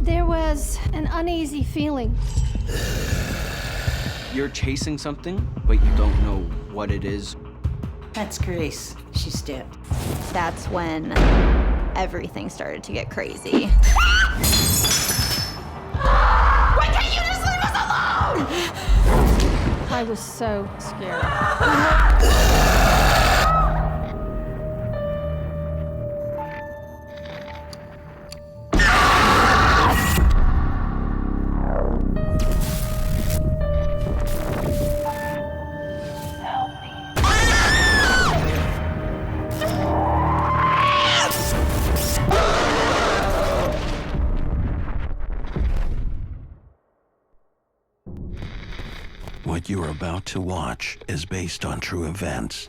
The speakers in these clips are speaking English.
There was an uneasy feeling. You're chasing something, but you don't know what it is. That's Grace. She's dead. That's when everything started to get crazy. Why can't you just leave us alone? I was so scared. What you're about to watch is based on true events.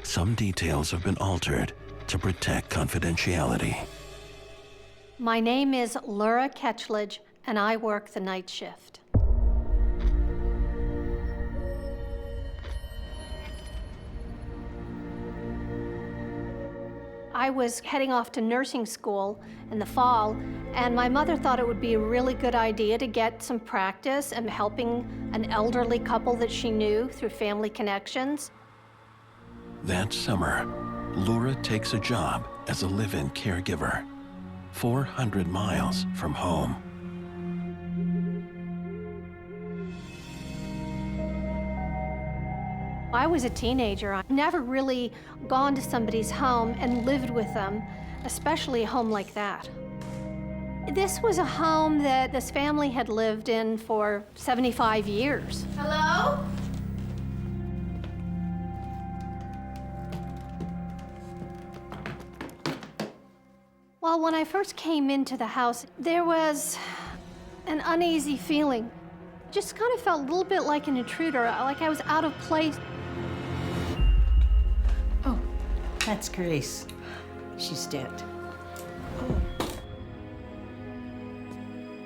Some details have been altered to protect confidentiality. My name is Laura Ketchledge, and I work the night shift. I was heading off to nursing school in the fall, and my mother thought it would be a really good idea to get some practice and helping an elderly couple that she knew through family connections. That summer, Laura takes a job as a live-in caregiver, 400 miles from home. I was a teenager. I'd never really gone to somebody's home and lived with them, especially a home like that. This was a home that this family had lived in for 75 years. Hello? Well, when I first came into the house, there was an uneasy feeling. Just kind of felt a little bit like an intruder, like I was out of place. Oh, that's Grace. She's dead.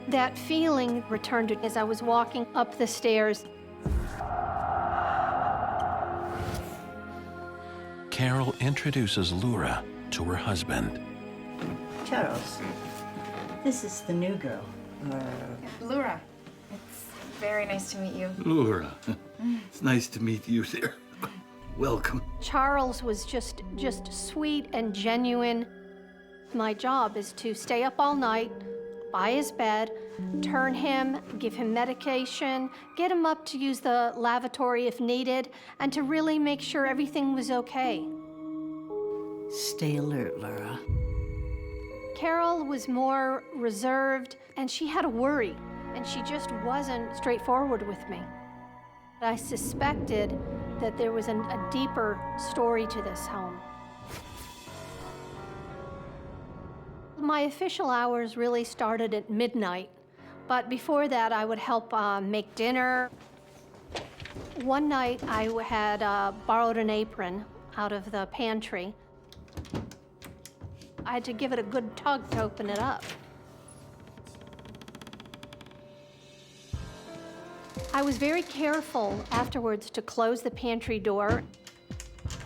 That feeling returned as I was walking up the stairs. Carol introduces Laura to her husband. Charles, this is the new girl. Laura, it's very nice to meet you. Laura, it's nice to meet you there. Welcome. Charles was just sweet and genuine. My job is to stay up all night by his bed, turn him, give him medication, get him up to use the lavatory if needed, and to really make sure everything was okay. Stay alert, Laura. Carol was more reserved, and she had a worry, and she just wasn't straightforward with me. I suspected that there was a deeper story to this home. My official hours really started at midnight, but before that I would help make dinner. One night I had borrowed an apron out of the pantry. I had to give it a good tug to open it up. I was very careful afterwards to close the pantry door.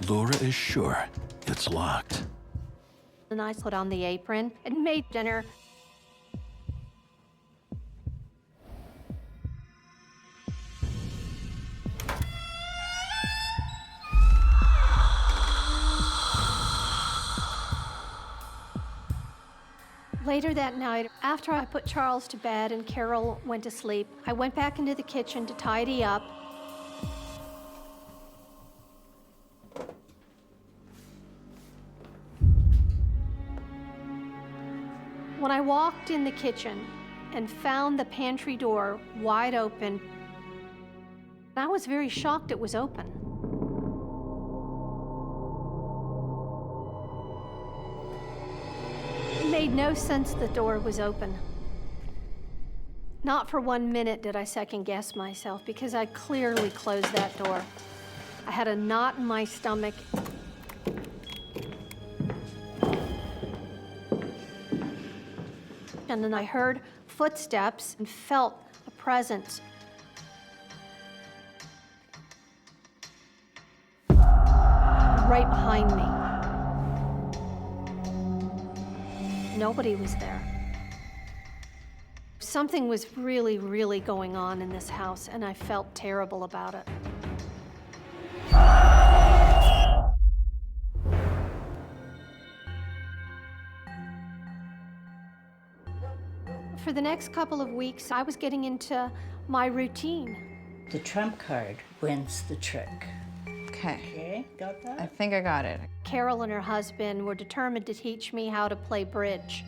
Laura is sure it's locked. And I put on the apron and made dinner. Later that night, after I put Charles to bed and Carol went to sleep, I went back into the kitchen to tidy up. When I walked in the kitchen and found the pantry door wide open, I was very shocked it was open. It made no sense the door was open. Not for 1 minute did I second guess myself, because I clearly closed that door. I had a knot in my stomach. And then I heard footsteps and felt a presence. Right behind me. Nobody was there. Something was really, really going on in this house, and I felt terrible about it. For the next couple of weeks, I was getting into my routine. The trump card wins the trick. Okay, Okay, got I that? think I got it. Carol and her husband were determined to teach me how to play bridge.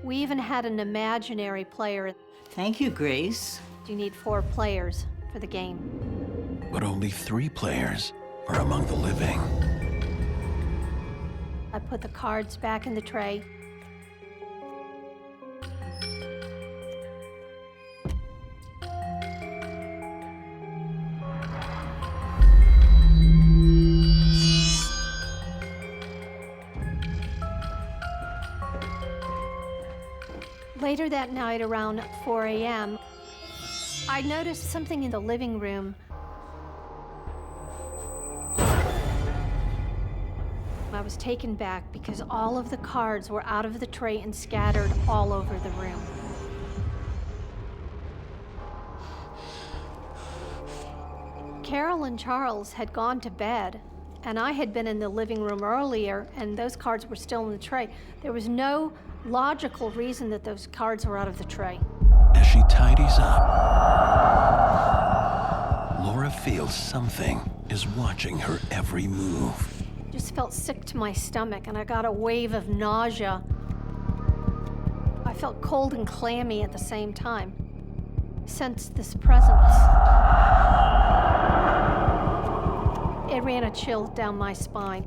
We even had an imaginary player. Thank you, Grace. You need 4 players for the game. But only 3 players are among the living. I put the cards back in the tray. Later that night, around 4 a.m., I noticed something in the living room. I was taken back because all of the cards were out of the tray and scattered all over the room. Carol and Charles had gone to bed, and I had been in the living room earlier, and those cards were still in the tray. There was no logical reason that those cards were out of the tray. As she tidies up, Laura feels something is watching her every move. Just felt sick to my stomach, and I got a wave of nausea. I felt cold and clammy at the same time. Sensed this presence. It ran a chill down my spine.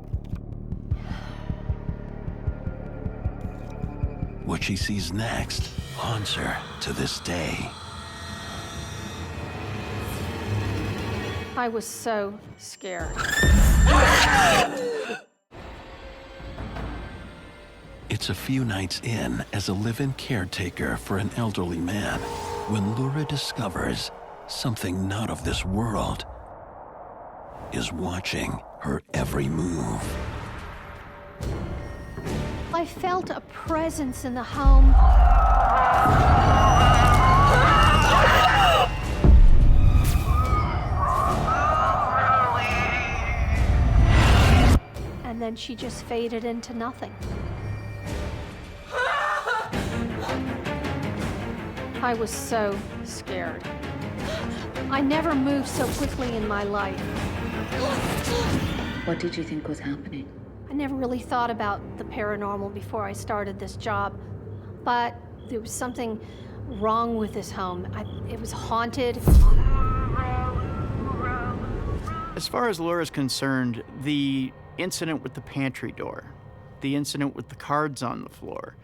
What she sees next haunts her to this day. I was so scared. It's a few nights in as a live-in caretaker for an elderly man when Laura discovers something not of this world is watching her every move. I felt a presence in the home. And then she just faded into nothing. I was so scared. I never moved so quickly in my life. What did you think was happening? I never really thought about the paranormal before I started this job, but there was something wrong with this home. It was haunted. As far as Laura's concerned, the incident with the pantry door, the incident with the cards on the floor,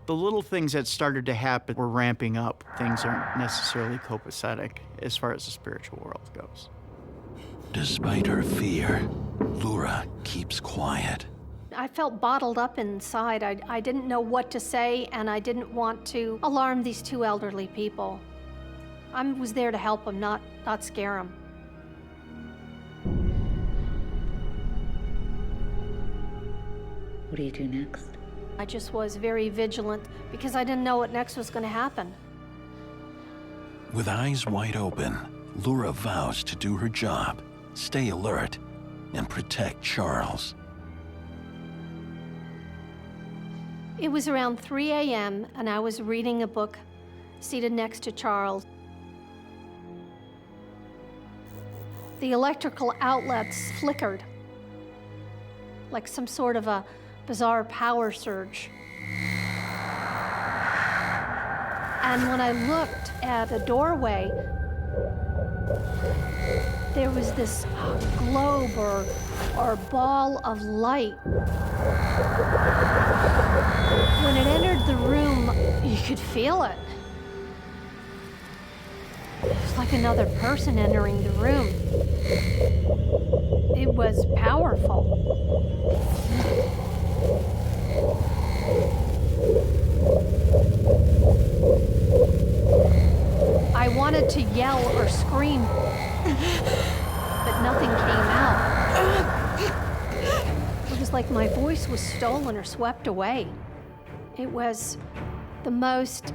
the little things that started to happen were ramping up. Things aren't necessarily copacetic as far as the spiritual world goes. Despite her fear, Laura keeps quiet. I felt bottled up inside. I didn't know what to say, and I didn't want to alarm these 2 elderly people. I was there to help them, not scare them. What do you do next? I just was very vigilant because I didn't know what next was going to happen. With eyes wide open, Laura vows to do her job, stay alert, and protect Charles. It was around 3 a.m., and I was reading a book seated next to Charles. The electrical outlets flickered like some sort of a bizarre power surge. And when I looked at the doorway, there was this globe or ball of light. When it entered the room, you could feel it. It was like another person entering the room. It was powerful. I wanted to yell or scream, but nothing came out. It was like my voice was stolen or swept away. It was the most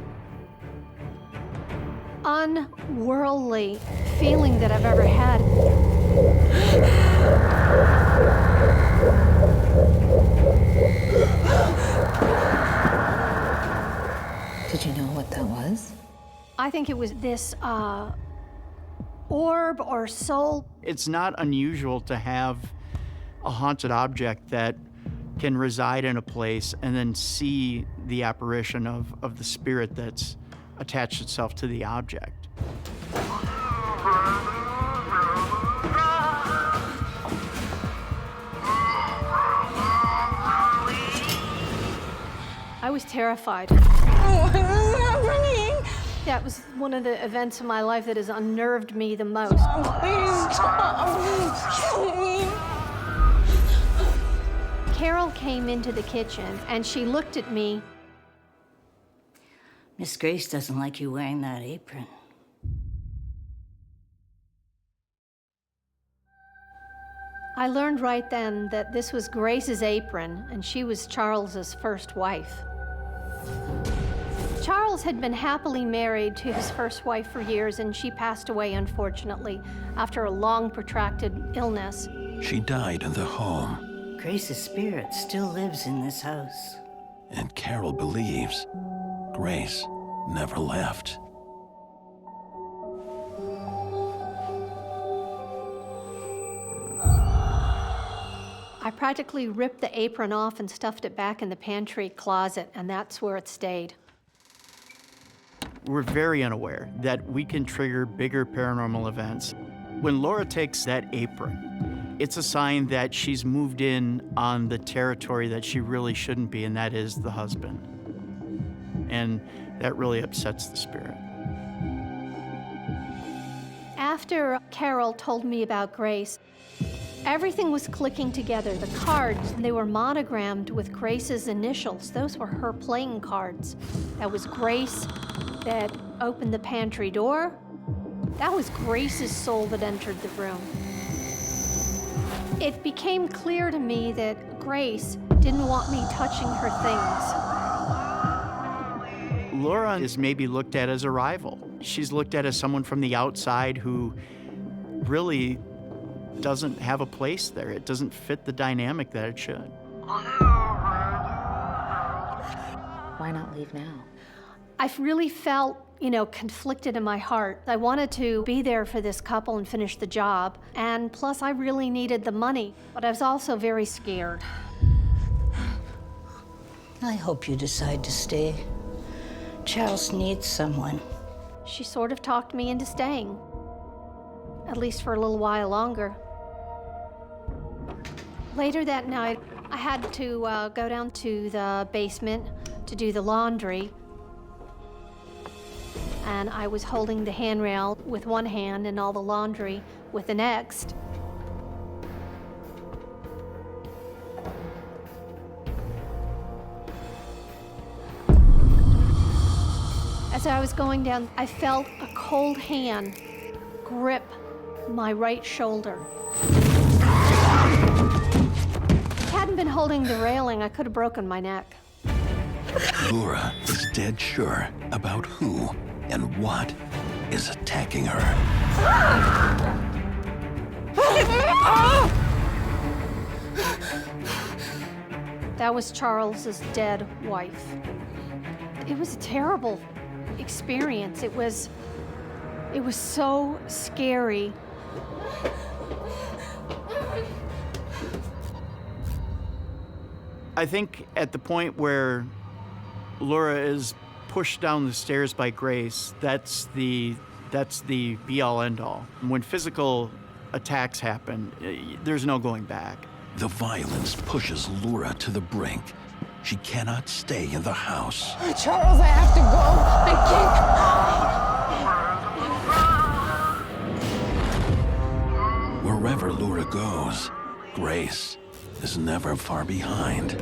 unworldly feeling that I've ever had. Did you know what that was? I think it was this orb or soul. It's not unusual to have a haunted object that can reside in a place and then see the apparition of the spirit that's attached itself to the object. I was terrified. That was one of the events in my life that has unnerved me the most. Carol came into the kitchen and she looked at me. Miss Grace doesn't like you wearing that apron. I learned right then that this was Grace's apron and she was Charles's first wife. Charles had been happily married to his first wife for years, and she passed away, unfortunately, after a long, protracted illness. She died in the home, Grace's spirit still lives in this house. and Carol believes Grace never left. I practically ripped the apron off and stuffed it back in the pantry closet, and that's where it stayed. We're very unaware that we can trigger bigger paranormal events. When Laura takes that apron, it's a sign that she's moved in on the territory that she really shouldn't be, and that is the husband. And that really upsets the spirit. After Carol told me about Grace, everything was clicking together. The cards, they were monogrammed with Grace's initials. Those were her playing cards. That was Grace that opened the pantry door. That was Grace's soul that entered the room. It became clear to me that Grace didn't want me touching her things. Laura is maybe looked at as a rival. She's looked at as someone from the outside who really doesn't have a place there. It doesn't fit the dynamic that it should. Why not leave now? I really felt, conflicted in my heart. I wanted to be there for this couple and finish the job, and plus I really needed the money, but I was also very scared. I hope you decide to stay. Charles needs someone. She sort of talked me into staying, at least for a little while longer. Later that night, I had to go down to the basement to do the laundry. And I was holding the handrail with one hand and all the laundry with the next. As I was going down, I felt a cold hand grip my right shoulder. If I hadn't been holding the railing, I could have broken my neck. Laura is dead sure about who and what is attacking her. That was Charles's dead wife. It was a terrible experience. It was so scary. I think at the point where Laura is pushed down the stairs by Grace, that's the be-all, end-all. When physical attacks happen, there's no going back. The violence pushes Laura to the brink. She cannot stay in the house. Charles, I have to go. I can't. Wherever Laura goes, Grace is never far behind.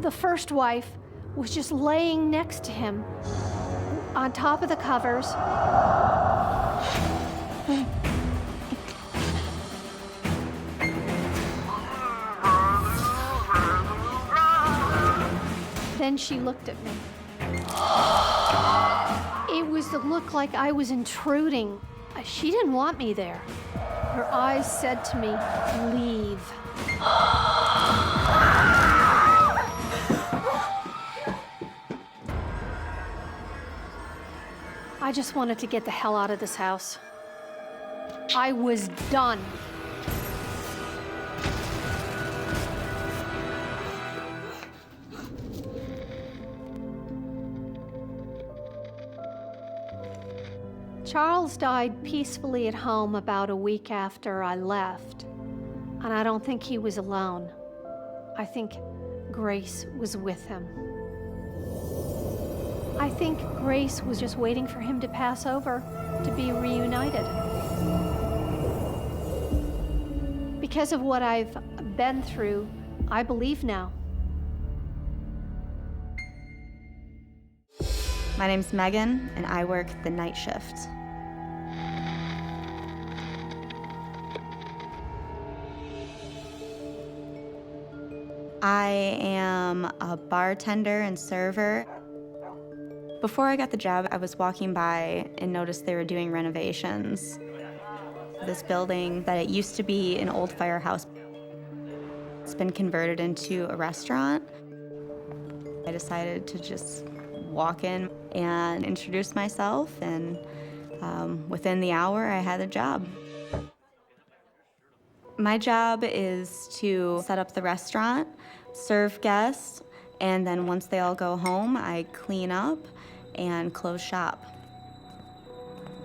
The first wife was just laying next to him on top of the covers. Then she looked at me. It was the look like I was intruding. She didn't want me there. Her eyes said to me, leave. I just wanted to get the hell out of this house. I was done. Charles died peacefully at home about a week after I left, and I don't think he was alone. I think Grace was with him. I think Grace was just waiting for him to pass over to be reunited. Because of what I've been through, I believe now. My name's Megan, and I work the night shift. I am a bartender and server. Before I got the job, I was walking by and noticed they were doing renovations. This building that it used to be an old firehouse, it's been converted into a restaurant. I decided to just walk in and introduce myself, and within the hour, I had a job. My job is to set up the restaurant, serve guests, and then once they all go home, I clean up and close shop.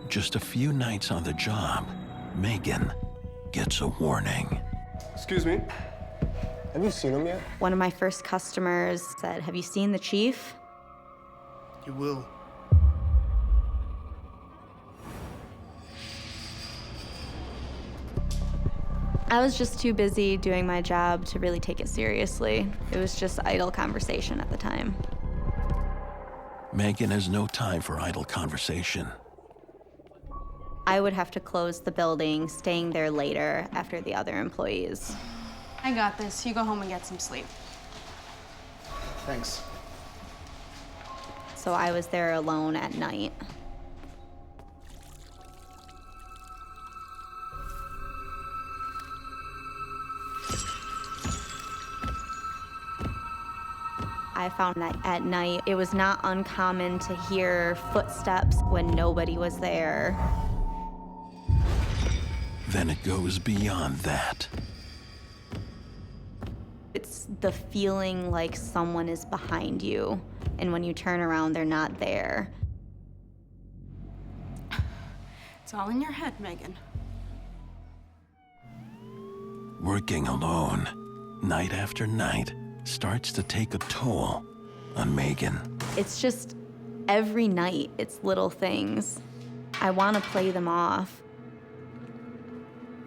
Just a few nights on the job, Megan gets a warning. Excuse me, have you seen him yet? One of my first customers said, "Have you seen the chief?" You will. I was just too busy doing my job to really take it seriously. It was just idle conversation at the time. Megan has no time for idle conversation. I would have to close the building, staying there later after the other employees. I got this. You go home and get some sleep. Thanks. So I was there alone at night. I found that at night, it was not uncommon to hear footsteps when nobody was there. Then it goes beyond that. It's the feeling like someone is behind you, and when you turn around, they're not there. It's all in your head, Megan. Working alone, night after night, starts to take a toll on Megan. It's just every night, it's little things. I want to play them off.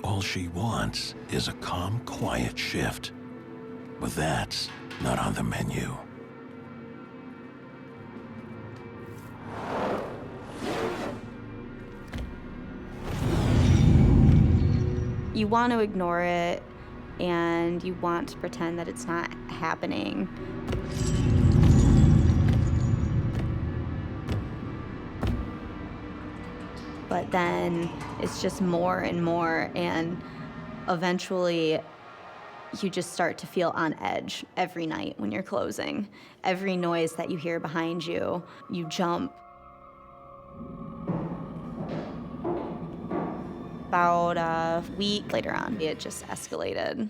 All she wants is a calm, quiet shift. But that's not on the menu. You want to ignore it, and you want to pretend that it's not happening. But then it's just more and more, and eventually you just start to feel on edge every night when you're closing. Every noise that you hear behind you, you jump. About a week later on, it just escalated.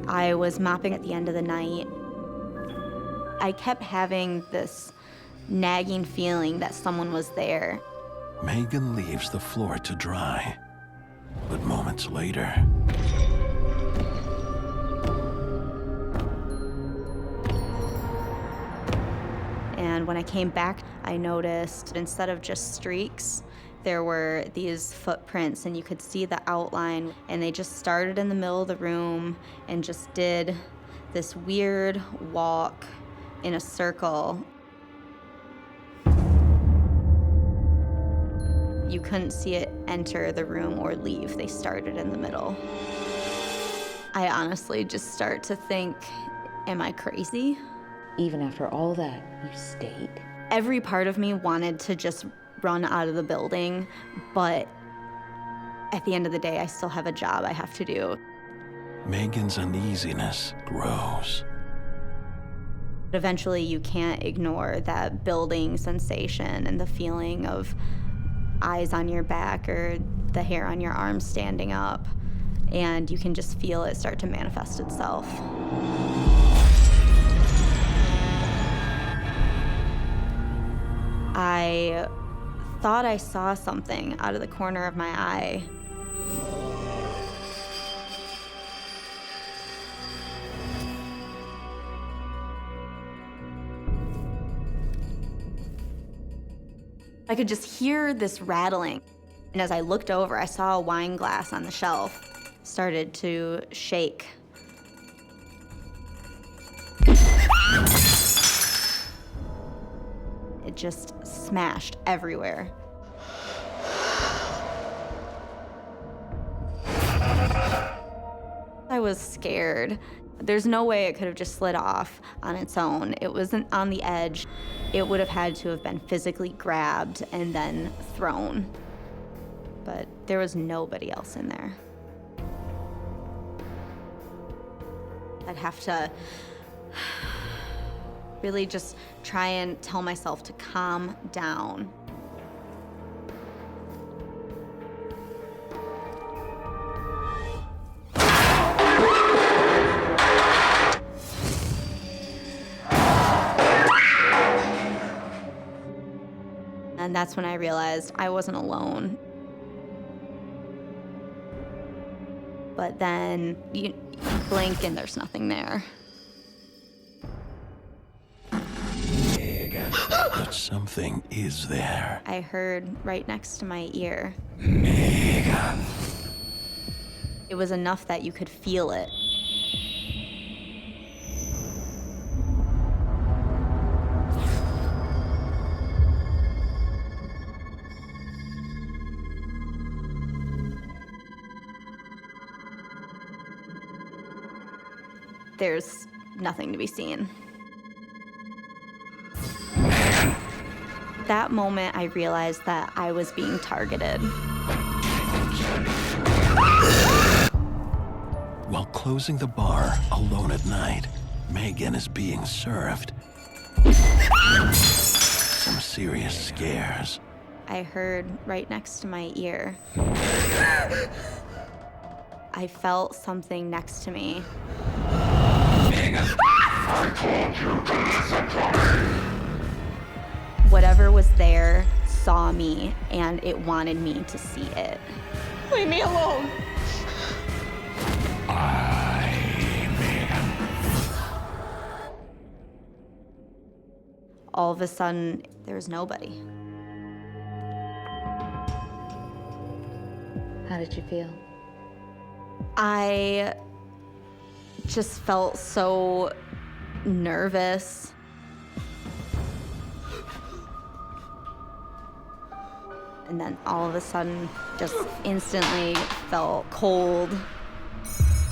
I was mopping at the end of the night. I kept having this nagging feeling that someone was there. Megan leaves the floor to dry, but moments later, and when I came back, I noticed instead of just streaks, there were these footprints, and you could see the outline, and they just started in the middle of the room and just did this weird walk in a circle. You couldn't see it enter the room or leave. They started in the middle. I I honestly just start to think, am I crazy? Even after all that, you stayed. Every part of me wanted to just run out of the building, but at the end of the day, I still have a job I have to do. Megan's uneasiness grows. Eventually, you can't ignore that building sensation and the feeling of eyes on your back or the hair on your arm standing up, and you can just feel it start to manifest itself. I thought I saw something out of the corner of my eye. I could just hear this rattling. And as I looked over, I saw a wine glass on the shelf started to shake. It just smashed everywhere. I was scared. There's no way it could have just slid off on its own. It wasn't on the edge. It would have had to have been physically grabbed and then thrown. But there was nobody else in there. I'd have to really just try and tell myself to calm down. And that's when I realized I wasn't alone. But then you blink and there's nothing there. But something is there. I heard right next to my ear. Megan. It was enough that you could feel it. There's nothing to be seen. That moment, I realized that I was being targeted. While closing the bar alone at night, Megan is being served some serious scares. I heard right next to my ear. I felt something next to me. Whatever was there saw me, and it wanted me to see it. Leave me alone. All of a sudden, there was nobody. How did you feel? I just felt so nervous. And then all of a sudden, just instantly felt cold.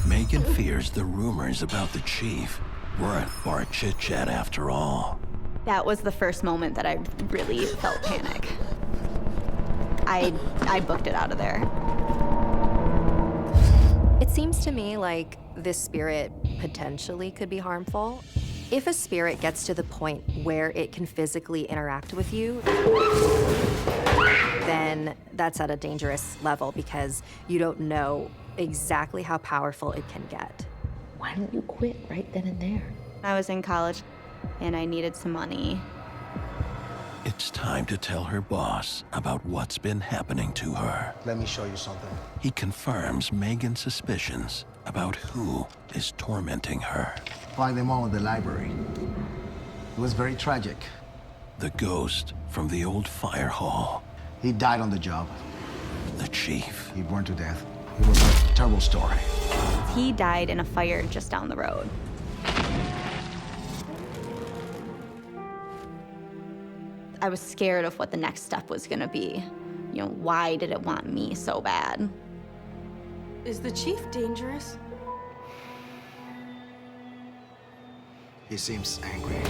Megan fears the rumors about the chief weren't bar chit-chat after all. That was the first moment that I really felt panic. I booked it out of there. It seems to me like this spirit potentially could be harmful. If a spirit gets to the point where it can physically interact with you, then that's at a dangerous level because you don't know exactly how powerful it can get. Why don't you quit right then and there? I was in college and I needed some money. It's time to tell her boss about what's been happening to her. Let me show you something. He confirms Megan's suspicions about who is tormenting her. Find them all in the library. It was very tragic. The ghost from the old fire hall. He died on the job. The chief. He burned to death. It was a terrible story. He died in a fire just down the road. I was scared of what the next step was gonna be. You know, why did it want me so bad? Is the chief dangerous? He seems angry.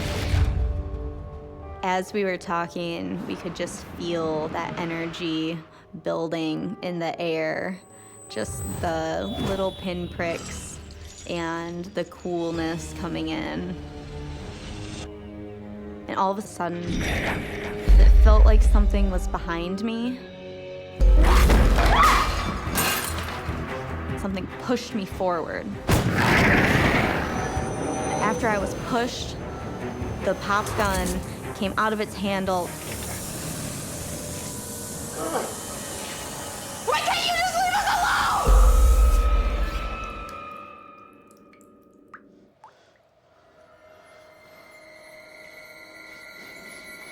As we were talking, we could just feel that energy building in the air, just the little pinpricks and the coolness coming in. And all of a sudden, it felt like something was behind me. Something pushed me forward. After I was pushed, the pop gun came out of its handle. Why can't you just leave us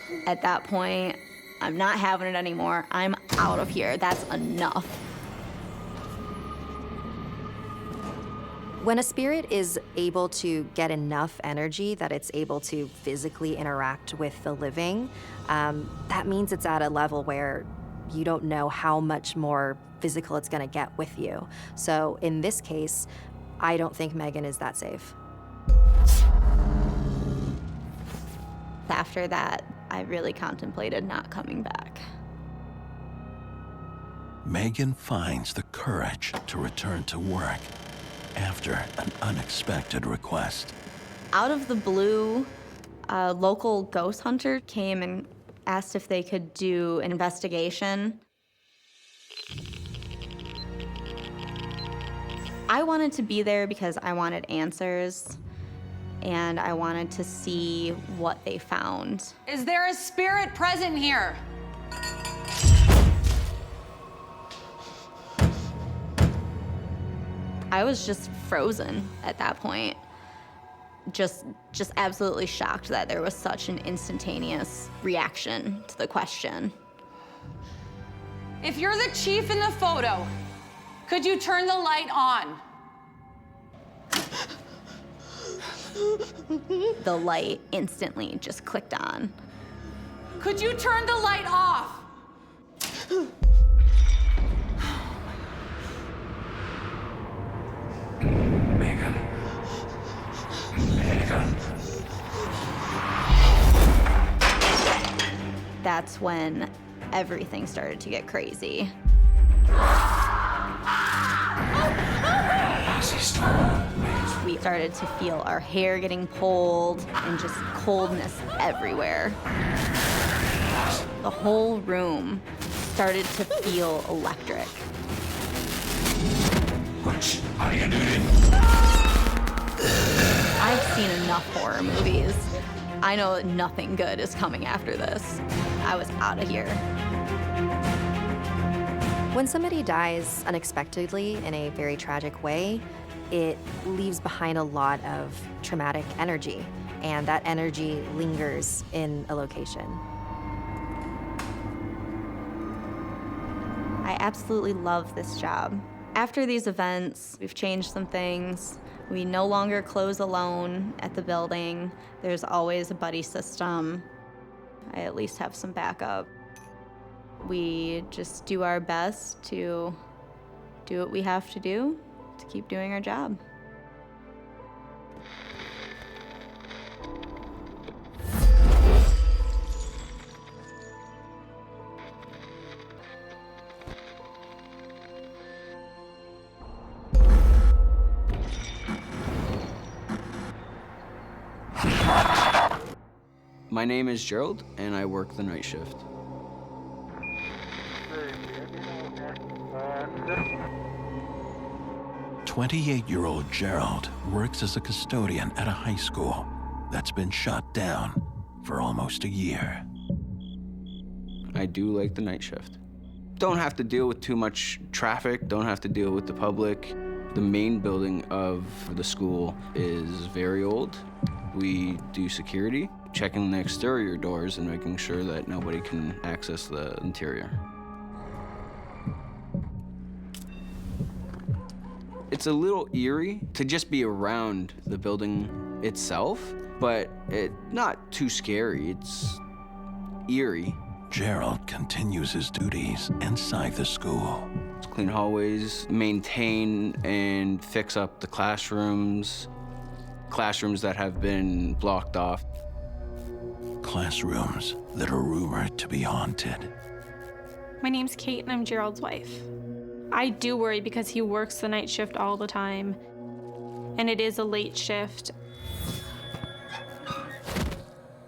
alone? At that point, I'm not having it anymore. I'm out of here. That's enough. When a spirit is able to get enough energy that it's able to physically interact with the living, that means it's at a level where you don't know how much more physical it's gonna get with you. So in this case, I don't think Megan is that safe. After that, I really contemplated not coming back. Megan finds the courage to return to work after an unexpected request. Out of the blue, a local ghost hunter came and asked if they could do an investigation. I wanted to be there because I wanted answers, and I wanted to see what they found. Is there a spirit present here? I was just frozen at that point. Just absolutely shocked that there was such an instantaneous reaction to the question. If you're the chief in the photo, could you turn the light on? The light instantly just clicked on. Could you turn the light off? Megan. Megan. That's when everything started to get crazy. We started to feel our hair getting pulled and just coldness everywhere. The whole room started to feel electric. What are you doing? I've seen enough horror movies. I know that nothing good is coming after this. I was out of here. When somebody dies unexpectedly in a very tragic way, it leaves behind a lot of traumatic energy, and that energy lingers in a location. I absolutely love this job. After these events, we've changed some things. We no longer close alone at the building. There's always a buddy system. I at least have some backup. We just do our best to do what we have to do to keep doing our job. My name is Gerald, and I work the night shift. "28-year-old Gerald works as a custodian at a high school that's been shut down for almost a year. I do like the night shift. Don't have to deal with too much traffic, don't have to deal with the public. The main building of the school is very old. We do security, checking the exterior doors and making sure that nobody can access the interior. It's a little eerie to just be around the building itself, but not too scary. It's eerie. Gerald continues his duties inside the school. Clean hallways, maintain and fix up the classrooms. classrooms that have been blocked off. Classrooms that are rumored to be haunted. My name's Kate and I'm Gerald's wife. I do worry because he works the night shift all the time, and it is a late shift.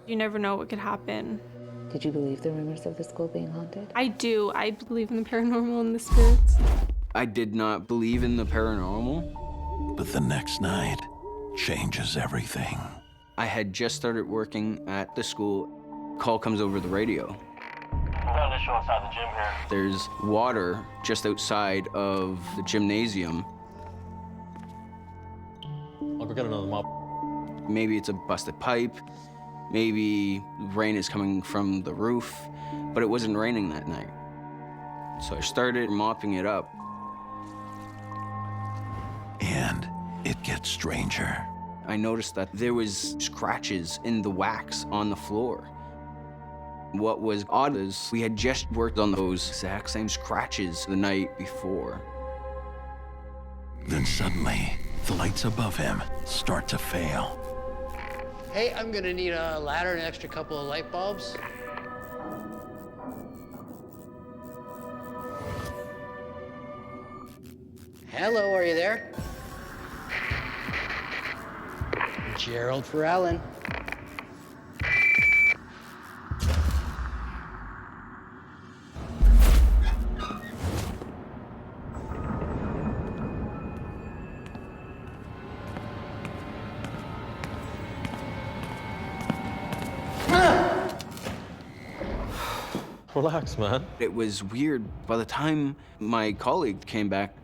You never know what could happen. Did you believe the rumors of the school being haunted? I do. I believe in the paranormal and the spirits. I did not believe in the paranormal. But the next night changes everything. I had just started working at the school. Call comes over the radio. We got an issue outside the gym here. There's water just outside of the gymnasium. I'll go get another mop. Maybe it's a busted pipe. Maybe rain is coming from the roof, but it wasn't raining that night. So I started mopping it up. And it gets stranger. I noticed that there was scratches in the wax on the floor. What was odd is we had just worked on those exact same scratches the night before. Then suddenly, the lights above him start to fail. Hey, I'm gonna need a ladder and an extra couple of light bulbs. Hello, are you there? Gerald for Ellen. Relax, man. It was weird. By the time my colleague came back,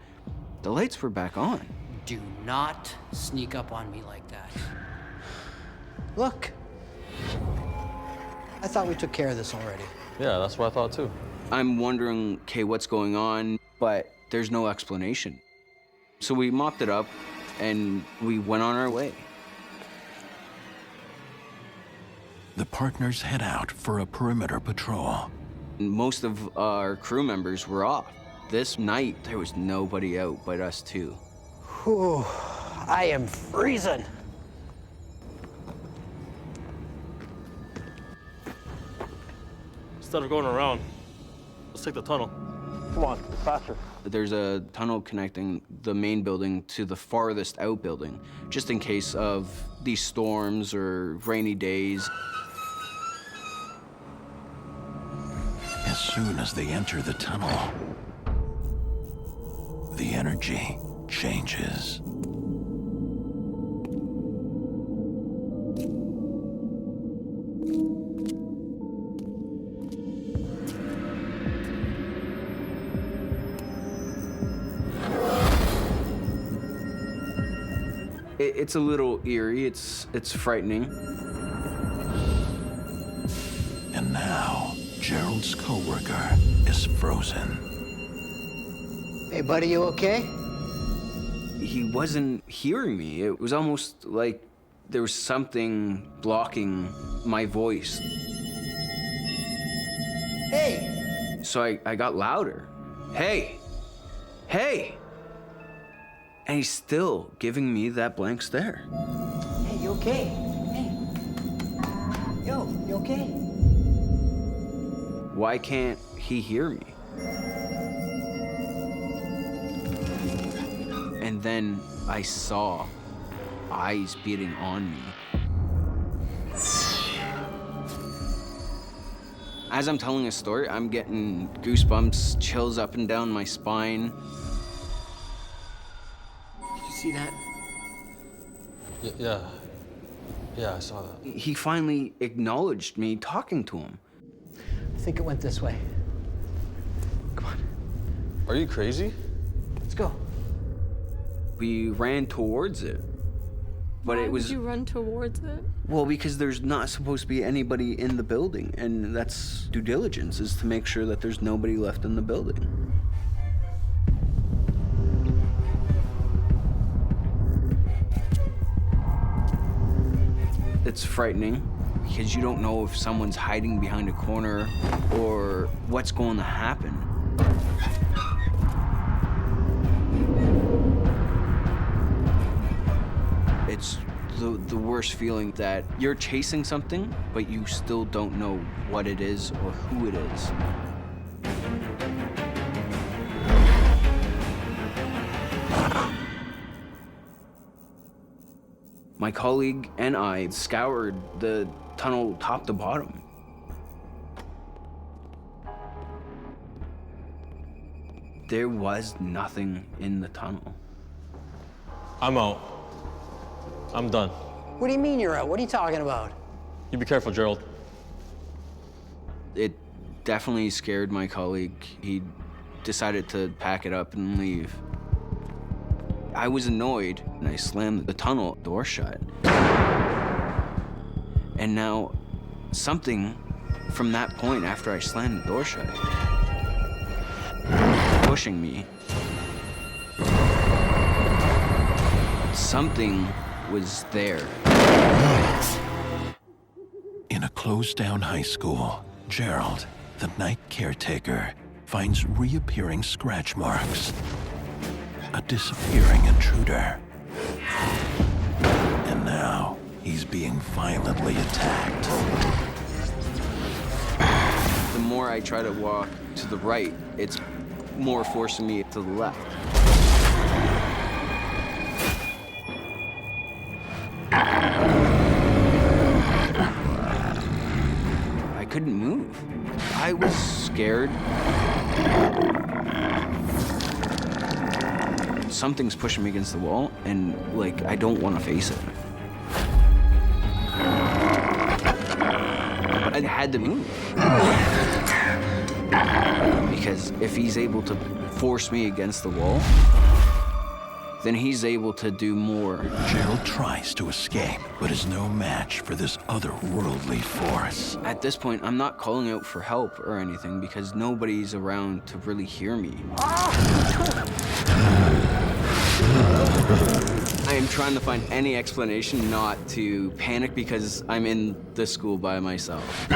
the lights were back on. Do not sneak up on me like that. Look. I thought we took care of this already. Yeah, that's what I thought too. I'm wondering, okay, what's going on? But there's no explanation. So we mopped it up and we went on our way. The partners head out for a perimeter patrol. Most of our crew members were off. This night, there was nobody out but us two. Whew, I am freezing. Instead of going around, let's take the tunnel. Come on, faster. There's a tunnel connecting the main building to the farthest out building, just in case of these storms or rainy days. As soon as they enter the tunnel, the energy changes. It's a little eerie, it's frightening. And now, Gerald's coworker is frozen. Hey, buddy, you okay? He wasn't hearing me. It was almost like there was something blocking my voice. Hey! So I got louder. Hey! Hey! And he's still giving me that blank stare. Hey, you okay? Hey. Yo, you okay? Why can't he hear me? And then I saw eyes beating on me. As I'm telling a story, I'm getting goosebumps, chills up and down my spine. Did you see that? Yeah, I saw that. He finally acknowledged me talking to him. I think it went this way. Come on. Are you crazy? Let's go. We ran towards it, but Why it was... would you run towards it? Well, because there's not supposed to be anybody in the building, and that's due diligence, is to make sure that there's nobody left in the building. It's frightening because you don't know if someone's hiding behind a corner or what's going to happen. It's the worst feeling that you're chasing something, but you still don't know what it is or who it is. My colleague and I scoured the tunnel top to bottom. There was nothing in the tunnel. I'm out. I'm done. What do you mean you're out? What are you talking about? You be careful, Gerald. It definitely scared my colleague. He decided to pack it up and leave. I was annoyed, and I slammed the tunnel door shut. And now, something from that point after I slammed the door shut, pushing me. Something was there. In a closed-down high school, Gerald, the night caretaker, finds reappearing scratch marks. A disappearing intruder. And now, he's being violently attacked. The more I try to walk to the right, it's more forcing me to the left. I couldn't move. I was scared. Something's pushing me against the wall, and, like, I don't want to face it. I had to move. Because if he's able to force me against the wall, then he's able to do more. Gerald tries to escape, but is no match for this otherworldly force. At this point, I'm not calling out for help or anything because nobody's around to really hear me. I am trying to find any explanation not to panic because I'm in the school by myself.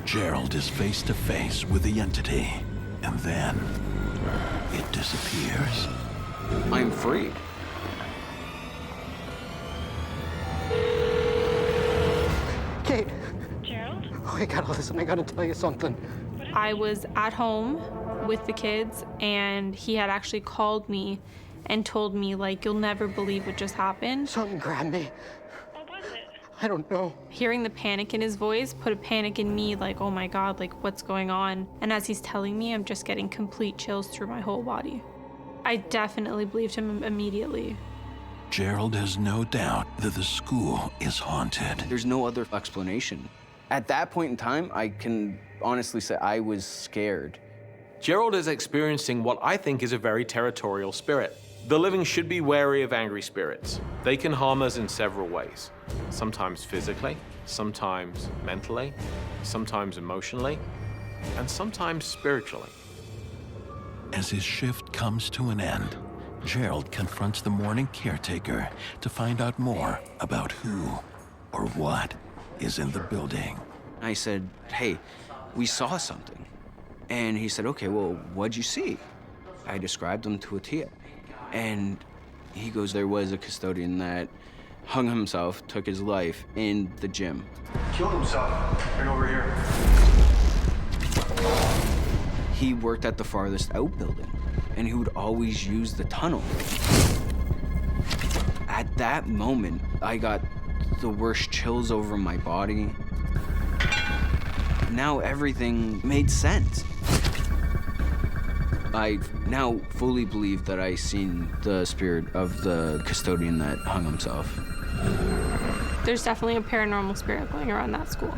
Gerald is face to face with the entity, and then it disappears. I'm free. Kate. Gerald? Oh, I gotta listen. I gotta tell you something. I was at home with the kids, and he had actually called me and told me, like, you'll never believe what just happened. Something grabbed me. I don't know. Hearing the panic in his voice put a panic in me, like, oh my God, like, what's going on? And as he's telling me, I'm just getting complete chills through my whole body. I definitely believed him immediately. Gerald has no doubt that the school is haunted. There's no other explanation. At that point in time, I can honestly say I was scared. Gerald is experiencing what I think is a very territorial spirit. The living should be wary of angry spirits. They can harm us in several ways. Sometimes physically, sometimes mentally, sometimes emotionally, and sometimes spiritually. As his shift comes to an end, Gerald confronts the morning caretaker to find out more about who or what is in the building. I said, hey, we saw something. And he said, okay, well, what'd you see? I described him to a T. And he goes, there was a custodian that hung himself, took his life in the gym. Killed himself. Right over here. He worked at the farthest out building, and he would always use the tunnel. At that moment, I got the worst chills over my body. Now everything made sense. I now fully believe that I seen the spirit of the custodian that hung himself. There's definitely a paranormal spirit going around that school.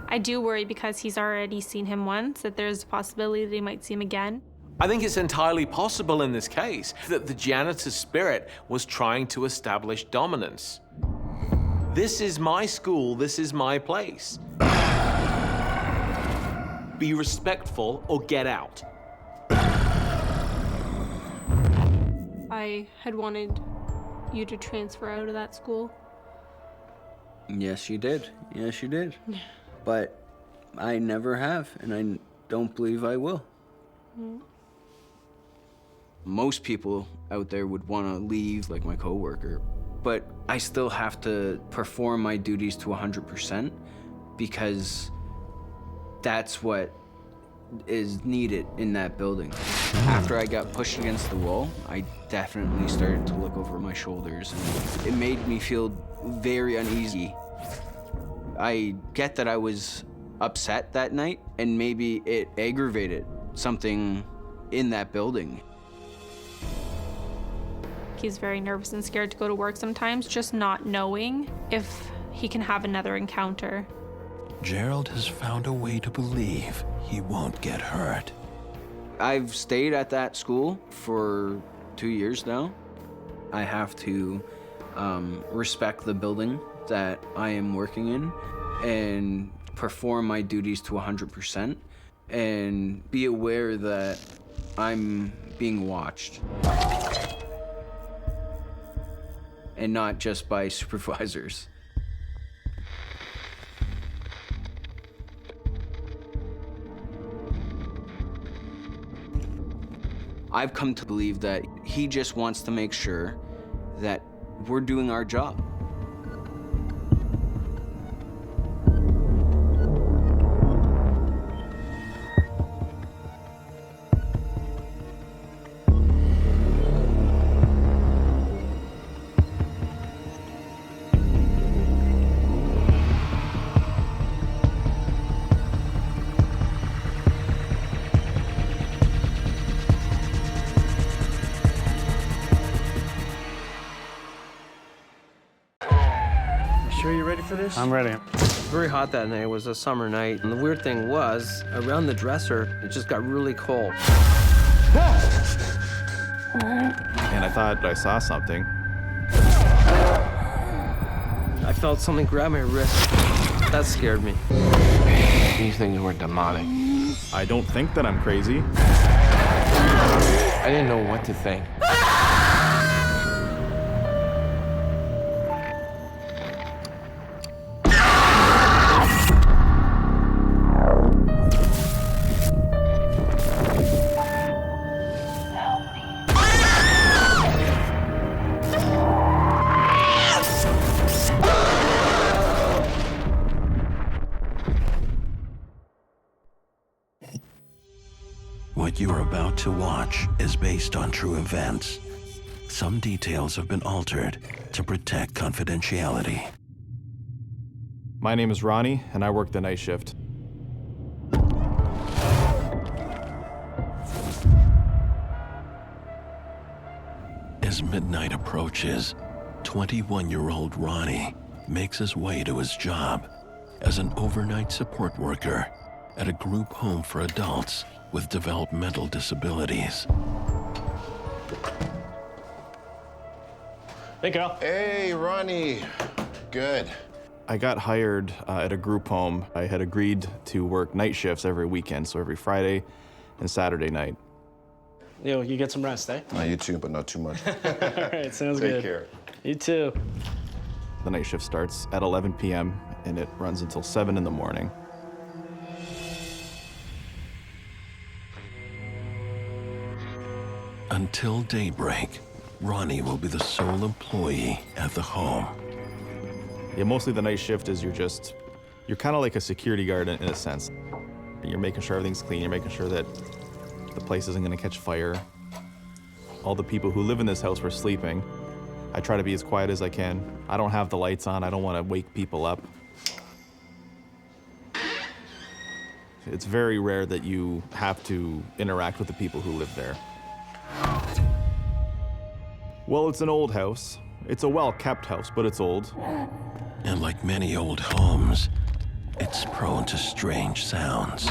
I do worry because he's already seen him once, that there's a possibility that he might see him again. I think it's entirely possible in this case that the janitor's spirit was trying to establish dominance. This is my school, this is my place. Be respectful or get out. I had wanted you to transfer out of that school. Yes, you did. Yes, you did. But I never have, and I don't believe I will. Most people out there would want to leave, like my coworker, but I still have to perform my duties to 100% because that's what is needed in that building. After I got pushed against the wall, I definitely started to look over my shoulders, and it made me feel very uneasy. I get that I was upset that night, and maybe it aggravated something in that building. He's very nervous and scared to go to work sometimes, just not knowing if he can have another encounter. Gerald has found a way to believe he won't get hurt. I've stayed at that school for 2 years now. I have to respect the building that I am working in and perform my duties to 100% and be aware that I'm being watched. And not just by supervisors. I've come to believe that he just wants to make sure that we're doing our job. Sure you're ready for this? I'm ready. It was very hot that night. It was a summer night. And the weird thing was, around the dresser, it just got really cold. And I thought I saw something. I felt something grab my wrist. That scared me. These things were demonic. I don't think that I'm crazy. I didn't know what to think. What you are about to watch is based on true events. Some details have been altered to protect confidentiality. My name is Ronnie, and I work the night shift. As midnight approaches, 21-year-old Ronnie makes his way to his job as an overnight support worker at a group home for adults with developmental disabilities. Hey, Carl. Hey, Ronnie. Good. I got hired at a group home. I had agreed to work night shifts every weekend, so every Friday and Saturday night. Yo, you get some rest, eh? You too, but not too much. All right, sounds good. Take care. You too. The night shift starts at 11 p.m. and it runs until 7 in the morning. Until daybreak, Ronnie will be the sole employee at the home. Yeah, mostly the night shift is you're kind of like a security guard in a sense. You're making sure everything's clean, you're making sure that the place isn't gonna catch fire. All the people who live in this house were sleeping. I try to be as quiet as I can. I don't have the lights on, I don't wanna wake people up. It's very rare that you have to interact with the people who live there. Well, it's an old house. It's a well-kept house, but it's old. And like many old homes, it's prone to strange sounds.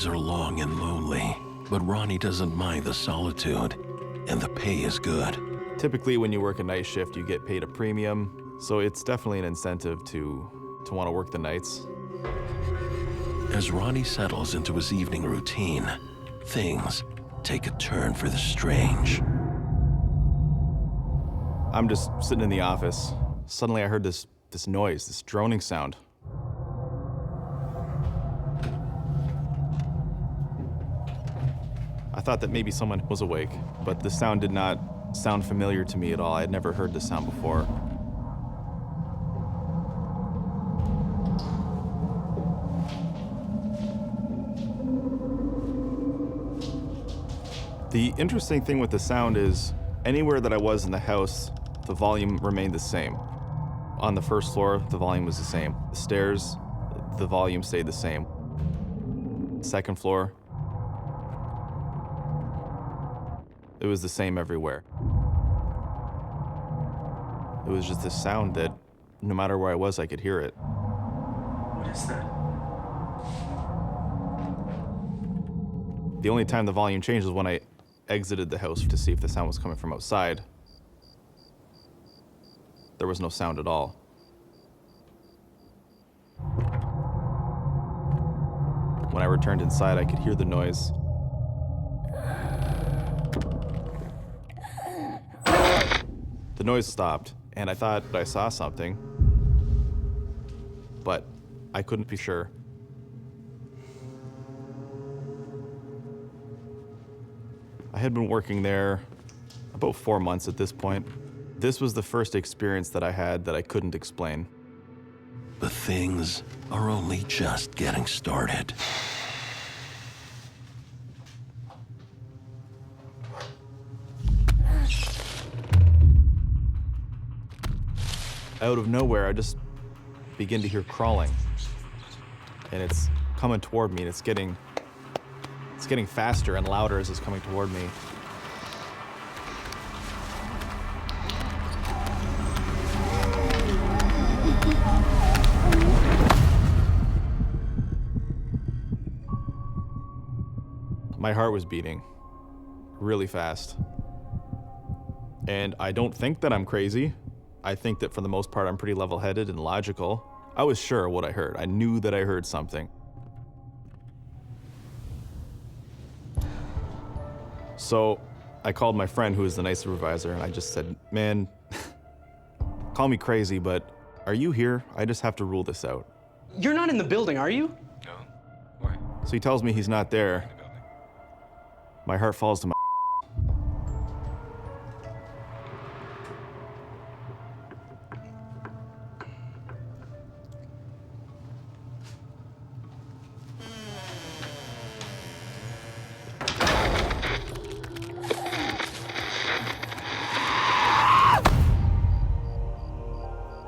Are long and lonely, but Ronnie doesn't mind the solitude, and the pay is good. Typically, when you work a night shift, you get paid a premium, so it's definitely an incentive to want to work the nights. As Ronnie settles into his evening routine, things take a turn for the strange. I'm just sitting in the office. Suddenly I heard this noise, this droning sound. I thought that maybe someone was awake, but the sound did not sound familiar to me at all. I had never heard this sound before. The interesting thing with the sound is anywhere that I was in the house, the volume remained the same. On the first floor, the volume was the same. The stairs, the volume stayed the same. Second floor, it was the same everywhere. It was just this sound that no matter where I was, I could hear it. What is that? The only time the volume changed was when I exited the house to see if the sound was coming from outside. There was no sound at all. When I returned inside, I could hear the noise. The noise stopped, and I thought I saw something, but I couldn't be sure. I had been working there about 4 months at this point. This was the first experience that I had that I couldn't explain. But things are only just getting started. Out of nowhere, I just begin to hear crawling. And it's coming toward me, and it's getting faster and louder as it's coming toward me. My heart was beating really fast. And I don't think that I'm crazy. I think that for the most part, I'm pretty level-headed and logical. I was sure of what I heard. I knew that I heard something. So I called my friend who was the night supervisor, and I just said, man, call me crazy, but are you here? I just have to rule this out. You're not in the building, are you? No. Why? So he tells me he's not there. My heart falls to my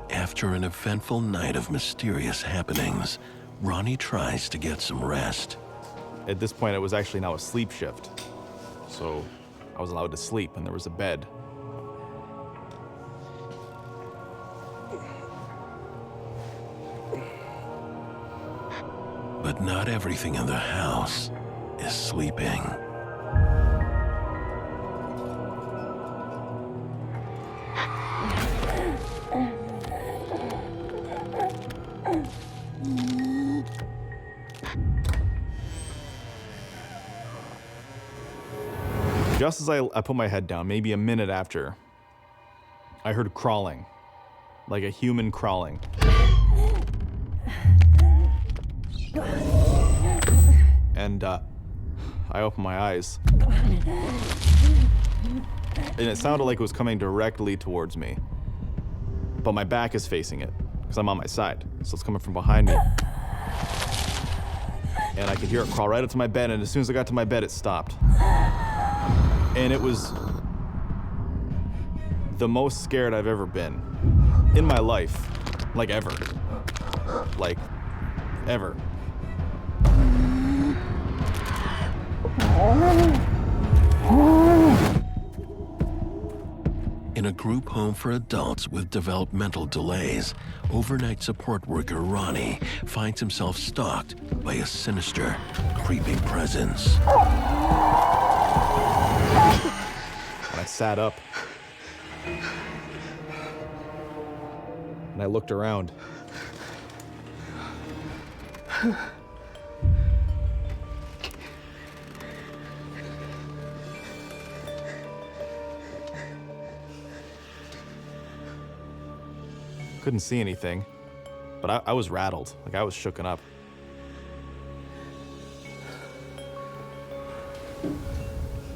After an eventful night of mysterious happenings, Ronnie tries to get some rest. At this point, it was actually now a sleep shift. So I was allowed to sleep, and there was a bed. But not everything in the house is sleeping. Just as I put my head down, maybe a minute after, I heard crawling, like a human crawling. And I opened my eyes. And it sounded like it was coming directly towards me. But my back is facing it, because I'm on my side. So it's coming from behind me. And I could hear it crawl right up to my bed, and as soon as I got to my bed, it stopped. And it was the most scared I've ever been in my life. Like ever. Like, ever. In a group home for adults with developmental delays, overnight support worker Ronnie finds himself stalked by a sinister, creeping presence. When I sat up, And I looked around. Couldn't see anything, but I was rattled, like I was shooken up.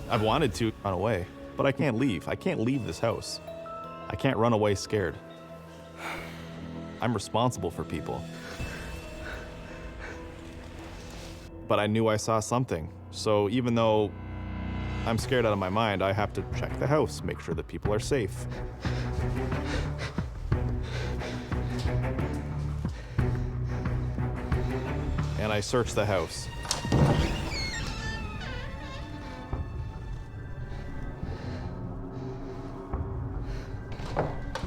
I've wanted to run away, but I can't leave. I can't leave this house. I can't run away scared. I'm responsible for people. But I knew I saw something. So even though I'm scared out of my mind, I have to check the house, make sure that people are safe. And I searched the house.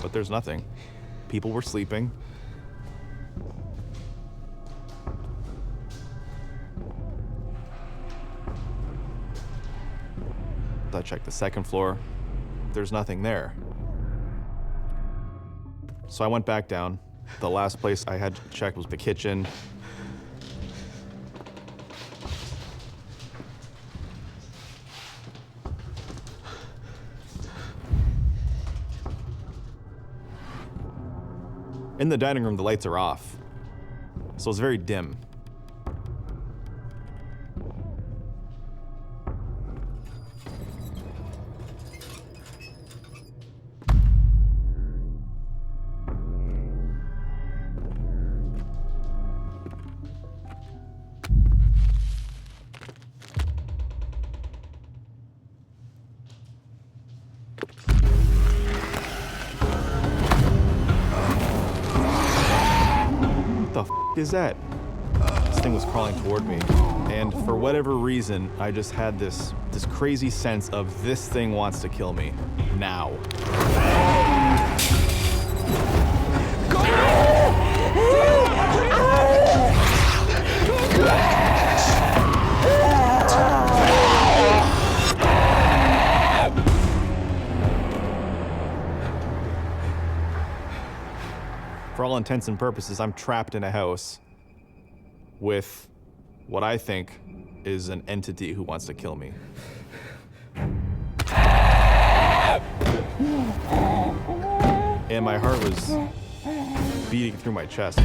But there's nothing. People were sleeping. I checked the second floor. There's nothing there. So I went back down. The last place I had to check was the kitchen. In the dining room, the lights are off, so it's very dim. Is that? This thing was crawling toward me, and for whatever reason, I just had this crazy sense of this thing wants to kill me now. For all intents and purposes, I'm trapped in a house with what I think is an entity who wants to kill me. And my heart was beating through my chest.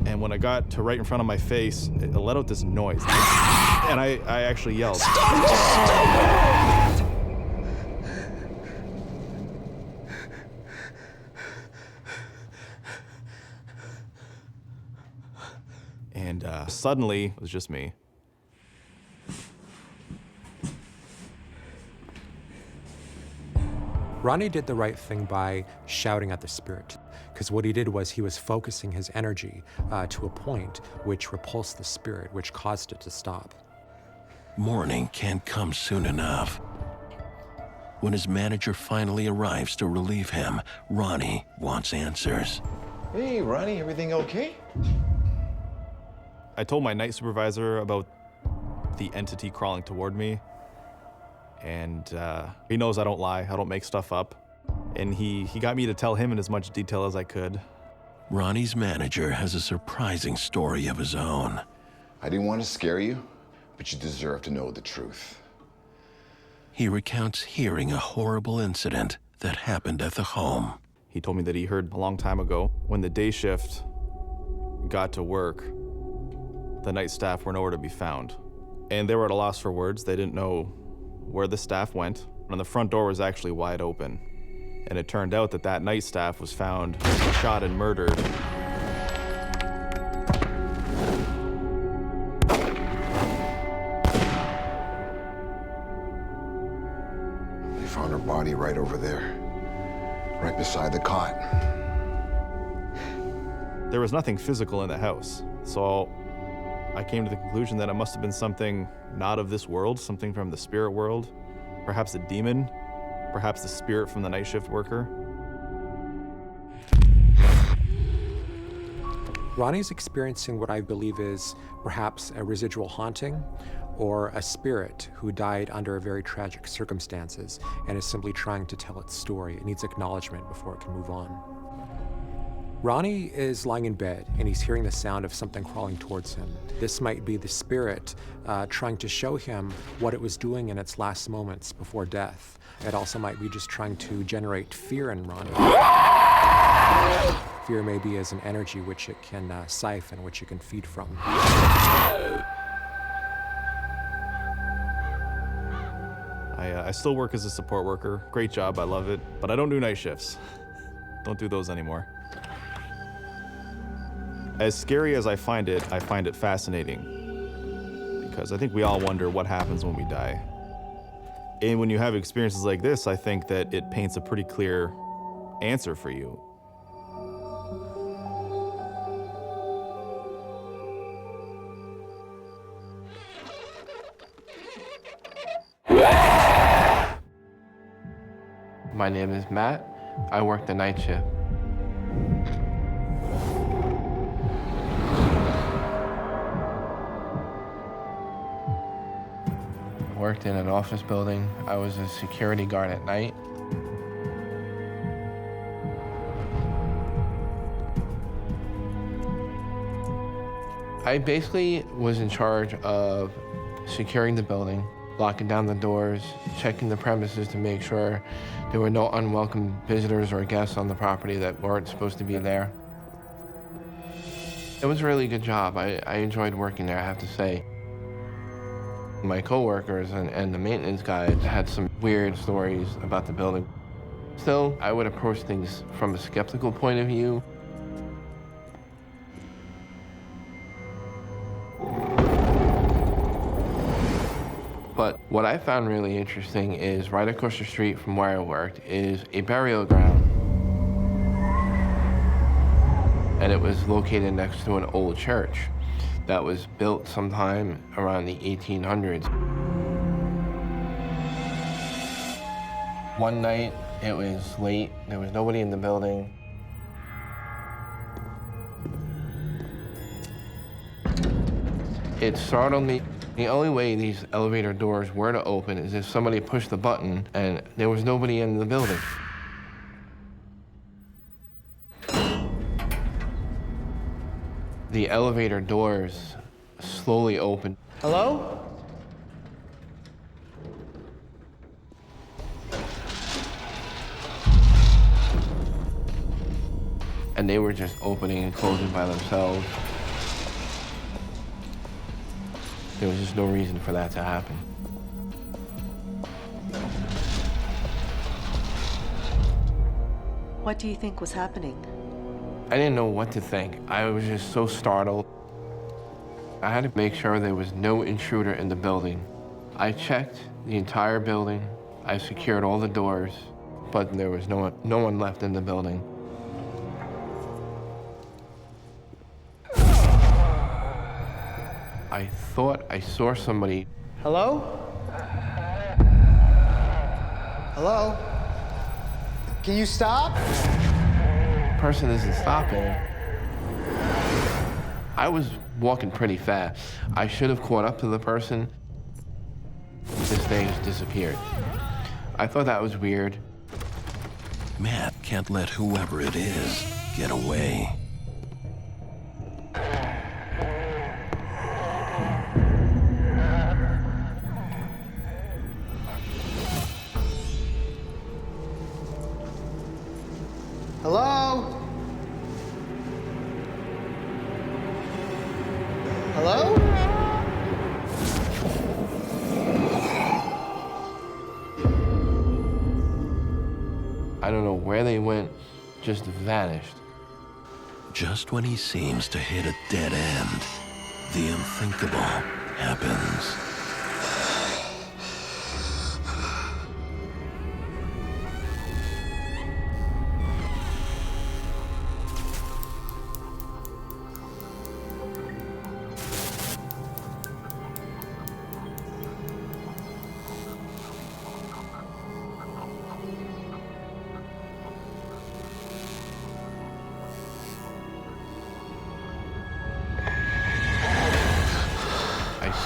And when I got to right in front of my face, it let out this noise. And I actually yelled. Stop! And suddenly, it was just me. Ronnie did the right thing by shouting at the spirit, because what he did was he was focusing his energy to a point which repulsed the spirit, which caused it to stop. Morning can't come soon enough. When his manager finally arrives to relieve him, Ronnie wants answers. Hey, Ronnie, everything okay? I told my night supervisor about the entity crawling toward me. And he knows I don't lie, I don't make stuff up. And he got me to tell him in as much detail as I could. Ronnie's manager has a surprising story of his own. I didn't want to scare you, but you deserve to know the truth. He recounts hearing a horrible incident that happened at the home. He told me that he heard a long time ago, when the day shift got to work, the night staff were nowhere to be found. And they were at a loss for words. They didn't know where the staff went, and the front door was actually wide open. And it turned out that that night staff was found shot and murdered. They found her body right over there, right beside the cot. There was nothing physical in the house, so I came to the conclusion that it must have been something not of this world, something from the spirit world, perhaps a demon, perhaps the spirit from the night shift worker. Ronnie's experiencing what I believe is perhaps a residual haunting or a spirit who died under very tragic circumstances and is simply trying to tell its story. It needs acknowledgement before it can move on. Ronnie is lying in bed and he's hearing the sound of something crawling towards him. This might be the spirit trying to show him what it was doing in its last moments before death. It also might be just trying to generate fear in Ronnie. Fear maybe as an energy which it can siphon, which it can feed from. I still work as a support worker. Great job, I love it. But I don't do night shifts. Don't do those anymore. As scary as I find it fascinating. Because I think we all wonder what happens when we die. And when you have experiences like this, I think that it paints a pretty clear answer for you. My name is Matt. I work the night shift. Worked in an office building. I was a security guard at night. I basically was in charge of securing the building, locking down the doors, checking the premises to make sure there were no unwelcome visitors or guests on the property that weren't supposed to be there. It was a really good job. I enjoyed working there, I have to say. My coworkers and the maintenance guys had some weird stories about the building. Still, I would approach things from a skeptical point of view. But what I found really interesting is right across the street from where I worked is a burial ground. And it was located next to an old church that was built sometime around the 1800s. One night, it was late, there was nobody in the building. It startled me. The only way these elevator doors were to open is if somebody pushed the button and there was nobody in the building. The elevator doors slowly opened. Hello? And they were just opening and closing by themselves. There was just no reason for that to happen. What do you think was happening? I didn't know what to think. I was just so startled. I had to make sure there was no intruder in the building. I checked the entire building. I secured all the doors, but there was no one left in the building. I thought I saw somebody. Hello? Hello? Can you stop? The person isn't stopping. I was walking pretty fast. I should have caught up to the person. This thing just disappeared. I thought that was weird. Matt can't let whoever it is get away. Hello? Hello? I don't know where they went, just vanished. Just when he seems to hit a dead end, the unthinkable happens.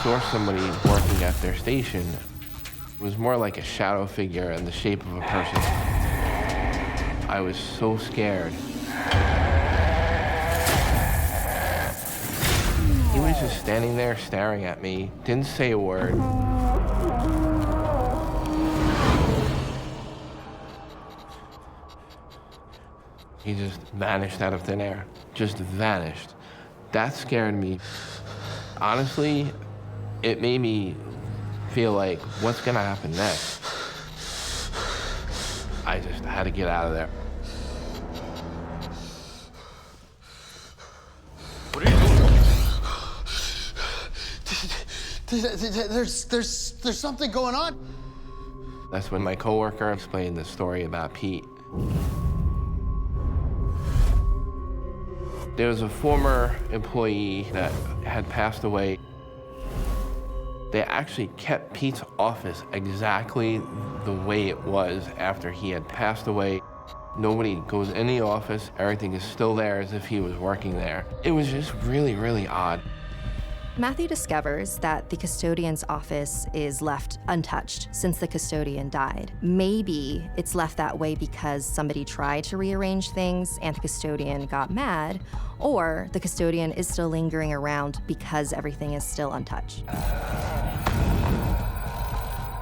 saw somebody working at their station. It was more like a shadow figure in the shape of a person. I was so scared. He was just standing there staring at me, didn't say a word. He just vanished out of thin air, just vanished. That scared me. Honestly, it made me feel like, what's gonna happen next? I just had to get out of there. What are you doing? There's something going on. That's when my coworker explained the story about Pete. There was a former employee that had passed away. They actually kept Pete's office exactly the way it was after he had passed away. Nobody goes in the office, everything is still there as if he was working there. It was just really, really odd. Matthew discovers that the custodian's office is left untouched since the custodian died. Maybe it's left that way because somebody tried to rearrange things and the custodian got mad, or the custodian is still lingering around because everything is still untouched.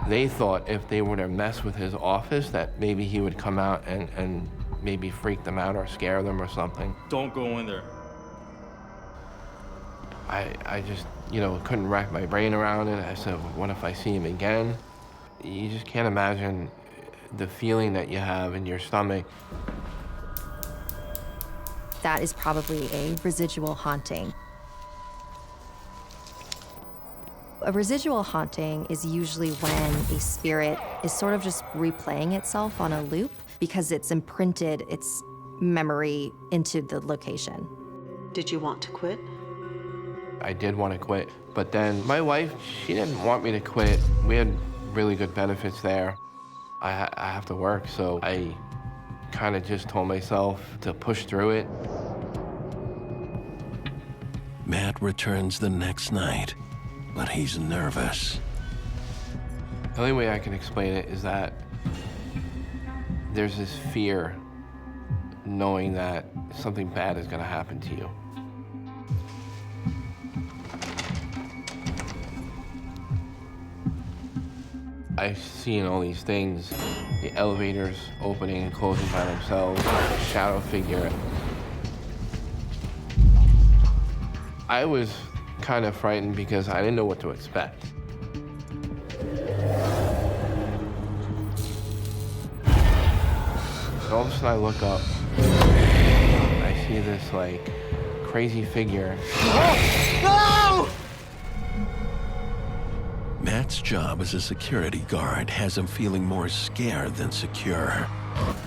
They thought if they were to mess with his office that maybe he would come out and maybe freak them out or scare them or something. Don't go in there. I just, couldn't rack my brain around it. I said, what if I see him again? You just can't imagine the feeling that you have in your stomach. That is probably a residual haunting. A residual haunting is usually when a spirit is sort of just replaying itself on a loop because it's imprinted its memory into the location. Did you want to quit? I did want to quit, but then my wife, she didn't want me to quit. We had really good benefits there. I have to work, so I kind of just told myself to push through it. Matt returns the next night, but he's nervous. The only way I can explain it is that there's this fear knowing that something bad is going to happen to you. I've seen all these things, the elevators opening and closing by themselves, a shadow figure. I was kind of frightened because I didn't know what to expect. And all of a sudden I look up, I see this crazy figure. No! Matt's job as a security guard has him feeling more scared than secure.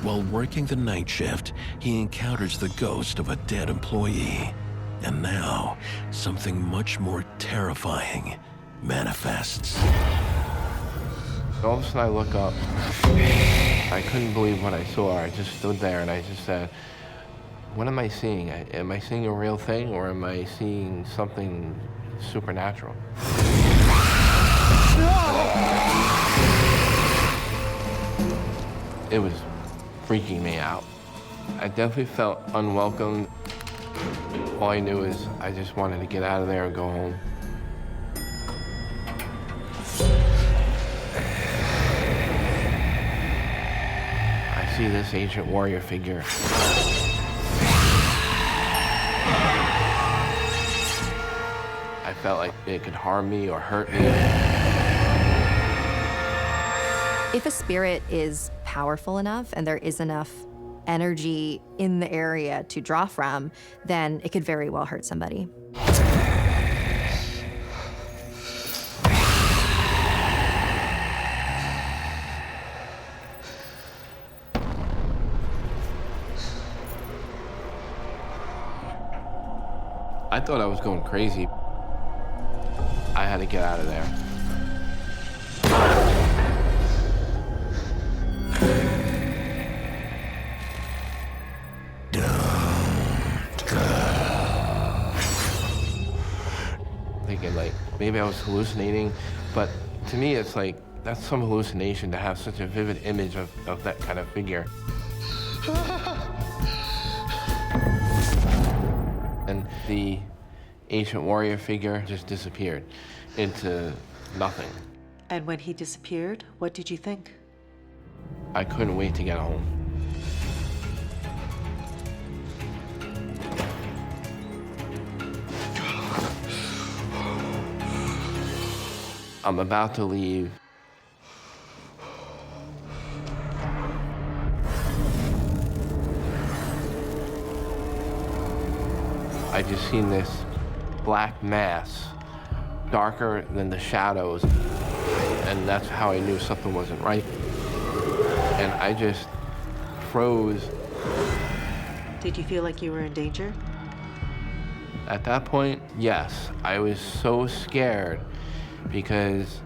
While working the night shift, he encounters the ghost of a dead employee. And now, something much more terrifying manifests. All of a sudden I look up. I couldn't believe what I saw. I just stood there and I just said, what am I seeing? Am I seeing a real thing or am I seeing something supernatural? It was freaking me out. I definitely felt unwelcome. All I knew is I just wanted to get out of there and go home. I see this ancient warrior figure. I felt like it could harm me or hurt me. If a spirit is powerful enough and there is enough energy in the area to draw from, then it could very well hurt somebody. I thought I was going crazy. I had to get out of there. Thinking maybe I was hallucinating, but to me it's like, that's some hallucination to have such a vivid image of that kind of figure. And the ancient warrior figure just disappeared into nothing. And when he disappeared, what did you think? I couldn't wait to get home. I'm about to leave. I just seen this black mass, darker than the shadows, and that's how I knew something wasn't right. And I just froze. Did you feel like you were in danger? At that point, yes. I was so scared because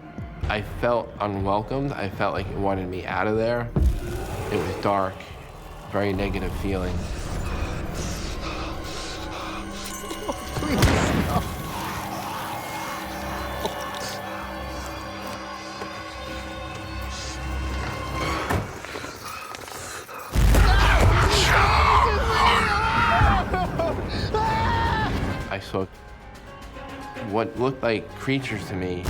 I felt unwelcomed. I felt like it wanted me out of there. It was dark, very negative feeling. I saw what looked like creatures to me.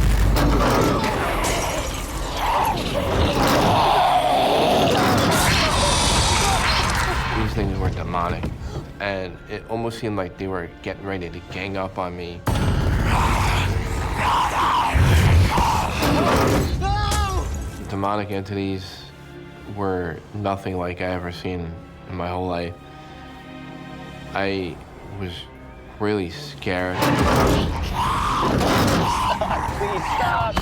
These things were demonic, and it almost seemed like they were getting ready to gang up on me. Demonic entities were nothing like I ever seen in my whole life. I was really scared. Please stop.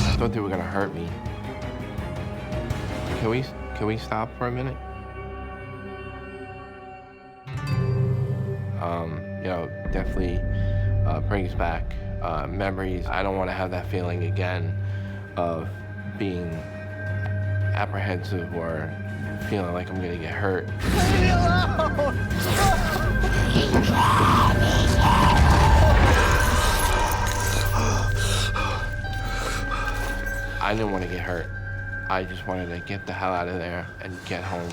I thought they were gonna hurt me. Can we stop for a minute? You know, definitely brings back memories. I don't want to have that feeling again of being apprehensive or feeling like I'm gonna get hurt. Leave me alone! I didn't want to get hurt. I just wanted to get the hell out of there and get home.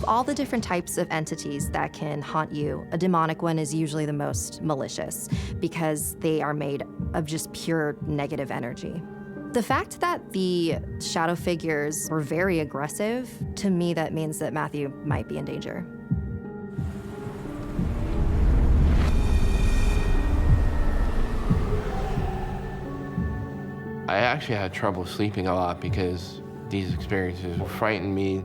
All the different types of entities that can haunt you, a demonic one is usually the most malicious because they are made of just pure negative energy. The fact that the shadow figures were very aggressive, to me that means that Matthew might be in danger. I actually had trouble sleeping a lot because these experiences frightened me.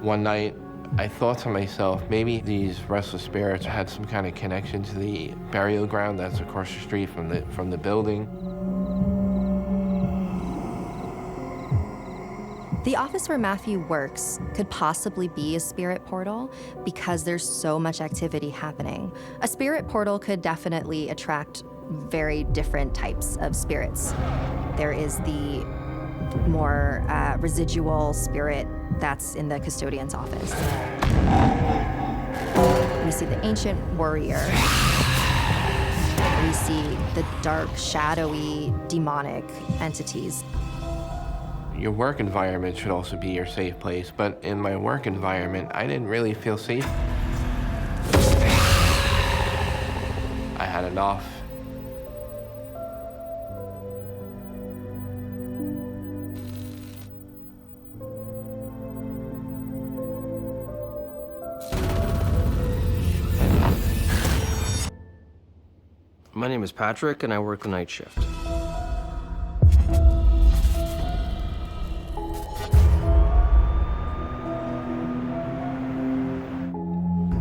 One night, I thought to myself, maybe these restless spirits had some kind of connection to the burial ground that's across the street from the building. The office where Matthew works could possibly be a spirit portal because there's so much activity happening. A spirit portal could definitely attract very different types of spirits. There is the more residual spirit that's in the custodian's office. We see the ancient warrior. We see the dark, shadowy, demonic entities. Your work environment should also be your safe place, but in my work environment, I didn't really feel safe. I had enough. My name is Patrick, and I work the night shift.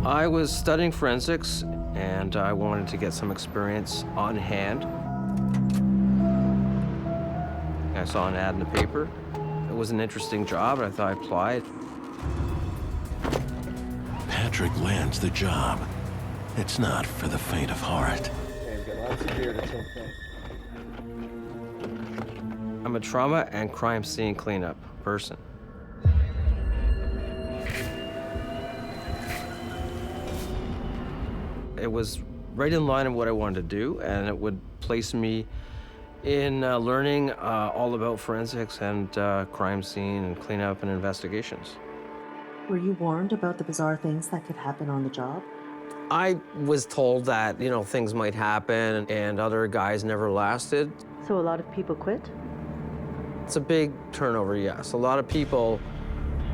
I was studying forensics, and I wanted to get some experience on hand. I saw an ad in the paper. It was an interesting job, and I thought I'd apply it. Patrick lands the job. It's not for the faint of heart. I'm a trauma and crime scene cleanup person. It was right in line of what I wanted to do, and it would place me in learning all about forensics and crime scene and cleanup and investigations. Were you warned about the bizarre things that could happen on the job? I was told that, you know, things might happen, and other guys never lasted. So a lot of people quit? It's a big turnover, yes. A lot of people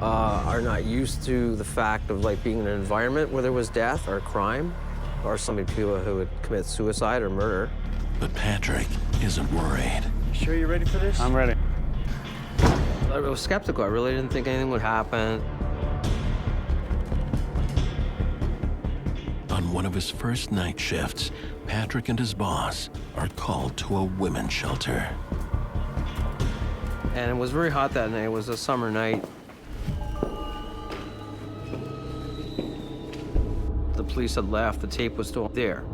are not used to the fact of like being in an environment where there was death or crime, or so many people who would commit suicide or murder. But Patrick isn't worried. Sure you're ready for this? I'm ready. I was skeptical. I really didn't think anything would happen. On one of his first night shifts, Patrick and his boss are called to a women's shelter. And it was very hot that night. It was a summer night. The police had left. The tape was still there.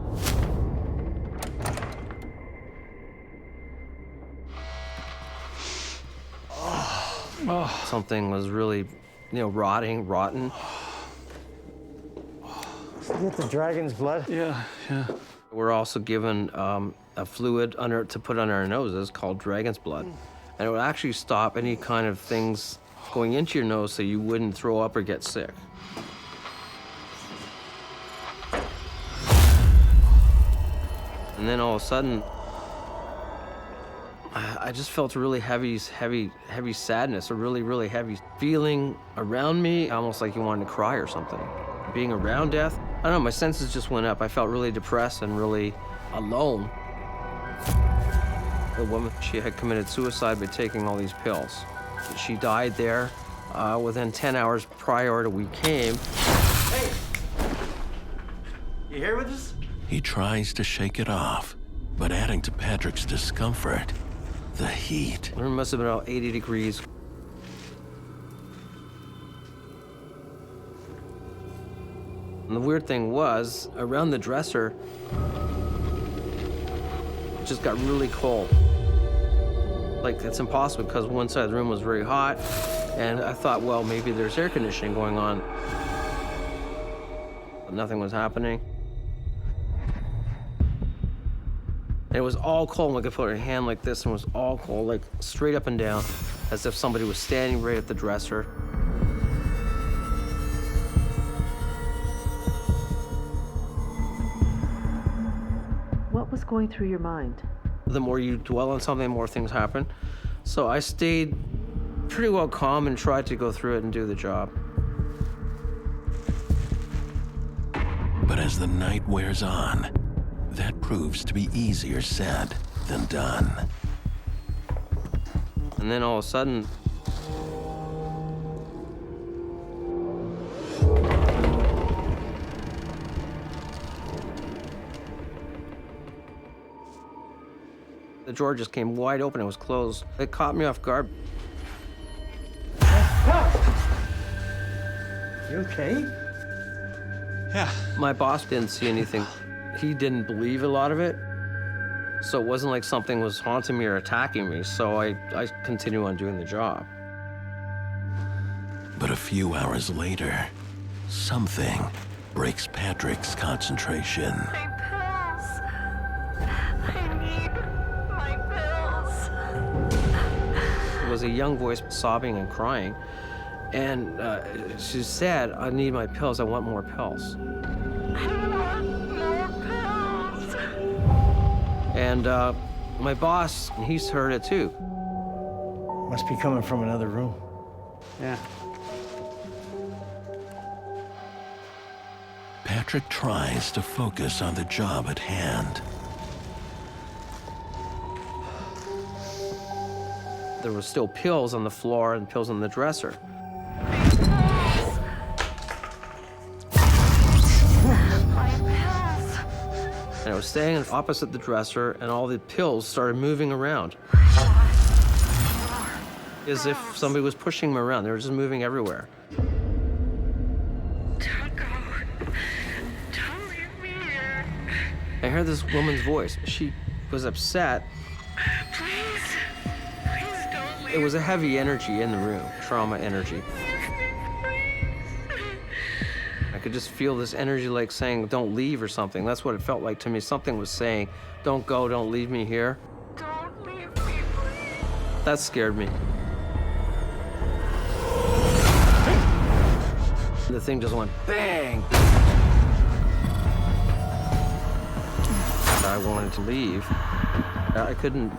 Something was really, you know, rotten. Get the dragon's blood? Yeah. We're also given a fluid to put on our noses called dragon's blood. And it would actually stop any kind of things going into your nose so you wouldn't throw up or get sick. And then all of a sudden, I just felt a really heavy sadness, a really heavy feeling around me, almost like you wanted to cry or something. Being around death, I don't know, my senses just went up. I felt really depressed and really alone. The woman, she had committed suicide by taking all these pills. She died there within 10 hours prior to we came. Hey! You here with us? He tries to shake it off, but adding to Patrick's discomfort, the heat. The room must have been about 80 degrees. And the weird thing was, around the dresser, it just got really cold. Like, it's impossible because one side of the room was very hot, and I thought, well, maybe there's air conditioning going on. But nothing was happening. And it was all cold. Like, I put her hand like this, and it was all cold, like straight up and down, as if somebody was standing right at the dresser. What was going through your mind? The more you dwell on something, the more things happen. So I stayed pretty well calm and tried to go through it and do the job. But as the night wears on, that proves to be easier said than done. And then all of a sudden, the drawer just came wide open. It was closed. It caught me off guard. You okay? Yeah. My boss didn't see anything. He didn't believe a lot of it. So it wasn't like something was haunting me or attacking me. So I continued on doing the job. But a few hours later, something breaks Patrick's concentration. It was a young voice sobbing and crying. And she said, I need my pills. I want more pills. And my boss, he's heard it too. Must be coming from another room. Yeah. Patrick tries to focus on the job at hand. There were still pills on the floor and pills on the dresser. And I was staying opposite the dresser, and all the pills started moving around. As if somebody was pushing them around. They were just moving everywhere. Don't go. Don't leave me here. I heard this woman's voice. She was upset. Please. Please don't leave. It was a heavy energy in the room, trauma energy. I could just feel this energy like saying, don't leave or something. That's what it felt like to me. Something was saying, don't go, don't leave me here. Don't leave me, please. That scared me. The thing just went bang. I wanted to leave. I couldn't.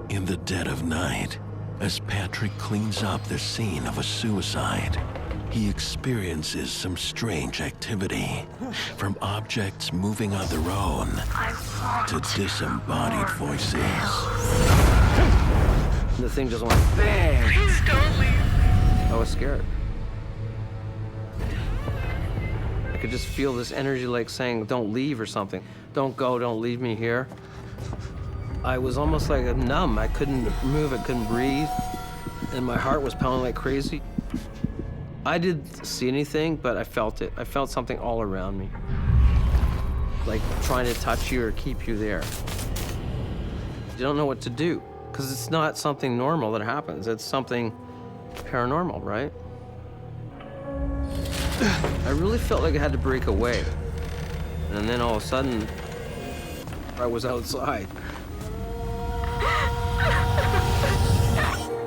In the dead of night, as Patrick cleans up the scene of a suicide, he experiences some strange activity, from objects moving on their own to disembodied voices. The thing just went bang. Please don't leave. I was scared. I could just feel this energy like saying, don't leave or something. Don't go, don't leave me here. I was almost like numb. I couldn't move, I couldn't breathe, and my heart was pounding like crazy. I didn't see anything, but I felt it. I felt something all around me, like trying to touch you or keep you there. You don't know what to do, because it's not something normal that happens. It's something paranormal, right? I really felt like I had to break away. And then all of a sudden, I was outside.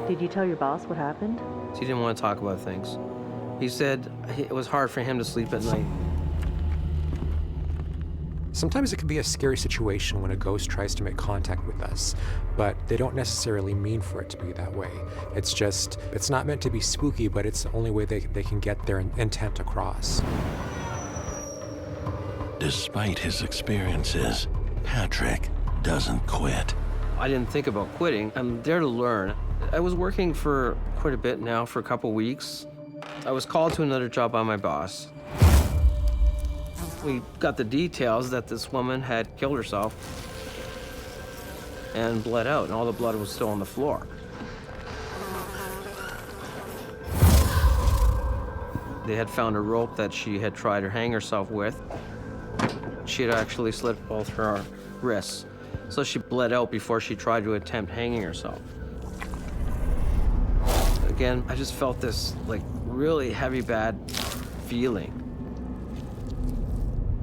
Did you tell your boss what happened? He didn't want to talk about things. He said it was hard for him to sleep at night. Sometimes it can be a scary situation when a ghost tries to make contact with us, but they don't necessarily mean for it to be that way. It's just, it's not meant to be spooky, but it's the only way they can get their intent across. Despite his experiences, Patrick doesn't quit. I didn't think about quitting. I'm there to learn. I was working for quite a bit now, for a couple weeks. I was called to another job by my boss. We got the details that this woman had killed herself and bled out, and all the blood was still on the floor. They had found a rope that she had tried to hang herself with. She had actually slit both her wrists, so she bled out before she tried to attempt hanging herself. Again, I just felt this like really heavy, bad feeling.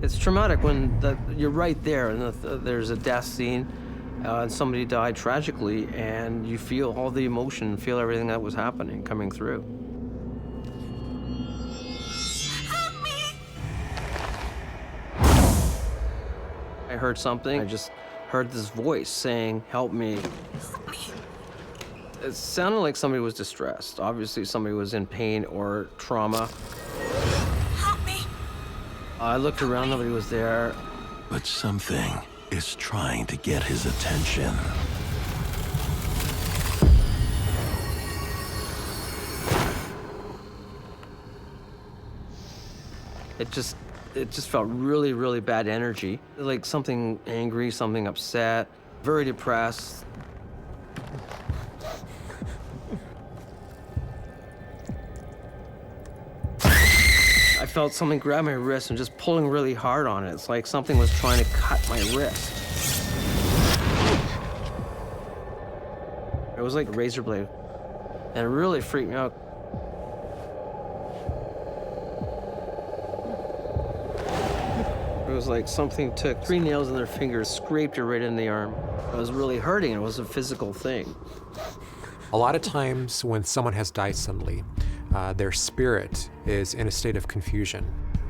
It's traumatic when you're right there and there's a death scene and somebody died tragically, and you feel all the emotion, feel everything that was happening coming through. Help me. I heard something. I just heard this voice saying, help me. Help me. It sounded like somebody was distressed. Obviously, somebody was in pain or trauma. Help me. I looked around, nobody was there. But something is trying to get his attention. It just felt really, really bad energy. Like something angry, something upset, very depressed. I felt something grab my wrist and just pulling really hard on it. It's like something was trying to cut my wrist. It was like a razor blade, and it really freaked me out. It was like something took 3 nails in their fingers, scraped it right in the arm. It was really hurting. It was a physical thing. A lot of times when someone has died suddenly, their spirit is in a state of confusion.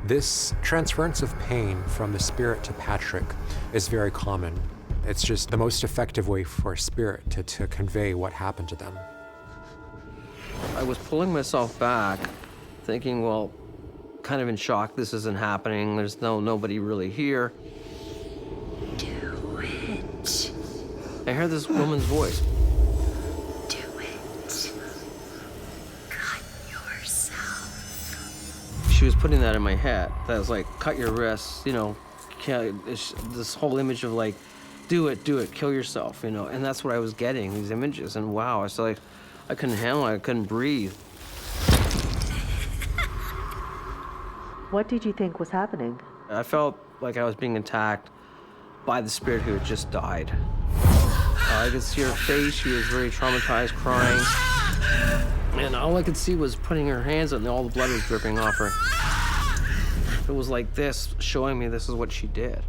This transference of pain from the spirit to Patrick is very common. It's just the most effective way for a spirit to convey what happened to them. I was pulling myself back, thinking, well, kind of in shock, this isn't happening. There's nobody really here. Do it. I heard this woman's voice. Do it. Cut yourself. She was putting that in my head. That was like, cut your wrists, you know, this whole image of like, do it, kill yourself, you know. And that's what I was getting, these images. And wow, I was like, I couldn't handle it, I couldn't breathe. What did you think was happening? I felt like I was being attacked by the spirit who had just died. I could see her face, she was very traumatized, crying. And all I could see was putting her hands up and all the blood was dripping off her. It was like this, showing me this is what she did.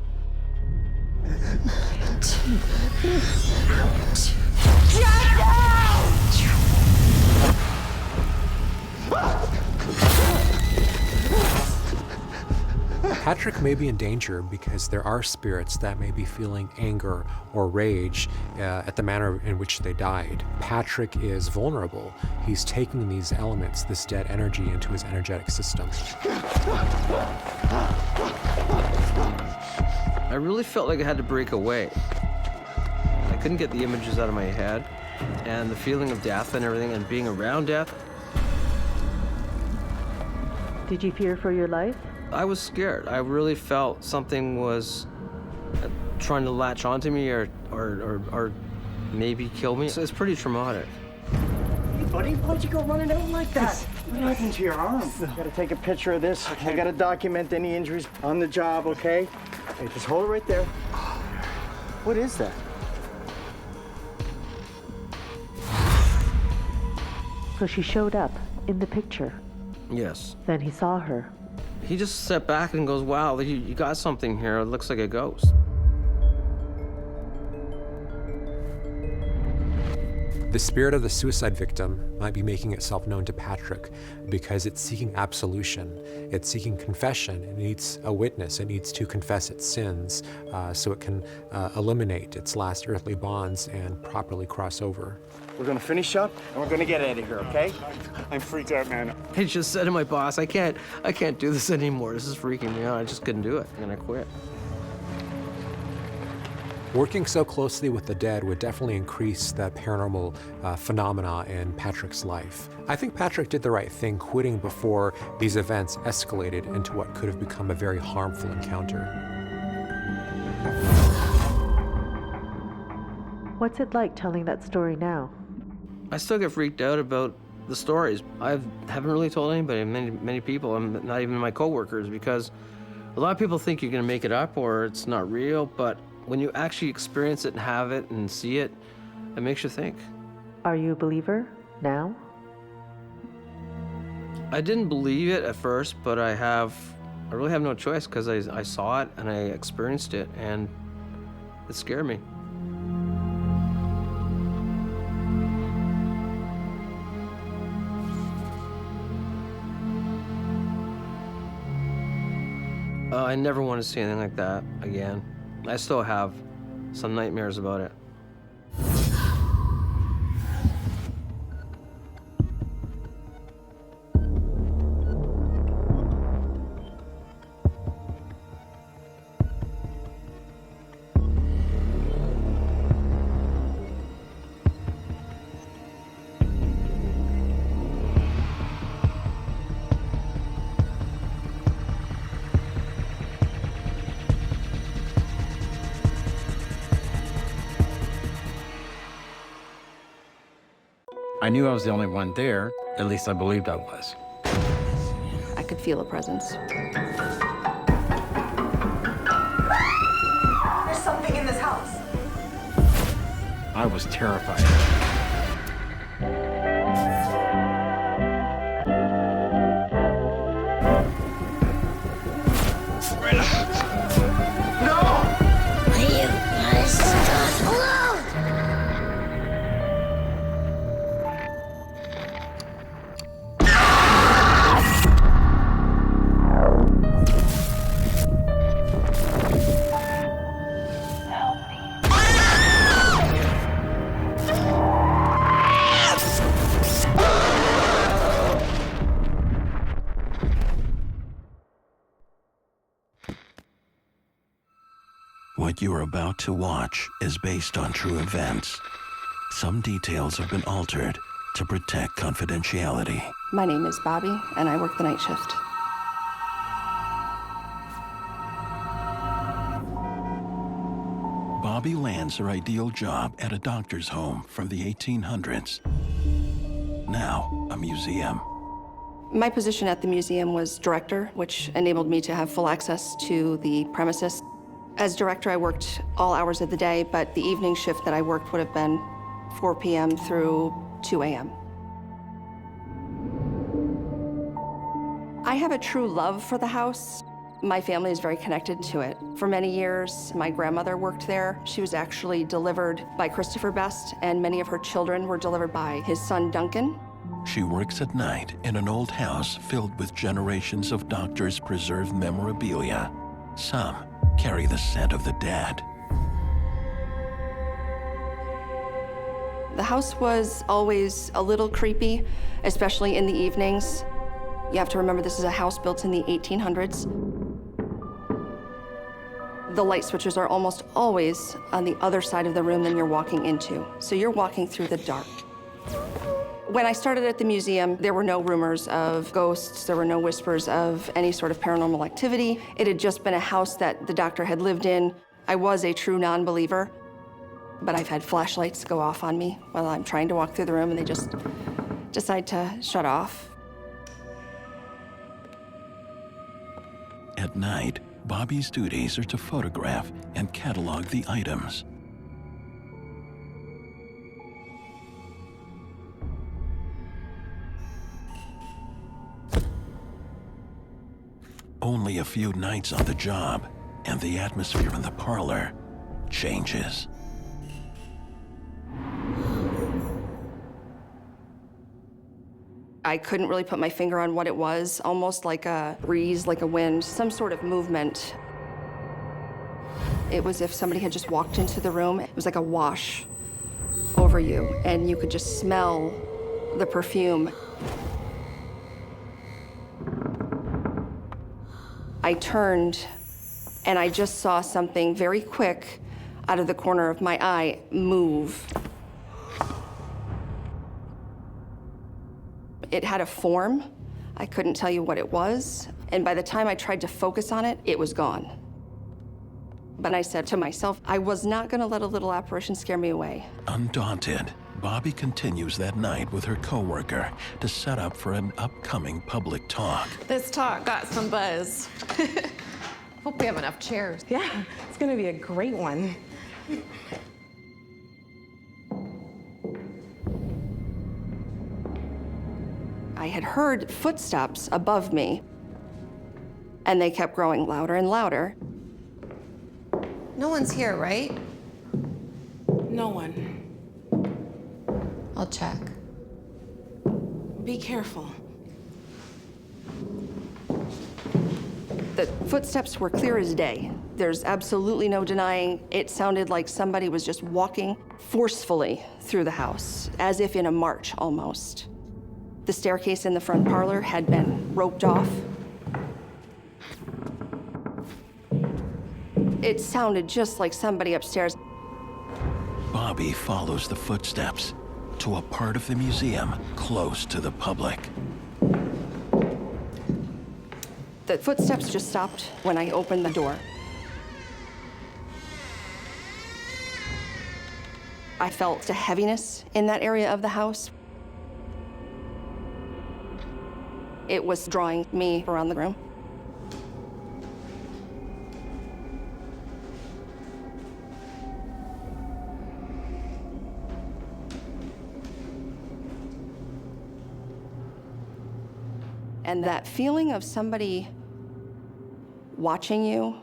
Patrick may be in danger because there are spirits that may be feeling anger or rage at the manner in which they died. Patrick is vulnerable. He's taking these elements, this dead energy, into his energetic system. I really felt like I had to break away. I couldn't get the images out of my head, and the feeling of death and everything, and being around death. Did you fear for your life? I was scared. I really felt something was trying to latch onto me or maybe kill me. So it's pretty traumatic. Hey, buddy, why'd you go running out like that? What happened to your arm? Gotta take a picture of this. Okay. I gotta document any injuries on the job, okay? Hey, just hold it right there. What is that? So she showed up in the picture. Yes. Then he saw her. He just stepped back and goes, wow, you got something here. It looks like a ghost. The spirit of the suicide victim might be making itself known to Patrick because it's seeking absolution, it's seeking confession, it needs a witness, it needs to confess its sins so it can eliminate its last earthly bonds and properly cross over. We're gonna finish up and we're gonna get out of here, okay? I'm freaked out, man. I just said to my boss, I can't do this anymore. This is freaking me out. I just couldn't do it, and I quit. Working so closely with the dead would definitely increase the paranormal phenomena in Patrick's life. I think Patrick did the right thing quitting before these events escalated into what could have become a very harmful encounter. What's it like telling that story now? I still get freaked out about the stories. I haven't really told anybody, many people, not even my coworkers, because a lot of people think you're gonna make it up or it's not real, but when you actually experience it and have it and see it, it makes you think. Are you a believer now? I didn't believe it at first, but I really have no choice because I saw it and I experienced it and it scared me. I never want to see anything like that again. I still have some nightmares about it. I knew I was the only one there. At least I believed I was. I could feel a presence. There's something in this house. I was terrified. What you are about to watch is based on true events. Some details have been altered to protect confidentiality. My name is Bobby, and I work the night shift. Bobby lands her ideal job at a doctor's home from the 1800s. Now, a museum. My position at the museum was director, which enabled me to have full access to the premises. As director, I worked all hours of the day, but the evening shift that I worked would have been 4 p.m. through 2 a.m. have a true love for the house. My family is very connected to it. For many years, my grandmother worked there. She was actually delivered by Christopher Best, and many of her children were delivered by his son, Duncan. She works at night in an old house filled with generations of doctors' preserved memorabilia. Some carry the scent of the dead. The house was always a little creepy, especially in the evenings. You have to remember this is a house built in the 1800s. The light switches are almost always on the other side of the room than you're walking into, so you're walking through the dark. When I started at the museum, there were no rumors of ghosts, there were no whispers of any sort of paranormal activity. It had just been a house that the doctor had lived in. I was a true non-believer, but I've had flashlights go off on me while I'm trying to walk through the room and they just decide to shut off. At night, Bobby's duties are to photograph and catalog the items. Only a few nights on the job, and the atmosphere in the parlor changes. I couldn't really put my finger on what it was, almost like a breeze, like a wind, some sort of movement. It was if somebody had just walked into the room. It was like a wash over you, and you could just smell the perfume. I turned, and I just saw something very quick out of the corner of my eye move. It had a form. I couldn't tell you what it was, and by the time I tried to focus on it, it was gone. But I said to myself, I was not gonna let a little apparition scare me away. Undaunted, Bobby continues that night with her coworker to set up for an upcoming public talk. This talk got some buzz. Hope we have enough chairs. Yeah, it's gonna be a great one. I had heard footsteps above me, and they kept growing louder and louder. No one's here, right? No one. I'll check. Be careful. The footsteps were clear as day. There's absolutely no denying it sounded like somebody was just walking forcefully through the house, as if in a march almost. The staircase in the front parlor had been roped off. It sounded just like somebody upstairs. Bobby follows the footsteps to a part of the museum close to the public. The footsteps just stopped when I opened the door. I felt a heaviness in that area of the house. It was drawing me around the room. And that feeling of somebody watching you.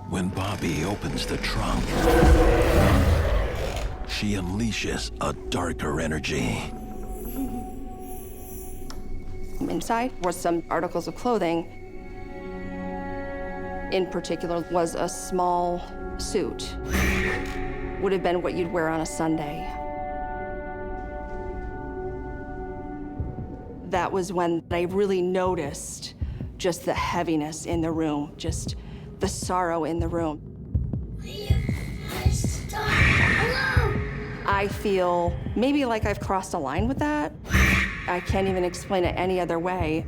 When Bobby opens the trunk, she unleashes a darker energy. Inside was some articles of clothing. In particular was a small suit. Would have been what you'd wear on a Sunday. That was when I really noticed just the heaviness in the room, just the sorrow in the room. I feel maybe like I've crossed a line with that. I can't even explain it any other way.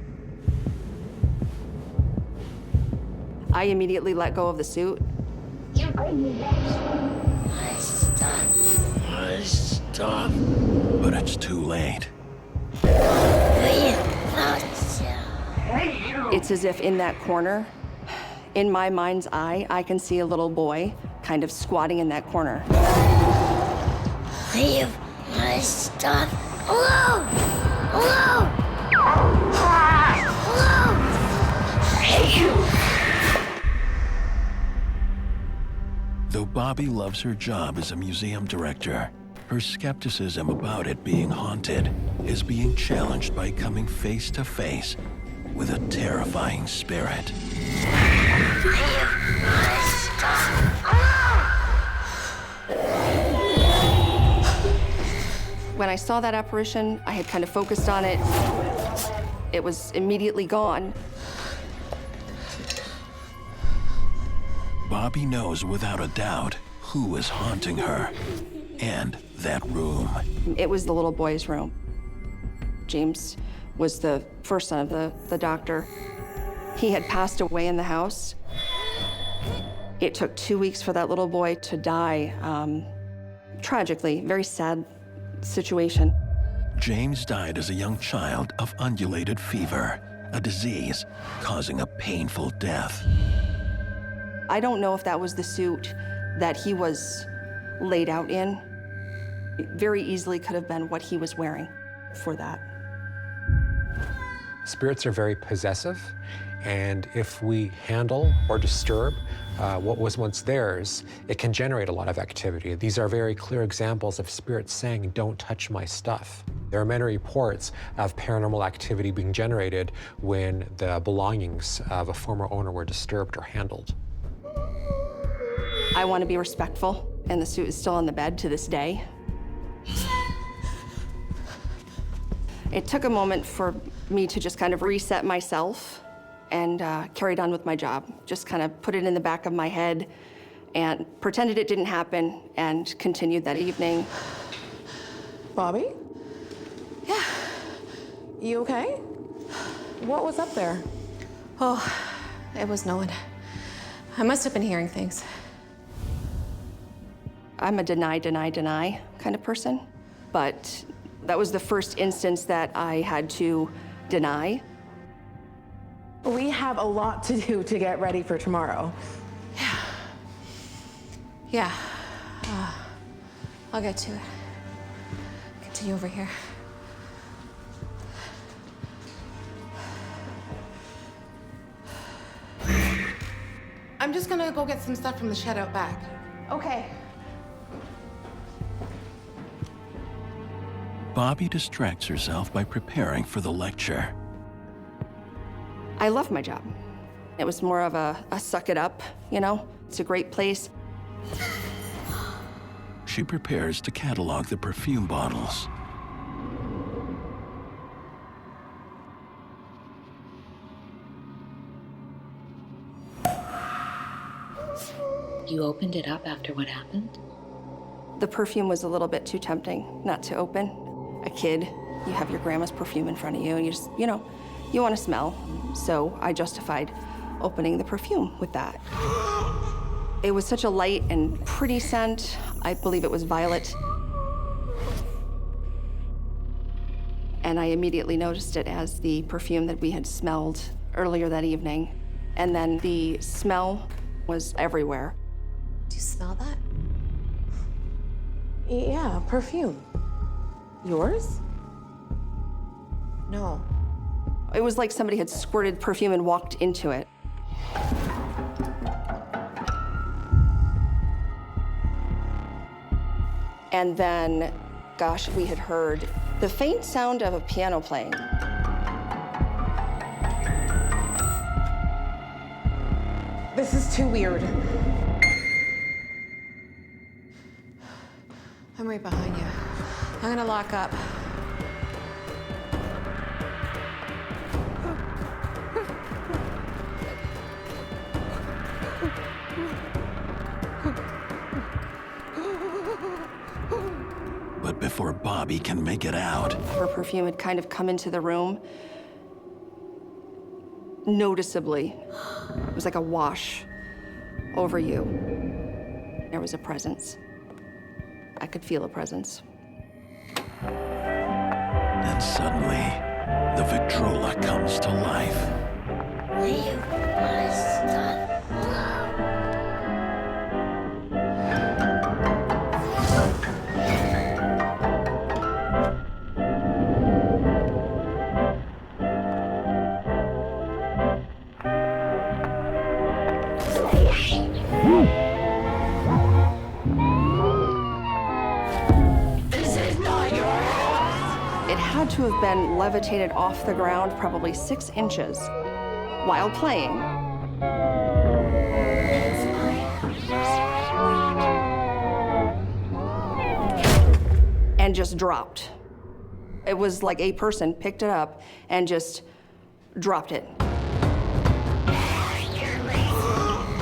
I immediately let go of the suit, Stop. But it's too late. It's as if in that corner, in my mind's eye, I can see a little boy kind of squatting in that corner. Leave my stuff alone! Alone! Though Bobby loves her job as a museum director, her skepticism about it being haunted is being challenged by coming face to face with a terrifying spirit. When I saw that apparition, I had kind of focused on it. It was immediately gone. Bobby knows without a doubt who is haunting her and that room. It was the little boy's room. James was the first son of the doctor. He had passed away in the house. It took 2 weeks for that little boy to die. Tragically, very sad situation. James died as a young child of undulated fever, a disease causing a painful death. I don't know if that was the suit that he was laid out in. It very easily could have been what he was wearing for that. Spirits are very possessive, and if we handle or disturb what was once theirs, it can generate a lot of activity. These are very clear examples of spirits saying, "Don't touch my stuff." There are many reports of paranormal activity being generated when the belongings of a former owner were disturbed or handled. I want to be respectful, and the suit is still on the bed to this day. It took a moment for me to just kind of reset myself and carried on with my job. Just kind of put it in the back of my head and pretended it didn't happen and continued that evening. Bobby? Yeah. You okay? What was up there? Oh, it was no one. I must have been hearing things. I'm a deny kind of person, but that was the first instance that I had to deny. We have a lot to do to get ready for tomorrow. Yeah. I'll get to it. Continue over here. I'm just gonna go get some stuff from the shed out back. Okay. Bobby distracts herself by preparing for the lecture. I love my job. It was more of a suck it up, you know? It's a great place. She prepares to catalog the perfume bottles. You opened it up after what happened? The perfume was a little bit too tempting not to open. A kid, you have your grandma's perfume in front of you, and you just, you know, you want to smell. So I justified opening the perfume with that. It was such a light and pretty scent. I believe it was violet. And I immediately noticed it as the perfume that we had smelled earlier that evening. And then the smell was everywhere. Do you smell that? Yeah, perfume. Yours? No. It was like somebody had squirted perfume and walked into it. And then, gosh, we had heard the faint sound of a piano playing. This is too weird. I'm right behind you. I'm gonna lock up. But before Bobby can make it out, Her perfume had kind of come into the room noticeably. It was like a wash over you. There was a presence. I could feel a presence. And suddenly, the Victrola comes to life. It had to have been levitated off the ground probably 6 inches while playing. And just dropped. It was like a person picked it up and just dropped it.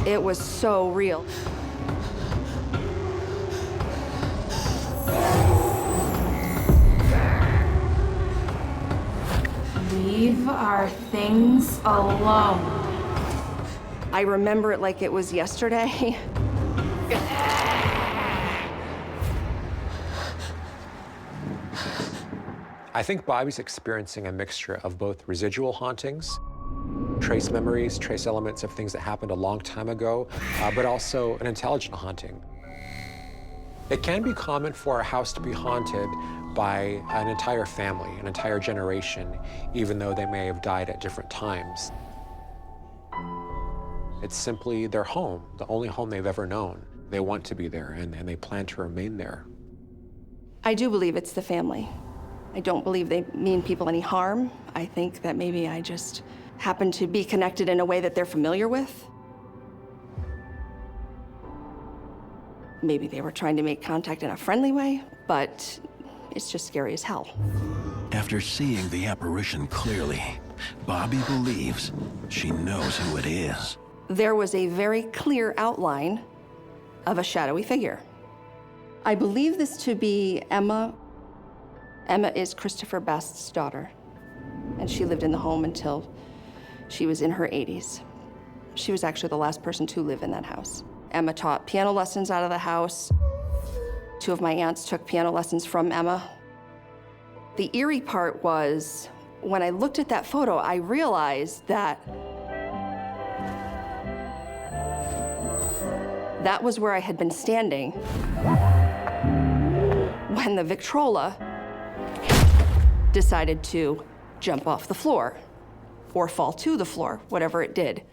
It was so real. Leave our things alone. I remember it like it was yesterday. I think Bobby's experiencing a mixture of both residual hauntings, trace memories, trace elements of things that happened a long time ago, but also an intelligent haunting. It can be common for a house to be haunted by an entire family, an entire generation, even though they may have died at different times. It's simply their home, the only home they've ever known. They want to be there, and they plan to remain there. I do believe it's the family. I don't believe they mean people any harm. I think that maybe I just happen to be connected in a way that they're familiar with. Maybe they were trying to make contact in a friendly way, but it's just scary as hell. After seeing the apparition clearly, Bobby believes she knows who it is. There was a very clear outline of a shadowy figure. I believe this to be Emma. Emma is Christopher Best's daughter, and she lived in the home until she was in her 80s. She was actually the last person to live in that house. Emma taught piano lessons out of the house. 2 of my aunts took piano lessons from Emma. The eerie part was, when I looked at that photo, I realized that that was where I had been standing when the Victrola decided to jump off the floor or fall to the floor, whatever it did.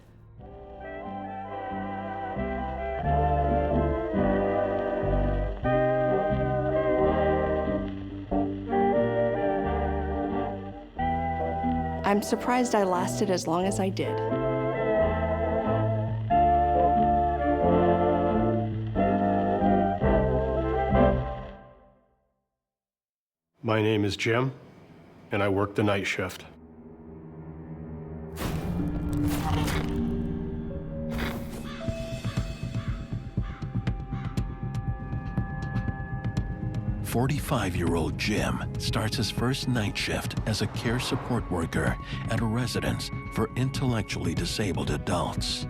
I'm surprised I lasted as long as I did. My name is Jim, and I work the night shift. "45-year-old Jim starts his first night shift as a care support worker at a residence for intellectually disabled adults.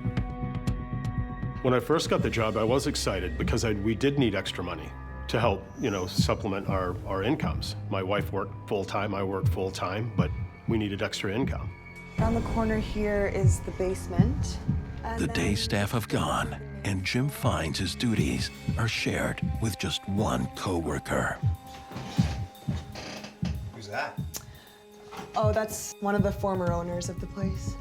When I first got the job, I was excited because we did need extra money to help, supplement our incomes. My wife worked full-time, I worked full-time, but we needed extra income. Around the corner here is the basement. The day staff have gone, and Jim finds his duties are shared with just one coworker. Who's that? Oh, that's one of the former owners of the place.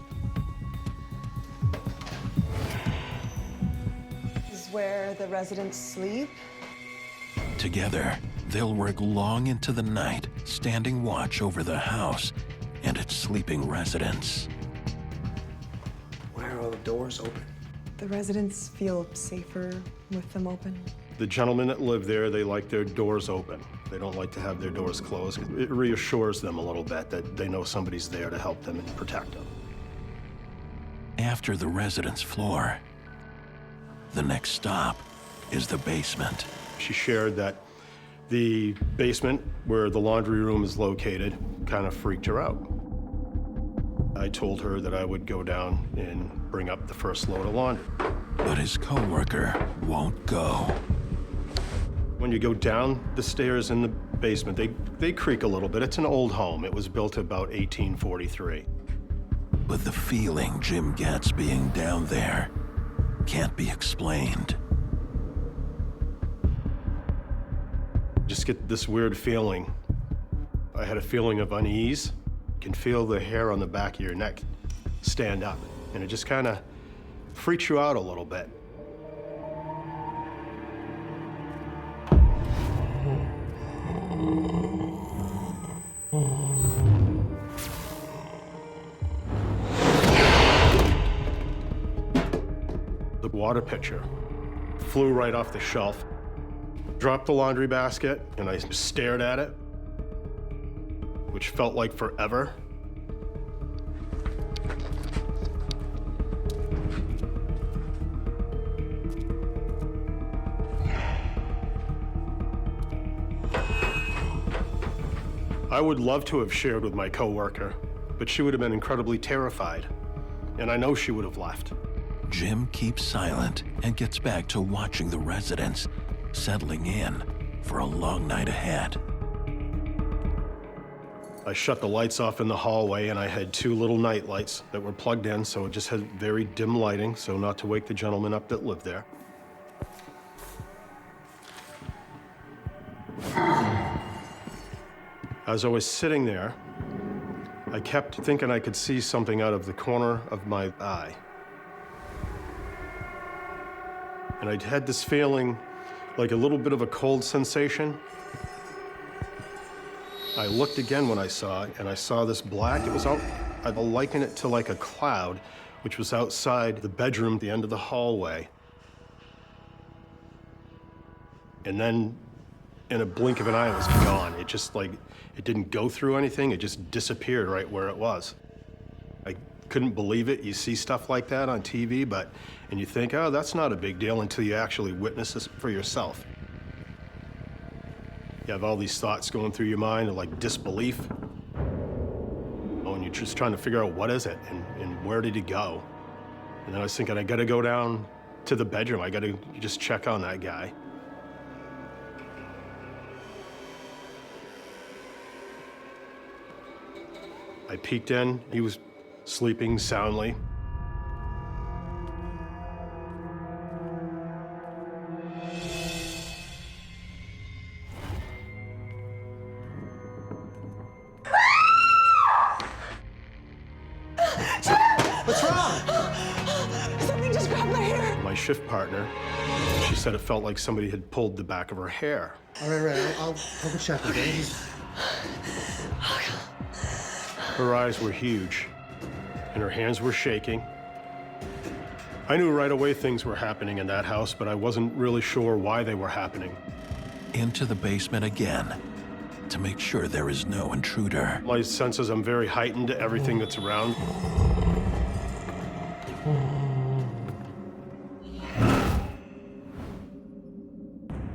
This is where the residents sleep. Together, they'll work long into the night, standing watch over the house and its sleeping residents. Why are all the doors open? The residents feel safer with them open. The gentlemen that live there, they like their doors open. They don't like to have their doors closed. It reassures them a little bit that they know somebody's there to help them and protect them. After the residence floor, the next stop is the basement. She shared that the basement, where the laundry room is located, kind of freaked her out. I told her that I would go down and bring up the first load of laundry. But his coworker won't go. When you go down the stairs in the basement, they creak a little bit. It's an old home. It was built about 1843. But the feeling Jim gets being down there can't be explained. Just get this weird feeling. I had a feeling of unease. You can feel the hair on the back of your neck stand up, and it just kind of freaks you out a little bit. The water pitcher flew right off the shelf. Dropped the laundry basket, and I stared at it, which felt like forever. I would love to have shared with my coworker, but she would have been incredibly terrified, and I know she would have left. Jim keeps silent and gets back to watching the residents settling in for a long night ahead. I shut the lights off in the hallway, and I had 2 little night lights that were plugged in, so it just had very dim lighting, so not to wake the gentleman up that lived there. As I was sitting there, I kept thinking I could see something out of the corner of my eye. And I had this feeling like a little bit of a cold sensation. I looked again when I saw it, and I saw this black. It was out, I'd liken it to like a cloud, which was outside the bedroom, the end of the hallway. And then, in a blink of an eye, it was gone. It just like, it didn't go through anything. It just disappeared right where it was. I couldn't believe it. You see stuff like that on TV, and you think, oh, that's not a big deal until you actually witness this for yourself. You have all these thoughts going through your mind of like disbelief. Oh, and you're just trying to figure out what is it and where did he go? And then I was thinking, I gotta go down to the bedroom. I gotta just check on that guy. I peeked in. He was sleeping soundly. What's wrong? Something just grabbed my hair. My shift partner, she said it felt like somebody had pulled the back of her hair. All right. I'll go check, okay? Her eyes were huge, and her hands were shaking. I knew right away things were happening in that house, but I wasn't really sure why they were happening. Into the basement again to make sure there is no intruder. My senses, I'm very heightened to everything that's around.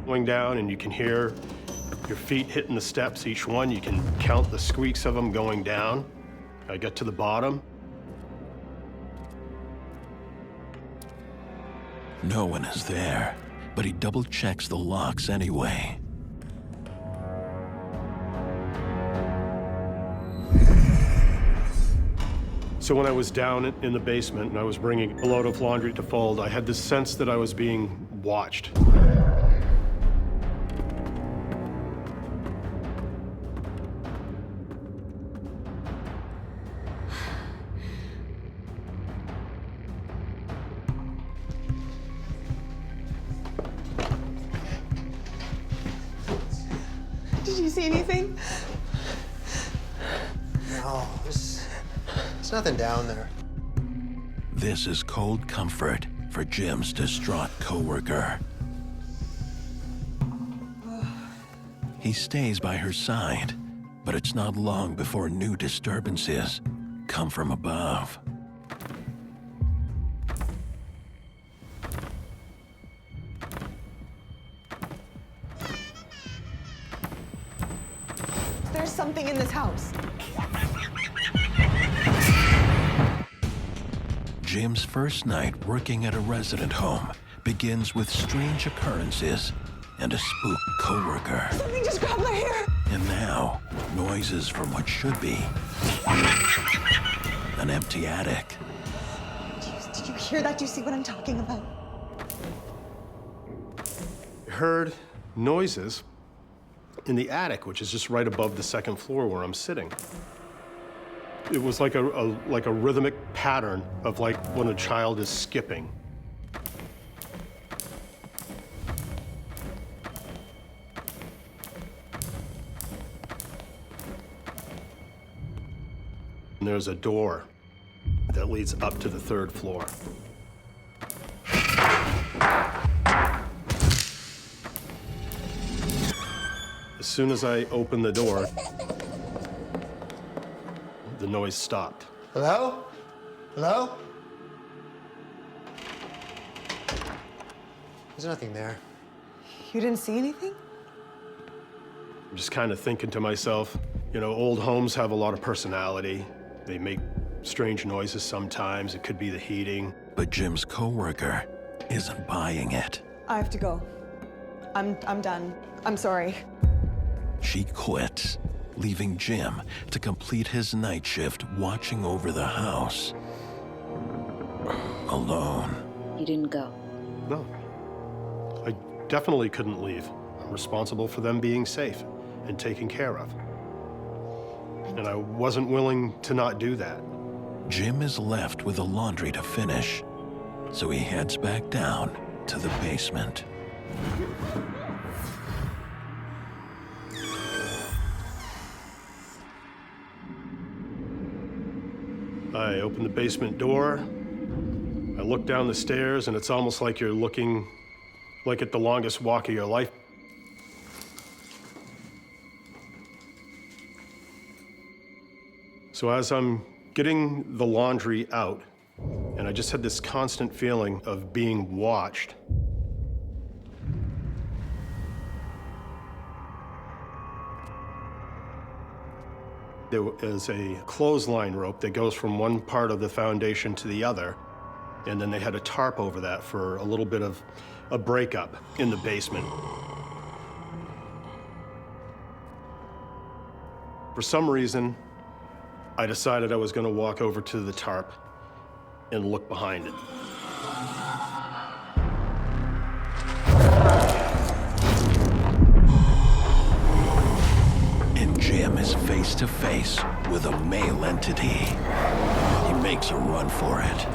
Going down, and you can hear your feet hitting the steps, each one. You can count the squeaks of them going down. I get to the bottom. No one is there, but he double checks the locks anyway. So when I was down in the basement and I was bringing a load of laundry to fold, I had this sense that I was being watched. Did you see anything? No, there's nothing down there. This is cold comfort for Jim's distraught coworker. He stays by her side, but it's not long before new disturbances come from above. There's something in this house. Jim's first night working at a resident home begins with strange occurrences and a spooked coworker. Something just grabbed my hair. And now, noises from what should be an empty attic. Did you hear that? Do you see what I'm talking about? I heard noises in the attic, which is just right above the second floor where I'm sitting. It was like a rhythmic pattern of like when a child is skipping. And there's a door that leads up to the third floor. As soon as I opened the door, the noise stopped. Hello? Hello? There's nothing there. You didn't see anything? I'm just kind of thinking to myself, you know, old homes have a lot of personality. They make strange noises sometimes. It could be the heating. But Jim's coworker isn't buying it. I have to go. I'm done. I'm sorry. She quits, leaving Jim to complete his night shift watching over the house. Alone. You didn't go? No. I definitely couldn't leave. I'm responsible for them being safe and taken care of. And I wasn't willing to not do that. Jim is left with the laundry to finish, so he heads back down to the basement. I open the basement door. I look down the stairs, and it's almost like you're looking like at the longest walk of your life. So as I'm getting the laundry out, and I just had this constant feeling of being watched. There is a clothesline rope that goes from one part of the foundation to the other, and then they had a tarp over that for a little bit of a breakup in the basement. For some reason, I decided I was going to walk over to the tarp and look behind it. And Jim is face to face with a male entity. He makes a run for it.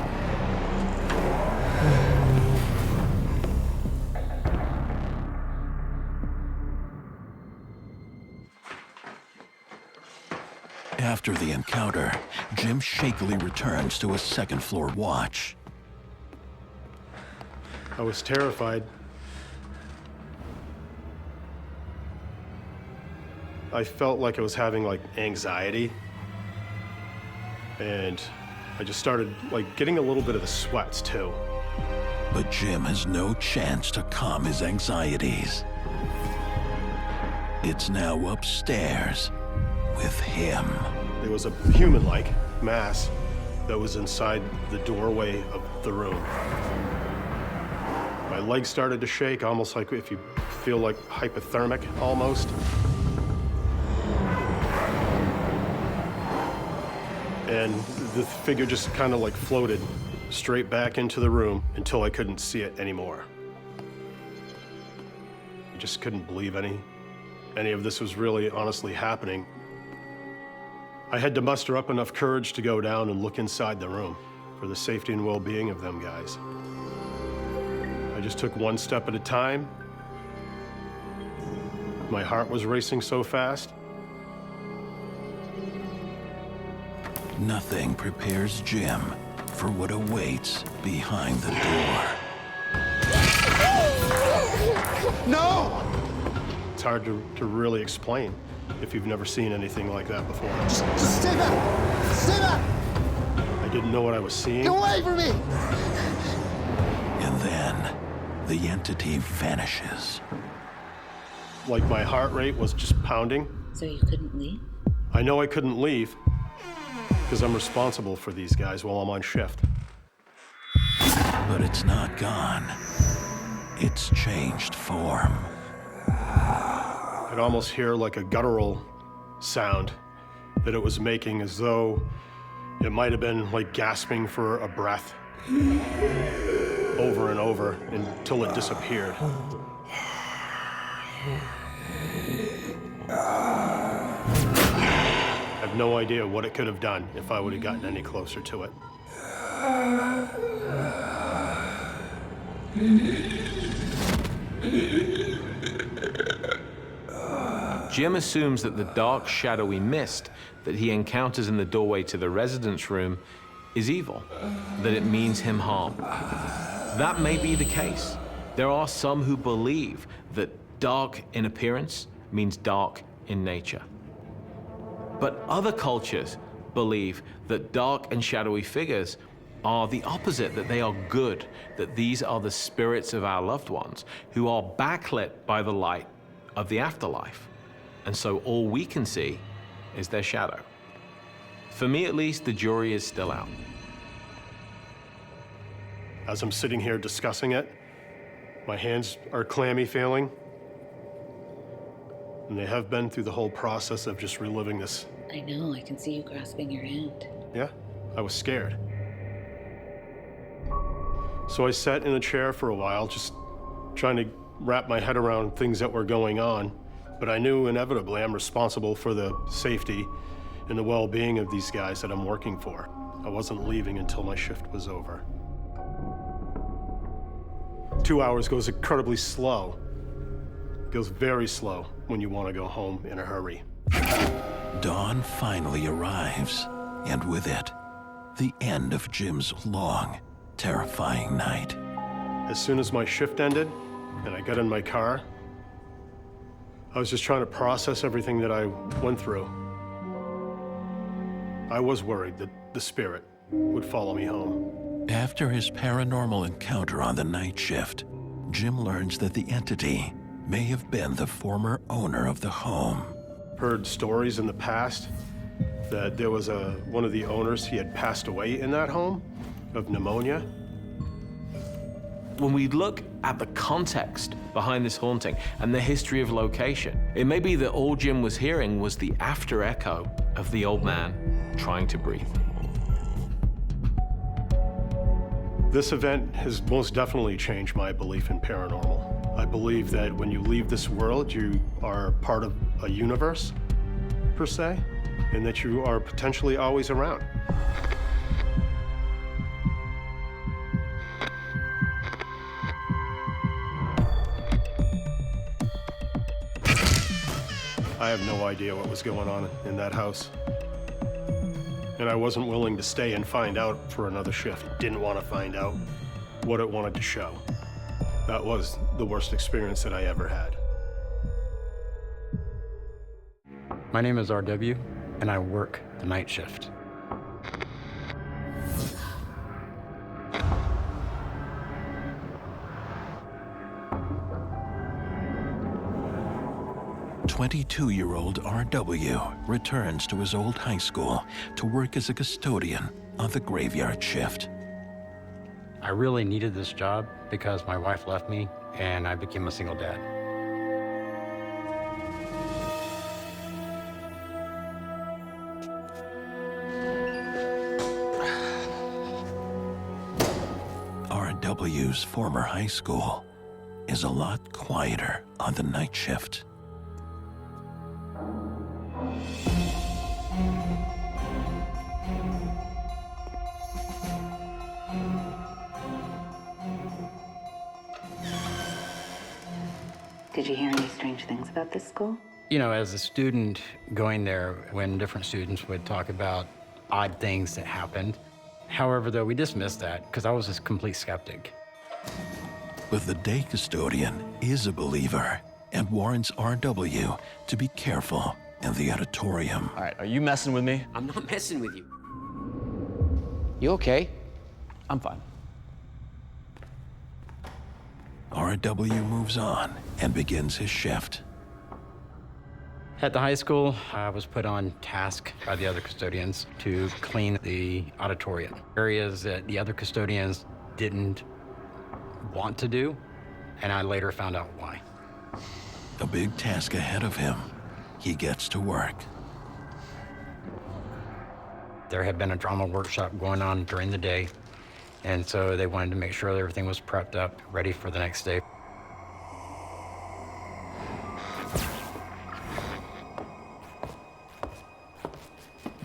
After the encounter, Jim shakily returns to his second floor watch. I was terrified. I felt like I was having like anxiety. And I just started like getting a little bit of the sweats too. But Jim has no chance to calm his anxieties. It's now upstairs with him. There was a human-like mass that was inside the doorway of the room. My legs started to shake, almost like if you feel like hypothermic, almost. And the figure just kind of like floated straight back into the room until I couldn't see it anymore. I just couldn't believe any of this was really honestly happening. I had to muster up enough courage to go down and look inside the room for the safety and well-being of them guys. I just took one step at a time. My heart was racing so fast. Nothing prepares Jim for what awaits behind the door. No! It's hard to really explain if you've never seen anything like that before. Just stay back! Stay back! I didn't know what I was seeing. Get away from me! And then the entity vanishes. Like my heart rate was just pounding. So you couldn't leave? I know I couldn't leave because I'm responsible for these guys while I'm on shift. But it's not gone. It's changed form. I'd almost hear like a guttural sound that it was making, as though it might have been like gasping for a breath over and over until it disappeared. I have no idea what it could have done if I would have gotten any closer to it. Jim assumes that the dark, shadowy mist that he encounters in the doorway to the residence room is evil, that it means him harm. That may be the case. There are some who believe that dark in appearance means dark in nature. But other cultures believe that dark and shadowy figures are the opposite, that they are good, that these are the spirits of our loved ones who are backlit by the light of the afterlife. And so all we can see is their shadow. For me, at least, the jury is still out. As I'm sitting here discussing it, my hands are clammy feeling. And they have been through the whole process of just reliving this. I know, I can see you grasping your hand. Yeah, I was scared. So I sat in a chair for a while, just trying to wrap my head around things that were going on. But I knew inevitably I'm responsible for the safety and the well-being of these guys that I'm working for. I wasn't leaving until my shift was over. 2 hours goes incredibly slow. It goes very slow when you want to go home in a hurry. Dawn finally arrives, and with it, the end of Jim's long, terrifying night. As soon as my shift ended and I got in my car, I was just trying to process everything that I went through. I was worried that the spirit would follow me home. After his paranormal encounter on the night shift, Jim learns that the entity may have been the former owner of the home. Heard stories in the past that there was one of the owners, he had passed away in that home of pneumonia. When we look at the context behind this haunting and the history of location, it may be that all Jim was hearing was the after echo of the old man trying to breathe. This event has most definitely changed my belief in paranormal. I believe that when you leave this world, you are part of a universe, per se, and that you are potentially always around. I have no idea what was going on in that house. And I wasn't willing to stay and find out for another shift. Didn't want to find out what it wanted to show. That was the worst experience that I ever had. My name is RW, and I work the night shift. "22-year-old RW returns to his old high school to work as a custodian on the graveyard shift. I really needed this job because my wife left me and I became a single dad. RW's former high school is a lot quieter on the night shift. Did you hear any strange things about this school? You know, as a student going there, when different students would talk about odd things that happened. However, though, we dismissed that because I was a complete skeptic. But the day custodian is a believer and warns RW to be careful in the auditorium. All right, are you messing with me? I'm not messing with you. You okay? I'm fine. RW moves on and begins his shift. At the high school, I was put on task by the other custodians to clean the auditorium. Areas that the other custodians didn't want to do, and I later found out why. A big task ahead of him. He gets to work. There had been a drama workshop going on during the day, and so they wanted to make sure that everything was prepped up, ready for the next day.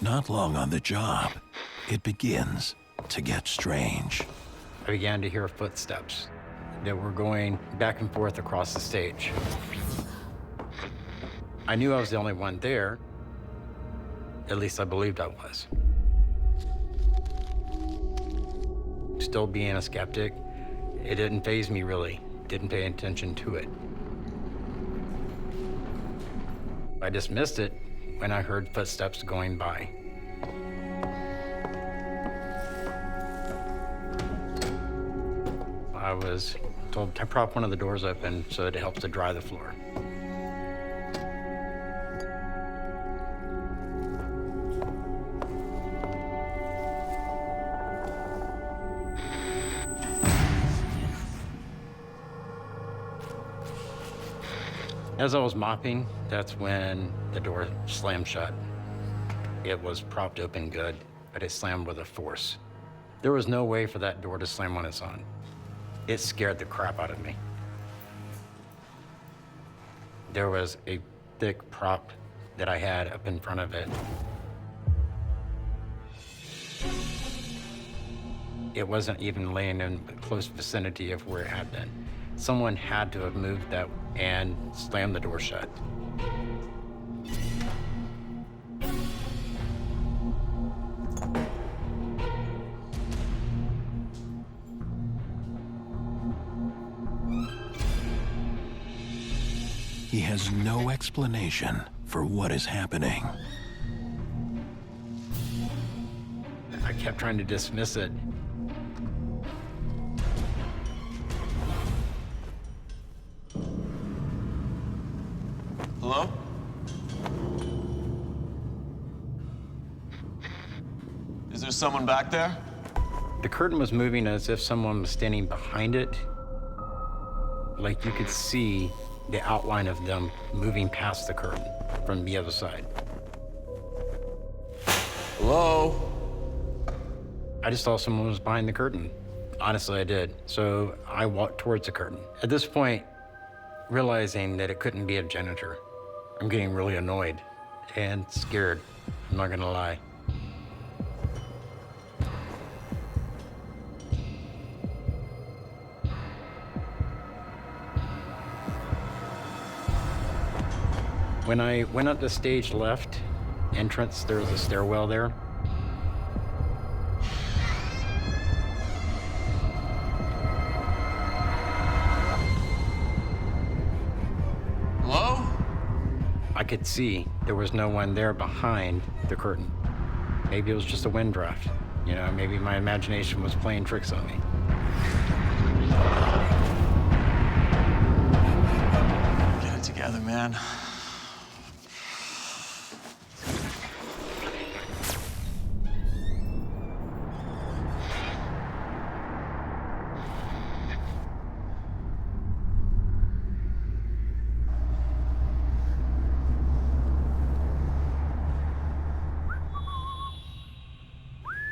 Not long on the job, it begins to get strange. I began to hear footsteps that were going back and forth across the stage. I knew I was the only one there. At least I believed I was. Still being a skeptic, it didn't faze me really. Didn't pay attention to it. I dismissed it when I heard footsteps going by. I was told to prop one of the doors open so that it helps to dry the floor. As I was mopping, that's when the door slammed shut. It was propped open good, but it slammed with a force. There was no way for that door to slam on its own. It scared the crap out of me. There was a thick prop that I had up in front of it. It wasn't even laying in the close vicinity of where it had been. Someone had to have moved that and slammed the door shut. He has no explanation for what is happening. I kept trying to dismiss it. Hello? Is there someone back there? The curtain was moving as if someone was standing behind it. Like you could see the outline of them moving past the curtain from the other side. Hello? I just thought someone was behind the curtain. Honestly, I did. So I walked towards the curtain. At this point, realizing that it couldn't be a janitor, I'm getting really annoyed and scared, I'm not gonna lie. When I went up the stage left entrance, there was a stairwell there. Hello? I could see there was no one there behind the curtain. Maybe it was just a wind draft. You know, maybe my imagination was playing tricks on me. Get it together, man.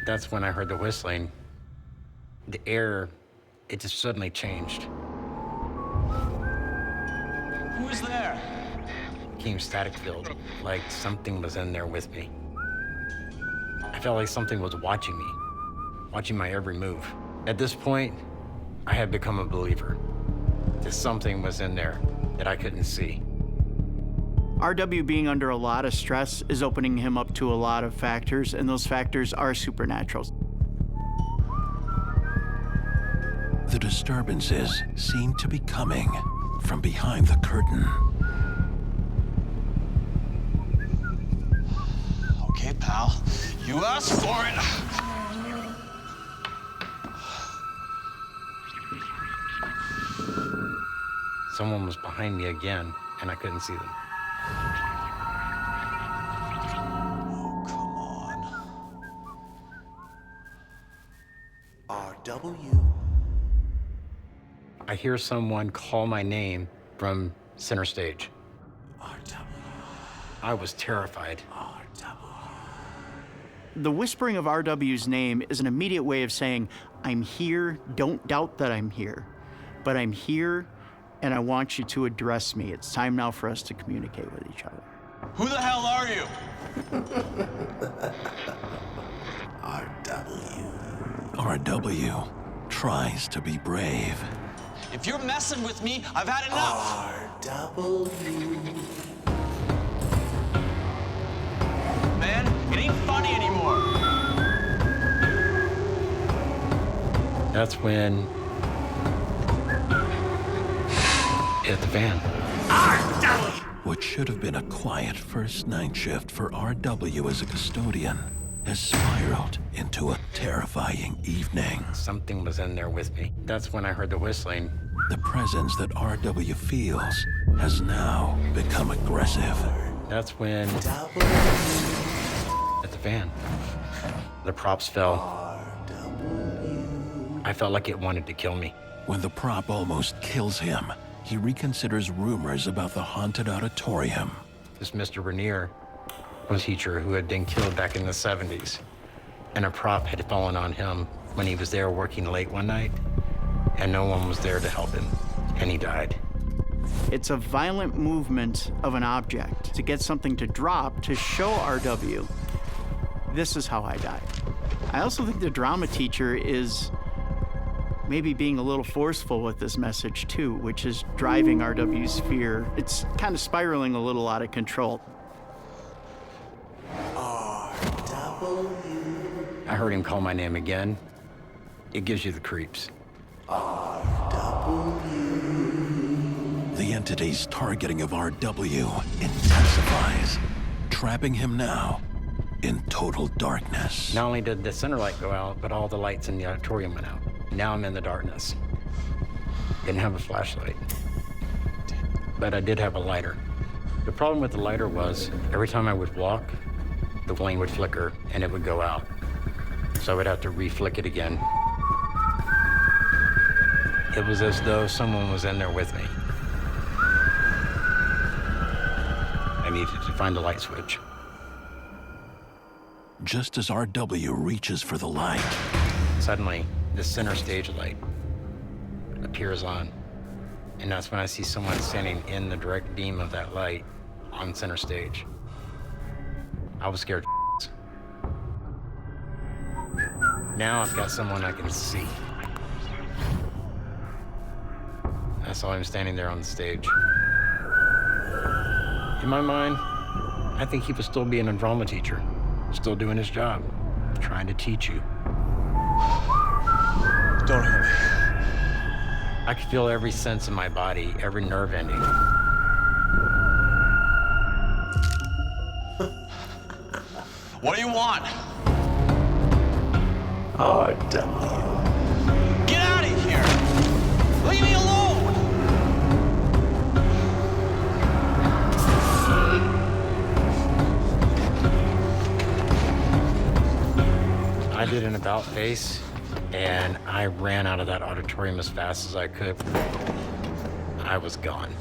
That's when I heard the whistling. The air, it just suddenly changed. Who's there? It became static filled, like something was in there with me. I felt like something was watching me, watching my every move. At this point, I had become a believer that something was in there that I couldn't see. RW being under a lot of stress is opening him up to a lot of factors, and those factors are supernatural. The disturbances seem to be coming from behind the curtain. Okay, pal. You asked for it. Someone was behind me again, and I couldn't see them. RW. I hear someone call my name from center stage. I was terrified. The whispering of RW's name is an immediate way of saying, I'm here, don't doubt that I'm here. But I'm here, and I want you to address me. It's time now for us to communicate with each other. Who the hell are you? RW tries to be brave. If you're messing with me, I've had enough. Man, it ain't funny anymore. That's when it hit the fan. What should have been a quiet first night shift for RW as a custodian has spiraled into a terrifying evening. Something was in there with me. That's when I heard the whistling. The presence that RW feels has now become aggressive. That's when at the van, the props fell. I felt like it wanted to kill me. When the prop almost kills him, he reconsiders rumors about the haunted auditorium. This Mr. Rainier was a teacher who had been killed back in the 70s. And a prop had fallen on him when he was there working late one night, and no one was there to help him, and he died. It's a violent movement of an object to get something to drop to show RW, this is how I died. I also think the drama teacher is maybe being a little forceful with this message too, which is driving RW's fear. It's kind of spiraling a little out of control. I heard him call my name again. It gives you the creeps. The entity's targeting of RW intensifies, trapping him now in total darkness. Not only did the center light go out, but all the lights in the auditorium went out. Now I'm in the darkness. Didn't have a flashlight, but I did have a lighter. The problem with the lighter was every time I would walk, the flame would flicker and it would go out. So I would have to re-flick it again. It was as though someone was in there with me. I needed to find the light switch. Just as RW reaches for the light, suddenly the center stage light appears on. And that's when I see someone standing in the direct beam of that light on center stage. I was scared. Now I've got someone I can see. I saw him standing there on the stage. In my mind, I think he was still being a drama teacher, still doing his job, trying to teach you. Don't hurt me. I could feel every sense in my body, every nerve ending. What do you want? RW. Get out of here! Leave me alone! I did an about face, and I ran out of that auditorium as fast as I could. I was gone.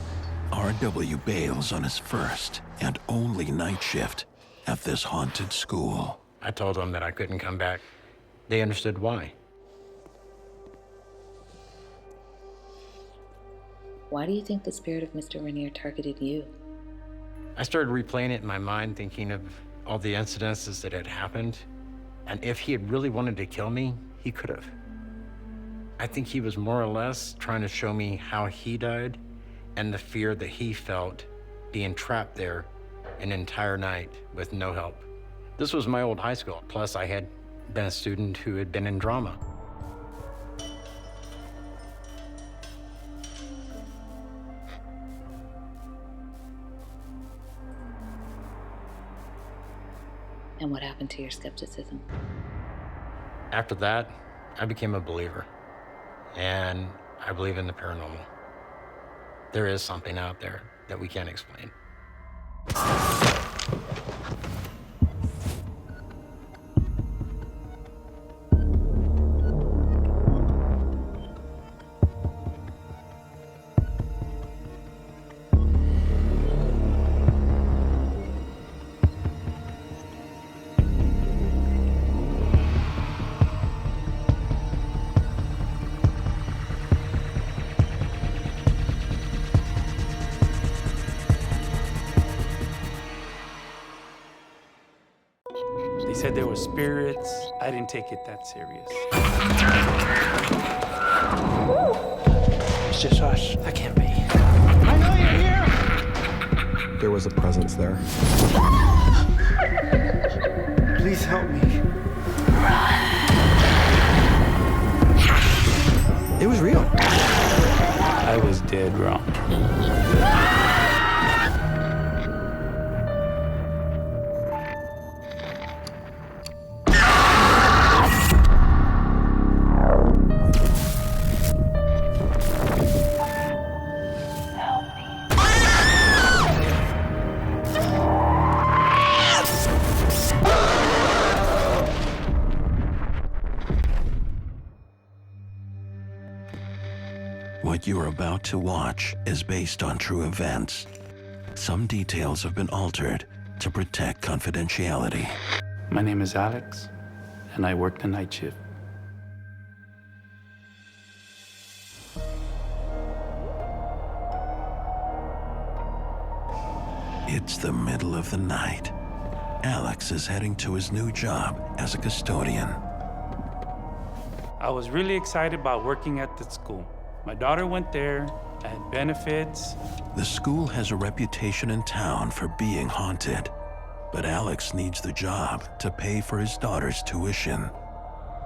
RW bails on his first and only night shift at this haunted school. I told them that I couldn't come back. They understood why. Why do you think the spirit of Mr. Rainier targeted you? I started replaying it in my mind, thinking of all the incidences that had happened. And if he had really wanted to kill me, he could have. I think he was more or less trying to show me how he died and the fear that he felt being trapped there an entire night with no help. This was my old high school. Plus, I had been a student who had been in drama. And what happened to your skepticism? After that, I became a believer. And I believe in the paranormal. There is something out there that we can't explain. said there were spirits. I didn't take it that serious. It's just us. That can't be. I know you're here! There was a presence there. Please help me. It was real. I was dead wrong. What you're about to watch is based on true events. Some details have been altered to protect confidentiality. My name is Alex, and I work the night shift. It's the middle of the night. Alex is heading to his new job as a custodian. I was really excited about working at the school. My daughter went there, I had benefits. The school has a reputation in town for being haunted, but Alex needs the job to pay for his daughter's tuition.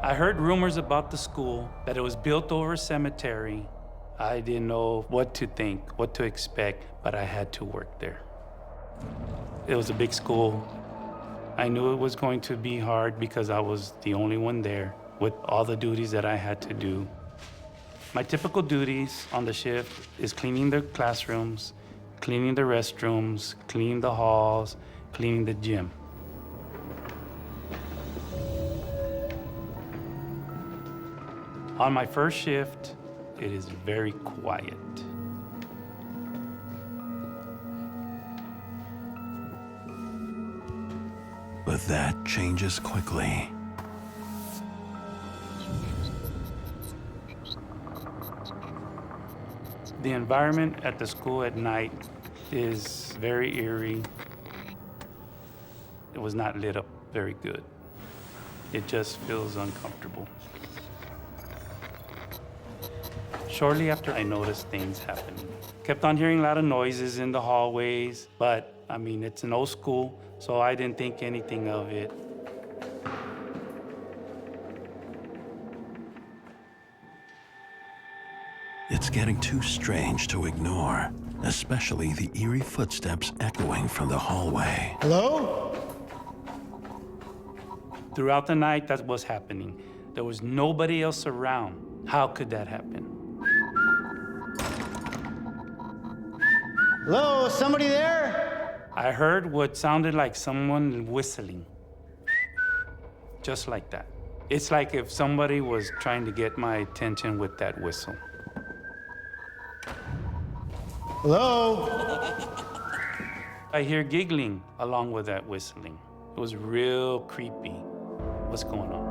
I heard rumors about the school, that it was built over a cemetery. I didn't know what to think, what to expect, but I had to work there. It was a big school. I knew it was going to be hard because I was the only one there with all the duties that I had to do. My typical duties on the shift is cleaning the classrooms, cleaning the restrooms, cleaning the halls, cleaning the gym. On my first shift, it is very quiet. But that changes quickly. The environment at the school at night is very eerie. It was not lit up very good. It just feels uncomfortable. Shortly after, I noticed things happening. Kept on hearing a lot of noises in the hallways, but I mean, it's an old school, so I didn't think anything of it. It's getting too strange to ignore, especially the eerie footsteps echoing from the hallway. Hello? Throughout the night, that was happening. There was nobody else around. How could that happen? Hello, somebody there? I heard what sounded like someone whistling. Just like that. It's like if somebody was trying to get my attention with that whistle. Hello? I hear giggling along with that whistling. It was real creepy. What's going on?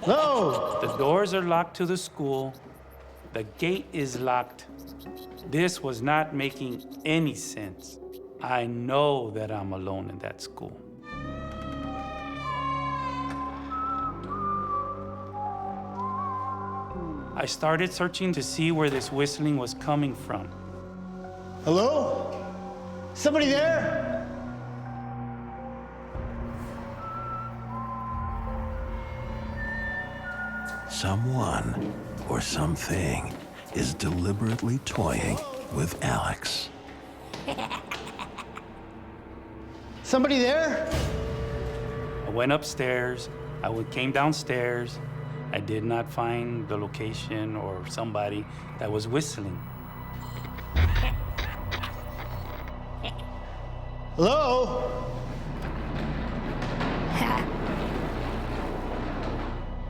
Hello? The doors are locked to the school. The gate is locked. This was not making any sense. I know that I'm alone in that school. I started searching to see where this whistling was coming from. Hello? Somebody there? Someone or something is deliberately toying with Alex. Somebody there? I went upstairs. Came downstairs. I did not find the location or somebody that was whistling. Hello?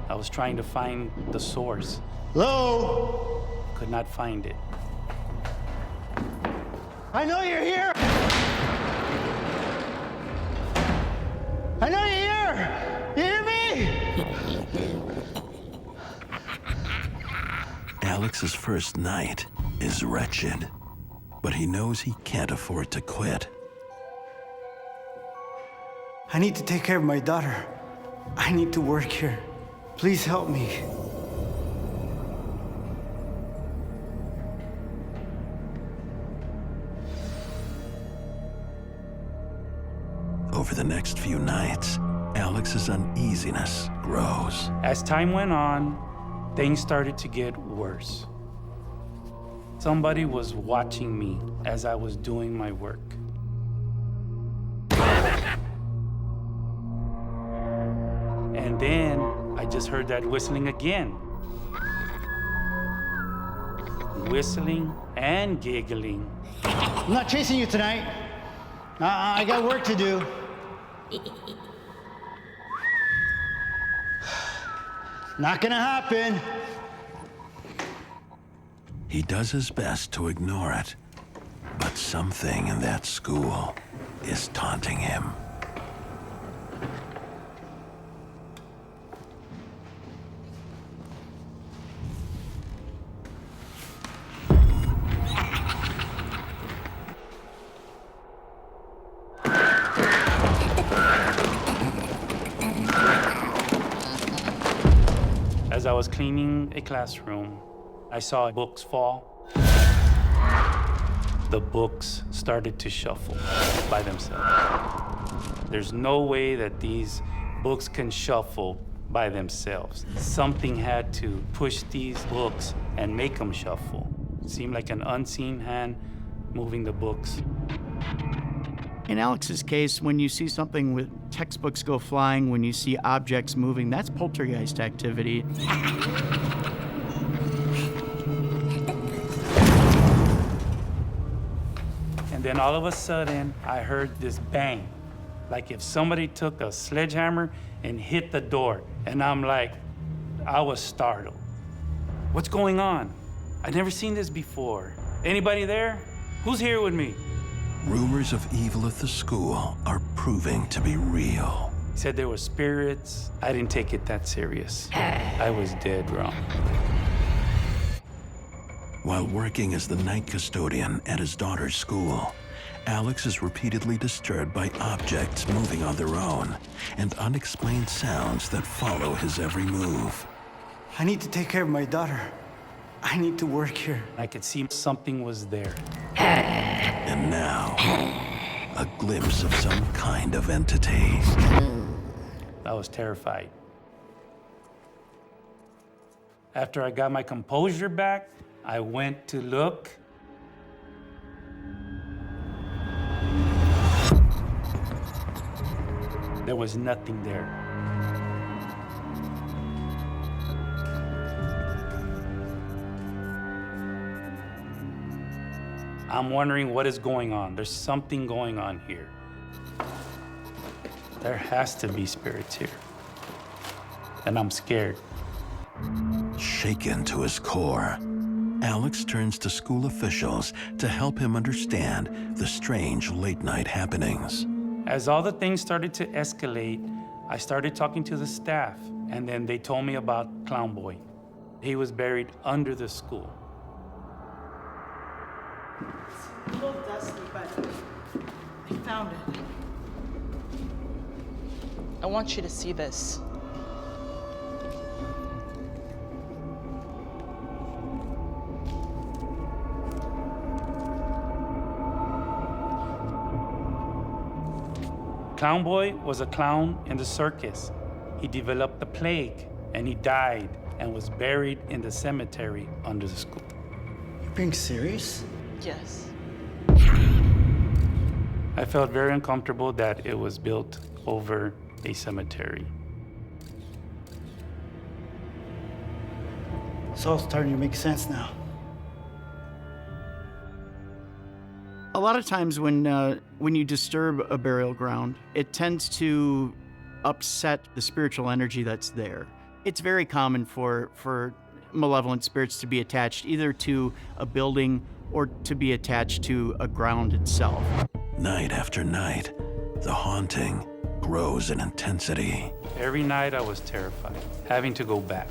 I was trying to find the source. Hello? Could not find it. I know you're here! I know you're here! You hear me? Alex's first night is wretched, but he knows he can't afford to quit. I need to take care of my daughter. I need to work here. Please help me. Over the next few nights, Alex's uneasiness grows. As time went on, things started to get worse. Somebody was watching me as I was doing my work. And then I just heard that whistling again. Whistling and giggling. I'm not chasing you tonight. I got work to do. Not gonna happen. He does his best to ignore it, but something in that school is taunting him. As I was cleaning a classroom, I saw books fall. The books started to shuffle by themselves. There's no way that these books can shuffle by themselves. Something had to push these books and make them shuffle. It seemed like an unseen hand moving the books. In Alex's case, when you see something with textbooks go flying, when you see objects moving, that's poltergeist activity. And then all of a sudden, I heard this bang, like if somebody took a sledgehammer and hit the door. And I'm like, I was startled. What's going on? I've never seen this before. Anybody there? Who's here with me? Rumors of evil at the school are proving to be real. He said there were spirits. I didn't take it that serious. I was dead wrong. While working as the night custodian at his daughter's school, Alex is repeatedly disturbed by objects moving on their own and unexplained sounds that follow his every move. I need to take care of my daughter. I need to work here. I could see something was there. And now, a glimpse of some kind of entity. I was terrified. After I got my composure back, I went to look. There was nothing there. I'm wondering what is going on. There's something going on here. There has to be spirits here. And I'm scared. Shaken to his core, Alex turns to school officials to help him understand the strange late-night happenings. As all the things started to escalate, I started talking to the staff, and then they told me about Clown Boy. He was buried under the school. It's a little dusty, but they found it. I want you to see this. Clown Boy was a clown in the circus. He developed the plague, and he died and was buried in the cemetery under the school. You're being serious? Yes. I felt very uncomfortable that it was built over a cemetery. It's all starting to make sense now. A lot of times when you disturb a burial ground, it tends to upset the spiritual energy that's there. It's very common for malevolent spirits to be attached either to a building or to be attached to a ground itself. Night after night, the haunting grows in intensity. Every night I was terrified, having to go back.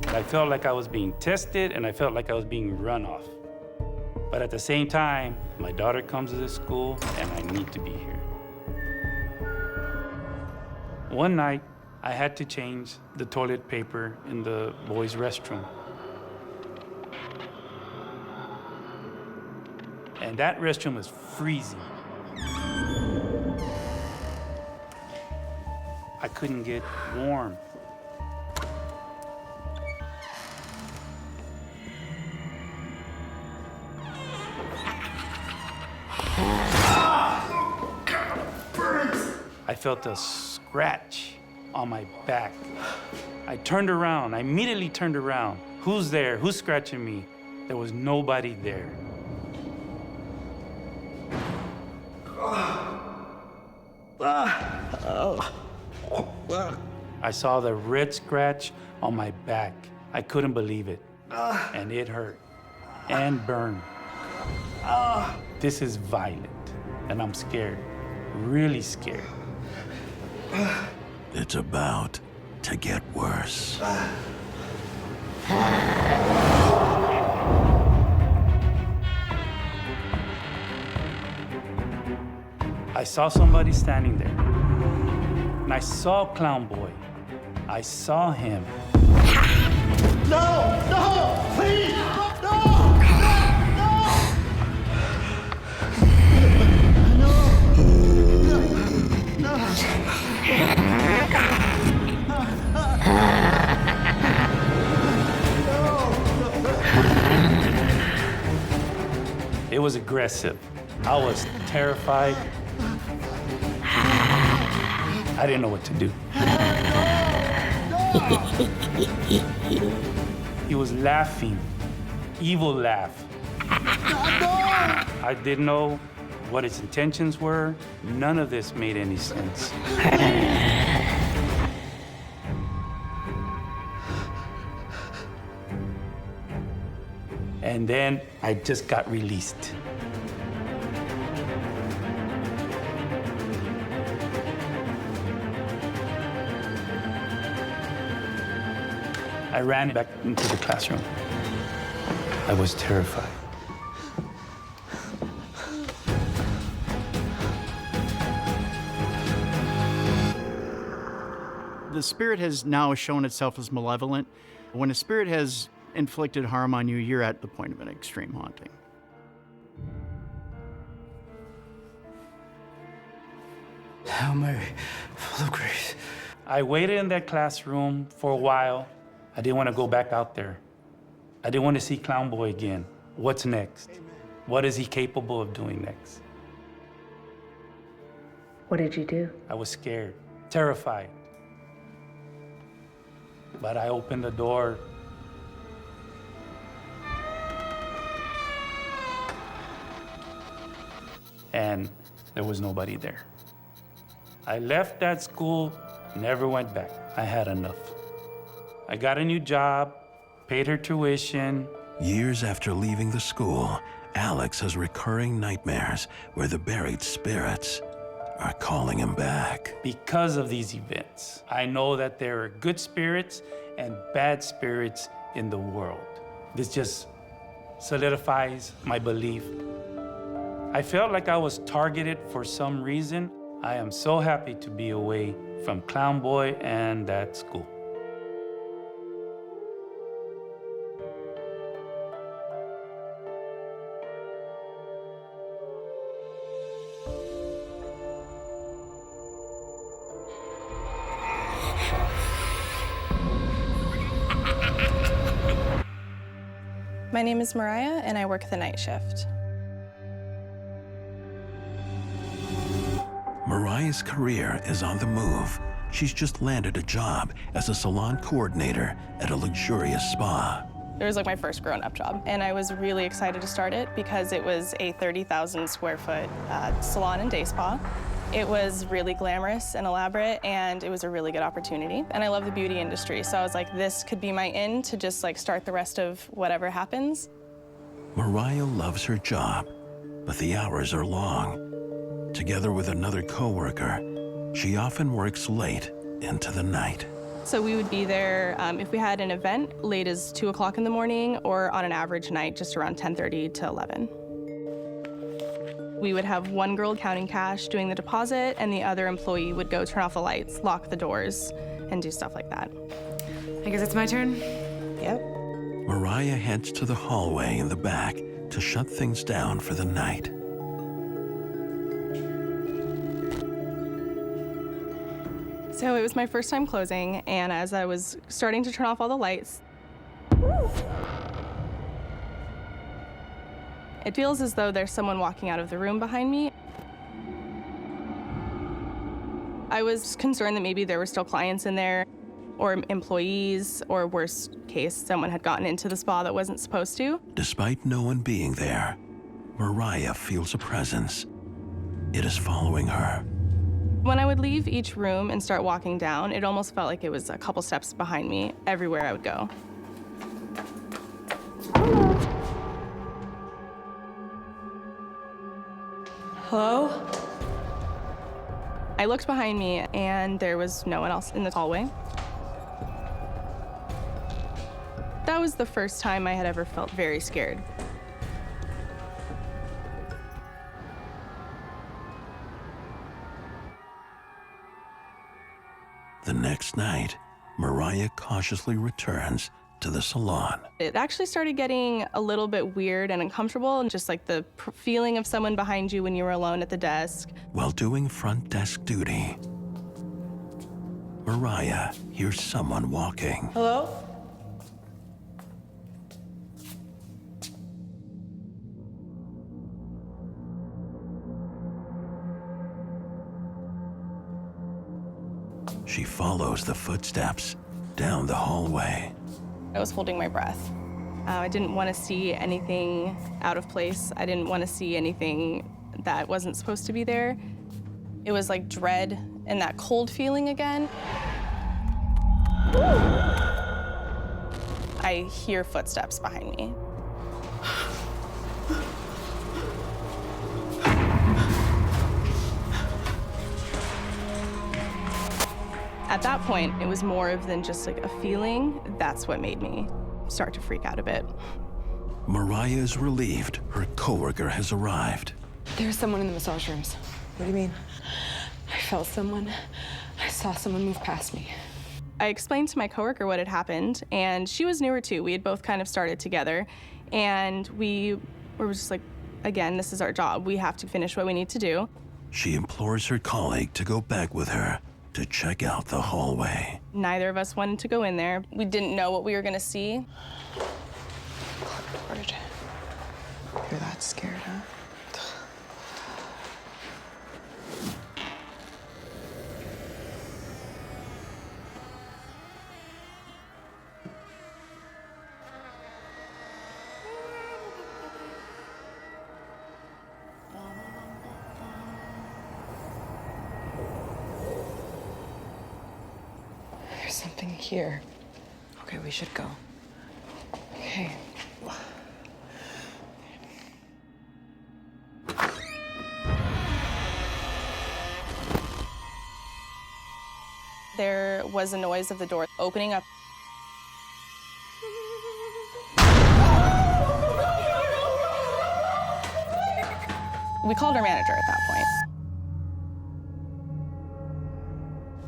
I felt like I was being tested and I felt like I was being run off. But at the same time, my daughter comes to this school and I need to be here. One night, I had to change the toilet paper in the boys' restroom. And that restroom was freezing. I couldn't get warm. I felt a scratch on my back. I turned around, I immediately turned around. Who's there? Who's scratching me? There was nobody there. I saw the red scratch on my back. I couldn't believe it. And it hurt and burned. This is violent, and I'm scared, really scared. It's about to get worse. I saw somebody standing there, and I saw Clown Boy. I saw him. No! No! Please! No! It was aggressive. I was terrified. I didn't know what to do. He was laughing, evil laugh. I didn't know what his intentions were. None of this made any sense. And then I just got released. I ran back into the classroom. I was terrified. The spirit has now shown itself as malevolent. When a spirit has inflicted harm on you, you're at the point of an extreme haunting. Hail Mary, full of grace. I waited in that classroom for a while. I didn't want to go back out there. I didn't want to see Clown Boy again. What's next? What is he capable of doing next? What did you do? I was scared, terrified. But I opened the door. And there was nobody there. I left that school, never went back. I had enough. I got a new job, paid her tuition. Years after leaving the school, Alex has recurring nightmares where the buried spirits are calling him back. Because of these events, I know that there are good spirits and bad spirits in the world. This just solidifies my belief. I felt like I was targeted for some reason. I am so happy to be away from Clown Boy and that school. My name is Mariah, and I work the night shift. Mariah's career is on the move. She's just landed a job as a salon coordinator at a luxurious spa. It was like my first grown-up job, and I was really excited to start it because it was a 30,000 square foot salon and day spa. It was really glamorous and elaborate, and it was a really good opportunity. And I love the beauty industry, so I was like, this could be my in to just like start the rest of whatever happens. Mariah loves her job, but the hours are long. Together with another coworker, she often works late into the night. So we would be there if we had an event late as 2 o'clock in the morning, or on an average night just around 10:30 to 11. We would have one girl counting cash, doing the deposit, and the other employee would go turn off the lights, lock the doors, and do stuff like that. I guess it's my turn? Yep. Mariah heads to the hallway in the back to shut things down for the night. So it was my first time closing, and as I was starting to turn off all the lights, it feels as though there's someone walking out of the room behind me. I was concerned that maybe there were still clients in there, or employees, or worst case, someone had gotten into the spa that wasn't supposed to. Despite no one being there, Mariah feels a presence. It is following her. When I would leave each room and start walking down, it almost felt like it was a couple steps behind me everywhere I would go. Hello? I looked behind me, and there was no one else in the hallway. That was the first time I had ever felt very scared. The next night, Mariah cautiously returns to the salon. It actually started getting a little bit weird and uncomfortable, and just like the feeling of someone behind you when you were alone at the desk. While doing front desk duty, Mariah hears someone walking. Hello? She follows the footsteps down the hallway. I was holding my breath. I didn't want to see anything out of place. I didn't want to see anything that wasn't supposed to be there. It was like dread and that cold feeling again. I hear footsteps behind me. At that point, it was more than just like a feeling. That's what made me start to freak out a bit. Mariah is relieved her coworker has arrived. There's someone in the massage rooms. What do you mean? I felt someone. I saw someone move past me. I explained to my coworker what had happened, and she was newer too. We had both kind of started together, and we were just like, again, this is our job. We have to finish what we need to do. She implores her colleague to go back with her to check out the hallway. Neither of us wanted to go in there. We didn't know what we were gonna see. Clipboard. You're that scared, huh? There's something here. Okay, we should go. Okay. There was a noise of the door opening up. We called our manager at that point.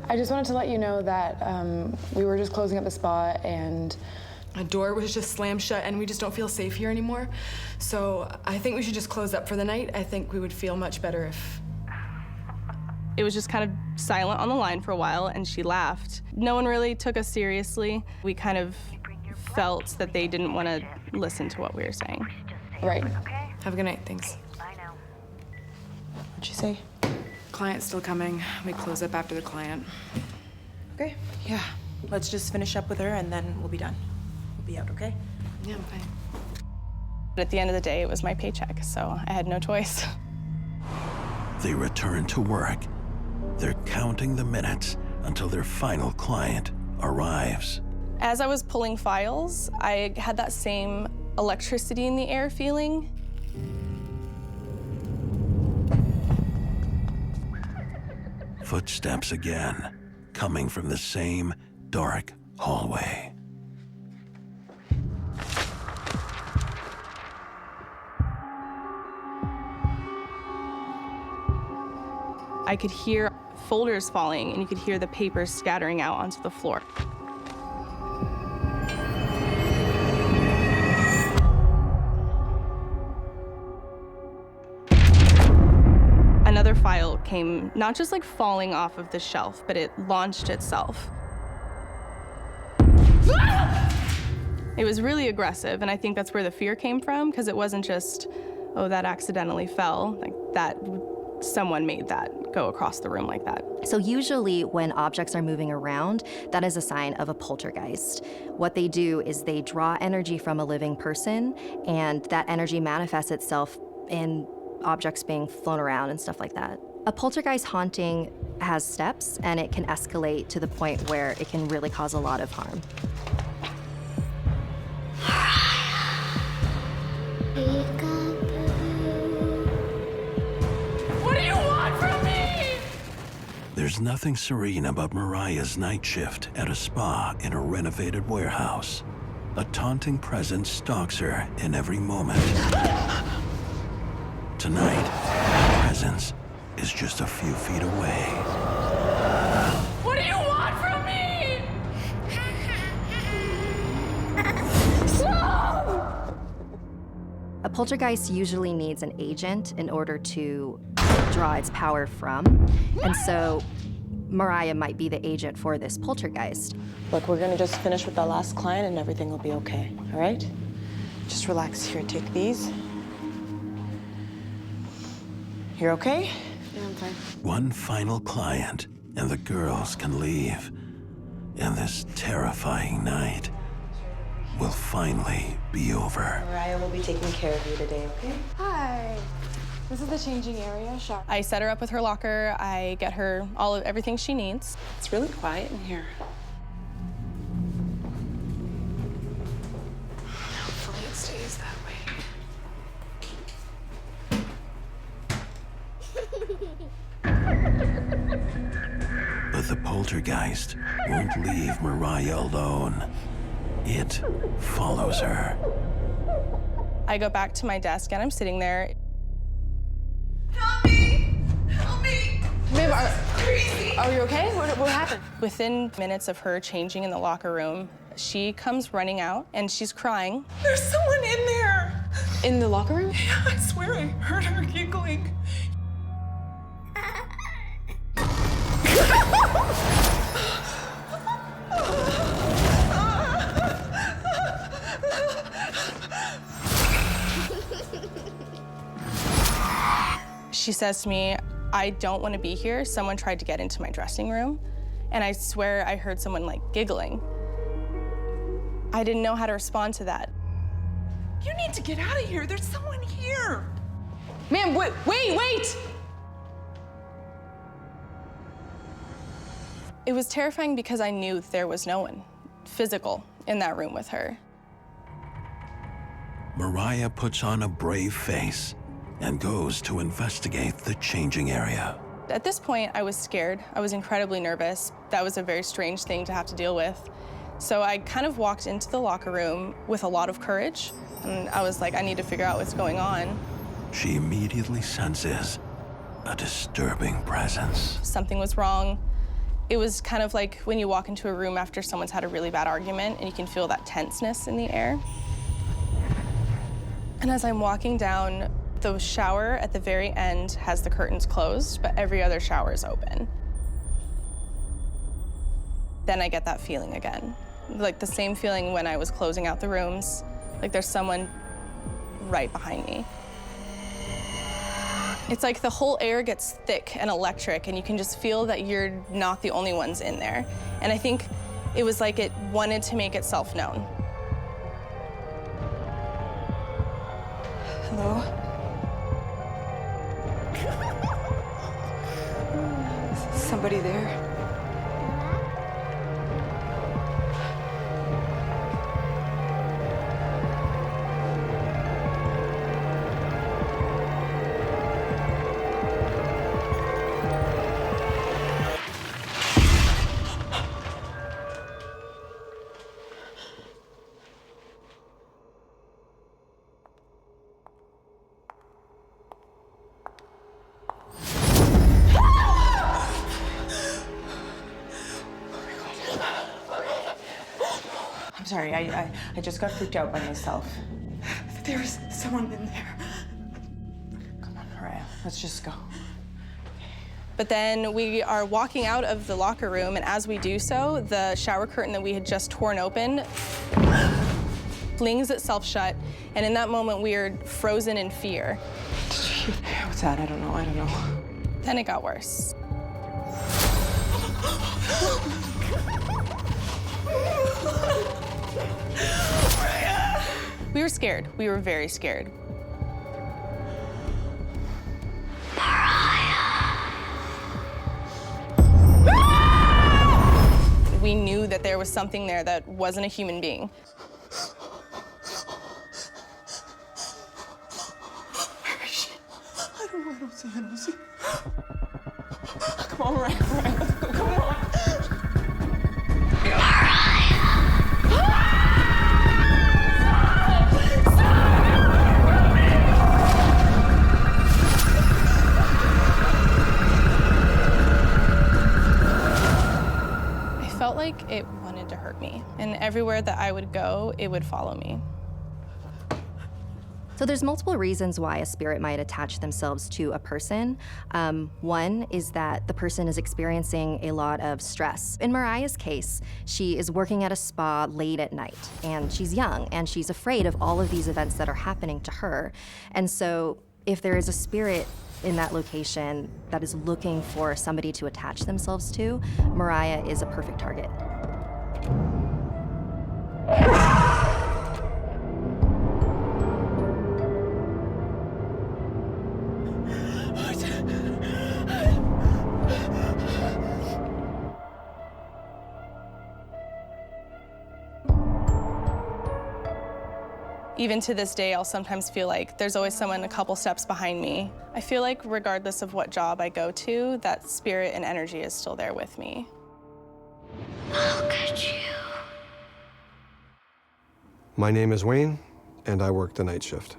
I just wanted to let you know that we were just closing up the spa and a door was just slammed shut and we just don't feel safe here anymore. So I think we should just close up for the night. I think we would feel much better if... It was just kind of silent on the line for a while, and she laughed. No one really took us seriously. We kind of felt that they didn't want to listen to what we were saying. Right. Have a good night, thanks. Bye now. What'd she say? Client's still coming. We close up after the client. Okay. Yeah. Let's just finish up with her and then we'll be done. We'll be out, okay? Yeah, I'm fine. But at the end of the day, it was my paycheck, so I had no choice. They return to work. They're counting the minutes until their final client arrives. As I was pulling files, I had that same electricity in the air feeling. Footsteps again, coming from the same dark hallway. I could hear folders falling, and you could hear the papers scattering out onto the floor. Another file came, not just like falling off of the shelf, but it launched itself. It was really aggressive, and I think that's where the fear came from, because it wasn't just, oh, that accidentally fell, like that, someone made that go across the room like that. So usually when objects are moving around, that is a sign of a poltergeist. What they do is they draw energy from a living person, and that energy manifests itself in objects being flown around and stuff like that. A poltergeist haunting has steps, and it can escalate to the point where it can really cause a lot of harm. What do you want from me? There's nothing serene about Mariah's night shift at a spa in a renovated warehouse. A taunting presence stalks her in every moment. Tonight, the presence is just a few feet away. What do you want from me? Stop! A poltergeist usually needs an agent in order to draw its power from, and so Mariah might be the agent for this poltergeist. Look, we're gonna just finish with that last client and everything will be okay, all right? Just relax here, take these. You're okay? Yeah, I'm fine. One final client, and the girls can leave. And this terrifying night will finally be over. Mariah will be taking care of you today, okay? Hi. This is the changing area. Shower. I set her up with her locker. I get her everything she needs. It's really quiet in here. Hopefully it stays that way. But the poltergeist won't leave Mariah alone. It follows her. I go back to my desk and I'm sitting there. Help me! Help me! Babe, Crazy! are you okay? What happened? Within minutes of her changing in the locker room, she comes running out and she's crying. There's someone in there! In the locker room? Yeah, I swear I heard her giggling. She says to me, I don't want to be here. Someone tried to get into my dressing room, and I swear I heard someone like giggling. I didn't know how to respond to that. You need to get out of here. There's someone here. Ma'am, wait! It was terrifying because I knew there was no one physical in that room with her. Mariah puts on a brave face and goes to investigate the changing area. At this point, I was scared. I was incredibly nervous. That was a very strange thing to have to deal with. So I kind of walked into the locker room with a lot of courage, and I was like, I need to figure out what's going on. She immediately senses a disturbing presence. Something was wrong. It was kind of like when you walk into a room after someone's had a really bad argument and you can feel that tenseness in the air. And as I'm walking down, the shower at the very end has the curtains closed, but every other shower is open. Then I get that feeling again. Like the same feeling when I was closing out the rooms, like there's someone right behind me. It's like the whole air gets thick and electric, and you can just feel that you're not the only ones in there. And I think it was like it wanted to make itself known. Hello? Somebody there? sorry. I just got freaked out by myself. There's someone in there. Come on, Mariah. Let's just go. But then we are walking out of the locker room, and as we do so, the shower curtain that we had just torn open flings itself shut, and in that moment we are frozen in fear. What's that? I don't know. Then it got worse. We were scared. We were very scared. We knew that there was something there that wasn't a human being. I don't see. Come on, Ryan, let's go, come on. I felt like it wanted to hurt me, and everywhere that I would go, it would follow me. So there's multiple reasons why a spirit might attach themselves to a person. One is that the person is experiencing a lot of stress. In Mariah's case, she is working at a spa late at night, and she's young, and she's afraid of all of these events that are happening to her. And so if there is a spirit in that location that is looking for somebody to attach themselves to, Mariah is a perfect target. Even to this day, I'll sometimes feel like there's always someone a couple steps behind me. I feel like regardless of what job I go to, that spirit and energy is still there with me. Look at you. My name is Wayne, and I work the night shift.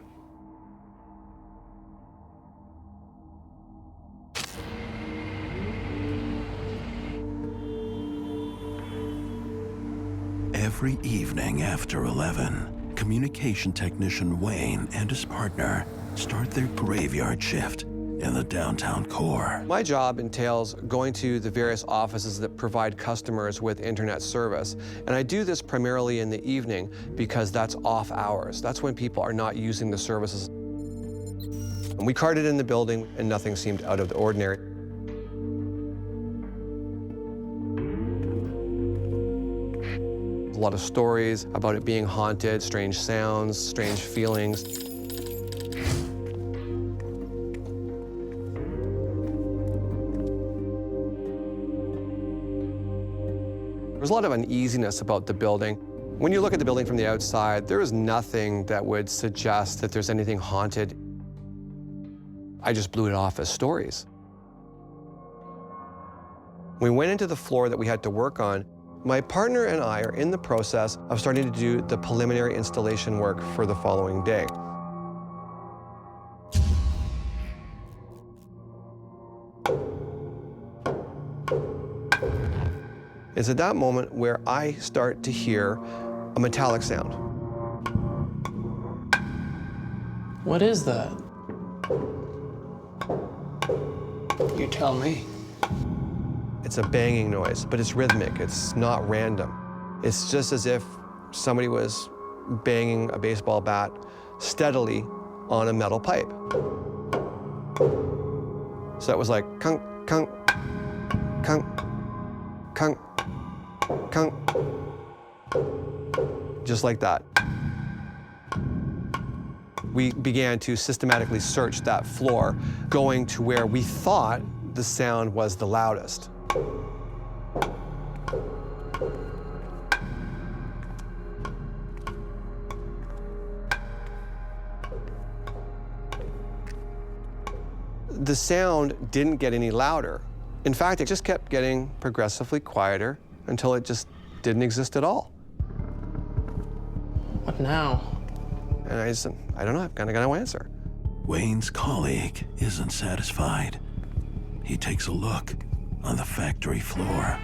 Every evening after 11, communication technician Wayne and his partner start their graveyard shift in the downtown core. My job entails going to the various offices that provide customers with internet service. And I do this primarily in the evening because that's off hours. That's when people are not using the services. And we carted in the building and nothing seemed out of the ordinary. A lot of stories about it being haunted, strange sounds, strange feelings. There's a lot of uneasiness about the building. When you look at the building from the outside, there is nothing that would suggest that there's anything haunted. I just blew it off as stories. We went into the floor that we had to work on. My partner and I are in the process of starting to do the preliminary installation work for the following day. It's at that moment where I start to hear a metallic sound. What is that? You tell me. It's a banging noise, but it's rhythmic. It's not random. It's just as if somebody was banging a baseball bat steadily on a metal pipe. So it was like kunk, kunk, kunk, kunk, kunk, just like that. We began to systematically search that floor, going to where we thought the sound was the loudest. The sound didn't get any louder. In fact, it just kept getting progressively quieter until it just didn't exist at all. What now? And I just said, I don't know, I've got no answer. Wayne's colleague isn't satisfied. He takes a look on the factory floor.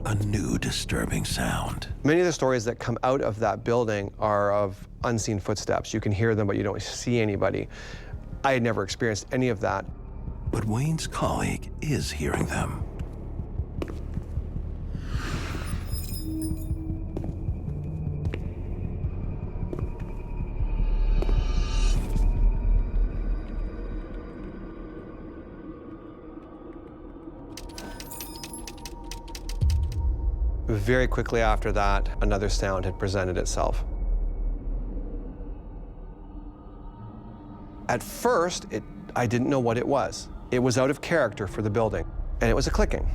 a new disturbing sound. Many of the stories that come out of that building are of unseen footsteps. You can hear them, but you don't see anybody. I had never experienced any of that. But Wayne's colleague is hearing them. Very quickly after that, another sound had presented itself. At first, I didn't know what it was. It was out of character for the building, and it was a clicking.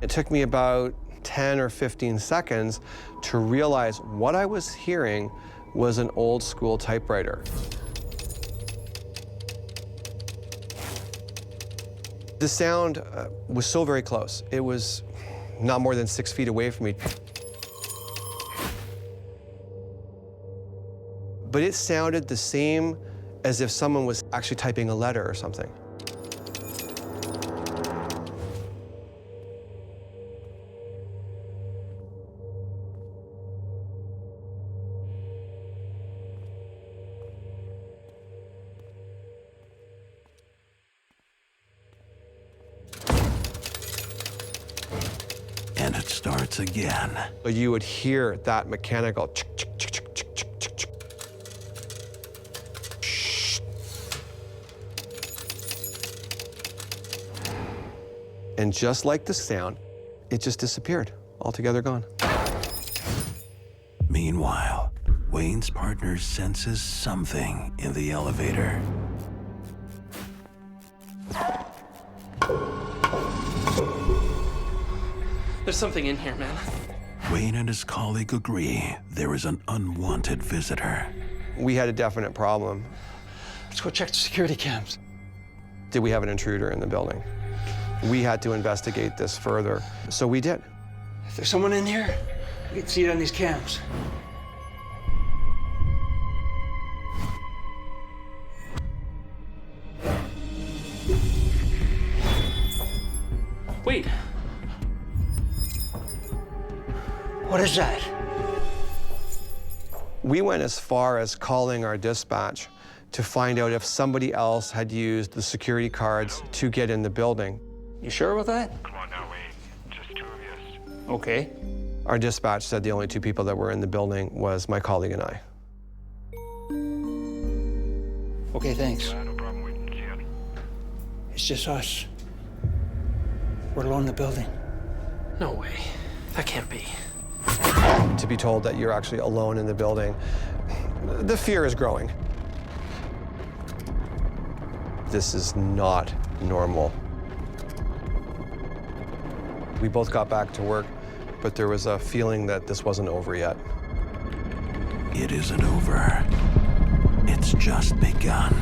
It took me about 10 or 15 seconds to realize what I was hearing was an old school typewriter. The sound was so very close. It was not more than 6 feet away from me. But it sounded the same as if someone was actually typing a letter or something. And it starts again. You would hear that mechanical chick, chick, chick, chick, chick, chick, chick, chick. And just like the sound, it just disappeared, altogether gone. Meanwhile, Wayne's partner senses something in the elevator. There's something in here, man. Wayne and his colleague agree there is an unwanted visitor. We had a definite problem. Let's go check the security cams. Did we have an intruder in the building? We had to investigate this further, so we did. If there's someone in here, we can see it on these cams. Wait. What is that? We went as far as calling our dispatch to find out if somebody else had used the security cards to get in the building. You sure about that? Come on now, Wayne. Just two of you. Okay. Our dispatch said the only two people that were in the building was my colleague and I. Okay, thanks. No problem, Wayne. See ya. It's just us. We're alone in the building. No way. That can't be. To be told that you're actually alone in the building, the fear is growing. This is not normal. We both got back to work, but there was a feeling that this wasn't over yet. It isn't over. It's just begun.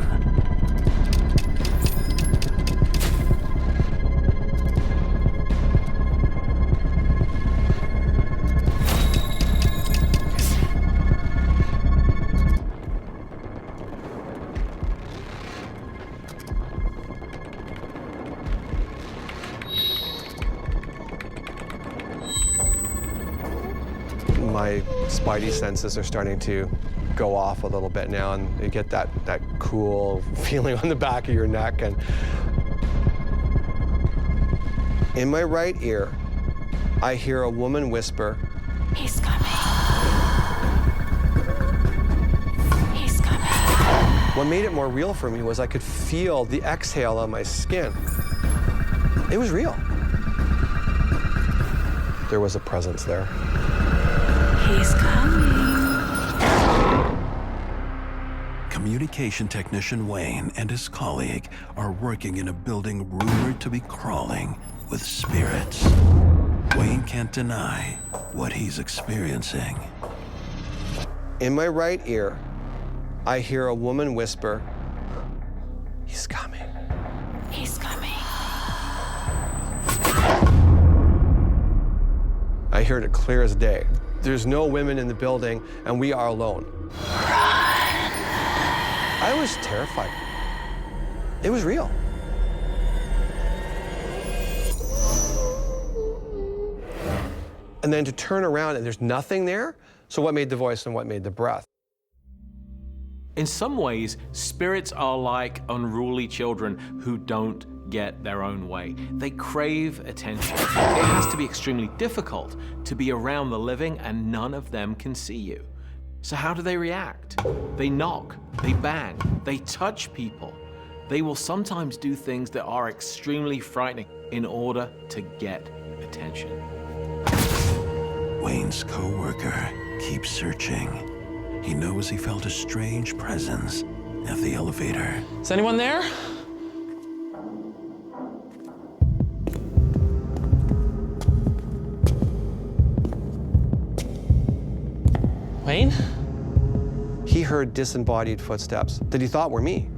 My spidey senses are starting to go off a little bit now, and you get that cool feeling on the back of your neck. And in my right ear, I hear a woman whisper, "He's coming. He's coming." What made it more real for me was I could feel the exhale on my skin. It was real. There was a presence there. He's coming. Communication technician Wayne and his colleague are working in a building rumored to be crawling with spirits. Wayne can't deny what he's experiencing. In my right ear, I hear a woman whisper, "He's coming. He's coming. I heard it clear as day. There's no women in the building, and we are alone. I was terrified. It was real. and then to turn around and there's nothing there. So what made the voice and what made the breath? In some ways, spirits are like unruly children who don't get their own way. They crave attention. It has to be extremely difficult to be around the living and none of them can see you. So how do they react? They knock, they bang, they touch people. They will sometimes do things that are extremely frightening in order to get attention. Wayne's co-worker keeps searching. He knows he felt a strange presence at the elevator. Is anyone there? Wayne? He heard disembodied footsteps that he thought were me.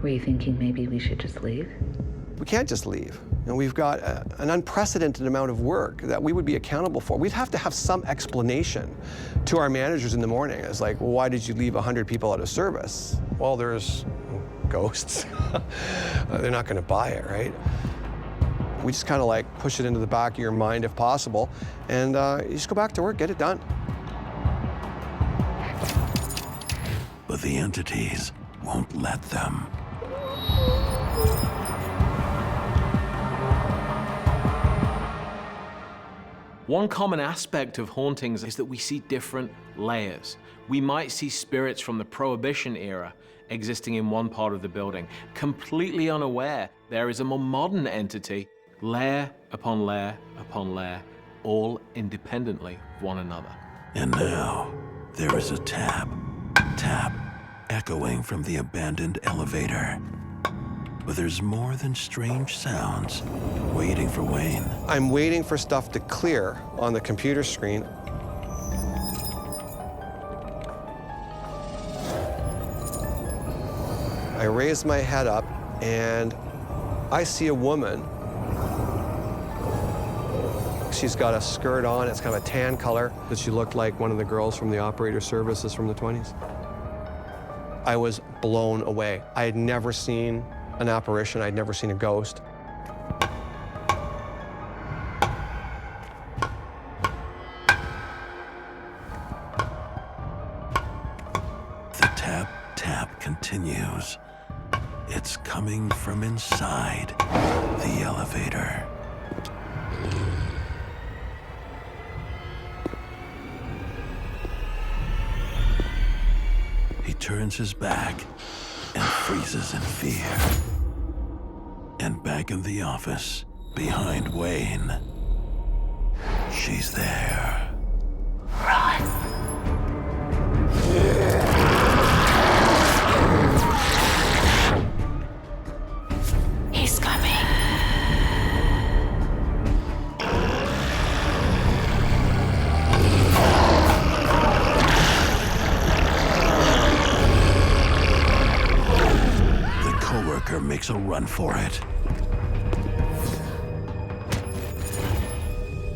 Were you thinking maybe we should just leave? We can't just leave. You know, we've got an unprecedented amount of work that we would be accountable for. We'd have to have some explanation to our managers in the morning. It's like, well, why did you leave 100 people out of service? Well, there's ghosts. They're not gonna buy it, right? We just kind of like push it into the back of your mind if possible, and you just go back to work, get it done. But the entities won't let them. One common aspect of hauntings is that we see different layers. We might see spirits from the Prohibition era existing in one part of the building, completely unaware there is a more modern entity, layer upon layer upon layer, all independently of one another. And now, there is a tap, echoing from the abandoned elevator. But there's more than strange sounds waiting for Wayne. I'm waiting for stuff to clear on the computer screen. I raise my head up and I see a woman. She's got a skirt on, it's kind of a tan color, but she looked like one of the girls from the operator services from the 20s. I was blown away. I had never seen an apparition, I'd never seen a ghost. The tap continues. It's coming from inside the elevator. He turns his back and freezes in fear. And back in the office, behind Wayne, she's there. He's coming. Coworker makes a run for it.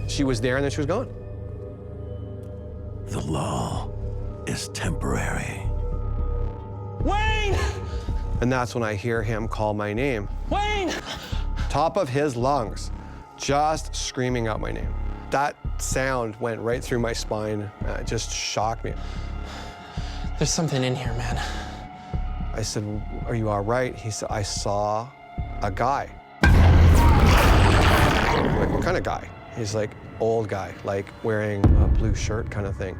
She was there and then she was gone. The lull is temporary. Wayne! And that's when I hear him call my name. Wayne! Top of his lungs, just screaming out my name. That sound went right through my spine. It just shocked me. There's something in here, man. I said, are you all right? He said, I saw a guy. I'm like, what kind of guy? He's like, old guy, like wearing a blue shirt kind of thing.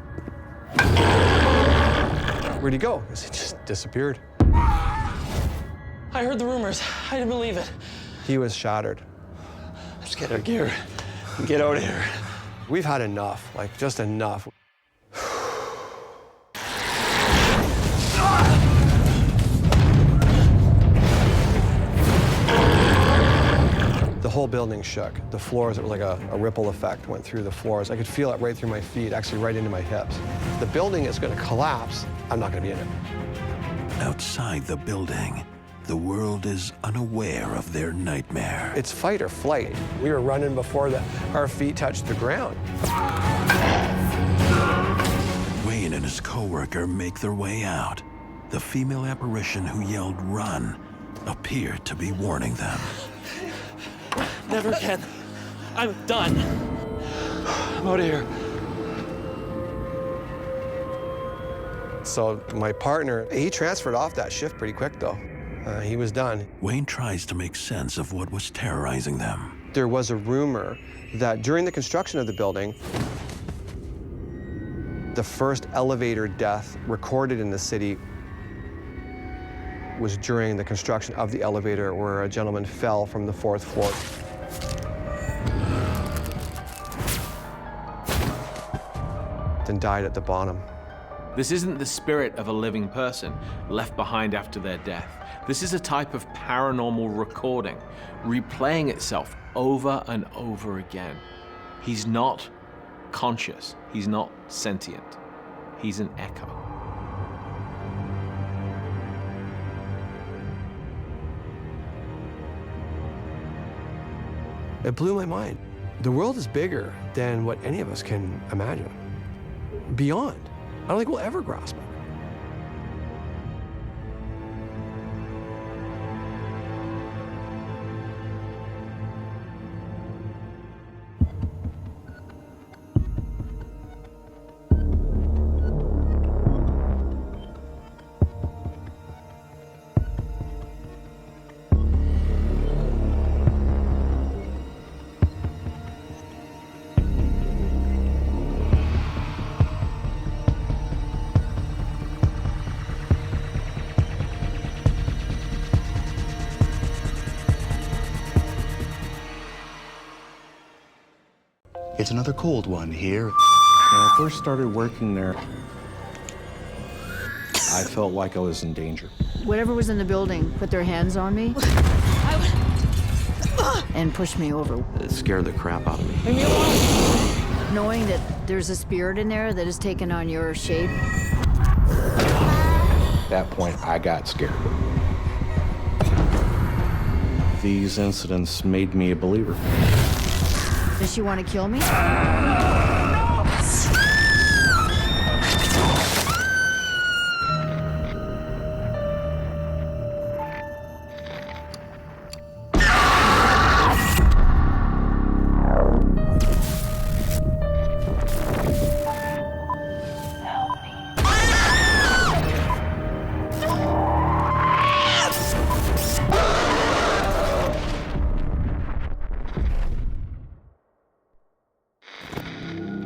Where'd he go? He just disappeared. I heard the rumors. I didn't believe it. He was shattered. Let's get our gear and get out of here. We've had enough, like just enough. The whole building shook. The floors, it was like a ripple effect went through the floors. I could feel it right through my feet, actually right into my hips. The building is going to collapse. I'm not going to be in it. Outside the building, the world is unaware of their nightmare. It's fight or flight. We were running before our feet touched the ground. Wayne and his coworker make their way out. The female apparition who yelled "run" appeared to be warning them. Never again. I'm done. I'm out of here. So my partner, he transferred off that shift pretty quick, though. He was done. Wayne tries to make sense of what was terrorizing them. There was a rumor that during the construction of the building, the first elevator death recorded in the city was during the construction of the elevator, where a gentleman fell from the 4th floor. Then died at the bottom. This isn't the spirit of a living person left behind after their death. This is a type of paranormal recording, replaying itself over and over again. He's not conscious. He's not sentient. He's an echo. It blew my mind. The world is bigger than what any of us can imagine. Beyond. I don't think we'll ever grasp it. It's another cold one here. When I first started working there, I felt like I was in danger. Whatever was in the building put their hands on me and pushed me over. It scared the crap out of me. Leave me alone. Knowing that there's a spirit in there that has taken on your shape. At that point, I got scared. These incidents made me a believer. Does she want to kill me?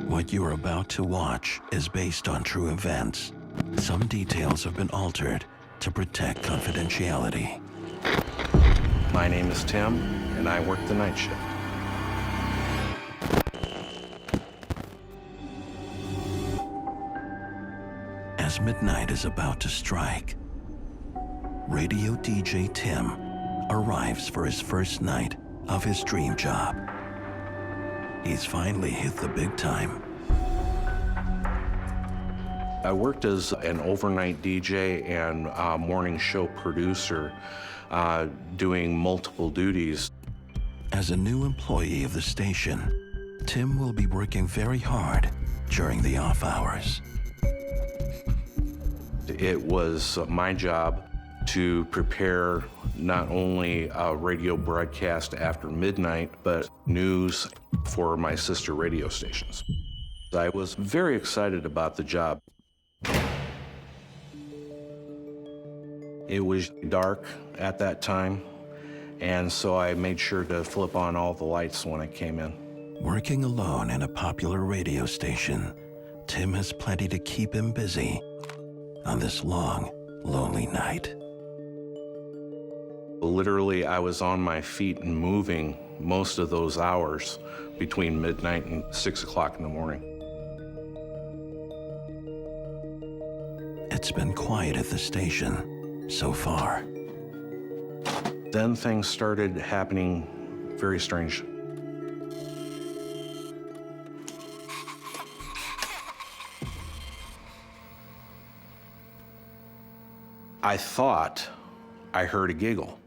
What you are about to watch is based on true events. Some details have been altered to protect confidentiality. My name is Tim, and I work the night shift. As midnight is about to strike, radio DJ Tim arrives for his first night of his dream job. He's finally hit the big time. I worked as an overnight DJ and morning show producer, doing multiple duties. As a new employee of the station, Tim will be working very hard during the off hours. It was my job to prepare not only a radio broadcast after midnight, but news for my sister radio stations. I was very excited about the job. It was dark at that time, and so I made sure to flip on all the lights when I came in. Working alone in a popular radio station, Tim has plenty to keep him busy on this long, lonely night. Literally, I was on my feet and moving most of those hours between midnight and 6 o'clock in the morning. It's been quiet at the station so far. Then things started happening very strange. I thought I heard a giggle.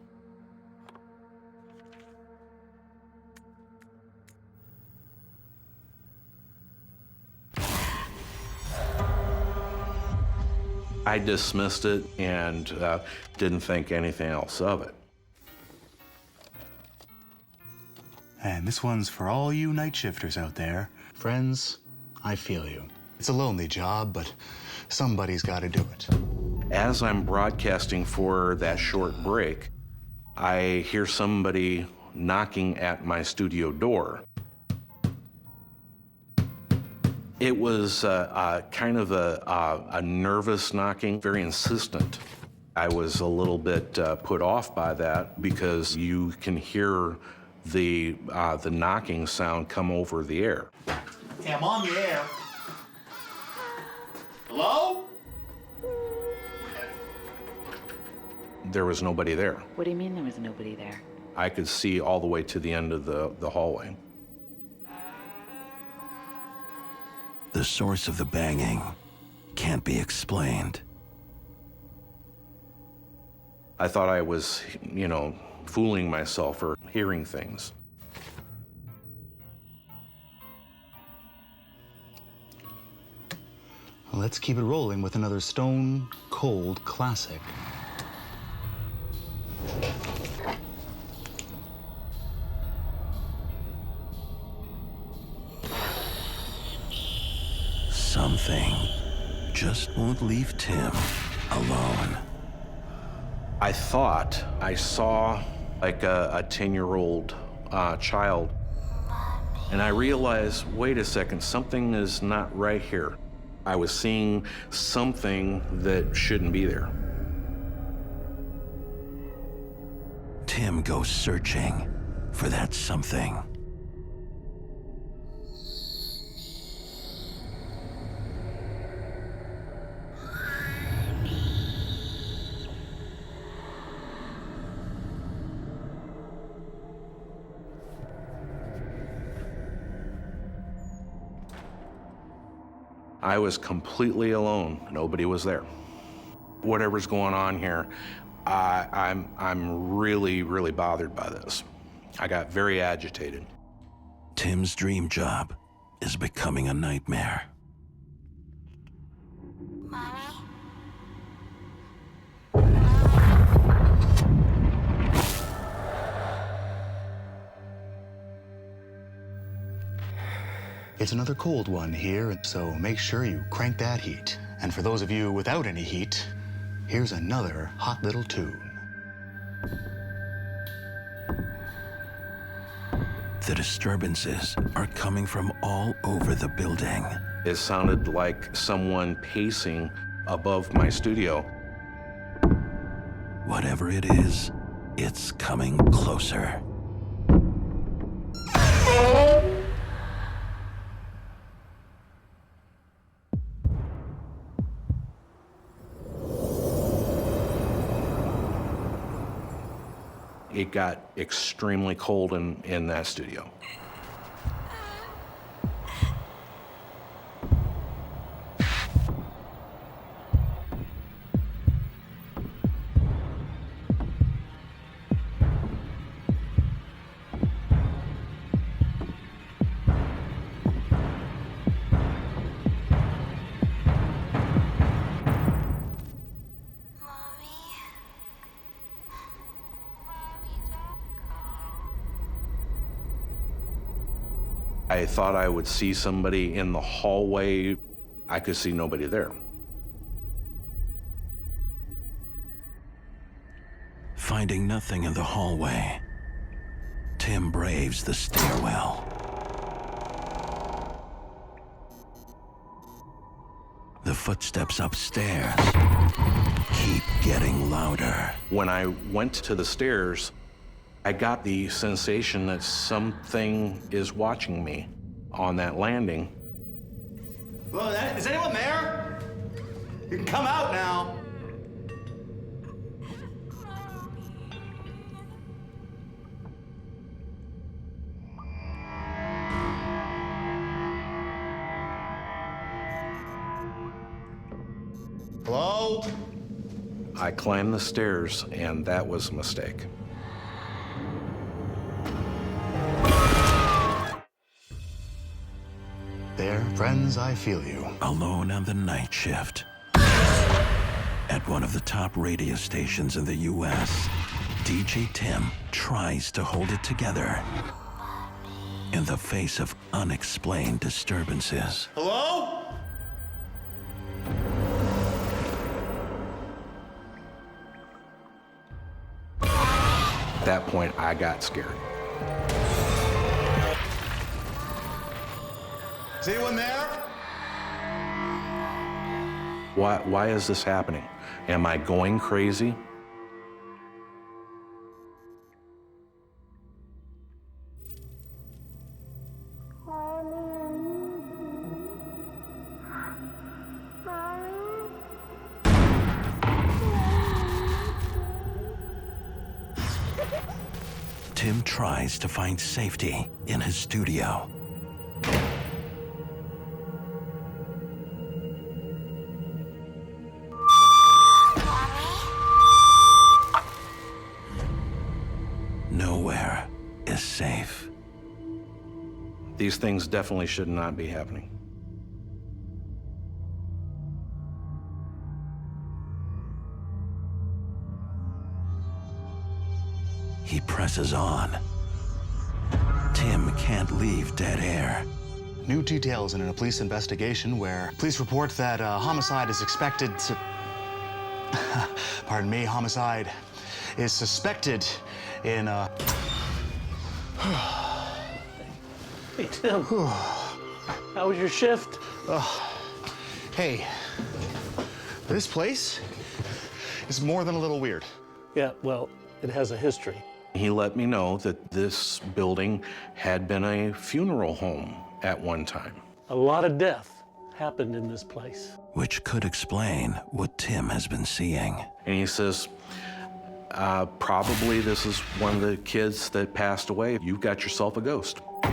I dismissed it and didn't think anything else of it. And this one's for all you night shifters out there. Friends, I feel you. It's a lonely job, but somebody's got to do it. As I'm broadcasting for that short break, I hear somebody knocking at my studio door. It was kind of a nervous knocking, very insistent. I was a little bit put off by that because you can hear the knocking sound come over the air. Hey, I'm on the air. Hello? There was nobody there. What do you mean there was nobody there? I could see all the way to the end of the hallway. The source of the banging can't be explained. I thought I was, fooling myself or hearing things. Let's keep it rolling with another stone cold classic. Something just won't leave Tim alone. I thought I saw like a 10-year-old child, and I realized, wait a second, something is not right here. I was seeing something that shouldn't be there. Tim goes searching for that something. I was completely alone. Nobody was there. Whatever's going on here, I'm really, really bothered by this. I got very agitated. Tim's dream job is becoming a nightmare. It's another cold one here, so make sure you crank that heat. And for those of you without any heat, here's another hot little tune. The disturbances are coming from all over the building. It sounded like someone pacing above my studio. Whatever it is, it's coming closer. It got extremely cold in that studio. I thought I would see somebody in the hallway. I could see nobody there. Finding nothing in the hallway, Tim braves the stairwell. The footsteps upstairs keep getting louder. When I went to the stairs, I got the sensation that something is watching me on that landing. Hello, is anyone there? You can come out now. Hello? I climbed the stairs, and that was a mistake. There, friends, I feel you. Alone on the night shift. At one of the top radio stations in the U.S., DJ Tim tries to hold it together. in the face of unexplained disturbances. Hello? At that point, I got scared. Is anyone there? Why is this happening? Am I going crazy? Tim tries to find safety in his studio. Nowhere is safe. These things definitely should not be happening. He presses on. Tim can't leave dead air. New details in a police investigation where police report that a homicide is expected to... Pardon me, homicide is suspected in a... Hey, Tim. How was your shift? Hey, this place is more than a little weird. Yeah, well, it has a history. He let me know that this building had been a funeral home at one time. A lot of death happened in this place. Which could explain what Tim has been seeing. And he says, probably this is one of the kids that passed away. You've got yourself a ghost. I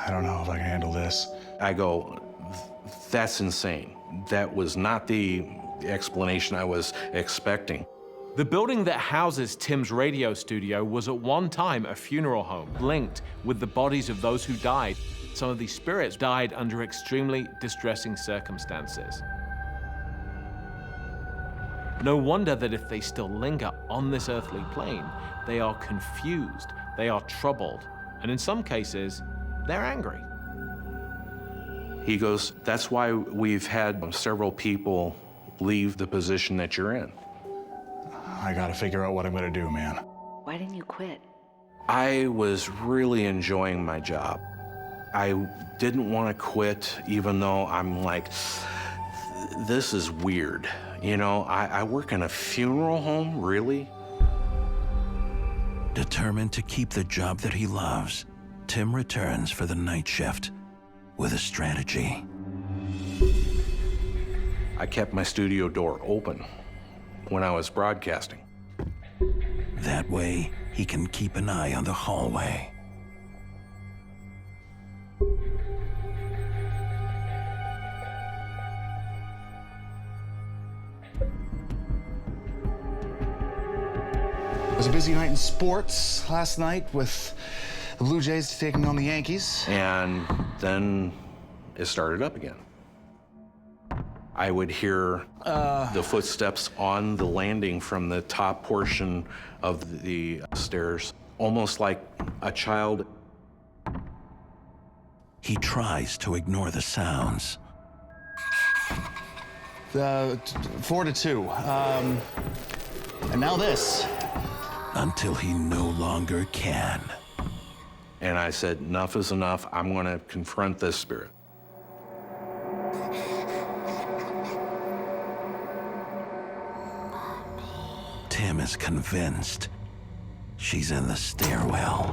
don't know if I can handle this. I go, that's insane. That was not the explanation I was expecting. The building that houses Tim's radio studio was at one time a funeral home, linked with the bodies of those who died. Some of these spirits died under extremely distressing circumstances. No wonder that if they still linger on this earthly plane, they are confused, they are troubled, and in some cases, they're angry. He goes, that's why we've had several people leave the position that you're in. I gotta figure out what I'm gonna do, man. Why didn't you quit? I was really enjoying my job. I didn't want to quit, even though I'm like, this is weird. You know, I work in a funeral home, really? Determined to keep the job that he loves, Tim returns for the night shift with a strategy. I kept my studio door open when I was broadcasting. That way, he can keep an eye on the hallway. It was a busy night in sports last night with the Blue Jays taking on the Yankees. And then it started up again. I would hear the footsteps on the landing from the top portion of the stairs, almost like a child. He tries to ignore the sounds. 4-2. And now this. Until he no longer can. And I said, enough is enough. I'm going to confront this spirit. Tim is convinced she's in the stairwell.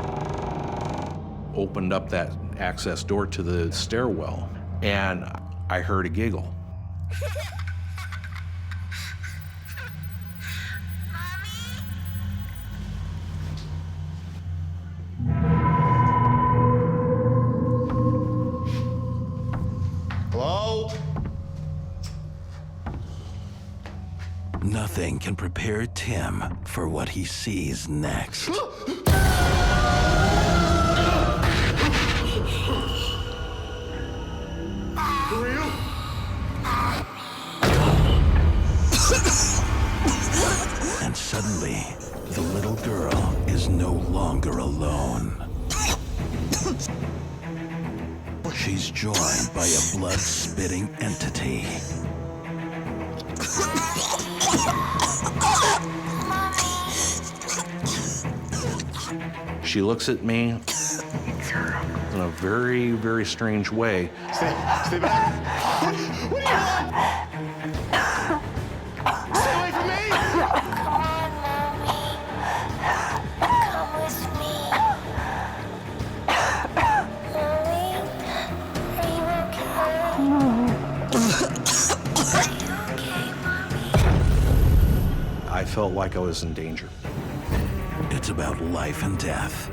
Opened up that access door to the stairwell, and I heard a giggle. Hello? Nothing can prepare Tim for what he sees next. Who are you? And suddenly, the little girl is no longer alone. She's joined by a blood-spitting entity. She looks at me in a very, very strange way. Stay back. What do you want? Stay away from me! Come on, Mommy. Come with me. Mommy, are you okay? Are you okay, Mommy? I felt like I was in danger. It's about life and death.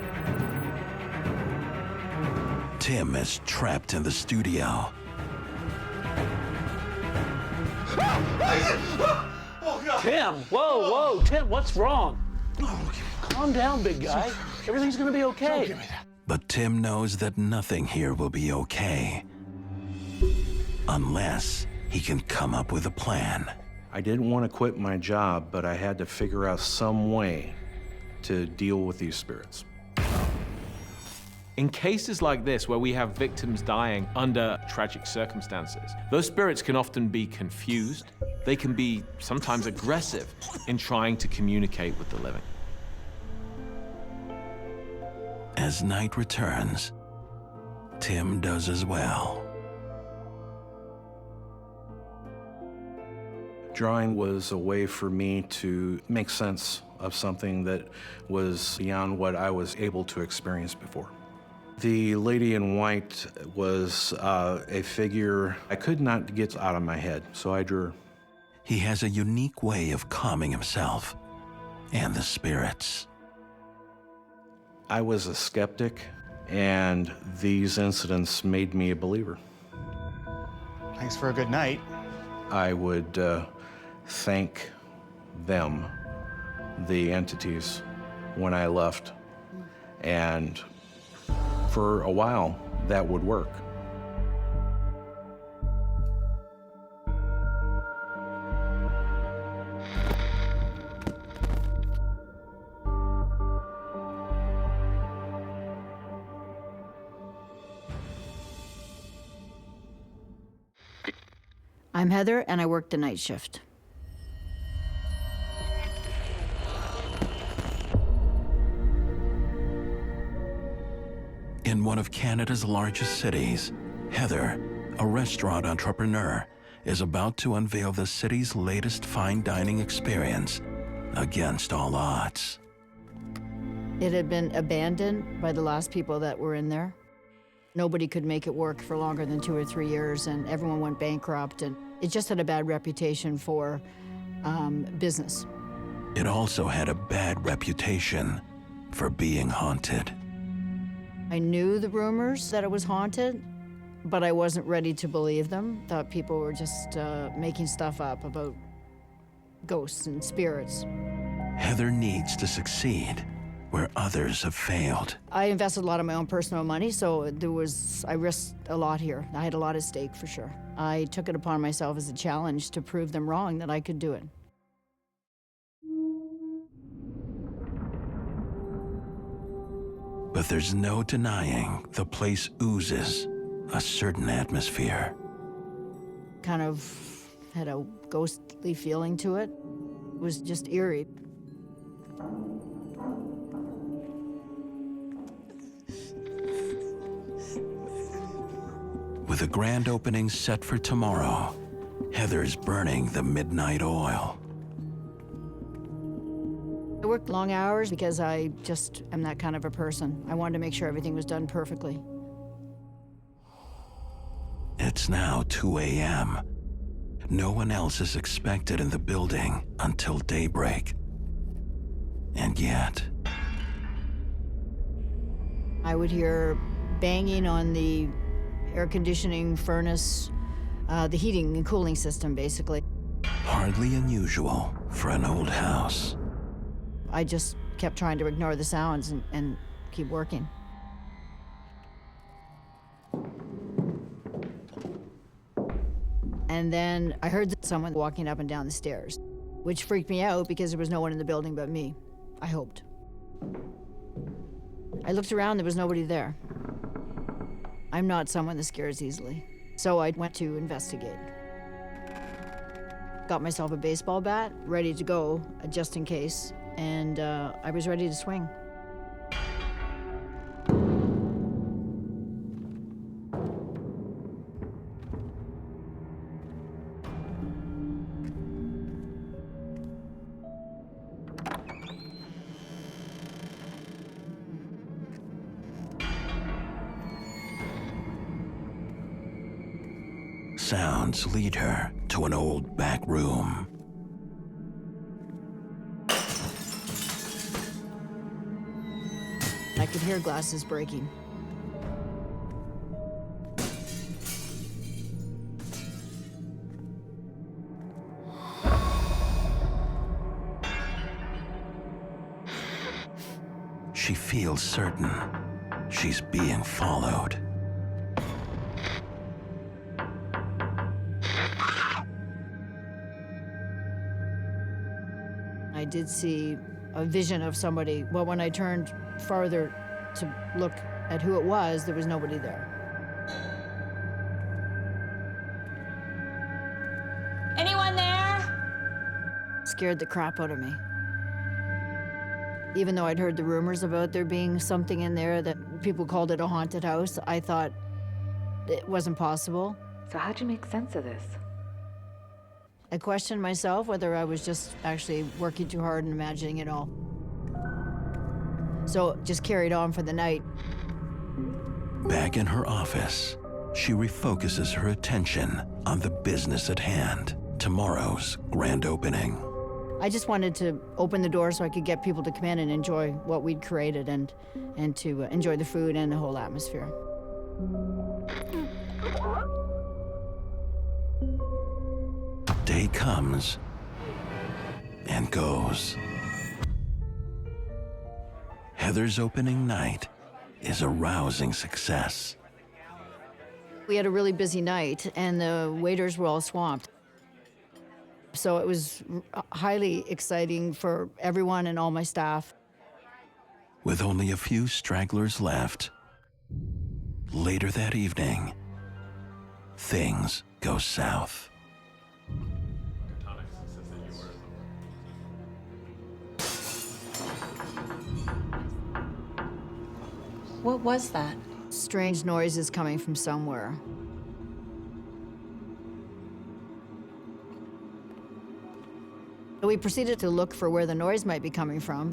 Tim is trapped in the studio. Tim, whoa, Tim, what's wrong? Calm down, big guy. Everything's gonna be okay. But Tim knows that nothing here will be okay unless he can come up with a plan. I didn't want to quit my job, but I had to figure out some way to deal with these spirits. In cases like this, where we have victims dying under tragic circumstances, those spirits can often be confused. They can be sometimes aggressive in trying to communicate with the living. As night returns, Tim does as well. Drawing was a way for me to make sense of something that was beyond what I was able to experience before. The lady in white was a figure I could not get out of my head, so I drew her. He has a unique way of calming himself and the spirits. I was a skeptic, and these incidents made me a believer. Thanks for a good night. I would thank them, the entities, when I left, and for a while, that would work. I'm Heather, and I work the night shift. In one of Canada's largest cities, Heather, a restaurant entrepreneur, is about to unveil the city's latest fine dining experience against all odds. It had been abandoned by the last people that were in there. Nobody could make it work for longer than 2 or 3 years, and everyone went bankrupt, and it just had a bad reputation for business. It also had a bad reputation for being haunted. I knew the rumors that it was haunted, but I wasn't ready to believe them. Thought people were just making stuff up about ghosts and spirits. Heather needs to succeed where others have failed. I invested a lot of my own personal money, so I risked a lot here. I had a lot at stake for sure. I took it upon myself as a challenge to prove them wrong, that I could do it. But there's no denying the place oozes a certain atmosphere. Kind of had a ghostly feeling to it. It was just eerie. With a grand opening set for tomorrow, Heather's burning the midnight oil. I worked long hours because I just am that kind of a person. I wanted to make sure everything was done perfectly. It's now 2 a.m. No one else is expected in the building until daybreak. And yet, I would hear banging on the air conditioning furnace, the heating and cooling system, basically. hardly unusual for an old house. I just kept trying to ignore the sounds and keep working. And then I heard someone walking up and down the stairs, which freaked me out because there was no one in the building but me. I hoped. I looked around, there was nobody there. I'm not someone that scares easily, so I went to investigate. Got myself a baseball bat, ready to go, just in case, and I was ready to swing. Sounds lead her to an old back room. I could hear glasses breaking. She feels certain she's being followed. I did see a vision of somebody, but when I turned farther to look at who it was, there was nobody there. Anyone there? Scared the crap out of me. Even though I'd heard the rumors about there being something in there that people called it a haunted house, I thought it wasn't possible. So how'd you make sense of this? I questioned myself whether I was just actually working too hard and imagining it all. So just carried on for the night. Back in her office, she refocuses her attention on the business at hand, tomorrow's grand opening. I just wanted to open the door so I could get people to come in and enjoy what we'd created and to enjoy the food and the whole atmosphere. Day comes and goes. Heather's opening night is a rousing success. We had a really busy night and the waiters were all swamped. So it was highly exciting for everyone and all my staff. With only a few stragglers left, later that evening, things go south. What was that? Strange noises coming from somewhere. We proceeded to look for where the noise might be coming from.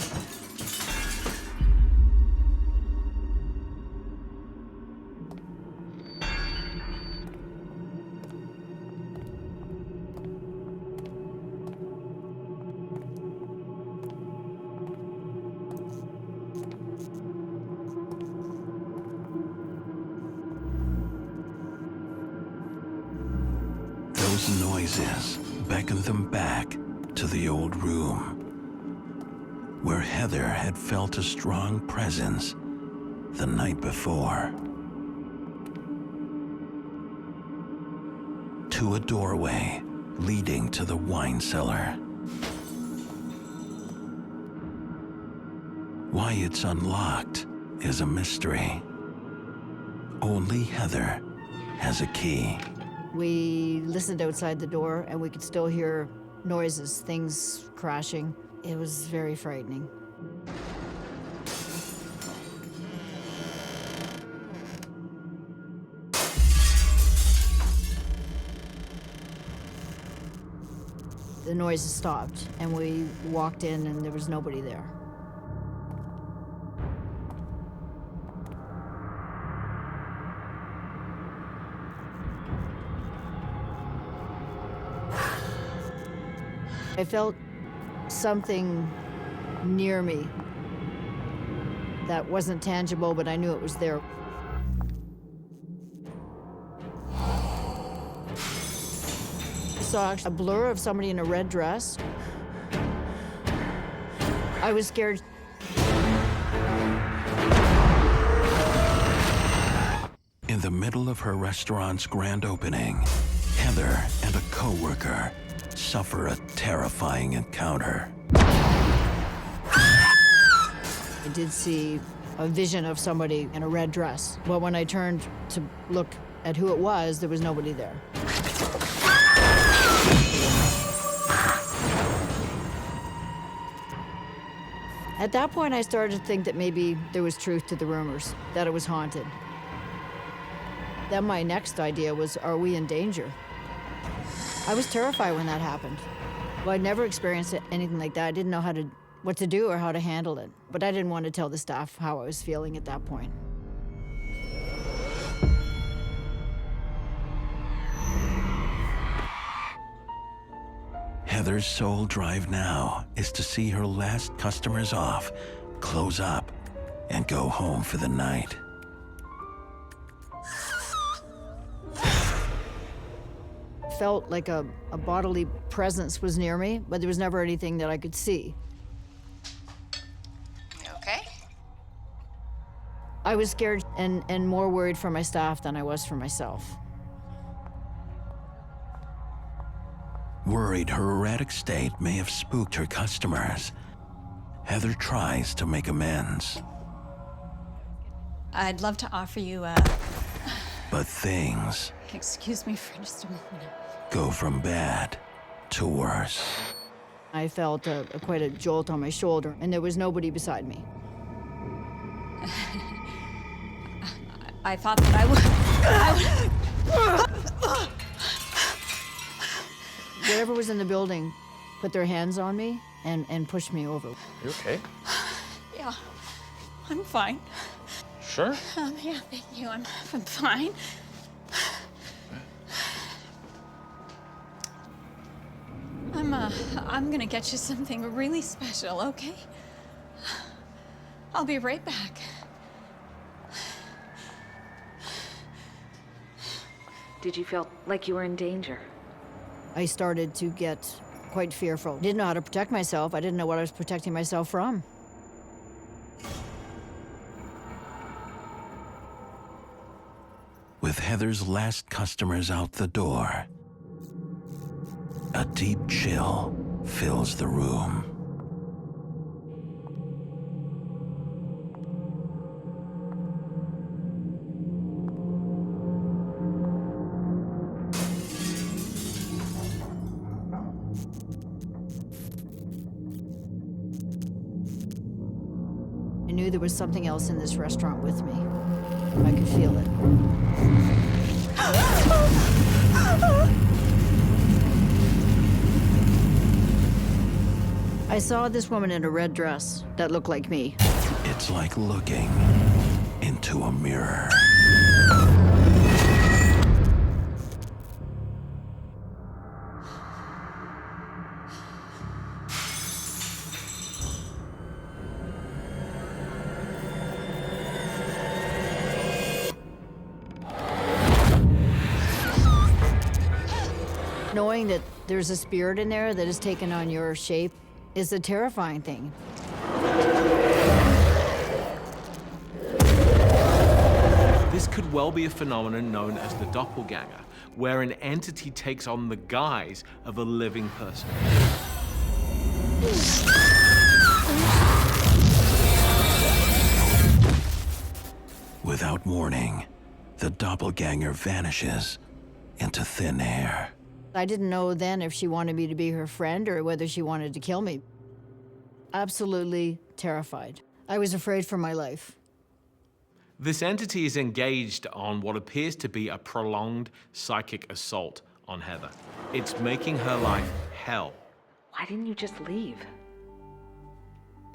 Those noises beckoned them back to the old room, where Heather had felt a strong presence the night before. To a doorway leading to the wine cellar. Why it's unlocked is a mystery. Only Heather has a key. We listened outside the door and we could still hear noises, things crashing. It was very frightening. The noises stopped and we walked in and there was nobody there. I felt something near me that wasn't tangible, but I knew it was there. I saw a blur of somebody in a red dress. I was scared. In the middle of her restaurant's grand opening, Heather and a coworker suffer a terrifying encounter. I did see a vision of somebody in a red dress. But when I turned to look at who it was, there was nobody there. At that point, I started to think that maybe there was truth to the rumors, that it was haunted. Then my next idea was, are we in danger? I was terrified when that happened. Well, I'd never experienced anything like that. I didn't know what to do or how to handle it. But I didn't want to tell the staff how I was feeling at that point. Heather's sole drive now is to see her last customers off, close up, and go home for the night. Felt like a bodily presence was near me, but there was never anything that I could see. You okay? I was scared and more worried for my staff than I was for myself. Worried her erratic state may have spooked her customers, Heather tries to make amends. I'd love to offer you a... But things Excuse me for just a moment. go from bad to worse. I felt quite a jolt on my shoulder, and there was nobody beside me. I thought that I would... Whatever was in the building put their hands on me and pushed me over. You okay? Yeah, I'm fine. Sure? Yeah, thank you. I'm fine. I'm gonna get you something really special, okay? I'll be right back. Did you feel like you were in danger? I started to get quite fearful. Didn't know how to protect myself. I didn't know what I was protecting myself from. With Heather's last customers out the door, a deep chill fills the room. I knew there was something else in this restaurant with me. I could feel it. I saw this woman in a red dress that looked like me. It's like looking into a mirror. Knowing that there's a spirit in there that has taken on your shape is a terrifying thing. This could well be a phenomenon known as the doppelganger, where an entity takes on the guise of a living person. Without warning, the doppelganger vanishes into thin air. I didn't know then if she wanted me to be her friend or whether she wanted to kill me. Absolutely terrified. I was afraid for my life. This entity is engaged on what appears to be a prolonged psychic assault on Heather. It's making her life hell. Why didn't you just leave?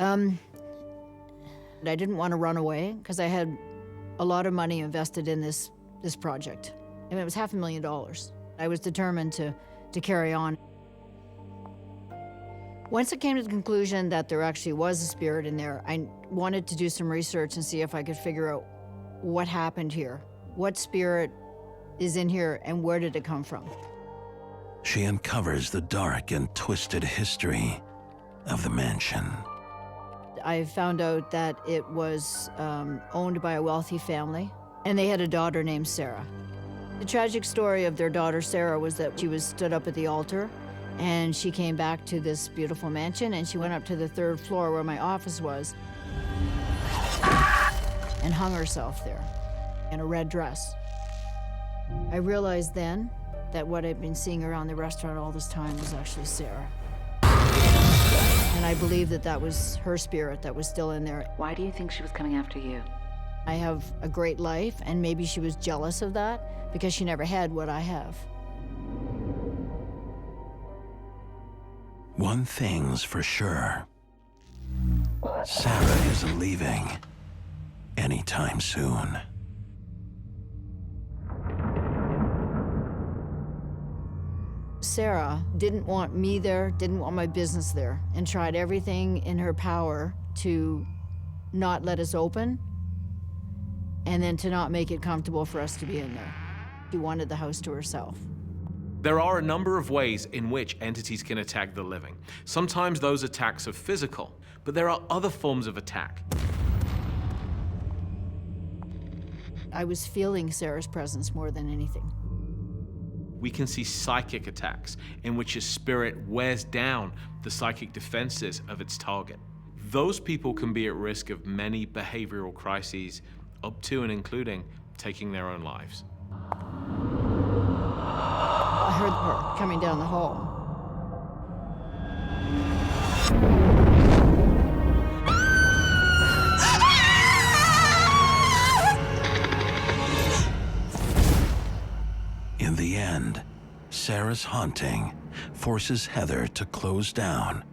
I didn't want to run away because I had a lot of money invested in this project. I mean, it was $500,000. I was determined to carry on. Once I came to the conclusion that there actually was a spirit in there, I wanted to do some research and see if I could figure out what happened here. What spirit is in here and where did it come from? She uncovers the dark and twisted history of the mansion. I found out that it was owned by a wealthy family, and they had a daughter named Sarah. The tragic story of their daughter, Sarah, was that she was stood up at the altar, and she came back to this beautiful mansion, and she went up to the 3rd floor where my office was. and hung herself there in a red dress. I realized then that what I'd been seeing around the restaurant all this time was actually Sarah. And I believe that that was her spirit that was still in there. Why do you think she was coming after you? I have a great life, and maybe she was jealous of that because she never had what I have. One thing's for sure. Sarah isn't leaving anytime soon. Sarah didn't want me there, didn't want my business there, and tried everything in her power to not let us open, and then to not make it comfortable for us to be in there. She wanted the house to herself. There are a number of ways in which entities can attack the living. Sometimes those attacks are physical, but there are other forms of attack. I was feeling Sarah's presence more than anything. We can see psychic attacks in which a spirit wears down the psychic defenses of its target. Those people can be at risk of many behavioral crises, up to and including taking their own lives. I heard her coming down the hall. In the end, Sarah's haunting forces Heather to close down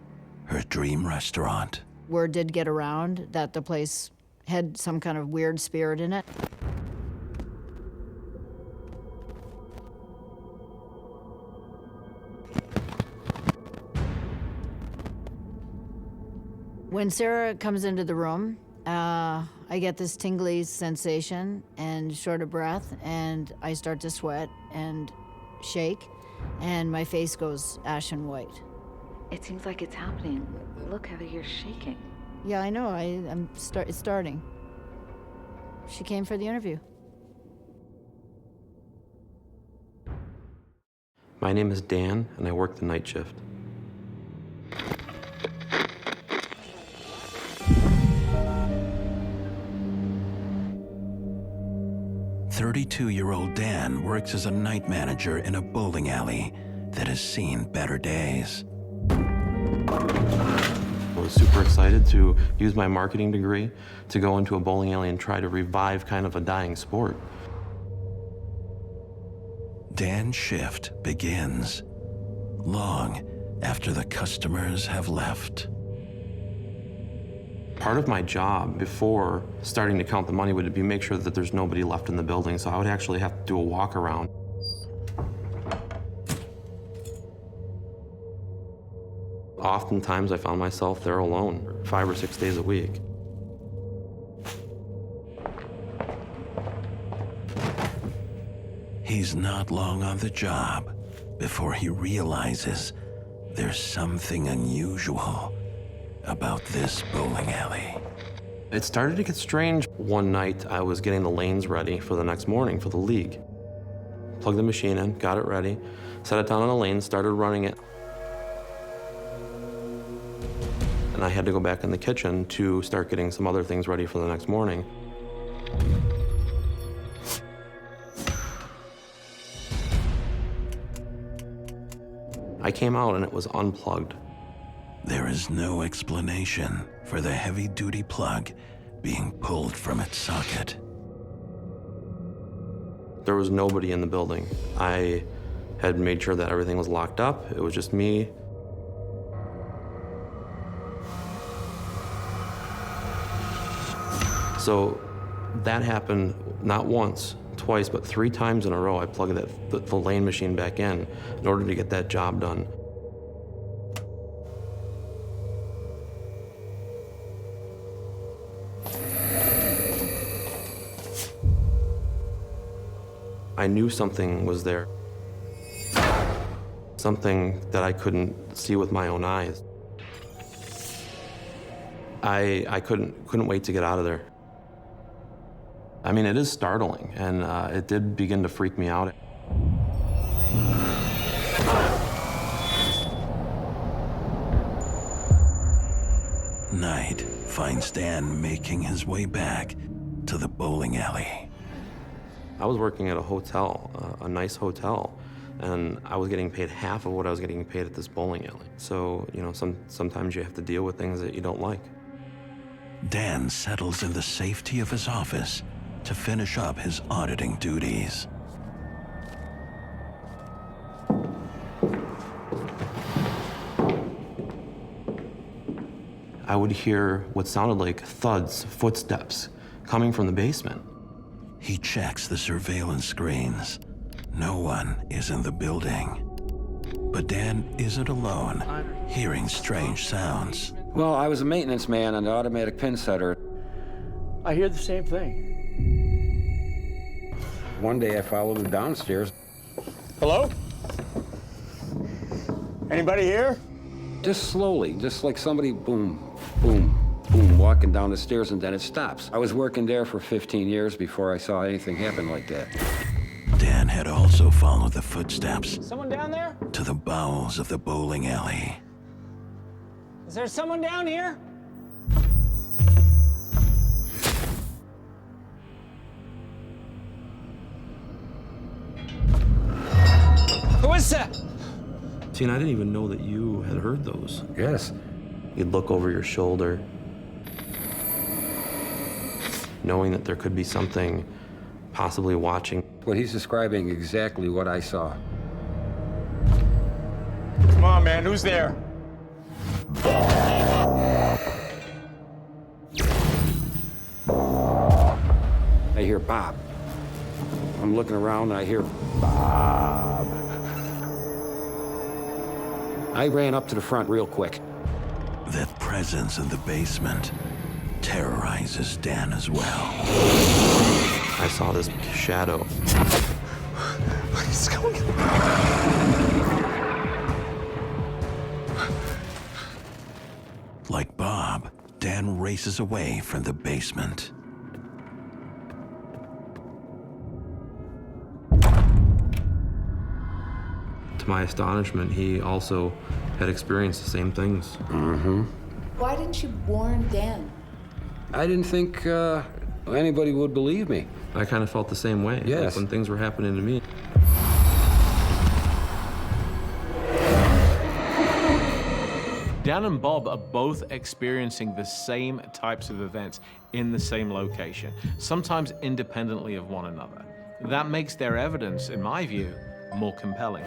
her dream restaurant. Word did get around that the place had some kind of weird spirit in it. When Sarah comes into the room, I get this tingly sensation and short of breath, and I start to sweat and shake, and my face goes ashen white. It seems like it's happening. Look, Heather, you're shaking. Yeah, I know. It's starting. She came for the interview. My name is Dan, and I work the night shift. "32-year-old Dan works as a night manager in a bowling alley that has seen better days. I was super excited to use my marketing degree to go into a bowling alley and try to revive kind of a dying sport. Dan's shift begins long after the customers have left. Part of my job before starting to count the money would be make sure that there's nobody left in the building, so I would actually have to do a walk around. Oftentimes I found myself there alone 5 or 6 days a week. He's not long on the job before he realizes there's something unusual about this bowling alley. It started to get strange. One night I was getting the lanes ready for the next morning for the league. Plugged the machine in, got it ready, set it down on the lane, started running it. And I had to go back in the kitchen to start getting some other things ready for the next morning. I came out and it was unplugged. There is no explanation for the heavy-duty plug being pulled from its socket. There was nobody in the building. I had made sure that everything was locked up. It was just me. So that happened not once, twice, but 3 times in a row. I plugged the lane machine back in order to get that job done. I knew something was there. Something that I couldn't see with my own eyes. I couldn't wait to get out of there. I mean, it is startling, and it did begin to freak me out. Night finds Dan making his way back to the bowling alley. I was working at a hotel, a nice hotel, and I was getting paid half of what I was getting paid at this bowling alley. So, you know, sometimes you have to deal with things that you don't like. Dan settles in the safety of his office to finish up his auditing duties. I would hear what sounded like thuds, footsteps, coming from the basement. He checks the surveillance screens. No one is in the building. But Dan isn't alone, hearing strange sounds. Well, I was a maintenance man on the automatic pin setter. I hear the same thing. One day I followed him downstairs. Hello? Anybody here? Just slowly, just like somebody boom, boom, boom, walking down the stairs, and then it stops. I was working there for 15 years before I saw anything happen like that. Dan had also followed the footsteps Someone down there? to the bowels of the bowling alley. Is there someone down here? Who is that? See, and I didn't even know that you had heard those. Yes. You'd look over your shoulder, knowing that there could be something possibly watching. What he's describing exactly what I saw. Come on, man, who's there? I hear Bob. I'm looking around and I hear Bob. I ran up to the front real quick. That presence in the basement terrorizes Dan as well. I saw this shadow. What is going on? Like Bob, Dan races away from the basement. To my astonishment, he also had experienced the same things. Mm-hmm. Why didn't you warn Dan? I didn't think anybody would believe me. I kind of felt the same way. Yes. Like when things were happening to me. Dan and Bob are both experiencing the same types of events in the same location, sometimes independently of one another. That makes their evidence, in my view, more compelling.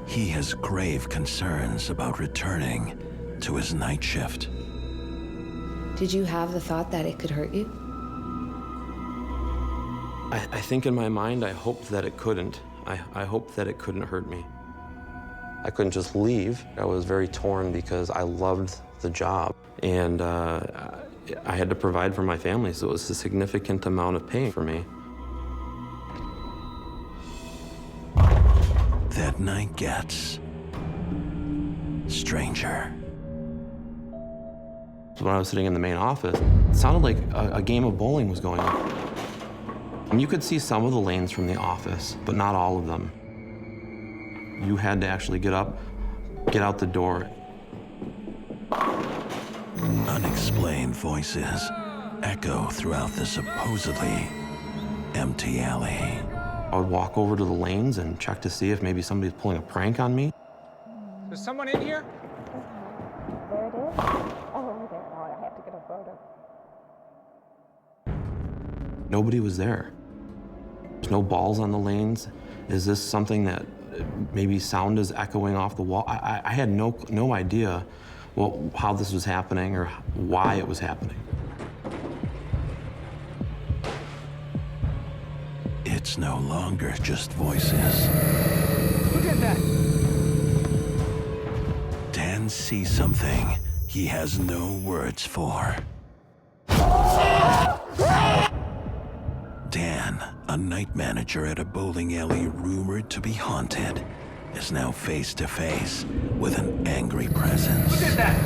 He has grave concerns about returning to his night shift. Did you have the thought that it could hurt you? I think in my mind, I hoped that it couldn't. I hoped that it couldn't hurt me. I couldn't just leave. I was very torn because I loved the job, and I had to provide for my family, so it was a significant amount of pain for me. That night gets stranger. When I was sitting in the main office, it sounded like a game of bowling was going on. And you could see some of the lanes from the office, but not all of them. You had to actually get up, get out the door. Unexplained voices echo throughout the supposedly empty alley. I would walk over to the lanes and check to see if maybe somebody's pulling a prank on me. Is someone in here? There it is. Oh, over there. Oh, I have to get a photo. Nobody was there. There's no balls on the lanes. Is this something that maybe sound is echoing off the wall? I had no idea how this was happening or why it was happening. It's no longer just voices. Look at that! Dan sees something he has no words for. Dan, a night manager at a bowling alley rumored to be haunted, is now face to face with an angry presence. Look at that!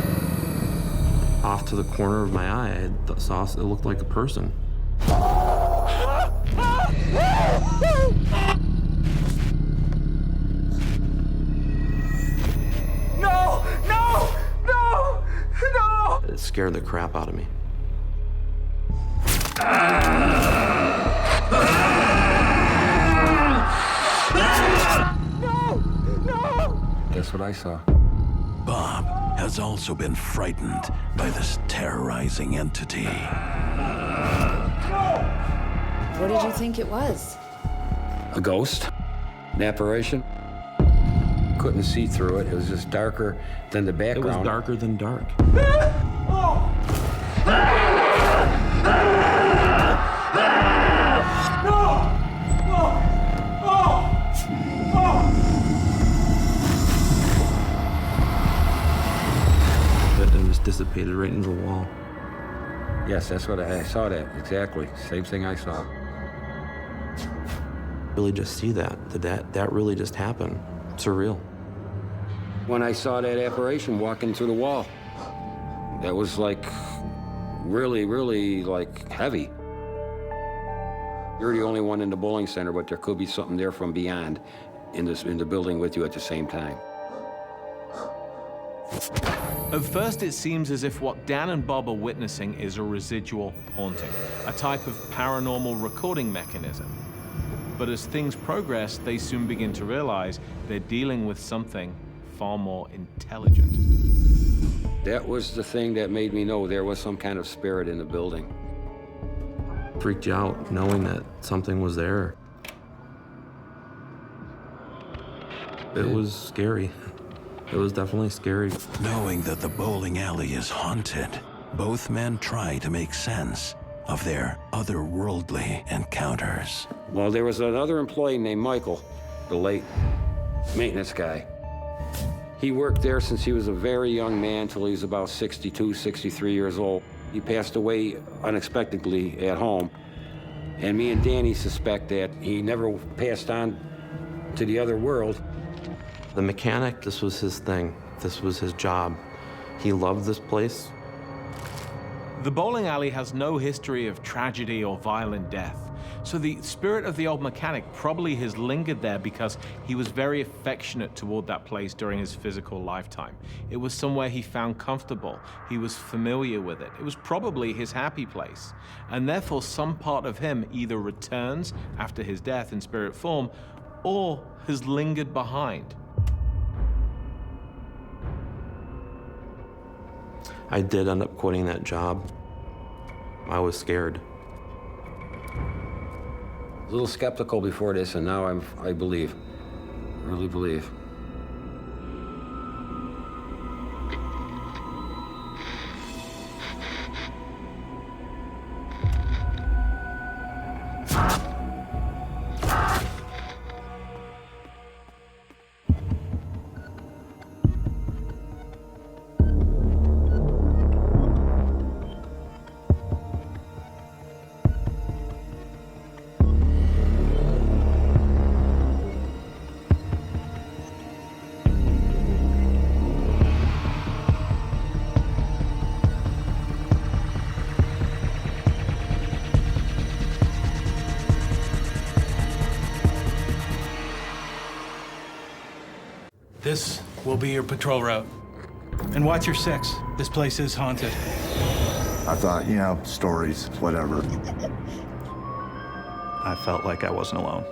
Off to the corner of my eye, I saw it looked like a person. No! No! No! scared the crap out of me. That's what I saw. Bob has also been frightened by this terrorizing entity. What did you think it was? A ghost? An apparition? Couldn't see through it. It was just darker than the background. It was darker than dark. And just dissipated right into the wall. Yes, that's what I saw. That exactly. Same thing I saw. Really just see that really just happened. Surreal. When I saw that apparition walking through the wall, that was like really, really like heavy. You're the only one in the bowling center, but there could be something there from beyond in the building with you at the same time. At first, it seems as if what Dan and Bob are witnessing is a residual haunting, a type of paranormal recording mechanism. But as things progress, they soon begin to realize they're dealing with something far more intelligent. That was the thing that made me know there was some kind of spirit in the building. Freaked you out knowing that something was there. It was scary. It was definitely scary. Knowing that the bowling alley is haunted, both men try to make sense of their otherworldly encounters. Well, there was another employee named Michael, the late maintenance guy. He worked there since he was a very young man till he was about 62, 63 years old. He passed away unexpectedly at home. And me and Danny suspect that he never passed on to the other world. The mechanic, this was his thing. This was his job. He loved this place. The bowling alley has no history of tragedy or violent death. So the spirit of the old mechanic probably has lingered there because he was very affectionate toward that place during his physical lifetime. It was somewhere he found comfortable. He was familiar with it. It was probably his happy place. And therefore, some part of him either returns after his death in spirit form or has lingered behind. I did end up quitting that job. I was scared. A little skeptical before this, and now I believe, really believe. This will be your patrol route. And watch your 6. This place is haunted. I thought, you know, stories, whatever. I felt like I wasn't alone.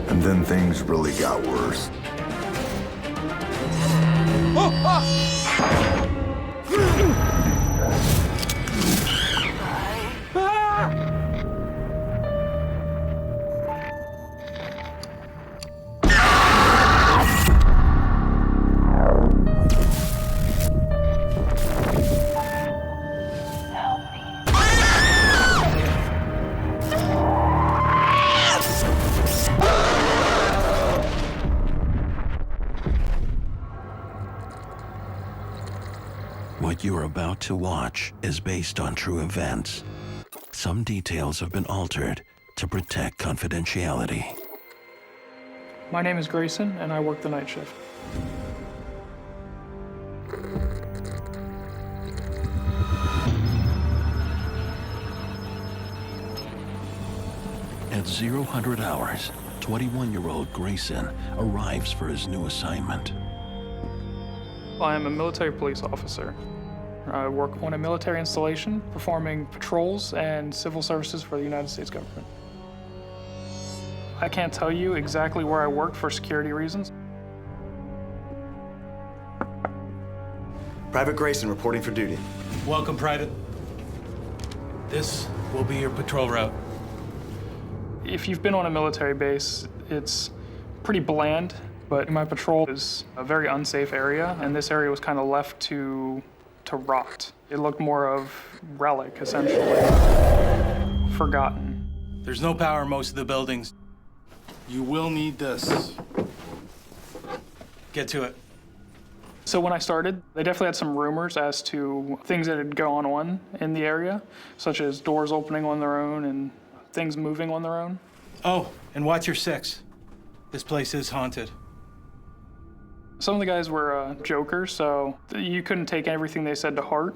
And then things really got worse. What you are about to watch is based on true events. Some details have been altered to protect confidentiality. My name is Grayson, and I work the night shift. At 0 hours, 21-year-old Grayson arrives for his new assignment. I am a military police officer. I work on a military installation, performing patrols and civil services for the United States government. I can't tell you exactly where I work for security reasons. Private Grayson reporting for duty. Welcome, Private. This will be your patrol route. If you've been on a military base, it's pretty bland, but my patrol is a very unsafe area, and this area was kind of left to rot. It looked more of relic, essentially, forgotten. There's no power in most of the buildings. You will need this. Get to it. So when I started, they definitely had some rumors as to things that had gone on in the area, such as doors opening on their own and things moving on their own. Oh, and watch your six. This place is haunted. Some of the guys were jokers, so you couldn't take everything they said to heart.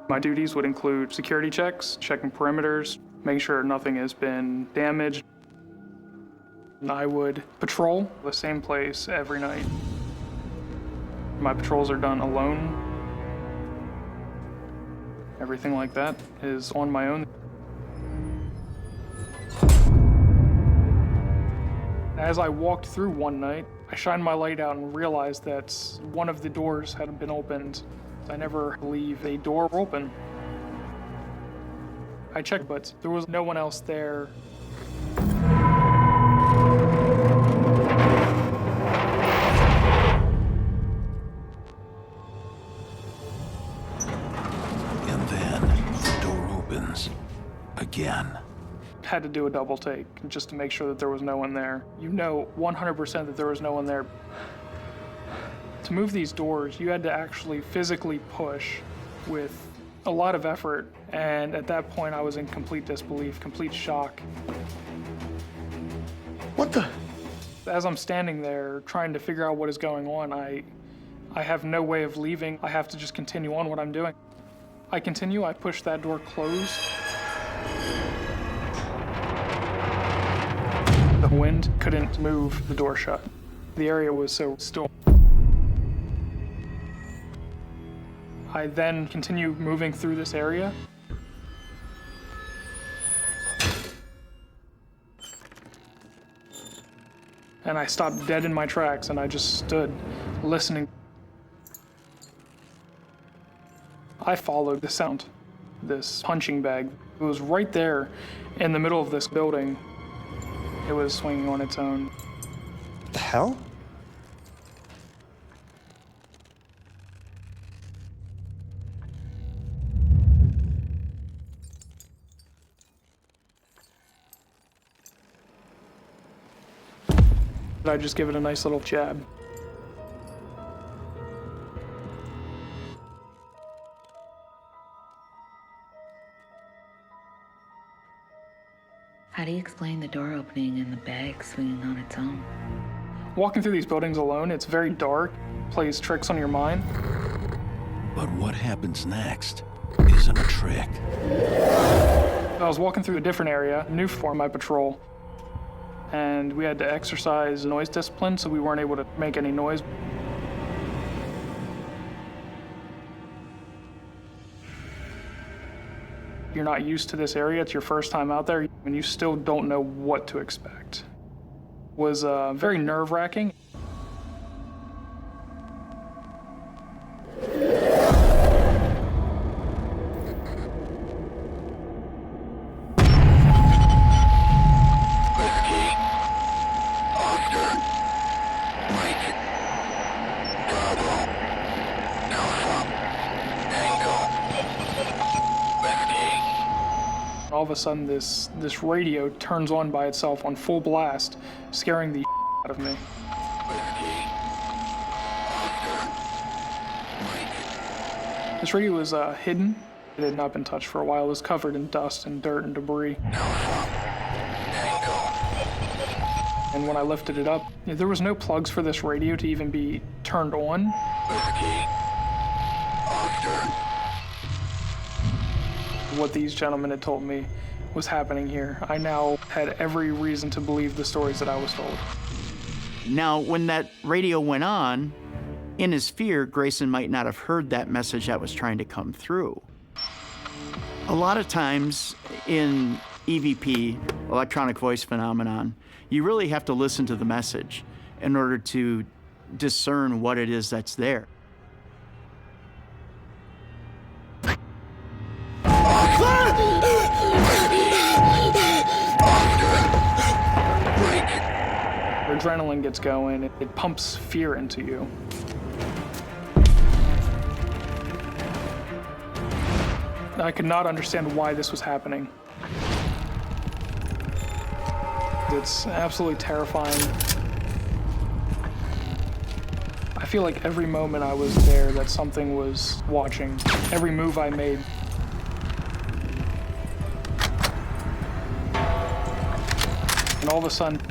My duties would include security checks, checking perimeters, making sure nothing has been damaged. And I would patrol the same place every night. My patrols are done alone. Everything like that is on my own. As I walked through one night, I shined my light out and realized that one of the doors had been opened. I never leave a door open. I checked, but there was no one else there. And then the door opens again. Had to do a double take just to make sure that there was no one there. You know 100% that there was no one there. To move these doors, you had to actually physically push with a lot of effort, and at that point I was in complete disbelief, complete shock. What the? As I'm standing there trying to figure out what is going on, I have no way of leaving. I have to just continue on what I'm doing. I continue, I push that door closed. The wind couldn't move the door shut. The area was so still. I then continue moving through this area. And I stopped dead in my tracks and I just stood listening. I followed the sound, this punching bag. It was right there in the middle of this building. It was swinging on its own. What the hell? I just give it a nice little jab. How do you explain the door opening and the bag swinging on its own? Walking through these buildings alone, it's very dark, plays tricks on your mind. But what happens next isn't a trick. I was walking through a different area, new for my patrol, and we had to exercise noise discipline, so we weren't able to make any noise. You're not used to this area, it's your first time out there, and you still don't know what to expect. It was very nerve-wracking. All of a sudden, this radio turns on by itself on full blast, scaring the out of me. This radio was hidden. It had not been touched for a while. It was covered in dust and dirt and debris. And when I lifted it up, there was no plugs for this radio to even be turned on. What these gentlemen had told me was happening here. I now had every reason to believe the stories that I was told. Now, when that radio went on, in his fear, Grayson might not have heard that message that was trying to come through. A lot of times in EVP, electronic voice phenomenon, you really have to listen to the message in order to discern what it is that's there. Adrenaline gets going, it pumps fear into you. I could not understand why this was happening. It's absolutely terrifying. I feel like every moment I was there that something was watching, every move I made. And all of a sudden,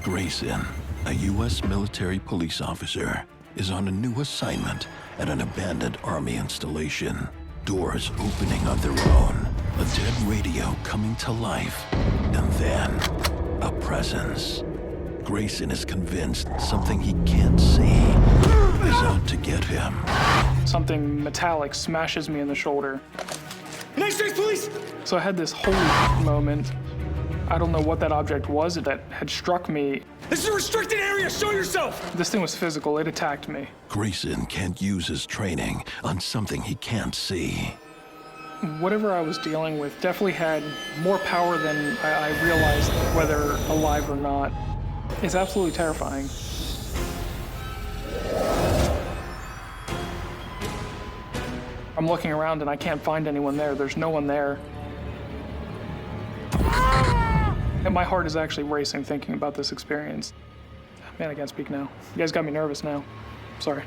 Grayson, a U.S. military police officer, is on a new assignment at an abandoned army installation. Doors opening on their own, a dead radio coming to life, and then a presence. Grayson is convinced something he can't see is out to get him. something metallic smashes me in the shoulder. United States Police! So I had this holy moment. I don't know what that object was that had struck me. This is a restricted area, show yourself! This thing was physical, it attacked me. Grayson can't use his training on something he can't see. Whatever I was dealing with definitely had more power than I realized, whether alive or not. It's absolutely terrifying. I'm looking around and I can't find anyone there. There's no one there. And my heart is actually racing thinking about this experience. Man, I can't speak now. You guys got me nervous now. Sorry.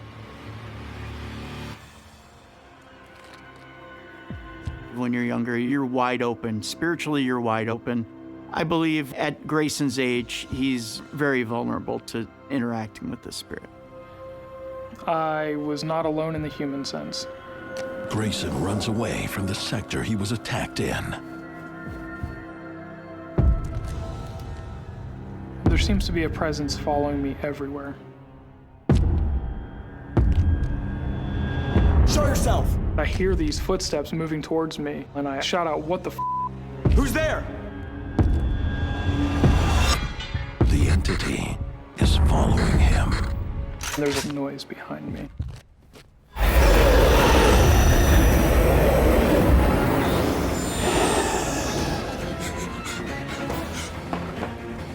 When you're younger, you're wide open. Spiritually, you're wide open. I believe at Grayson's age, he's very vulnerable to interacting with the spirit. I was not alone in the human sense. Grayson runs away from the sector he was attacked in. There seems to be a presence following me everywhere. Show yourself! I hear these footsteps moving towards me, and I shout out, "What the f***? Who's there?" The entity is following him. There's a noise behind me.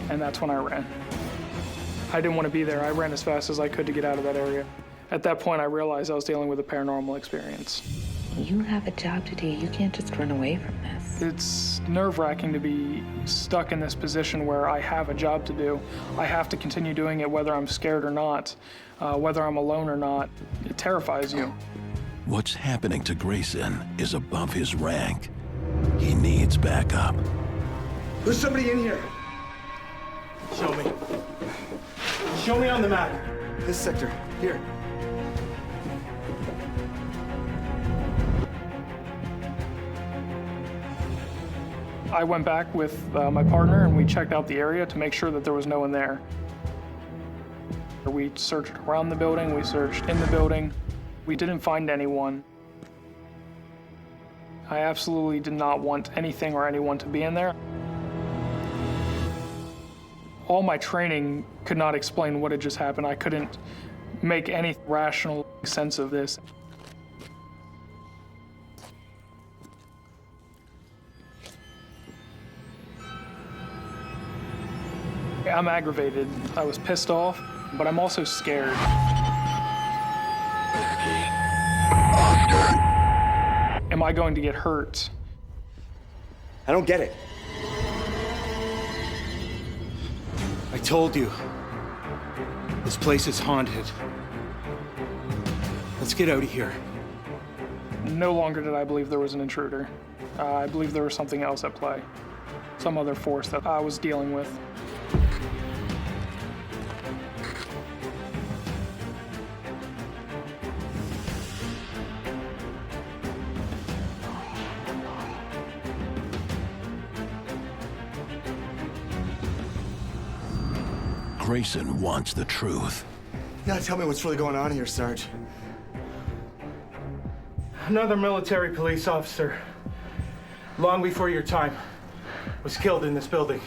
And that's when I ran. I didn't want to be there. I ran as fast as I could to get out of that area. At that point, I realized I was dealing with a paranormal experience. You have a job to do. You can't just run away from this. It's nerve-wracking to be stuck in this position where I have a job to do. I have to continue doing it whether I'm scared or not, whether I'm alone or not. It terrifies you. What's happening to Grayson is above his rank. He needs backup. There's somebody in here. Show me. Show me on the map. This sector. Here. I went back with my partner and we checked out the area to make sure that there was no one there. We searched around the building, we searched in the building. We didn't find anyone. I absolutely did not want anything or anyone to be in there. All my training could not explain what had just happened. I couldn't make any rational sense of this. I'm aggravated. I was pissed off, but I'm also scared. Am I going to get hurt? I don't get it. I told you. This place is haunted. Let's get out of here. No longer did I believe there was an intruder. I believe there was something else at play. Some other force that I was dealing with. Grayson wants the truth. You gotta tell me what's really going on here, Sarge. Another military police officer, long before your time, was killed in this building.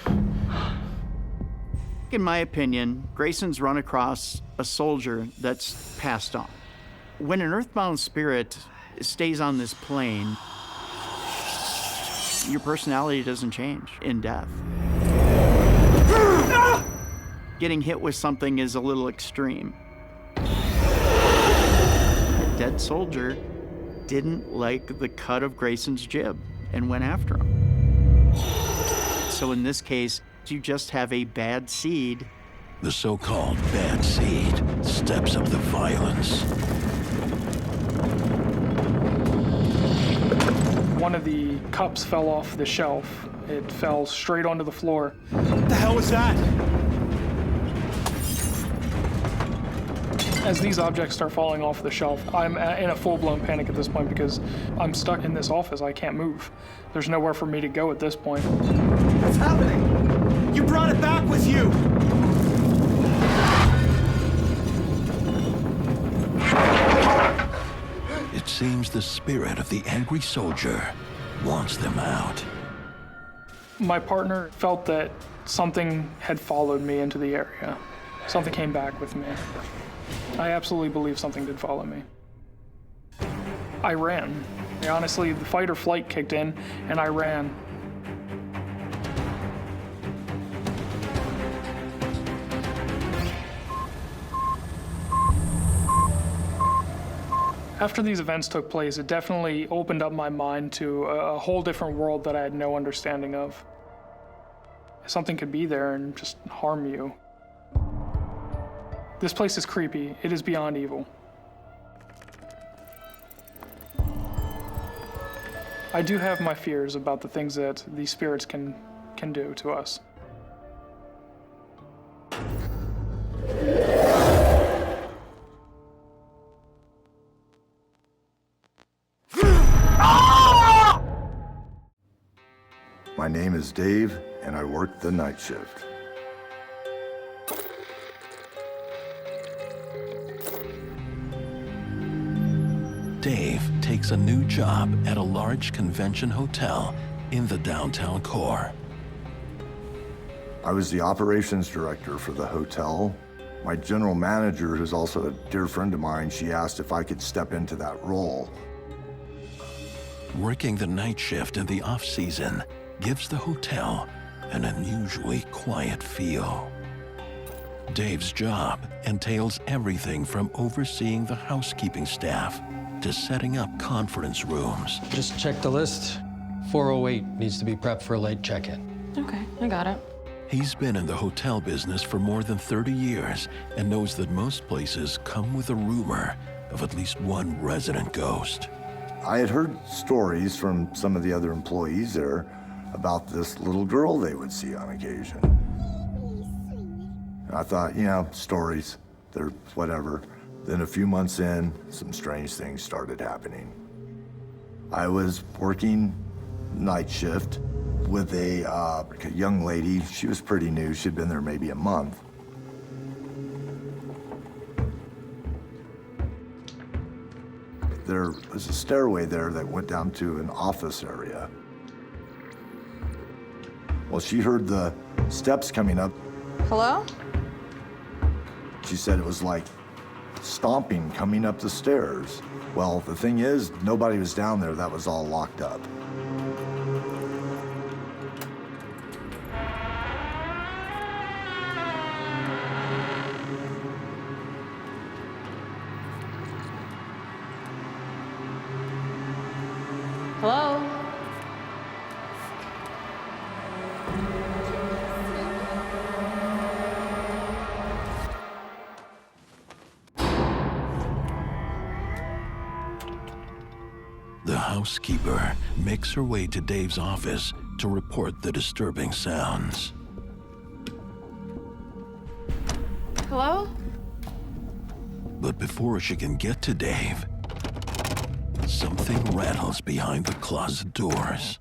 In my opinion, Grayson's run across a soldier that's passed on. When an earthbound spirit stays on this plane, your personality doesn't change in death. Getting hit with something is a little extreme. A dead soldier didn't like the cut of Grayson's jib and went after him. So in this case, you just have a bad seed. The so-called bad seed steps up the violence. One of the cups fell off the shelf. It fell straight onto the floor. What the hell was that? As these objects start falling off the shelf, I'm in a full-blown panic at this point because I'm stuck in this office. I can't move. There's nowhere for me to go at this point. What's happening? You brought it back with you! It seems the spirit of the angry soldier wants them out. My partner felt that something had followed me into the area. Something came back with me. I absolutely believe something did follow me. I ran. Honestly, the fight or flight kicked in, and I ran. After these events took place, it definitely opened up my mind to a whole different world that I had no understanding of. Something could be there and just harm you. This place is creepy. It is beyond evil. I do have my fears about the things that these spirits can do to us. My name is Dave, and I work the night shift. Dave takes a new job at a large convention hotel in the downtown core. I was the operations director for the hotel. My general manager, who's also a dear friend of mine, she asked if I could step into that role. Working the night shift in the off-season gives the hotel an unusually quiet feel. Dave's job entails everything from overseeing the housekeeping staff to setting up conference rooms. Just check the list. 408 needs to be prepped for a late check-in. Okay, I got it. He's been in the hotel business for more than 30 years and knows that most places come with a rumor of at least one resident ghost. I had heard stories from some of the other employees there about this little girl they would see on occasion. And I thought, you know, stories, they're whatever. Then a few months in, some strange things started happening. I was working night shift with a young lady. She was pretty new. She'd been there maybe a month. There was a stairway there that went down to an office area. Well, she heard the steps coming up. Hello? She said it was like stomping coming up the stairs. Well, the thing is, nobody was down there. That was all locked up. Hello? The housekeeper makes her way to Dave's office to report the disturbing sounds. Hello? But before she can get to Dave, something rattles behind the closet doors.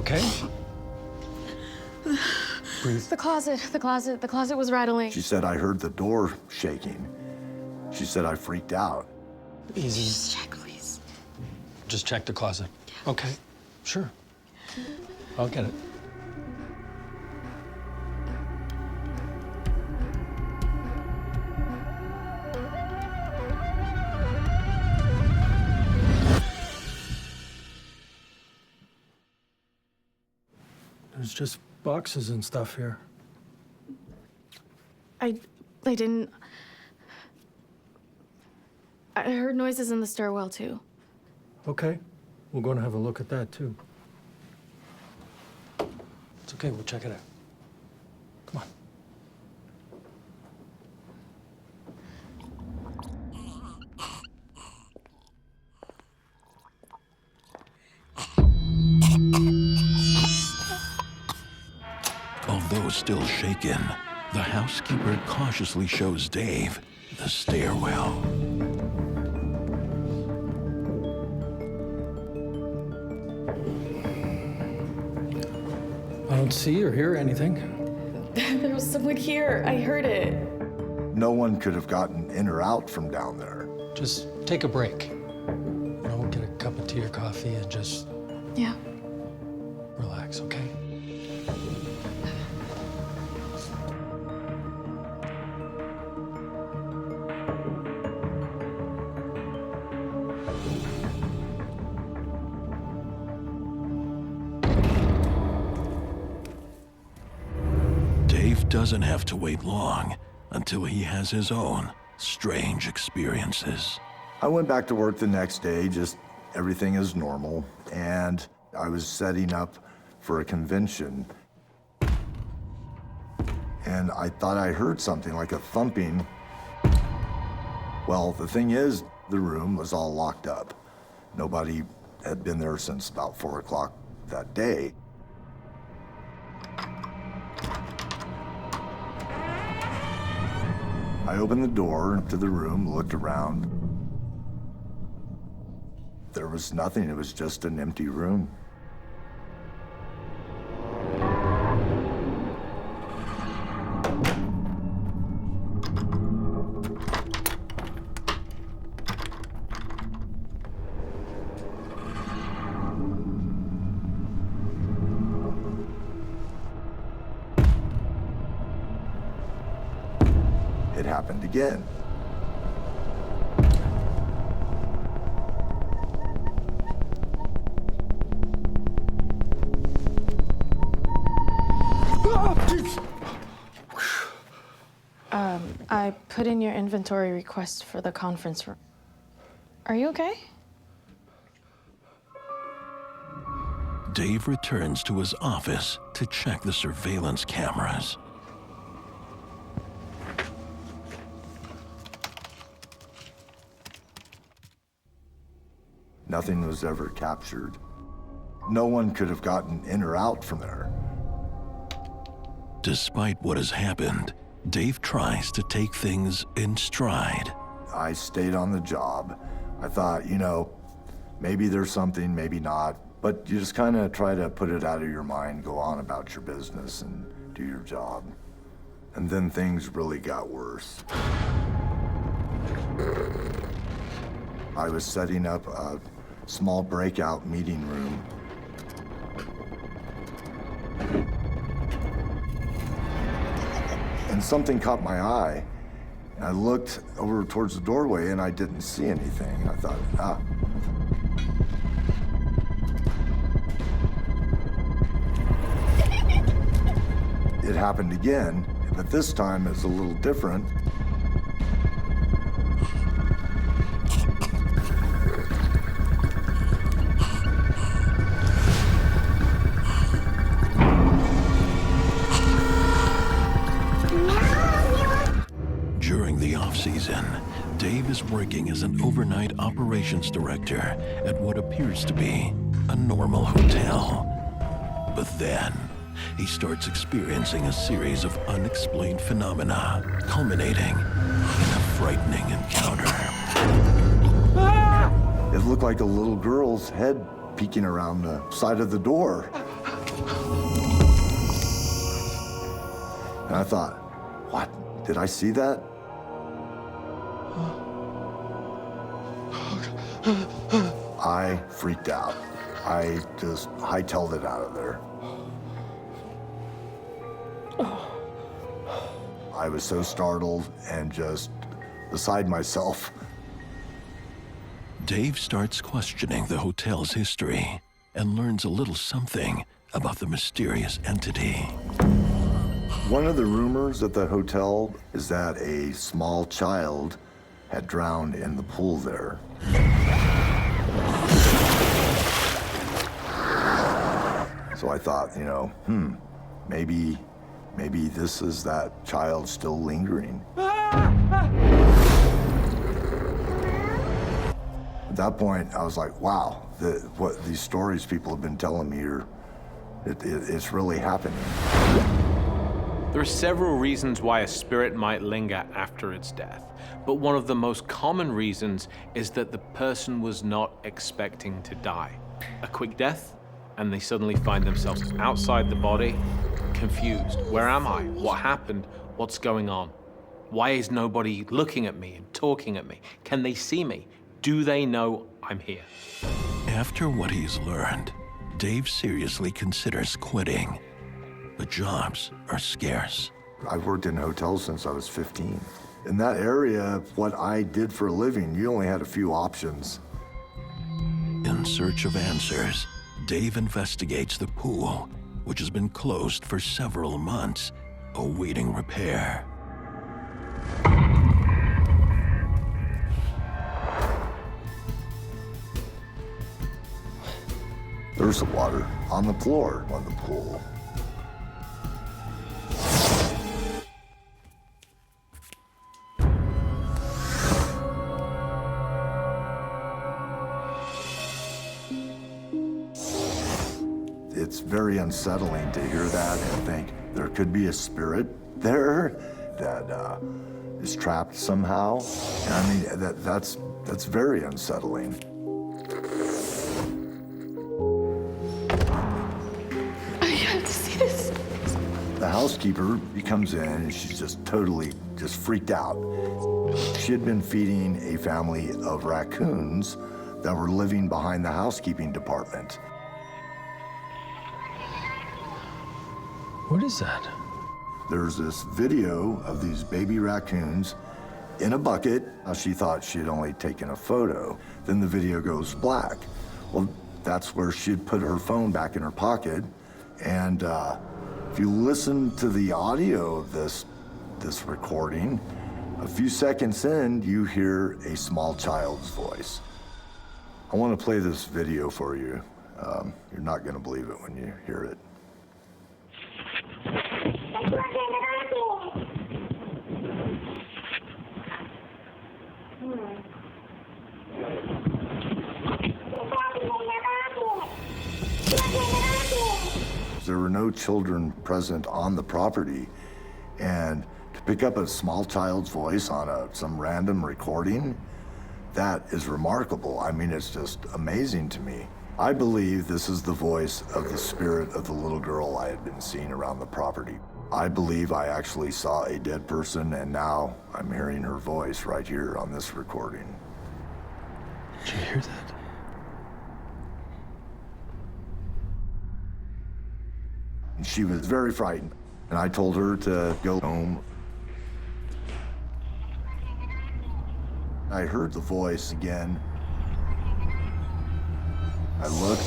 okay? Breathe. The closet was rattling. She said I heard the door shaking. She said I freaked out. Easy. Just check, please. Just check the closet. Okay, sure. I'll get it. There's just boxes and stuff here. I heard noises in the stairwell, too. Okay, we're going to have a look at that, too. It's okay, we'll check it out. Come on. Although still shaken, the housekeeper cautiously shows Dave the stairwell. I don't see or hear anything. There was someone here. I heard it. No one could have gotten in or out from down there. Just take a break. You know, get a cup of tea or coffee and just Yeah. relax, okay? Dave doesn't have to wait long until he has his own strange experiences. I went back to work the next day, just everything is normal, and I was setting up for a convention. And I thought I heard something like a thumping. Well, the thing is, the room was all locked up. Nobody had been there since about 4 o'clock that day. I opened the door to the room, looked around. There was nothing, it was just an empty room. It happened again. I put in your inventory request for the conference room. Are you okay? Dave returns to his office to check the surveillance cameras. Nothing was ever captured. No one could have gotten in or out from there. Despite what has happened, Dave tries to take things in stride. I stayed on the job. I thought, you know, maybe there's something, maybe not, but you just kind of try to put it out of your mind, go on about your business and do your job. And then things really got worse. I was setting up a small breakout meeting room. And something caught my eye. And I looked over towards the doorway and I didn't see anything. And I thought, It happened again, but this time it's a little different. During the off-season, Dave is working as an overnight operations director at what appears to be a normal hotel. But then, he starts experiencing a series of unexplained phenomena, culminating in a frightening encounter. It looked like a little girl's head peeking around the side of the door. And I thought, what? Did I see that? I freaked out. I just hightailed it out of there. I was so startled and just beside myself. Dave starts questioning the hotel's history and learns a little something about the mysterious entity. One of the rumors at the hotel is that a small child had drowned in the pool there. So I thought, you know, maybe this is that child still lingering. At that point, I was like, wow, what these stories people have been telling me it's really happening. There are several reasons why a spirit might linger after its death, but one of the most common reasons is that the person was not expecting to die. A quick death, and they suddenly find themselves outside the body, confused. Where am I? What happened? What's going on? Why is nobody looking at me and talking at me? Can they see me? Do they know I'm here? After what he's learned, Dave seriously considers quitting. The jobs are scarce. I've worked in hotels since I was 15. In that area, what I did for a living, you only had a few options. In search of answers, Dave investigates the pool, which has been closed for several months, awaiting repair. There's the water on the floor on the pool. It's very unsettling to hear that and think there could be a spirit there that is trapped somehow. And I mean, that's very unsettling. I have to see this. The housekeeper, she comes in and she's just totally freaked out. She had been feeding a family of raccoons that were living behind the housekeeping department. What is that? There's this video of these baby raccoons in a bucket. Now, she thought she had only taken a photo. Then the video goes black. Well, that's where she'd put her phone back in her pocket. And if you listen to the audio of this recording, a few seconds in, you hear a small child's voice. I want to play this video for you. You're not going to believe it when you hear it. There were no children present on the property, and to pick up a small child's voice on some random recording, that is remarkable. I mean, it's just amazing to me. I believe this is the voice of the spirit of the little girl I had been seeing around the property. I believe I actually saw a dead person, and now I'm hearing her voice right here on this recording. Did you hear that? And she was very frightened, and I told her to go home. I heard the voice again. I looked.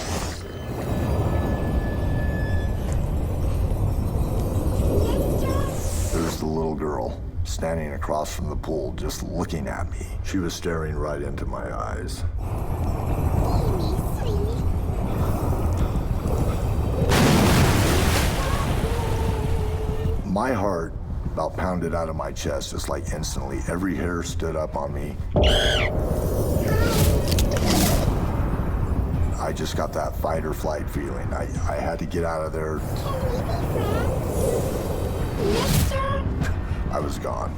There's the little girl standing across from the pool, just looking at me. She was staring right into my eyes. My heart about pounded out of my chest, just like instantly. Every hair stood up on me. I just got that fight or flight feeling. I had to get out of there. I was gone.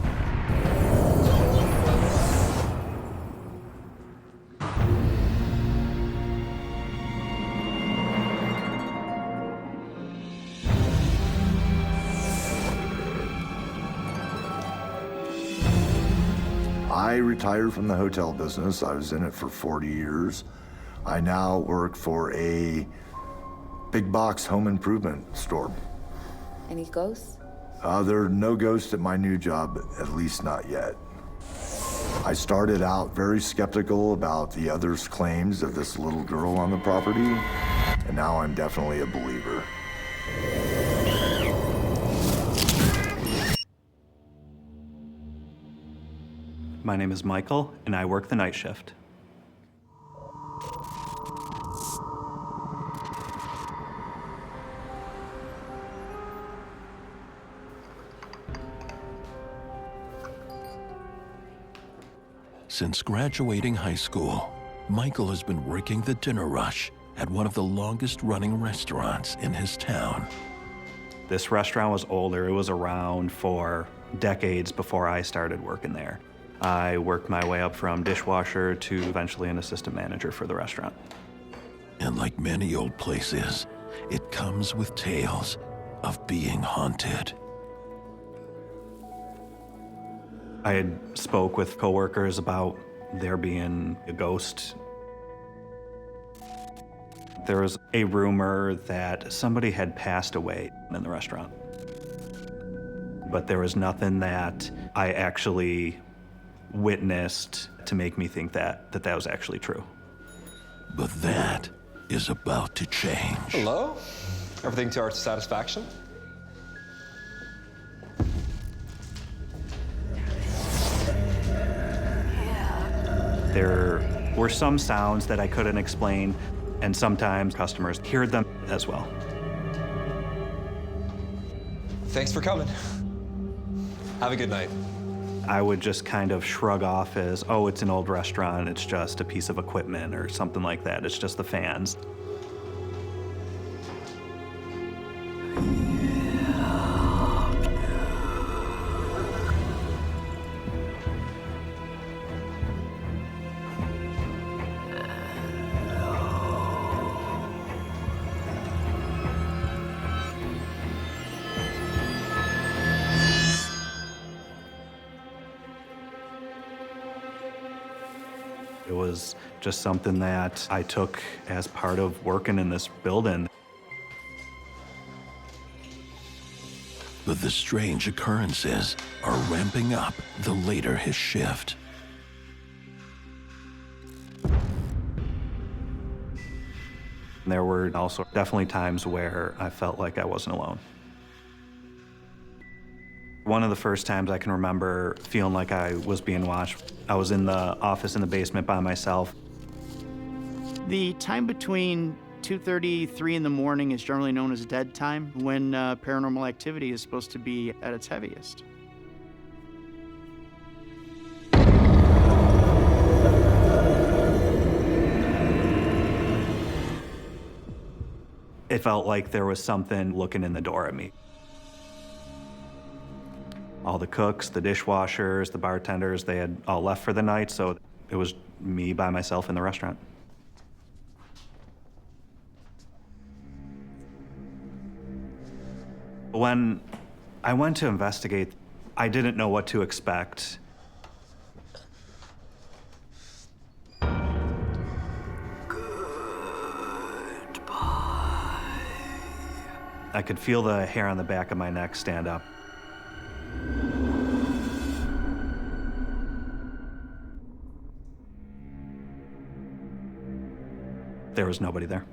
I retired from the hotel business. I was in it for 40 years. I now work for a big box home improvement store. Any ghosts? There are no ghosts at my new job, at least not yet. I started out very skeptical about the others' claims of this little girl on the property, and now I'm definitely a believer. My name is Michael, and I work the night shift. Since graduating high school, Michael has been working the dinner rush at one of the longest-running restaurants in his town. This restaurant was older. It was around for decades before I started working there. I worked my way up from dishwasher to eventually an assistant manager for the restaurant. And like many old places, it comes with tales of being haunted. I had spoke with coworkers about there being a ghost. There was a rumor that somebody had passed away in the restaurant. But there was nothing that I actually witnessed to make me think that was actually true. But that is about to change. Hello? Everything to our satisfaction? There were some sounds that I couldn't explain, and sometimes customers heard them as well. Thanks for coming. Have a good night. I would just kind of shrug off as, oh, it's an old restaurant, it's just a piece of equipment or something like that. It's just the fans. It was just something that I took as part of working in this building. But the strange occurrences are ramping up the later his shift. There were also definitely times where I felt like I wasn't alone. One of the first times I can remember feeling like I was being watched, I was in the office in the basement by myself. The time between 2:30, 3 in the morning is generally known as dead time, when paranormal activity is supposed to be at its heaviest. It felt like there was something looking in the door at me. All the cooks, the dishwashers, the bartenders, they had all left for the night, so it was me by myself in the restaurant. When I went to investigate, I didn't know what to expect. I could feel the hair on the back of my neck stand up. There was nobody there.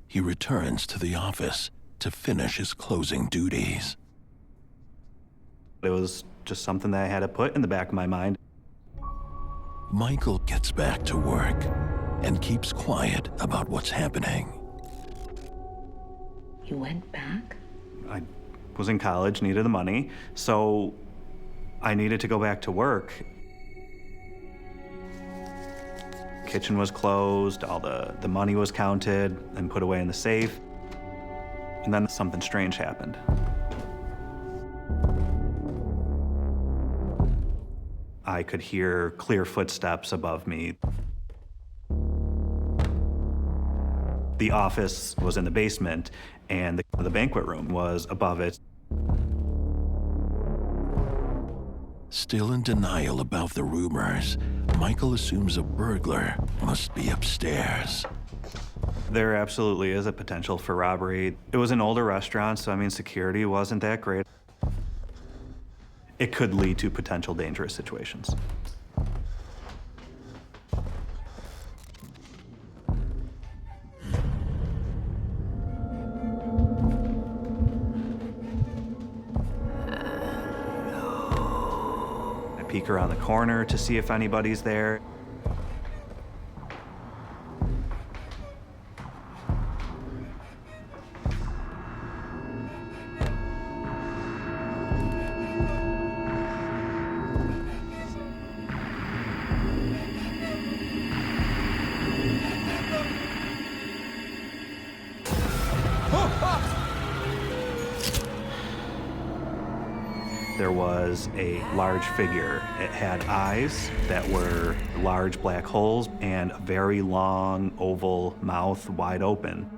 He returns to the office to finish his closing duties. It was just something that I had to put in the back of my mind. Michael gets back to work and keeps quiet about what's happening. You went back? I was in college, needed the money, so I needed to go back to work. Kitchen was closed, all the money was counted and put away in the safe. And then something strange happened. I could hear clear footsteps above me. The office was in the basement, and the banquet room was above it. Still in denial about the rumors, Michael assumes a burglar must be upstairs. There absolutely is a potential for robbery. It was an older restaurant, so I mean, security wasn't that great. It could lead to potential dangerous situations. I peek around the corner to see if anybody's there. There was a large figure. It had eyes that were large black holes and a very long oval mouth wide open.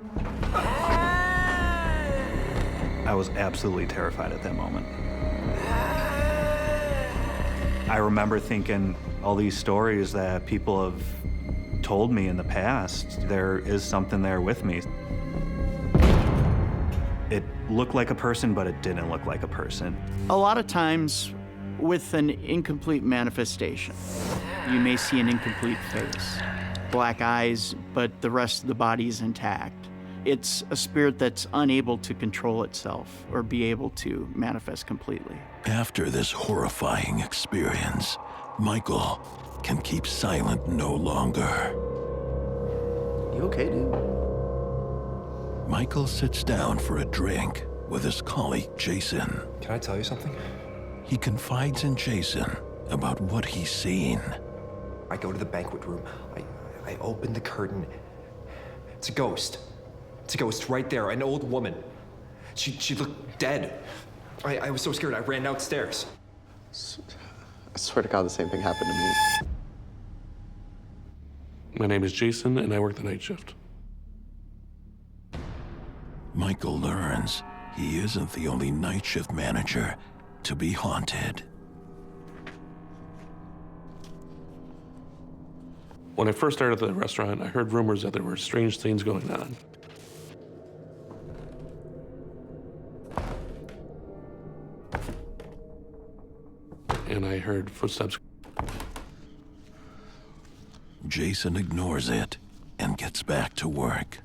I was absolutely terrified at that moment. I remember thinking all these stories that people have told me in the past, there is something there with me. It looked like a person, but it didn't look like a person. A lot of times, with an incomplete manifestation, you may see an incomplete face, black eyes, but the rest of the body is intact. It's a spirit that's unable to control itself or be able to manifest completely. After this horrifying experience, Michael can keep silent no longer. You okay, dude? Michael sits down for a drink with his colleague, Jason. Can I tell you something? He confides in Jason about what he's seen. I go to the banquet room. I open the curtain. It's a ghost. It's a ghost right there, an old woman. She looked dead. I was so scared I ran downstairs. I swear to God, the same thing happened to me. My name is Jason, and I work the night shift. Michael learns he isn't the only night shift manager to be haunted. When I first started at the restaurant, I heard rumors that there were strange things going on. And I heard footsteps. Jason ignores it and gets back to work.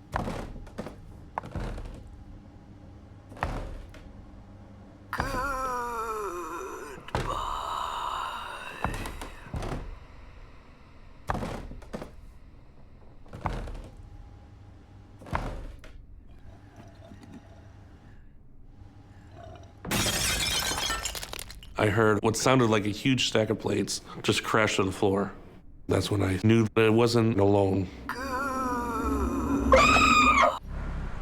I heard what sounded like a huge stack of plates just crash to the floor. That's when I knew that it wasn't alone.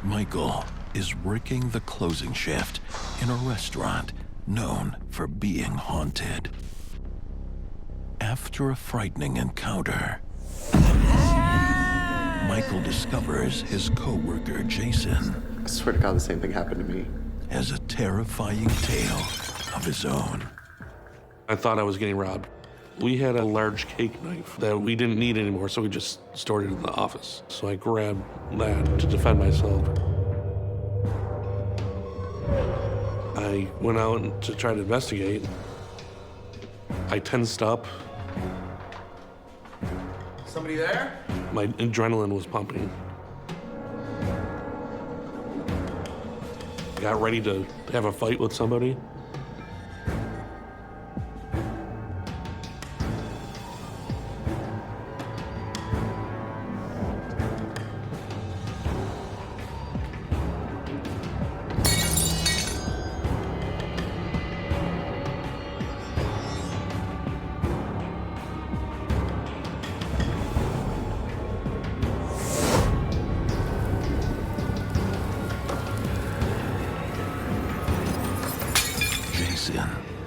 Michael is working the closing shift in a restaurant known for being haunted. After a frightening encounter, Michael discovers his co-worker, Jason. I swear to God, the same thing happened to me. Has a terrifying tale of his own. I thought I was getting robbed. We had a large cake knife that we didn't need anymore, so we just stored it in the office. So I grabbed that to defend myself. I went out to try to investigate. I tensed up. Somebody there? My adrenaline was pumping. I got ready to have a fight with somebody.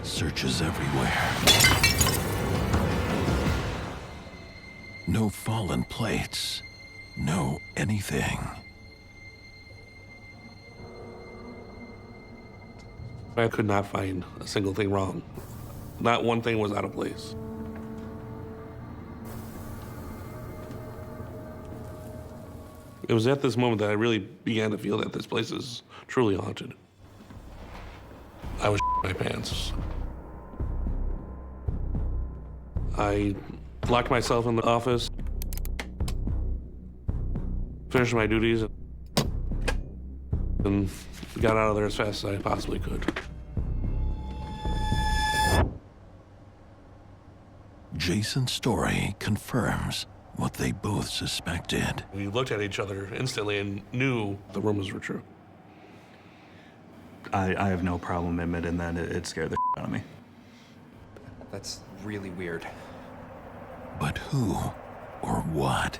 Searches everywhere. No fallen plates. No anything. I could not find a single thing wrong. Not one thing was out of place. It was at this moment that I really began to feel that this place is truly haunted. I was my pants. I locked myself in the office, finished my duties, and got out of there as fast as I possibly could. Jason's story confirms what they both suspected. We looked at each other instantly and knew the rumors were true. I have no problem admitting that it scared the out of me. That's really weird. But who or what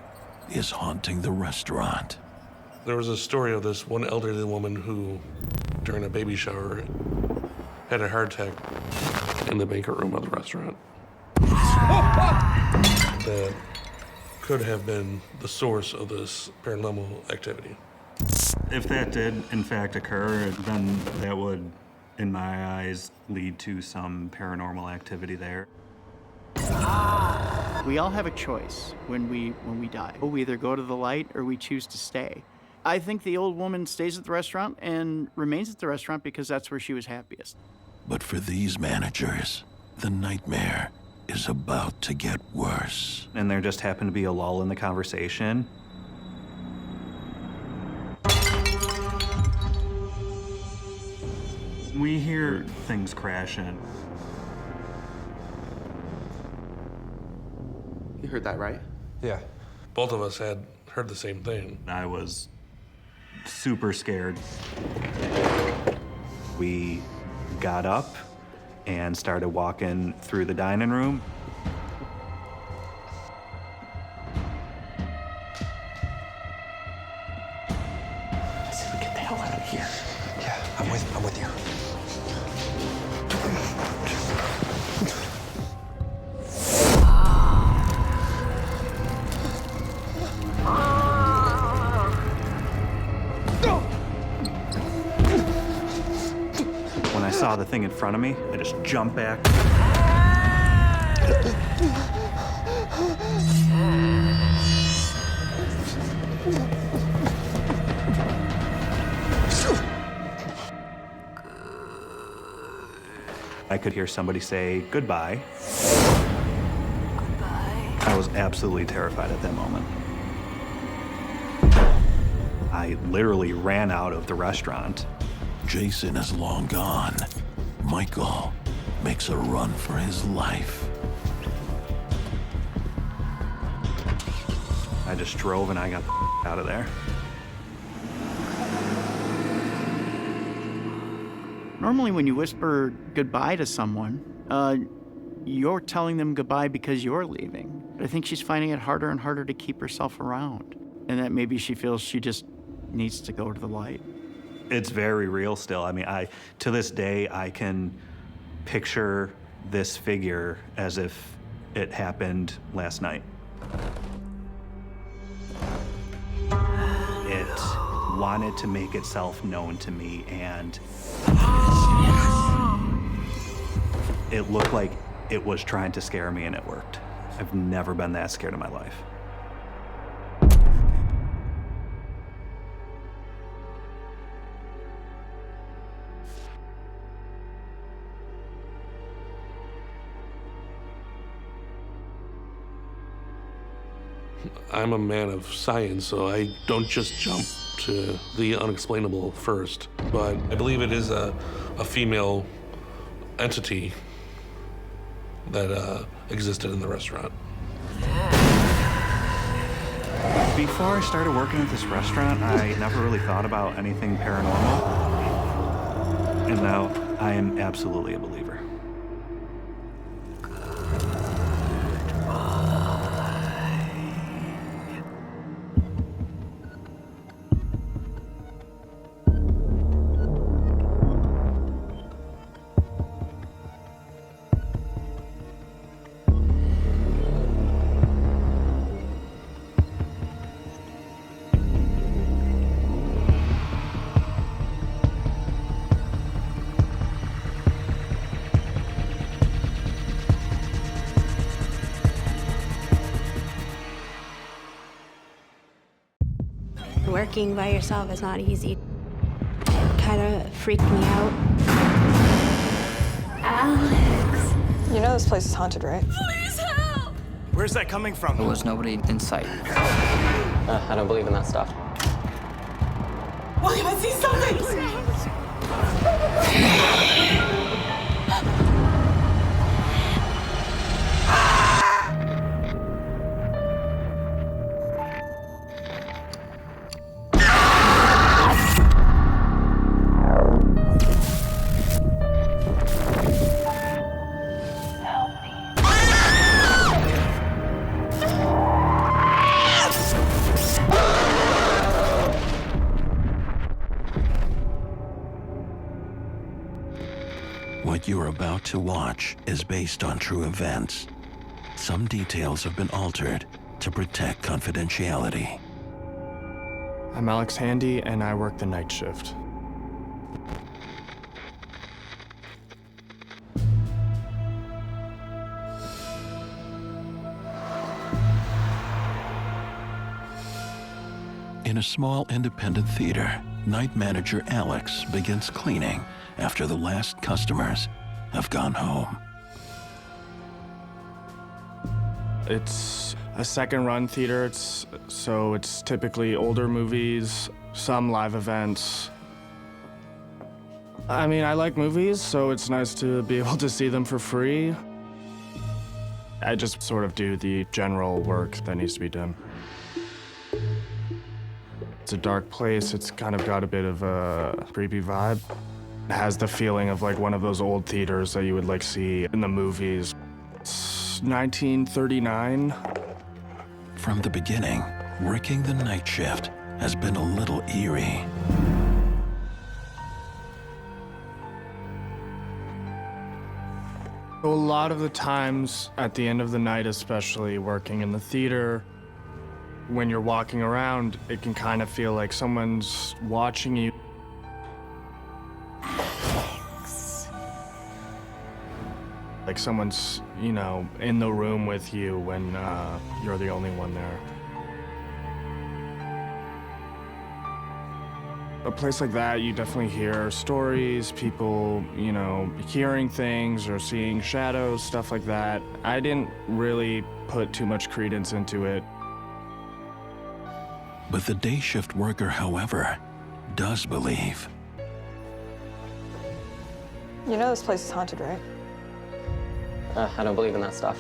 is haunting the restaurant? There was a story of this one elderly woman who, during a baby shower, had a heart attack in the banquet room of the restaurant. That could have been the source of this paranormal activity. If that did, in fact, occur, then that would, in my eyes, lead to some paranormal activity there. We all have a choice when we die. We either go to the light or we choose to stay. I think the old woman stays at the restaurant and remains at the restaurant because that's where she was happiest. But for these managers, the nightmare is about to get worse. And there just happened to be a lull in the conversation. We hear things crashing. You heard that, right? Yeah. Both of us had heard the same thing. I was super scared. We got up and started walking through the dining room. Let's get the hell out of here. Yeah, I'm with you. When I saw the thing in front of me, I just jumped back. I could hear somebody say goodbye. I was absolutely terrified at that moment. I literally ran out of the restaurant. Jason is long gone. Michael makes a run for his life. I just drove and I got the out of there. Normally when you whisper goodbye to someone, you're telling them goodbye because you're leaving. But I think she's finding it harder and harder to keep herself around. And that maybe she feels she just needs to go to the light. It's very real still. I mean, to this day, I can picture this figure as if it happened last night. It wanted to make itself known to me, and it looked like it was trying to scare me, and it worked. I've never been that scared in my life. I'm a man of science, so I don't just jump to the unexplainable first. But I believe it is a female entity that existed in the restaurant. Before I started working at this restaurant, I never really thought about anything paranormal. And now I am absolutely a believer. Working by yourself is not easy. It kind of freaked me out. Alex. You know this place is haunted, right? Please help! Where's that coming from? There was nobody in sight. I don't believe in that stuff. William, I see something! What you're about to watch is based on true events. Some details have been altered to protect confidentiality. I'm Alex Handy, and I work the night shift. In a small independent theater, night manager Alex begins cleaning after the last customers have gone home. It's a second-run theater, so it's typically older movies, some live events. I mean, I like movies, so it's nice to be able to see them for free. I just sort of do the general work that needs to be done. It's a dark place. It's kind of got a bit of a creepy vibe. It has the feeling of like one of those old theaters that you would like see in the movies. It's 1939. From the beginning, working the night shift has been a little eerie. A lot of the times, at the end of the night especially, working in the theater, when you're walking around, it can kind of feel like someone's watching you. Like someone's, you know, in the room with you when you're the only one there. A place like that, you definitely hear stories, people, you know, hearing things or seeing shadows, stuff like that. I didn't really put too much credence into it. But the day shift worker, however, does believe. You know this place is haunted, right? I don't believe in that stuff.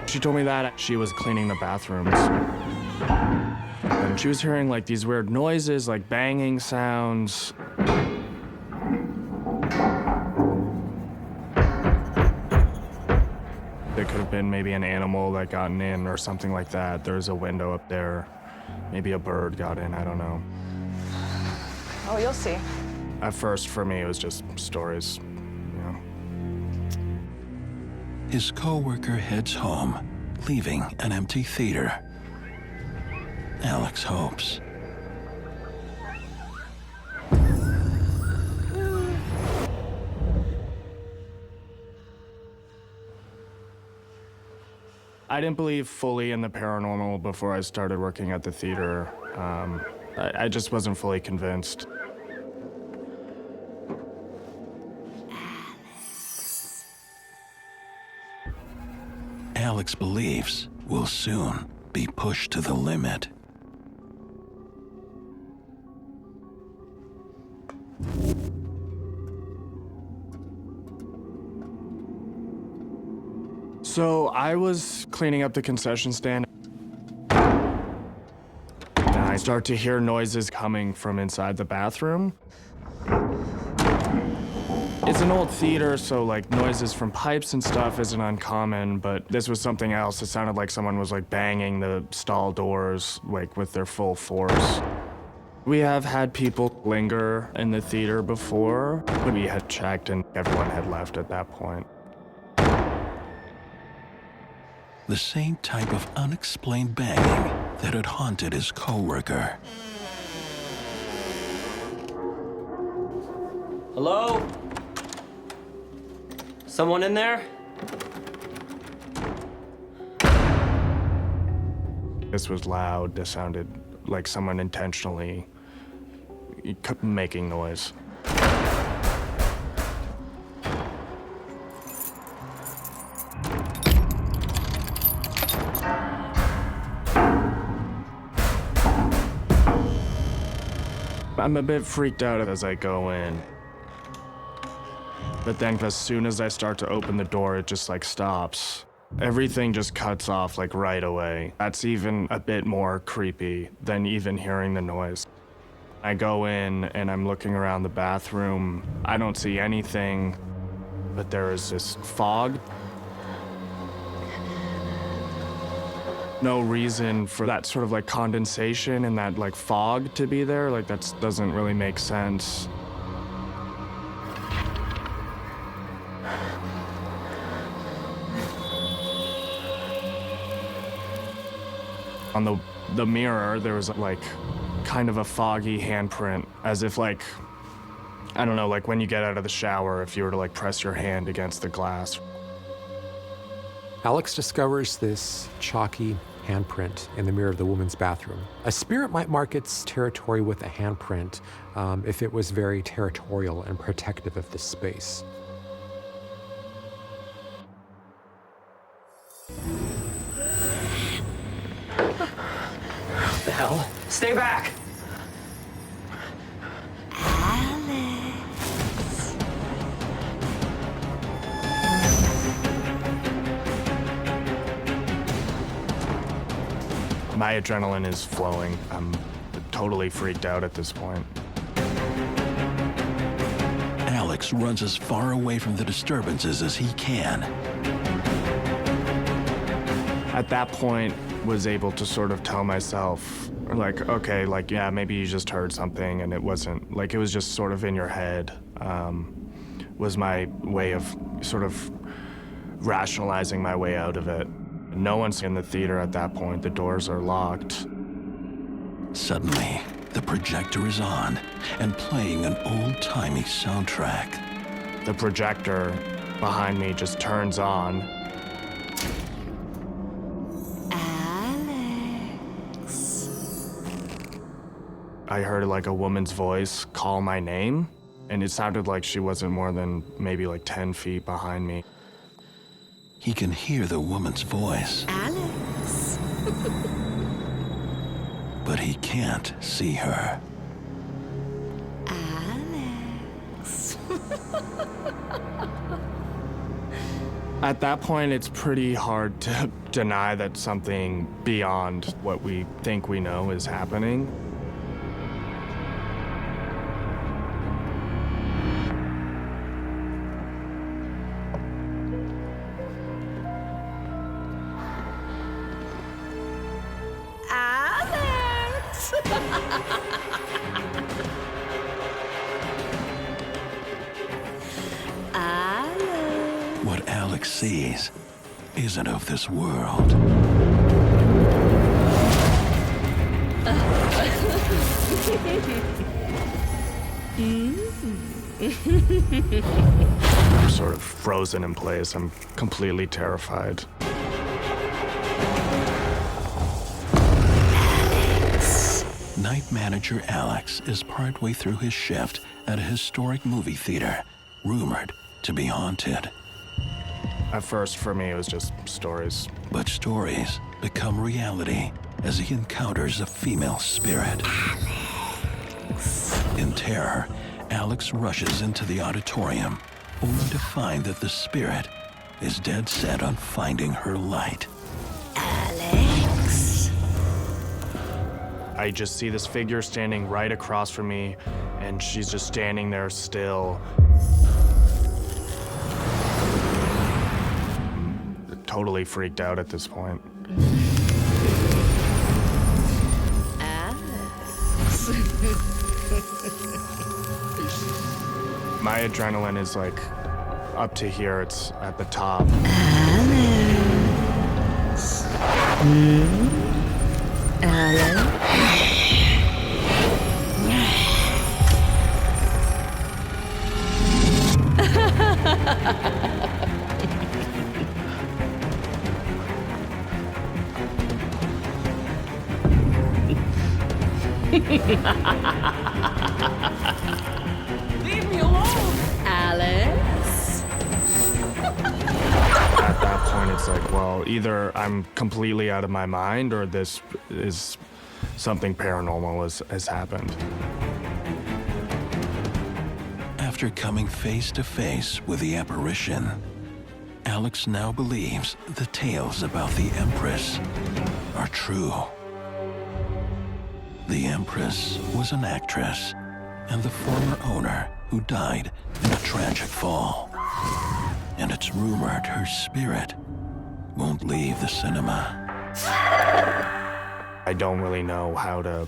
She told me that she was cleaning the bathrooms. And she was hearing like these weird noises, like banging sounds. There could have been maybe an animal that gotten in or something like that. There's a window up there. Maybe a bird got in, I don't know. Oh, you'll see. At first, for me, it was just stories, you know. His co-worker heads home, leaving an empty theater. Alex hopes. I didn't believe fully in the paranormal before I started working at the theater. I just wasn't fully convinced. Alex believes will soon be pushed to the limit. So I was cleaning up the concession stand. And I start to hear noises coming from inside the bathroom. It's an old theater, so like noises from pipes and stuff isn't uncommon, but this was something else. It sounded like someone was like banging the stall doors like with their full force. We have had people linger in the theater before, but we had checked and everyone had left at that point. The same type of unexplained banging that had haunted his co-worker. Hello? Someone in there? This was loud. This sounded like someone intentionally making noise. I'm a bit freaked out as I go in. But then as soon as I start to open the door, it just like stops. Everything just cuts off like right away. That's even a bit more creepy than even hearing the noise. I go in and I'm looking around the bathroom. I don't see anything, but there is this fog. No reason for that sort of like condensation and that like fog to be there. Like that doesn't really make sense. On the mirror, there was like kind of a foggy handprint, as if like, I don't know, like when you get out of the shower, if you were to like press your hand against the glass. Alex discovers this chalky handprint in the mirror of the woman's bathroom. A spirit might mark its territory with a handprint if it was very territorial and protective of the space. What the hell? Stay back! My adrenaline is flowing. I'm totally freaked out at this point. Alex runs as far away from the disturbances as he can. At that point, was able to sort of tell myself, like, okay, like, yeah, maybe you just heard something and it wasn't, like, it was just sort of in your head, was my way of sort of rationalizing my way out of it. No one's in the theater at that point. The doors are locked. Suddenly, the projector is on and playing an old-timey soundtrack. The projector behind me just turns on. Alex. I heard like a woman's voice call my name, and it sounded like she wasn't more than maybe like 10 feet behind me. He can hear the woman's voice. Alex. But he can't see her. Alex. At that point, it's pretty hard to deny that something beyond what we think we know is happening. What Alex sees isn't of this world. I'm sort of frozen in place. I'm completely terrified. Night manager Alex is partway through his shift at a historic movie theater, rumored to be haunted. At first, for me, it was just stories. But stories become reality as he encounters a female spirit. Alex. In terror, Alex rushes into the auditorium, only to find that the spirit is dead set on finding her light. Alex. I just see this figure standing right across from me, and she's just standing there still. I'm totally freaked out at this point. Alex. My adrenaline is like up to here, it's at the top. Alex. Alex. Leave me alone! Alex? At that point, it's like, well, either I'm completely out of my mind or this is something paranormal has happened. After coming face to face with the apparition, Alex now believes the tales about the Empress are true. The Empress was an actress and the former owner who died in a tragic fall. And it's rumored her spirit won't leave the cinema. I don't really know how to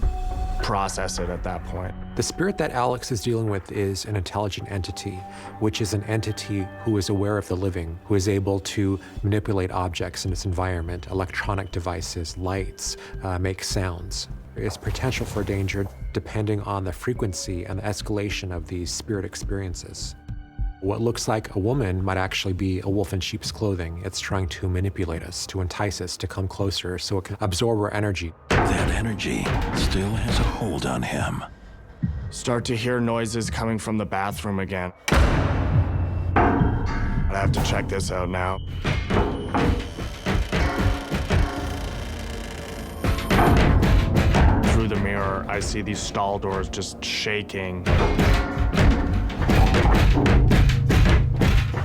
process it at that point. The spirit that Alex is dealing with is an intelligent entity, which is an entity who is aware of the living, who is able to manipulate objects in its environment, electronic devices, lights, make sounds. There's potential for danger depending on the frequency and the escalation of these spirit experiences. What looks like a woman might actually be a wolf in sheep's clothing. It's trying to manipulate us, to entice us, to come closer so it can absorb our energy. That energy still has a hold on him. Start to hear noises coming from the bathroom again. I have to check this out now. Through the mirror, I see these stall doors just shaking.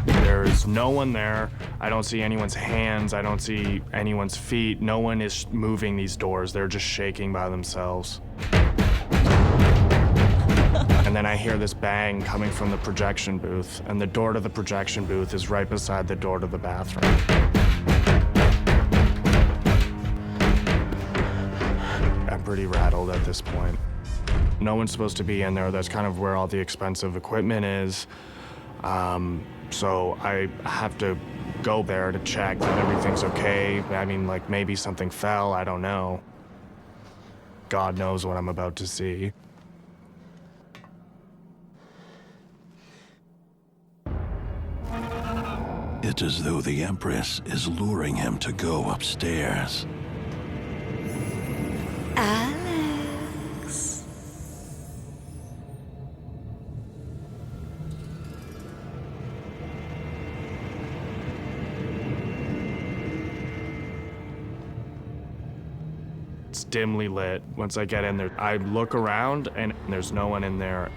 There's no one there. I don't see anyone's hands. I don't see anyone's feet. No one is moving these doors. They're just shaking by themselves. And then I hear this bang coming from the projection booth, and the door to the projection booth is right beside the door to the bathroom. I'm pretty rattled at this point. No one's supposed to be in there. That's kind of where all the expensive equipment is. So I have to go there to check that everything's okay. I mean, like, maybe something fell, I don't know. God knows what I'm about to see. It's as though the Empress is luring him to go upstairs. Alex. It's dimly lit. Once I get in there, I look around and there's no one in there.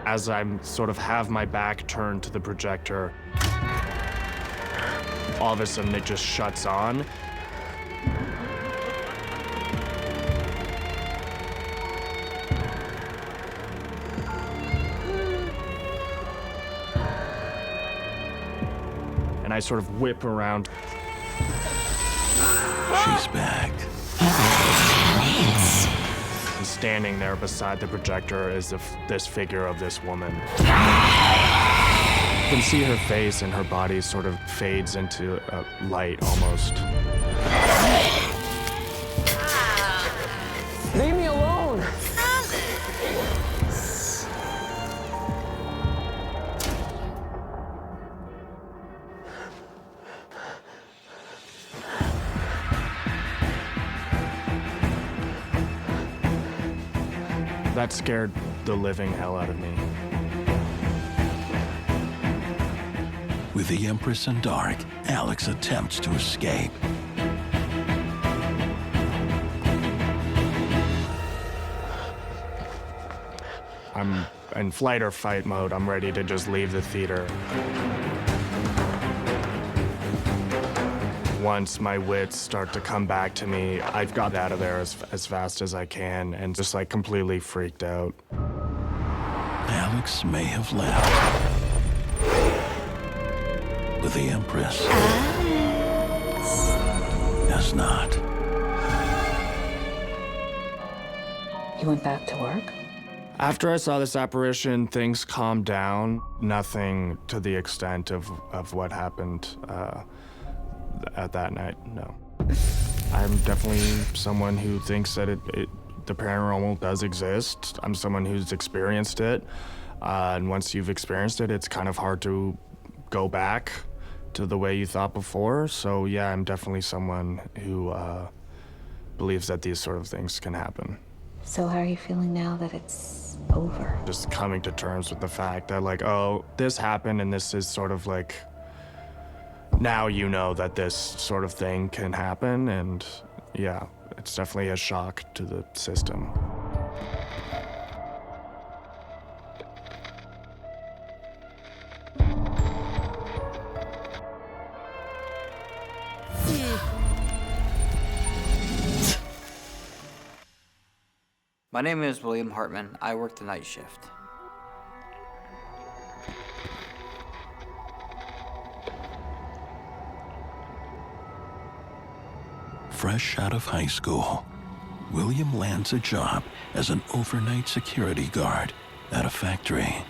As I'm sort of have my back turned to the projector, all of a sudden it just shuts on. And I sort of whip around. She's back. And standing there beside the projector is this figure of this woman. You can see her face and her body sort of fades into light almost. Leave me alone! That scared the living hell out of me. With the Empress in dark, Alex attempts to escape. I'm in flight or fight mode. I'm ready to just leave the theater. Once my wits start to come back to me, I've got out of there as fast as I can and just like completely freaked out. Alex may have left, but the Empress has not. You went back to work? After I saw this apparition, things calmed down. Nothing to the extent of what happened at that night, no. I'm definitely someone who thinks that the paranormal does exist. I'm someone who's experienced it. And once you've experienced it, it's kind of hard to go back to the way you thought before. So yeah, I'm definitely someone who believes that these sort of things can happen. So how are you feeling now that it's over? Just coming to terms with the fact that, like, oh, this happened and this is sort of like, now you know that this sort of thing can happen, and yeah, it's definitely a shock to the system. My name is William Hartman. I work the night shift. Fresh out of high school, William lands a job as an overnight security guard at a factory.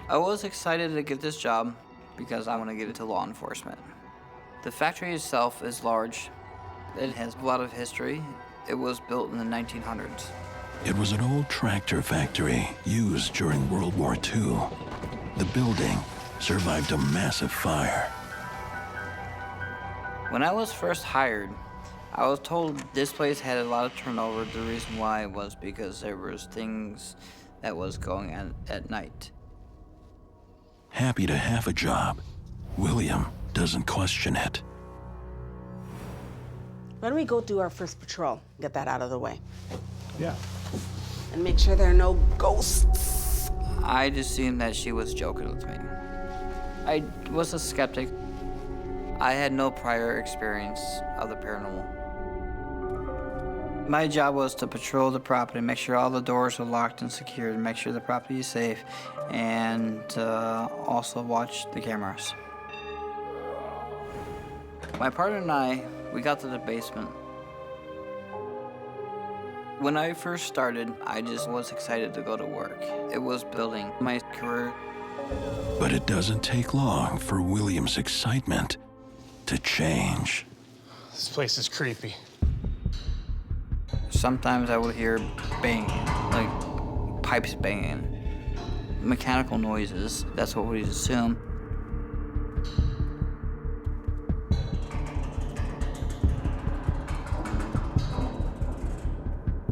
I was excited to get this job because I want to get into law enforcement. The factory itself is large. It has a lot of history. It was built in the 1900s. It was an old tractor factory used during World War II. The building survived a massive fire. When I was first hired, I was told this place had a lot of turnover. The reason why was because there was things that was going on at night. Happy to have a job, William doesn't question it. Why don't we go do our first patrol? Get that out of the way. Yeah. And make sure there are no ghosts. I assumed that she was joking with me. I was a skeptic. I had no prior experience of the paranormal. My job was to patrol the property, make sure all the doors were locked and secured, make sure the property is safe, and also watch the cameras. My partner and I, we got to the basement. When I first started, I just was excited to go to work. It was building my career. But it doesn't take long for William's excitement to change. This place is creepy. Sometimes I would hear banging, like pipes banging, mechanical noises. That's what we'd assume.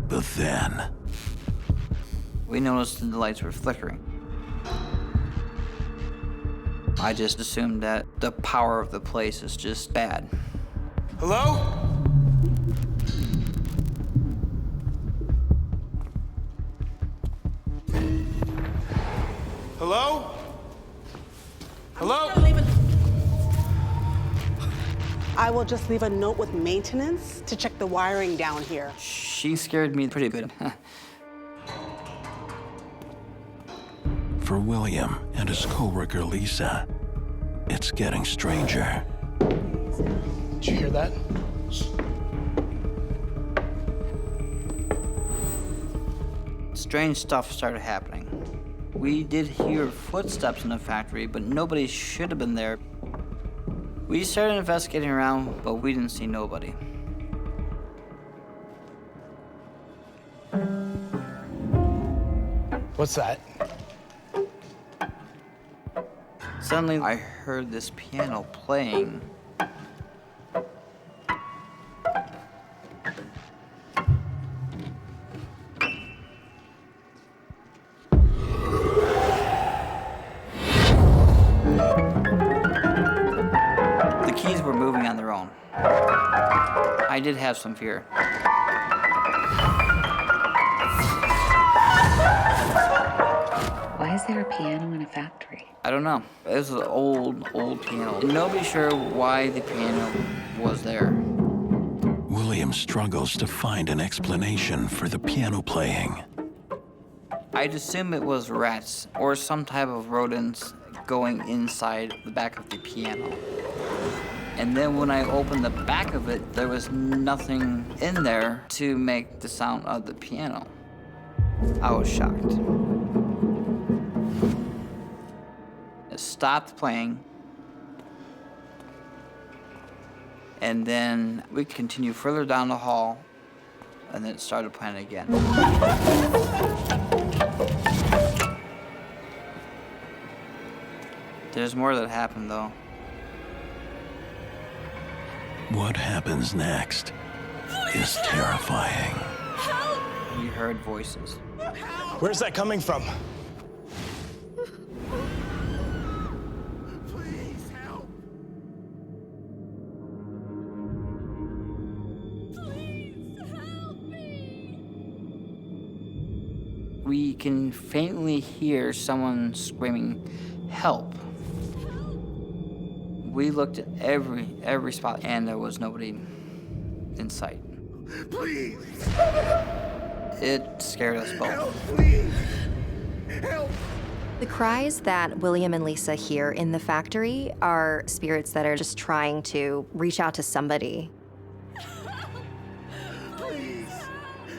But then, we noticed that the lights were flickering. I just assumed that the power of the place is just bad. Hello? Hello? Hello? I will just leave a note with maintenance to check the wiring down here. She scared me pretty good. for William and his co-worker Lisa, it's getting stranger. Did you hear that? Strange stuff started happening. We did hear footsteps in the factory, but nobody should have been there. We started investigating around, but we didn't see nobody. What's that? Suddenly, I heard this piano playing. The keys were moving on their own. I did have some fear. Why is there a piano in a factory? I don't know. It was an old piano. Nobody's sure why the piano was there. William struggles to find an explanation for the piano playing. I'd assume it was rats or some type of rodents going inside the back of the piano. And then when I opened the back of it, there was nothing in there to make the sound of the piano. I was shocked. It stopped playing. And then we continued further down the hall, and then it started playing again. There's more that happened, though. What happens next is terrifying. We heard voices. Where's that coming from? We can faintly hear someone screaming, "Help!" We looked at every spot, and there was nobody in sight. Please! It scared us both. Help, please! Help! The cries that William and Lisa hear in the factory are spirits that are just trying to reach out to somebody. Please!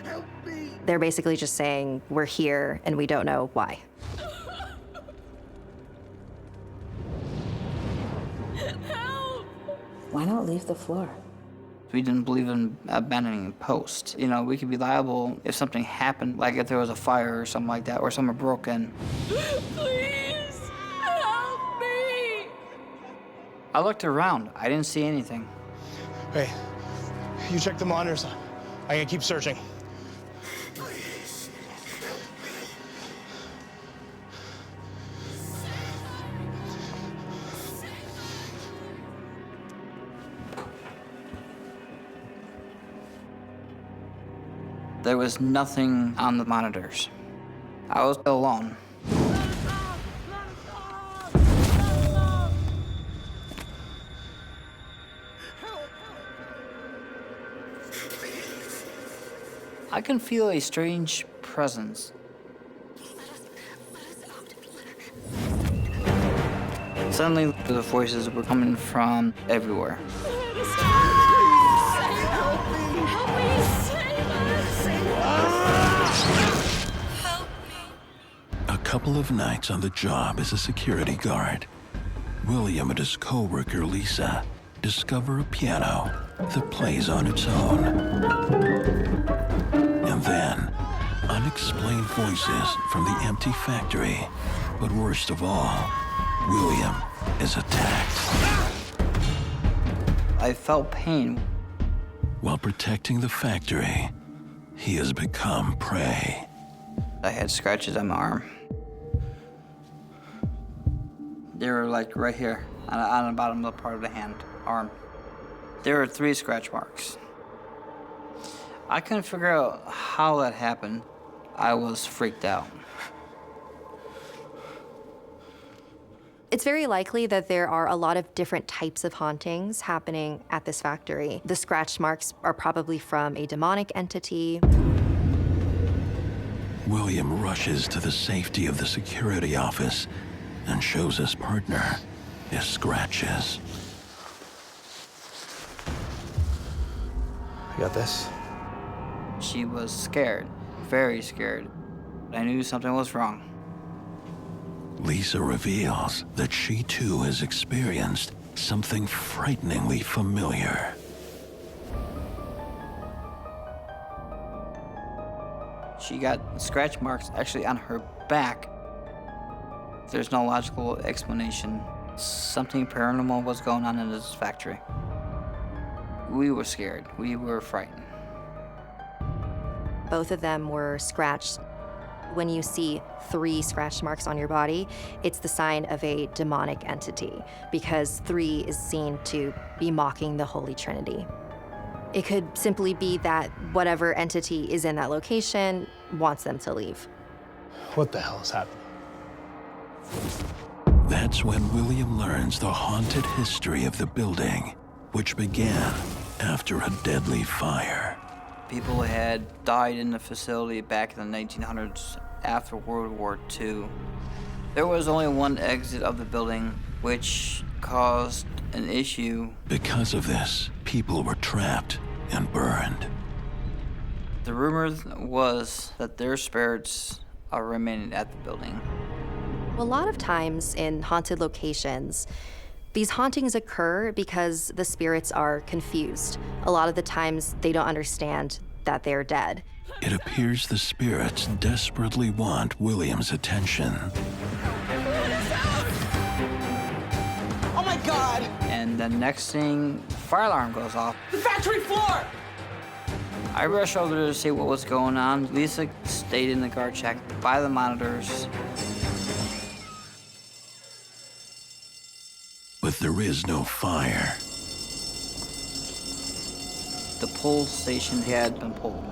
Help me! They're basically just saying, we're here and we don't know why. Why not leave the floor? We didn't believe in abandoning posts. You know, we could be liable if something happened, like if there was a fire or something like that, or someone broke in. Please! Help me! I looked around. I didn't see anything. Hey, you check the monitors. I gotta keep searching. Please. There was nothing on the monitors. I was alone. I can feel a strange presence. Suddenly, the voices were coming from everywhere. A couple of nights on the job as a security guard, William and his co-worker Lisa discover a piano that plays on its own. And then, unexplained voices from the empty factory. But worst of all, William is attacked. I felt pain. While protecting the factory, he has become prey. I had scratches on my arm. They were like right here, on the bottom of the part of the arm. There were 3 scratch marks. I couldn't figure out how that happened. I was freaked out. It's very likely that there are a lot of different types of hauntings happening at this factory. The scratch marks are probably from a demonic entity. William rushes to the safety of the security office and shows his partner his scratches. You got this? She was scared, very scared. I knew something was wrong. Lisa reveals that she too has experienced something frighteningly familiar. She got scratch marks actually on her back. There's no logical explanation. Something paranormal was going on in this factory. We were scared. We were frightened. Both of them were scratched. When you see 3 scratch marks on your body, it's the sign of a demonic entity, because 3 is seen to be mocking the Holy Trinity. It could simply be that whatever entity is in that location wants them to leave. What the hell is happening? That's when William learns the haunted history of the building, which began after a deadly fire. People had died in the facility back in the 1900s after World War II. There was only one exit of the building, which caused an issue. Because of this, people were trapped and burned. The rumor was that their spirits are remaining at the building. A lot of times in haunted locations, these hauntings occur because the spirits are confused. A lot of the times they don't understand that they're dead. It appears the spirits desperately want William's attention. Oh my God! And the next thing, the fire alarm goes off. The factory floor! I rushed over to see what was going on. Lisa stayed in the guard shack by the monitors. But there is no fire. The pull station had been pulled.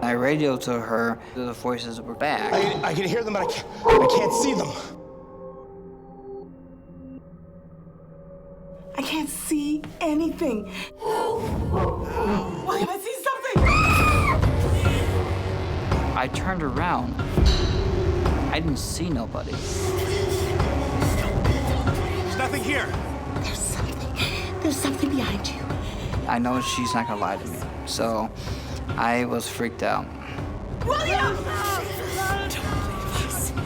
I radioed to her. The voices were back. I can hear them, but I can't see them. I can't see anything. William, I see something! I turned around. I didn't see nobody. There's nothing here. There's something behind you. I know she's not gonna lie to me, so I was freaked out. William!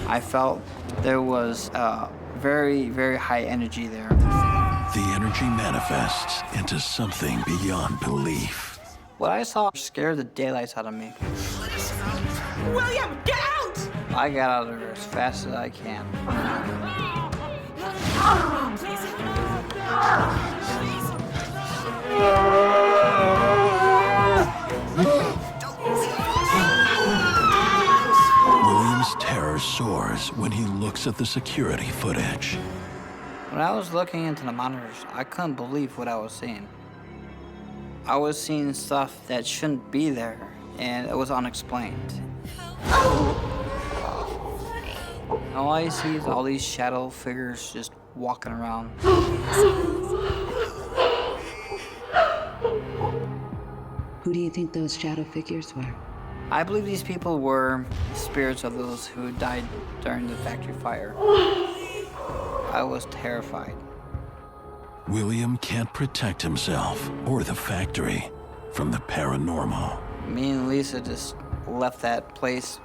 I felt there was very, very high energy there. The energy manifests into something beyond belief. What I saw scared the daylights out of me. William, get out! I got out of there as fast as I can. William's terror soars when he looks at the security footage. When I was looking into the monitors, I couldn't believe what I was seeing. I was seeing stuff that shouldn't be there, and it was unexplained. All I see is all these shadow figures just walking around. Who do you think those shadow figures were? I believe these people were spirits of those who died during the factory fire. I was terrified. William can't protect himself or the factory from the paranormal. Me and Lisa just left that place.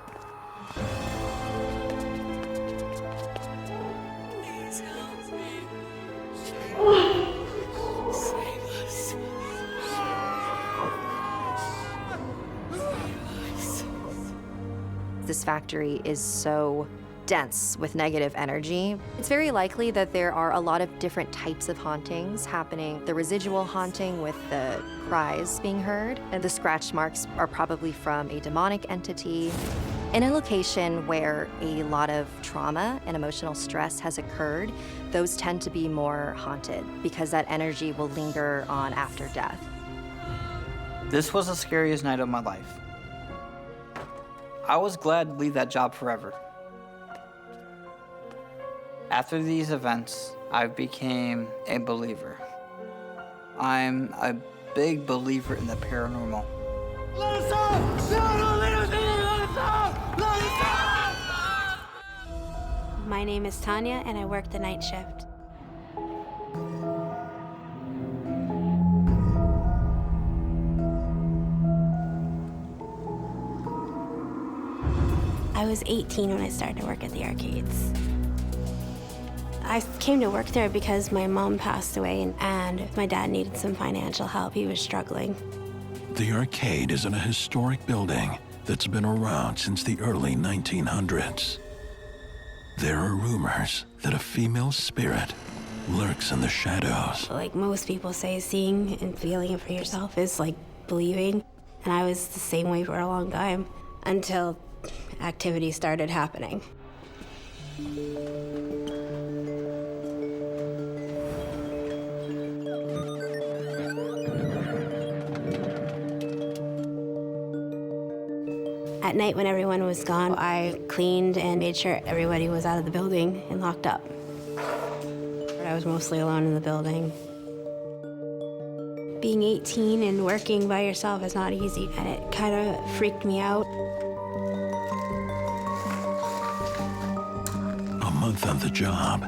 This factory is so dense with negative energy. It's very likely that there are a lot of different types of hauntings happening. The residual haunting with the cries being heard, and the scratch marks are probably from a demonic entity. In a location where a lot of trauma and emotional stress has occurred, those tend to be more haunted because that energy will linger on after death. This was the scariest night of my life. I was glad to leave that job forever. After these events, I became a believer. I'm a big believer in the paranormal. Let us out! No, let us out! Let us out! My name is Tanya, and I work the night shift. I was 18 when I started to work at the arcades. I came to work there because my mom passed away and my dad needed some financial help. He was struggling. The arcade is in a historic building that's been around since the early 1900s. There are rumors that a female spirit lurks in the shadows. Like most people say, seeing and feeling it for yourself is like believing. And I was the same way for a long time until activity started happening. At night when everyone was gone, I cleaned and made sure everybody was out of the building and locked up. I was mostly alone in the building. Being 18 and working by yourself is not easy, and it kind of freaked me out. A month on the job,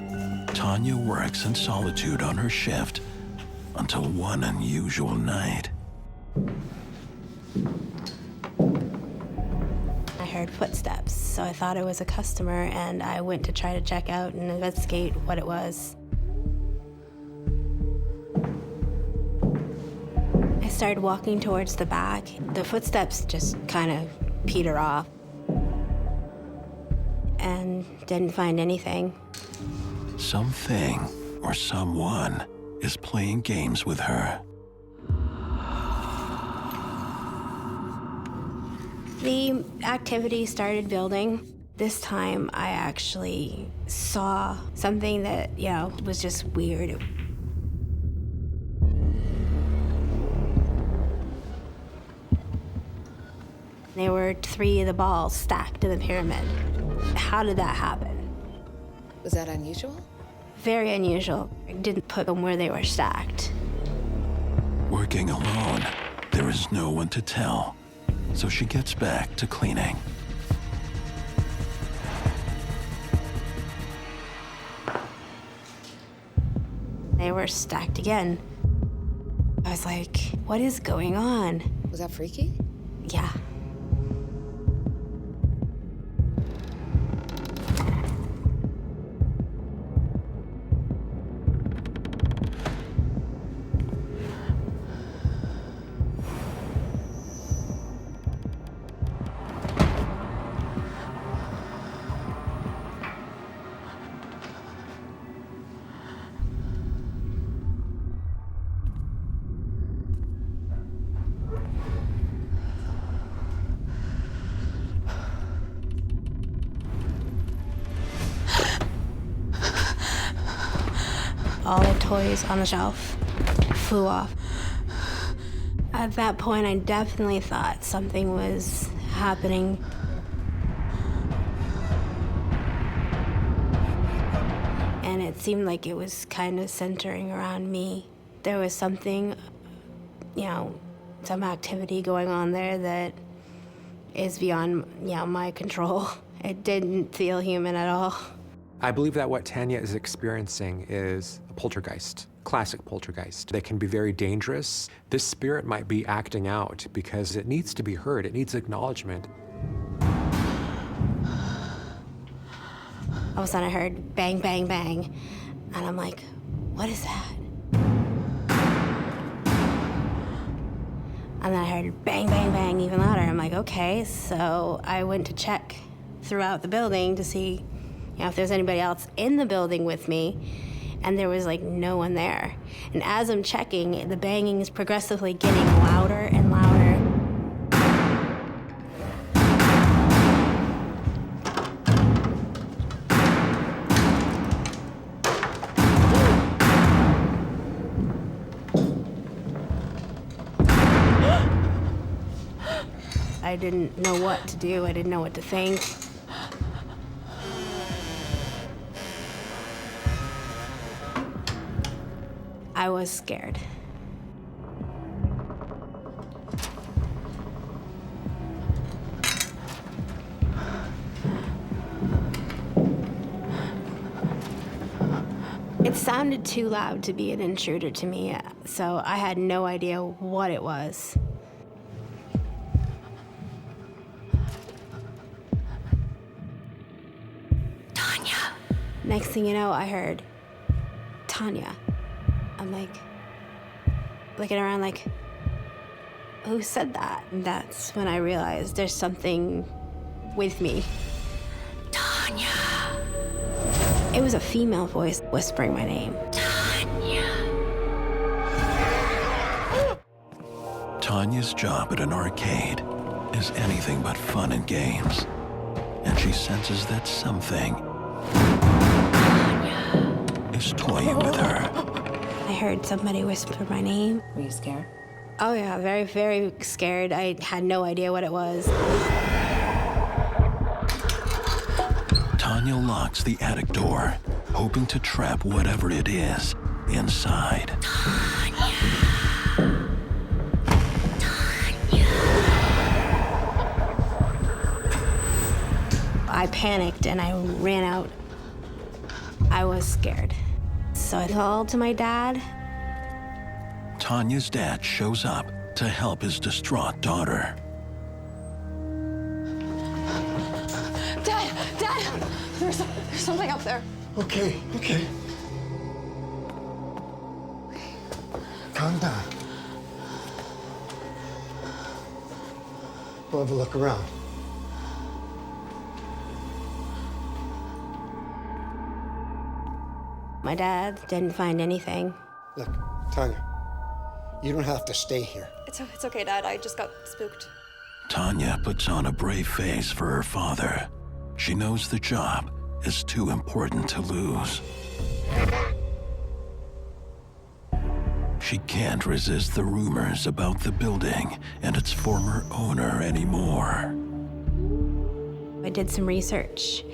Tanya works in solitude on her shift until one unusual night. I heard footsteps, so I thought it was a customer, and I went to try to check out and investigate what it was. I started walking towards the back. The footsteps just kind of peter off. and didn't find anything. Something or someone is playing games with her. The activity started building. This time I actually saw something that, was just weird. There were 3 of the balls stacked in the pyramid. How did that happen? Was that unusual? Very unusual. I didn't put them where they were stacked. Working alone, there is no one to tell, so she gets back to cleaning. They were stacked again. I was like, what is going on? Was that freaky? Yeah. All the toys on the shelf flew off. At that point, I definitely thought something was happening. And it seemed like it was kind of centering around me. There was something, some activity going on there that is beyond, my control. It didn't feel human at all. I believe that what Tanya is experiencing is a poltergeist, classic poltergeist. They can be very dangerous. This spirit might be acting out because it needs to be heard. It needs acknowledgement. All of a sudden I heard bang, bang, bang. And I'm like, what is that? And then I heard bang, bang, bang even louder. I'm like, okay. So I went to check throughout the building to see if there's anybody else in the building with me, and there was no one there. And as I'm checking, the banging is progressively getting louder and louder. I didn't know what to do. I didn't know what to think. I was scared. It sounded too loud to be an intruder to me, so I had no idea what it was. Tanya. Next thing you know, I heard Tanya. I'm looking around who said that? And that's when I realized there's something with me. Tanya. It was a female voice whispering my name. Tanya. Tanya's job at an arcade is anything but fun and games, and she senses that something is toying with her. I heard somebody whisper my name. Were you scared? Oh yeah, very, very scared. I had no idea what it was. Tanya locks the attic door, hoping to trap whatever it is inside. Tanya. I panicked and I ran out. I was scared. So I called to my dad. Tanya's dad shows up to help his distraught daughter. Dad! There's something up there. Okay. Calm down. We'll have a look around. My dad didn't find anything. Look, Tanya, you don't have to stay here. It's okay, Dad. I just got spooked. Tanya puts on a brave face for her father. She knows the job is too important to lose. She can't resist the rumors about the building and its former owner anymore. I did some research,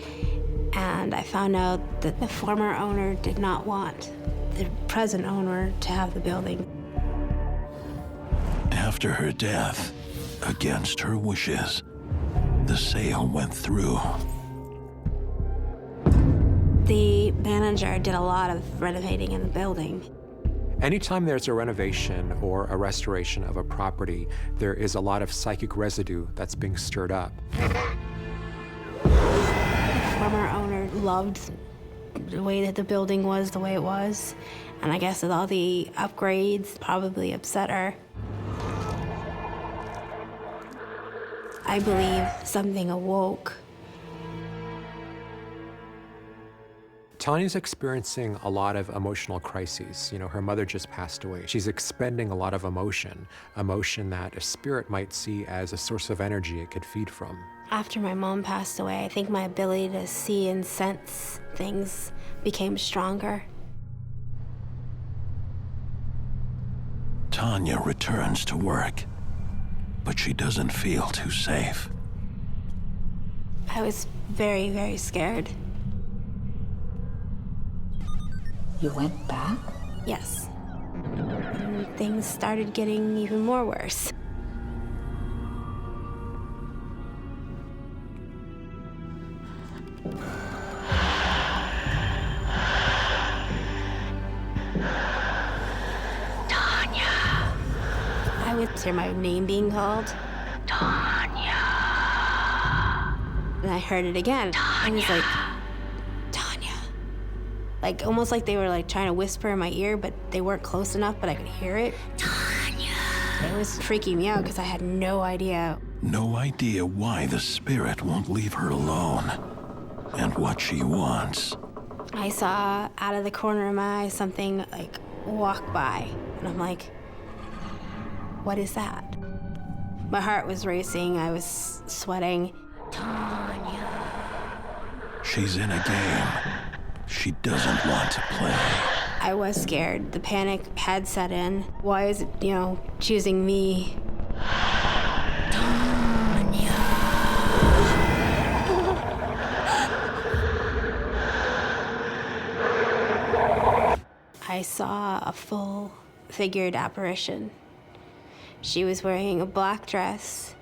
and I found out that the former owner did not want the present owner to have the building. After her death, against her wishes, the sale went through. The manager did a lot of renovating in the building. Anytime there's a renovation or a restoration of a property, there is a lot of psychic residue that's being stirred up. The former owner loved the way that the building was the way it was, and I guess with all the upgrades probably upset her. I believe something awoke. Tanya's experiencing a lot of emotional crises. You know, her mother just passed away. She's expending a lot of emotion that a spirit might see as a source of energy it could feed from. After my mom passed away, I think my ability to see and sense things became stronger. Tanya returns to work, but she doesn't feel too safe. I was very, very scared. You went back? Yes. And things started getting even more worse. Tanya. I would hear my name being called. Tanya. And I heard it again. Tanya. I was like, like, almost like they were like trying to whisper in my ear, but they weren't close enough, but I could hear it. Tanya. It was freaking me out because I had no idea. No idea why the spirit won't leave her alone and what she wants. I saw out of the corner of my eye something like walk by, and I'm like, what is that? My heart was racing, I was sweating. Tanya. She's in a game she doesn't want to play. I was scared. The panic had set in. Why is it, choosing me? Tanya. I saw a full-figured apparition. She was wearing a black dress,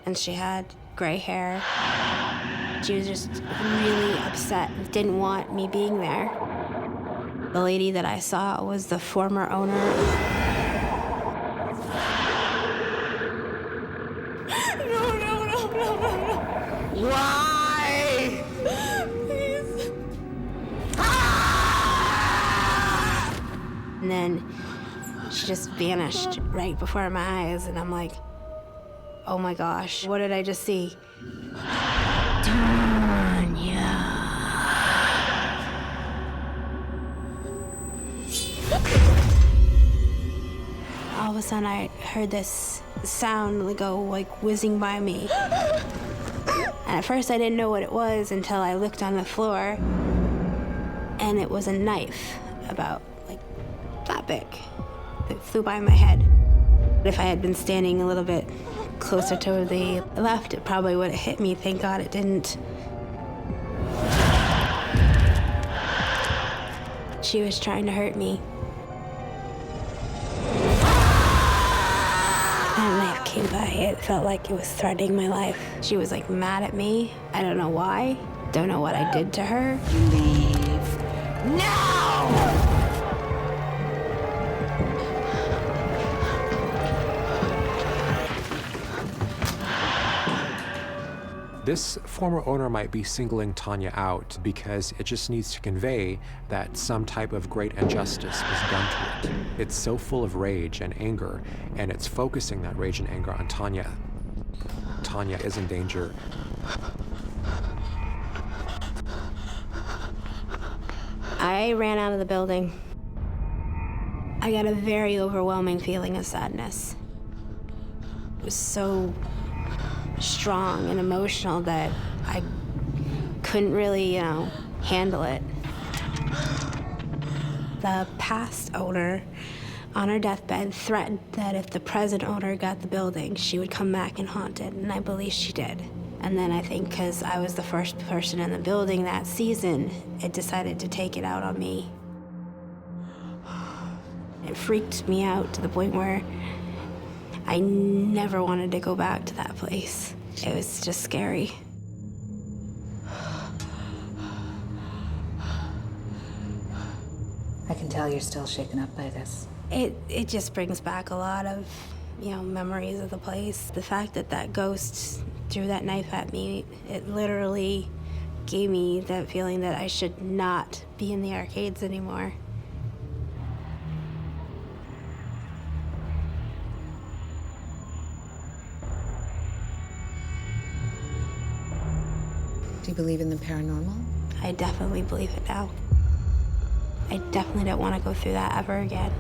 and she had gray hair. She was just really upset, didn't want me being there. The lady that I saw was the former owner. No. Why? Please. Ah! And then she just vanished right before my eyes, and I'm like, oh my gosh, what did I just see? Tanya. All of a sudden, I heard this sound go like whizzing by me. And at first, I didn't know what it was until I looked on the floor, and it was a knife about like that big. It flew by my head. If I had been standing a little bit closer to the left, it probably would have hit me. Thank God it didn't. She was trying to hurt me. And a knife came by. It felt like it was threatening my life. She was like mad at me. I don't know why. Don't know what I did to her. Leave now! This former owner might be singling Tanya out because it just needs to convey that some type of great injustice was done to it. It's so full of rage and anger, and it's focusing that rage and anger on Tanya. Tanya is in danger. I ran out of the building. I got a very overwhelming feeling of sadness. It was so strong and emotional that I couldn't really, handle it. The past owner, on her deathbed, threatened that if the present owner got the building, she would come back and haunt it, and I believe she did. And then I think because I was the first person in the building that season, it decided to take it out on me. It freaked me out to the point where I never wanted to go back to that place. It was just scary. I can tell you're still shaken up by this. It just brings back a lot of, memories of the place. The fact that that ghost threw that knife at me, it literally gave me that feeling that I should not be in the arcades anymore. Do you believe in the paranormal? I definitely believe it now. I definitely don't want to go through that ever again.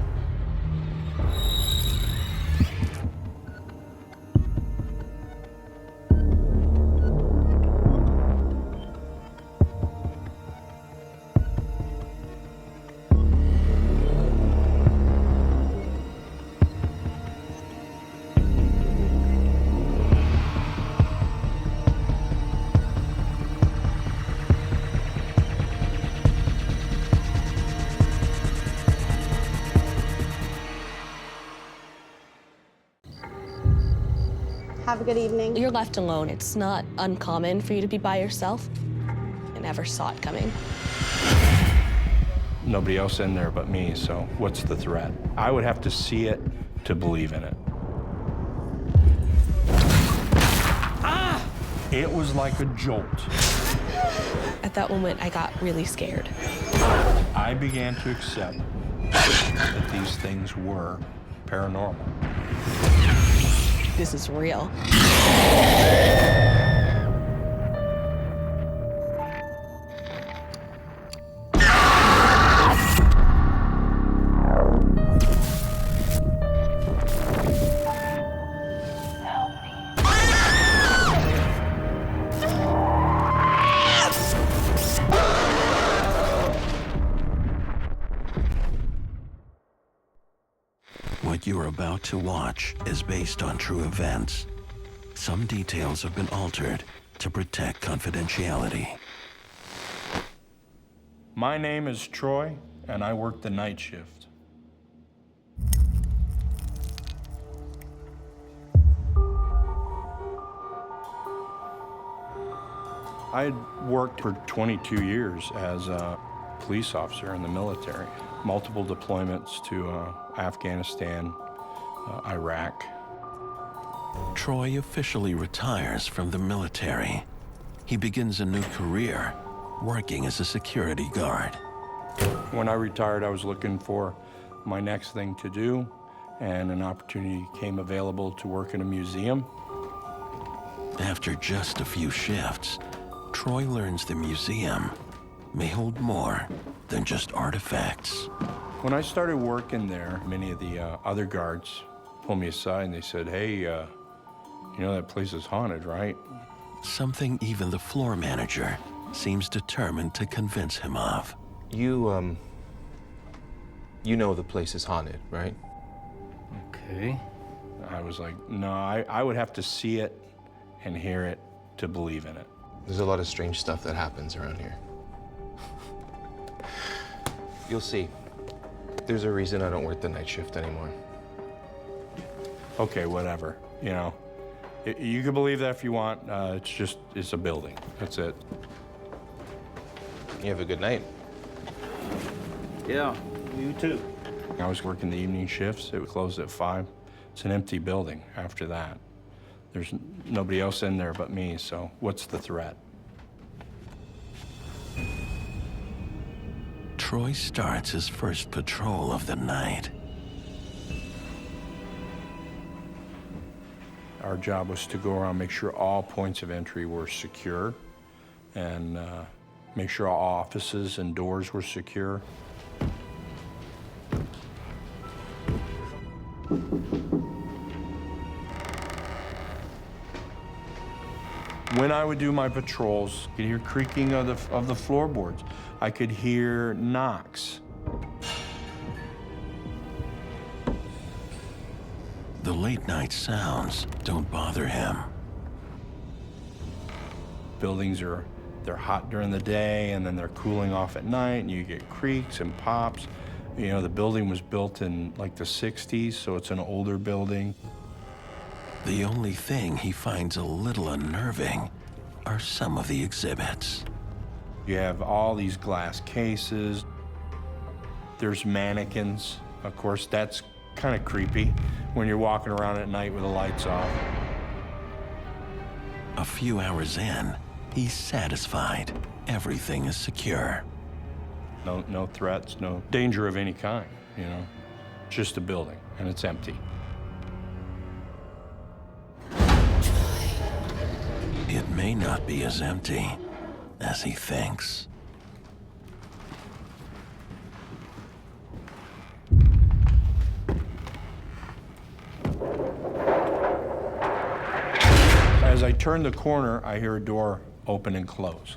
Have a good evening. You're left alone. It's not uncommon for you to be by yourself. I never saw it coming. Nobody else in there but me, so what's the threat? I would have to see it to believe in it. Ah! It was like a jolt. At that moment, I got really scared. I began to accept that these things were paranormal. This is real. What you are about to watch is based on true events. Some details have been altered to protect confidentiality. My name is Troy, and I work the night shift. I had worked for 22 years as a police officer in the military. Multiple deployments to Afghanistan, Iraq. Troy officially retires from the military. He begins a new career, working as a security guard. When I retired, I was looking for my next thing to do, and an opportunity came available to work in a museum. After just a few shifts, Troy learns the museum may hold more than just artifacts. When I started working there, many of the other guards pulled me aside and they said, hey, you know that place is haunted, right? Something even the floor manager seems determined to convince him of. You know the place is haunted, right? Okay. I was like, no, I would have to see it and hear it to believe in it. There's a lot of strange stuff that happens around here. You'll see. There's a reason I don't work the night shift anymore. Okay, whatever, you know. You can believe that if you want. It's a building. That's it. You have a good night. Yeah, you too. I was working the evening shifts. It would close at 5. It's an empty building after that. There's nobody else in there but me, so what's the threat? Troy starts his first patrol of the night. Our job was to go around, make sure all points of entry were secure, and make sure all offices and doors were secure. When I would do my patrols, I could hear creaking of the floorboards. I could hear knocks. The late night sounds don't bother him. Buildings they're hot during the day and then they're cooling off at night and you get creaks and pops. You know, the building was built in like the 60s, so it's an older building. The only thing he finds a little unnerving are some of the exhibits. You have all these glass cases. There's mannequins. Of course, that's kind of creepy when you're walking around at night with the lights off. A few hours in, he's satisfied. Everything is secure. No threats, no danger of any kind, you know? Just a building, and it's empty. It may not be as empty as he thinks. As I turn the corner, I hear a door open and close.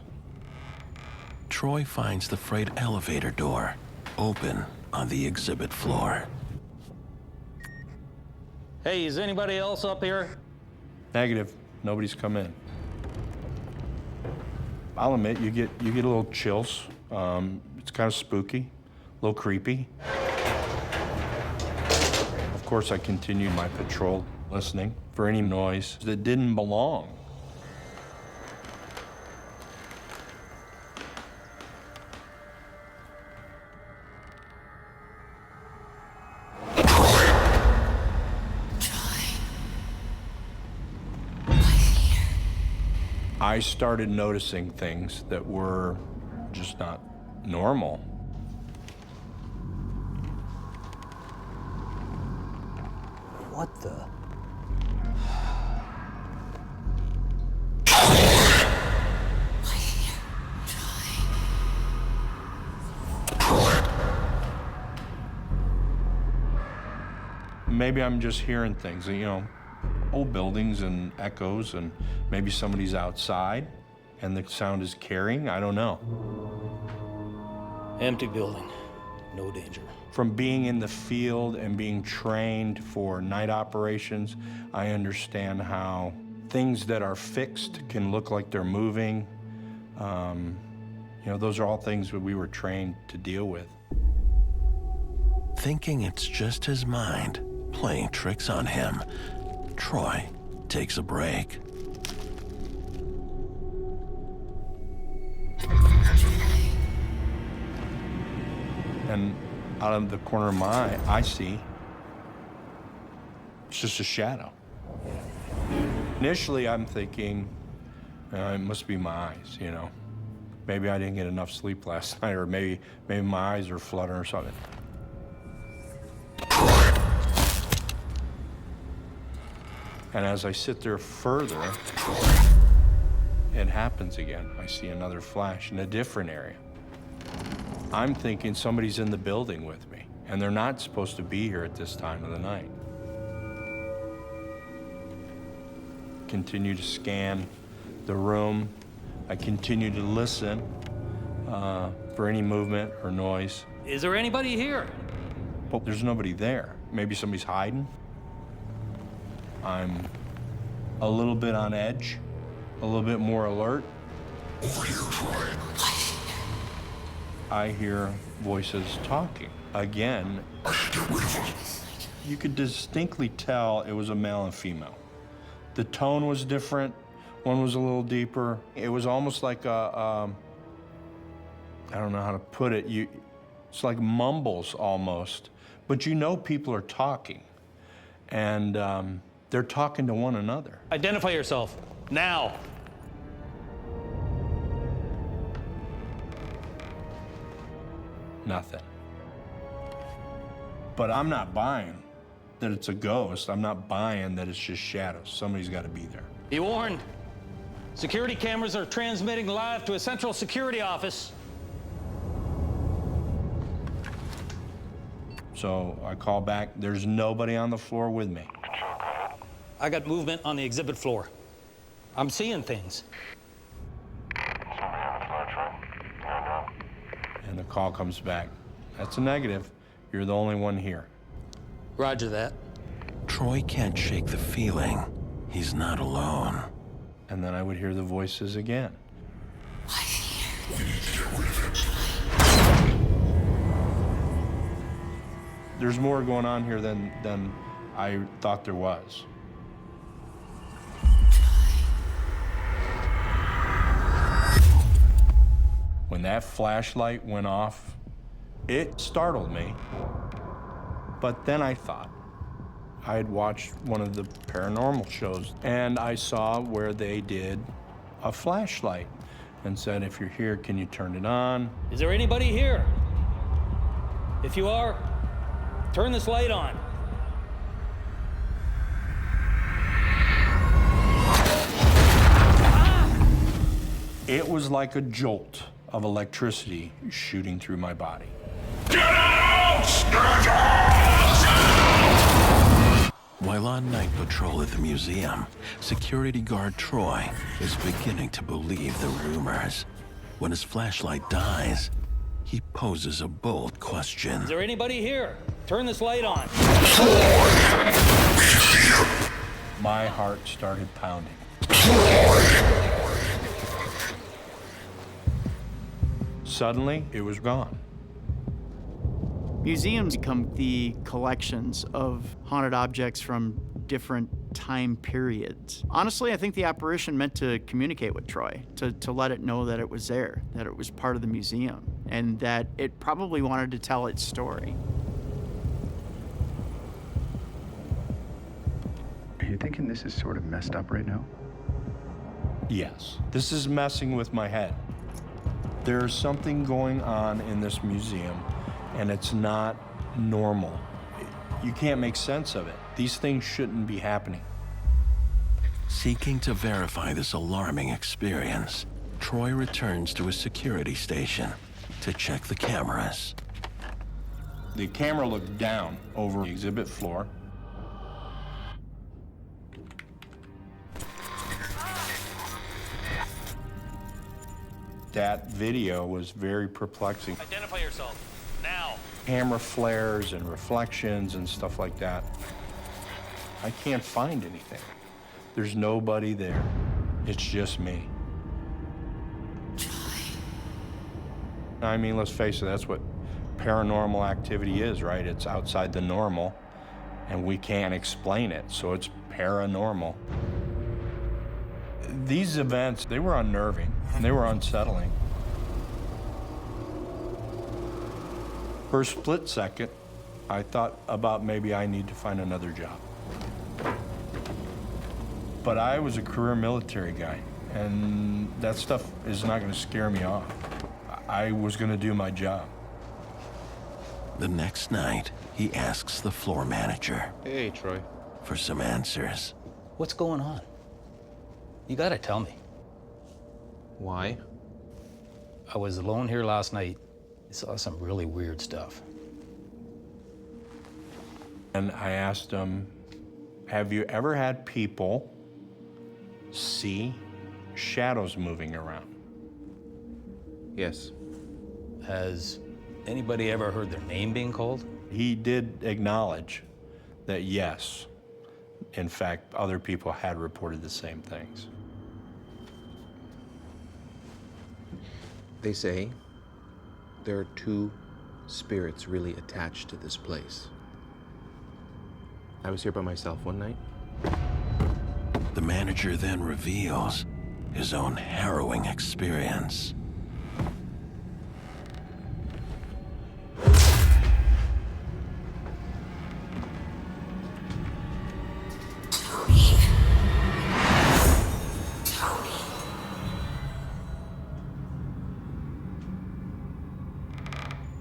Troy finds the freight elevator door open on the exhibit floor. Hey, is anybody else up here? Negative. Nobody's come in. I'll admit, you get a little chills. It's kind of spooky, a little creepy. Of course, I continued my patrol, listening for any noise that didn't belong. I started noticing things that were just not normal. What the? Maybe I'm just hearing things, you know, old buildings and echoes, and maybe somebody's outside and the sound is carrying. I don't know. Empty building, no danger. From being in the field and being trained for night operations, I understand how things that are fixed can look like they're moving. You know, those are all things that we were trained to deal with. Thinking it's just his mind playing tricks on him, Troy takes a break. And out of the corner of my eye, I see it's just a shadow. Initially, I'm thinking, it must be my eyes, you know. Maybe I didn't get enough sleep last night, or maybe my eyes are fluttering or something. And as I sit there further, it happens again. I see another flash in a different area. I'm thinking somebody's in the building with me, and they're not supposed to be here at this time of the night. Continue to scan the room. I continue to listen for any movement or noise. Is there anybody here? Well, there's nobody there. Maybe somebody's hiding. I'm a little bit on edge, a little bit more alert. Over here, Troy. I hear voices talking. Again, you could distinctly tell it was a male and female. The tone was different. One was a little deeper. It was almost like I don't know how to put it. It's like mumbles almost, but you know people are talking, and they're talking to one another. Identify yourself, now. Nothing. But I'm not buying that it's a ghost. I'm not buying that it's just shadows. Somebody's got to be there. Be warned. Security cameras are transmitting live to a central security office. So I call back. There's nobody on the floor with me. I got movement on the exhibit floor. I'm seeing things. And the call comes back. That's a negative. You're the only one here. Roger that. Troy can't shake the feeling he's not alone. And then I would hear the voices again. There's more going on here than I thought there was. When that flashlight went off, it startled me. But then I thought, I had watched one of the paranormal shows, and I saw where they did a flashlight and said, if you're here, can you turn it on? Is there anybody here? If you are, turn this light on. It was like a jolt of electricity shooting through my body. While on night patrol at the museum, security guard Troy is beginning to believe the rumors. When his flashlight dies, he poses a bold question. Is there anybody here? Turn this light on. My heart started pounding. Suddenly, it was gone. Museums become the collections of haunted objects from different time periods. Honestly, I think the apparition meant to communicate with Troy, to let it know that it was there, that it was part of the museum, and that it probably wanted to tell its story. Are you thinking this is sort of messed up right now? Yes. This is messing with my head. There's something going on in this museum, and it's not normal. You can't make sense of it. These things shouldn't be happening. Seeking to verify this alarming experience, Troy returns to a security station to check the cameras. The camera looked down over the exhibit floor. That video was very perplexing. Identify yourself, now. Camera flares and reflections and stuff like that. I can't find anything. There's nobody there. It's just me. I mean, let's face it, that's what paranormal activity is, right? It's outside the normal, and we can't explain it, so it's paranormal. These events, they were unnerving, and they were unsettling. For a split second, I thought about maybe I need to find another job. But I was a career military guy, and that stuff is not gonna scare me off. I was gonna do my job. The next night, he asks the floor manager. Hey, Troy. For some answers. What's going on? You gotta tell me. Why? I was alone here last night. I saw some really weird stuff. And I asked him, have you ever had people see shadows moving around? Yes. Has anybody ever heard their name being called? He did acknowledge that yes, in fact, other people had reported the same things. They say there are two spirits really attached to this place. I was here by myself one night. The manager then reveals his own harrowing experience.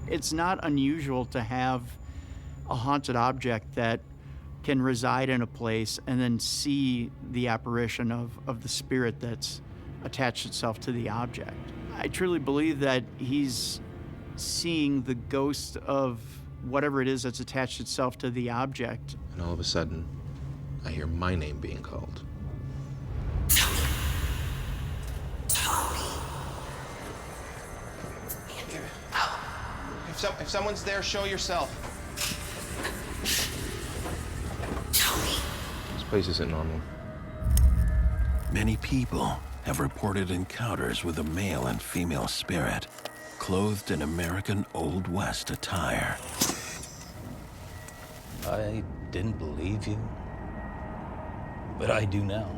It's not unusual to have a haunted object that can reside in a place and then see the apparition of the spirit that's attached itself to the object. I truly believe that he's seeing the ghost of whatever it is that's attached itself to the object. And all of a sudden, I hear my name being called. If someone's there, show yourself. This place isn't normal. Many people have reported encounters with a male and female spirit, clothed in American Old West attire. I didn't believe you, but I do now.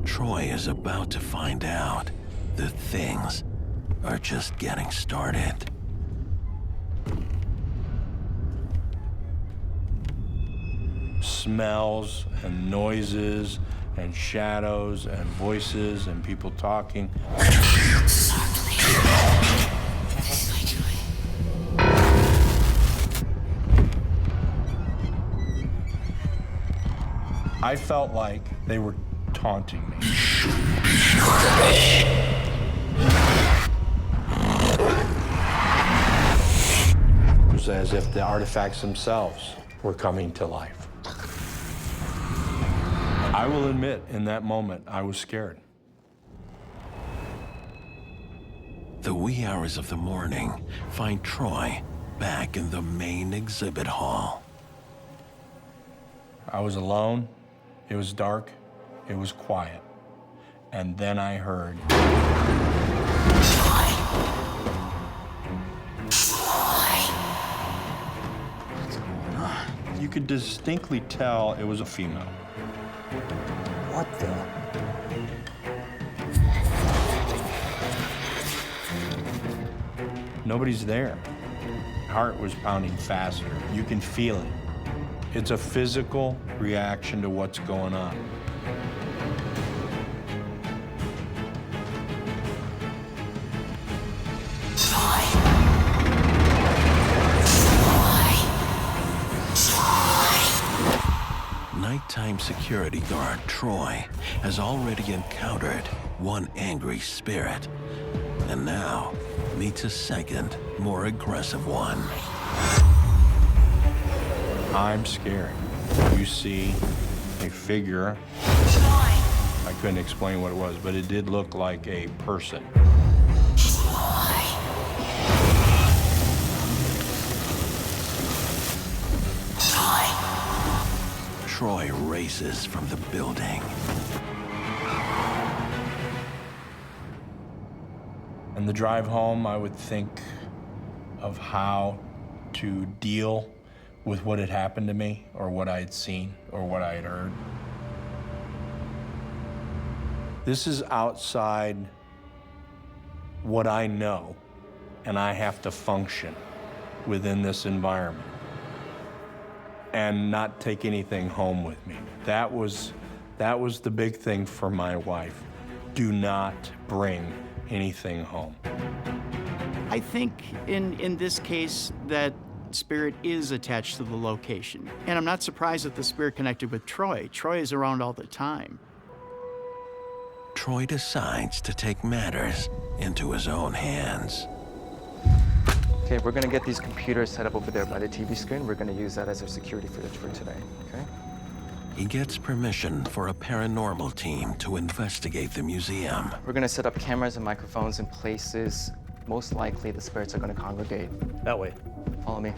Troy is about to find out that things are just getting started. Smells and noises and shadows and voices and people talking. I felt like they were taunting me. It was as if the artifacts themselves were coming to life. I will admit, in that moment, I was scared. The wee hours of the morning find Troy back in the main exhibit hall. I was alone, it was dark, it was quiet. And then I heard. You could distinctly tell it was a female. What the? Nobody's there. Heart was pounding faster. You can feel it. It's a physical reaction to what's going on. Nighttime security guard Troy has already encountered one angry spirit, and now meets a second, more aggressive one. I'm scared. You see a figure. I couldn't explain what it was, but it did look like a person. Troy races from the building. On the drive home, I would think of how to deal with what had happened to me, or what I had seen, or what I had heard. This is outside what I know, and I have to function within this environment and not take anything home with me. That was the big thing for my wife. Do not bring anything home. I think in this case that spirit is attached to the location. And I'm not surprised that the spirit connected with Troy. Troy is around all the time. Troy decides to take matters into his own hands. Okay, we're gonna get these computers set up over there by the TV screen. We're gonna use that as our security footage for today, okay? He gets permission for a paranormal team to investigate the museum. We're gonna set up cameras and microphones in places most likely the spirits are gonna congregate. That way. Follow me.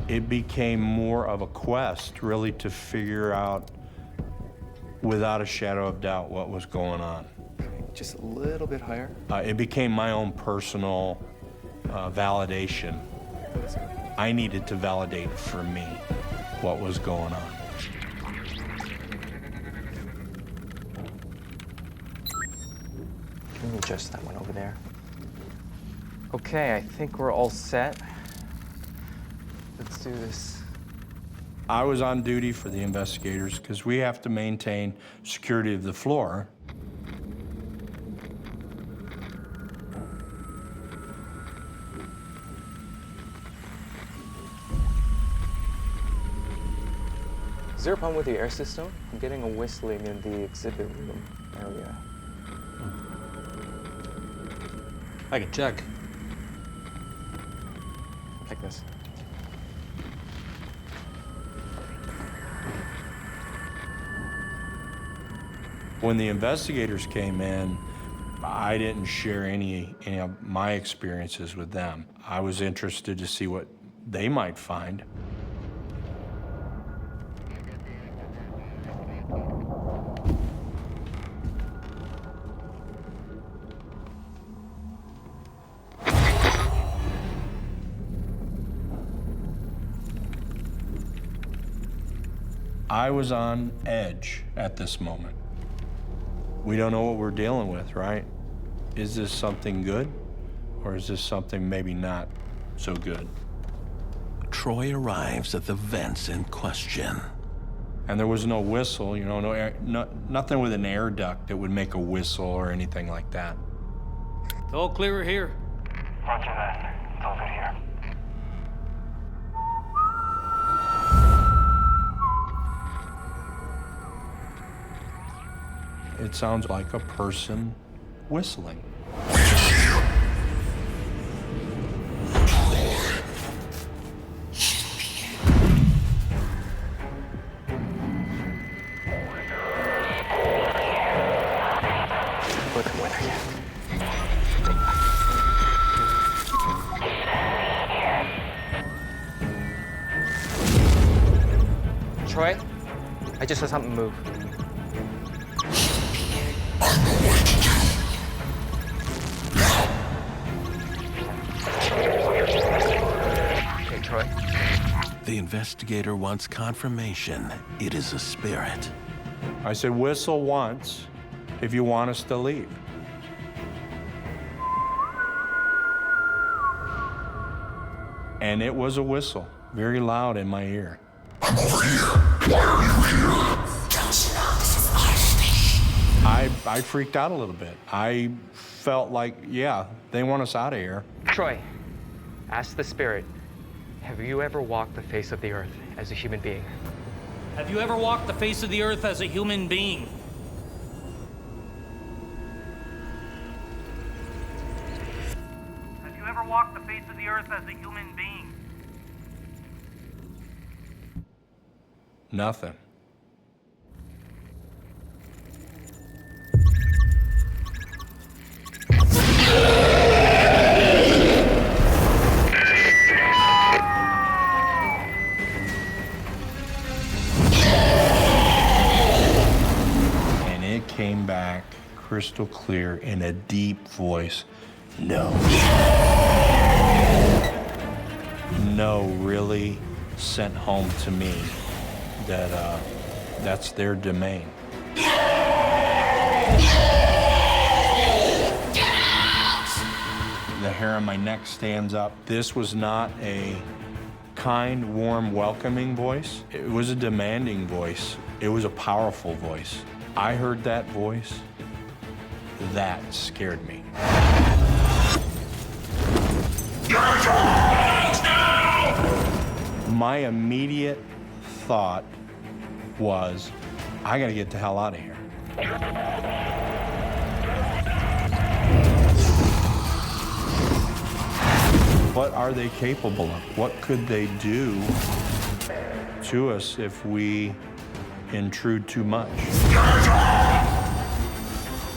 It became more of a quest, really, to figure out, without a shadow of doubt, what was going on. Just a little bit higher. It became my own personal validation. I needed to validate for me what was going on. Can you adjust that one over there? Okay, I think we're all set. Let's do this. I was on duty for the investigators because we have to maintain security of the floor. Is there a problem with the air system? I'm getting a whistling in the exhibit room area. I can check. Like this. When the investigators came in, I didn't share any of my experiences with them. I was interested to see what they might find. I was on edge at this moment. We don't know what we're dealing with, right? Is this something good, or is this something maybe not so good? Troy arrives at the vents in question. And there was no whistle, you know, no air, nothing with an air duct that would make a whistle or anything like that. It's all clear here. Roger that. It's all good here. It sounds like a person whistling. Troy, I just saw something move. Okay, Troy. The investigator wants confirmation it is a spirit. I said, whistle once if you want us to leave. And it was a whistle, very loud in my ear. I'm over here. Why are you here? Council offices are finished. I freaked out a little bit. I felt like, yeah, they want us out of here. Troy, ask the spirit, have you ever walked the face of the earth as a human being? Have you ever walked the face of the earth as a human being? Have you ever walked the face of the earth as a human being? Nothing. And it came back crystal clear in a deep voice. No. No, really sent home to me that that's their domain. The hair on my neck stands up. This was not a kind, warm, welcoming voice. It was a demanding voice. It was a powerful voice. I heard that voice. That scared me. My immediate thought was, I gotta get the hell out of here. What are they capable of? What could they do to us if we intrude too much? Get out!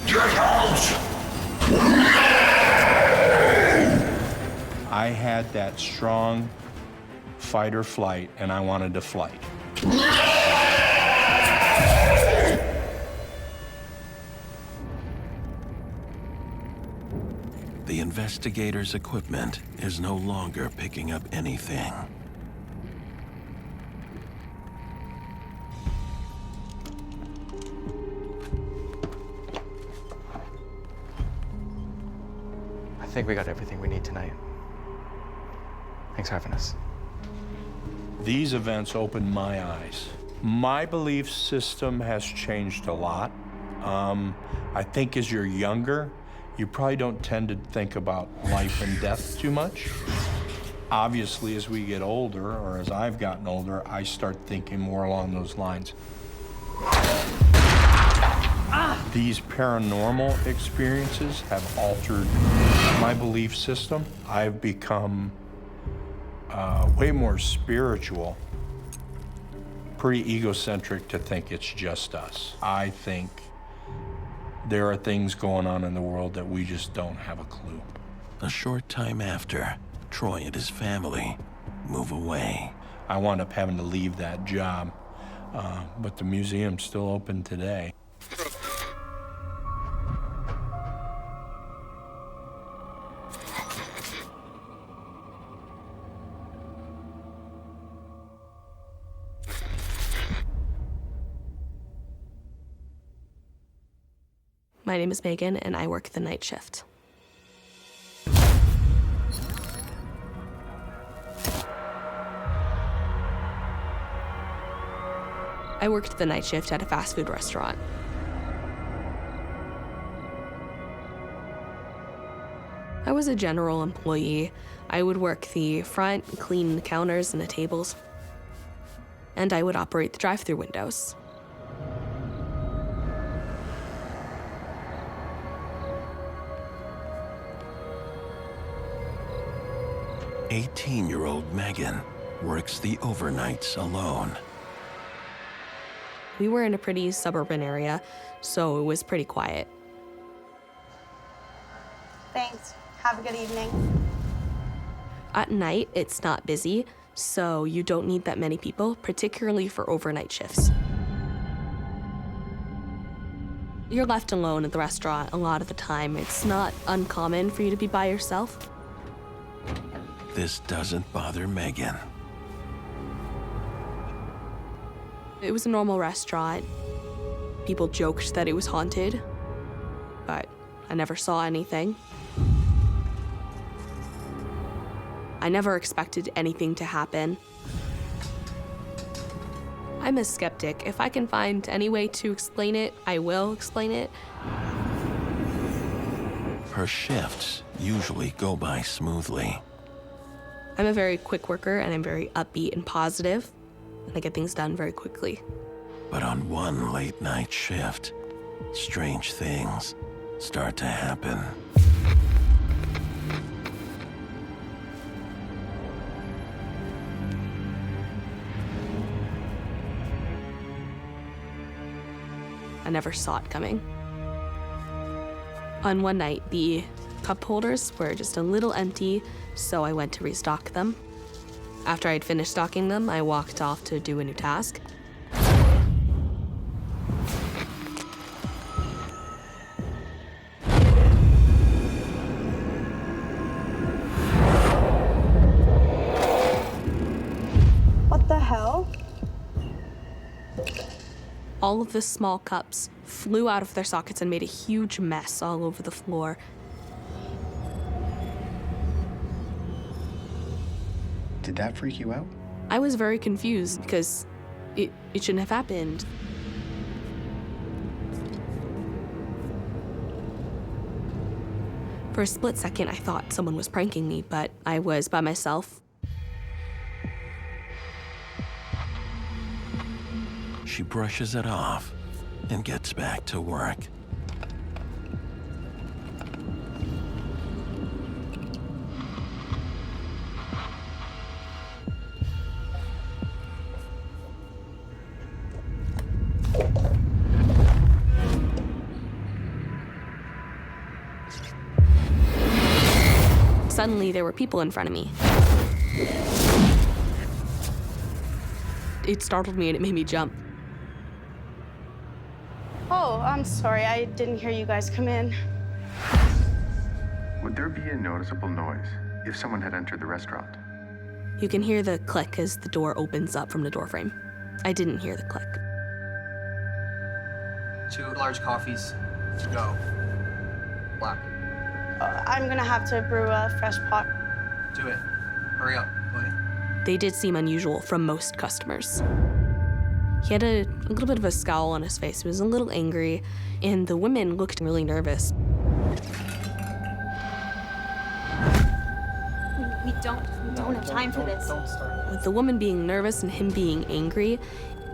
Get out! I had that strong fight or flight, and I wanted to flight. The investigator's equipment is no longer picking up anything. I think we got everything we need tonight. Thanks for having us. These events opened my eyes. My belief system has changed a lot. I think as you're younger, you probably don't tend to think about life and death too much. Obviously, as we get older, or as I've gotten older, I start thinking more along those lines. These paranormal experiences have altered my belief system. I've become way more spiritual, pretty egocentric to think it's just us. I think there are things going on in the world that we just don't have a clue. A short time after, Troy and his family move away. I wound up having to leave that job, but the museum's still open today. My name is Megan, and I work the night shift. I worked the night shift at a fast food restaurant. I was a general employee. I would work the front, clean the counters and the tables, and I would operate the drive-through windows. 18-year-old Megan works the overnights alone. We were in a pretty suburban area, so it was pretty quiet. Thanks. Have a good evening. At night, it's not busy, so you don't need that many people, particularly for overnight shifts. You're left alone at the restaurant a lot of the time. It's not uncommon for you to be by yourself. This doesn't bother Megan. It was a normal restaurant. People joked that it was haunted, but I never saw anything. I never expected anything to happen. I'm a skeptic. If I can find any way to explain it, I will explain it. Her shifts usually go by smoothly. I'm a very quick worker, and I'm very upbeat and positive, and I get things done very quickly. But on one late night shift, strange things start to happen. I never saw it coming. On one night, the cup holders were just a little empty, so I went to restock them. After I'd finished stocking them, I walked off to do a new task. What the hell? All of the small cups flew out of their sockets and made a huge mess all over the floor. Did that freak you out? I was very confused because it shouldn't have happened. For a split second, I thought someone was pranking me, but I was by myself. She brushes it off and gets back to work. Suddenly, there were people in front of me. It startled me and it made me jump. Oh, I'm sorry. I didn't hear you guys come in. Would there be a noticeable noise if someone had entered the restaurant? You can hear the click as the door opens up from the doorframe. I didn't hear the click. 2 large coffees to go. Black. I'm gonna have to brew a fresh pot. Do it. Hurry up. Go ahead. They did seem unusual from most customers. He had a little bit of a scowl on his face. He was a little angry, and the women looked really nervous. We don't have time for this. Don't start. With the woman being nervous and him being angry,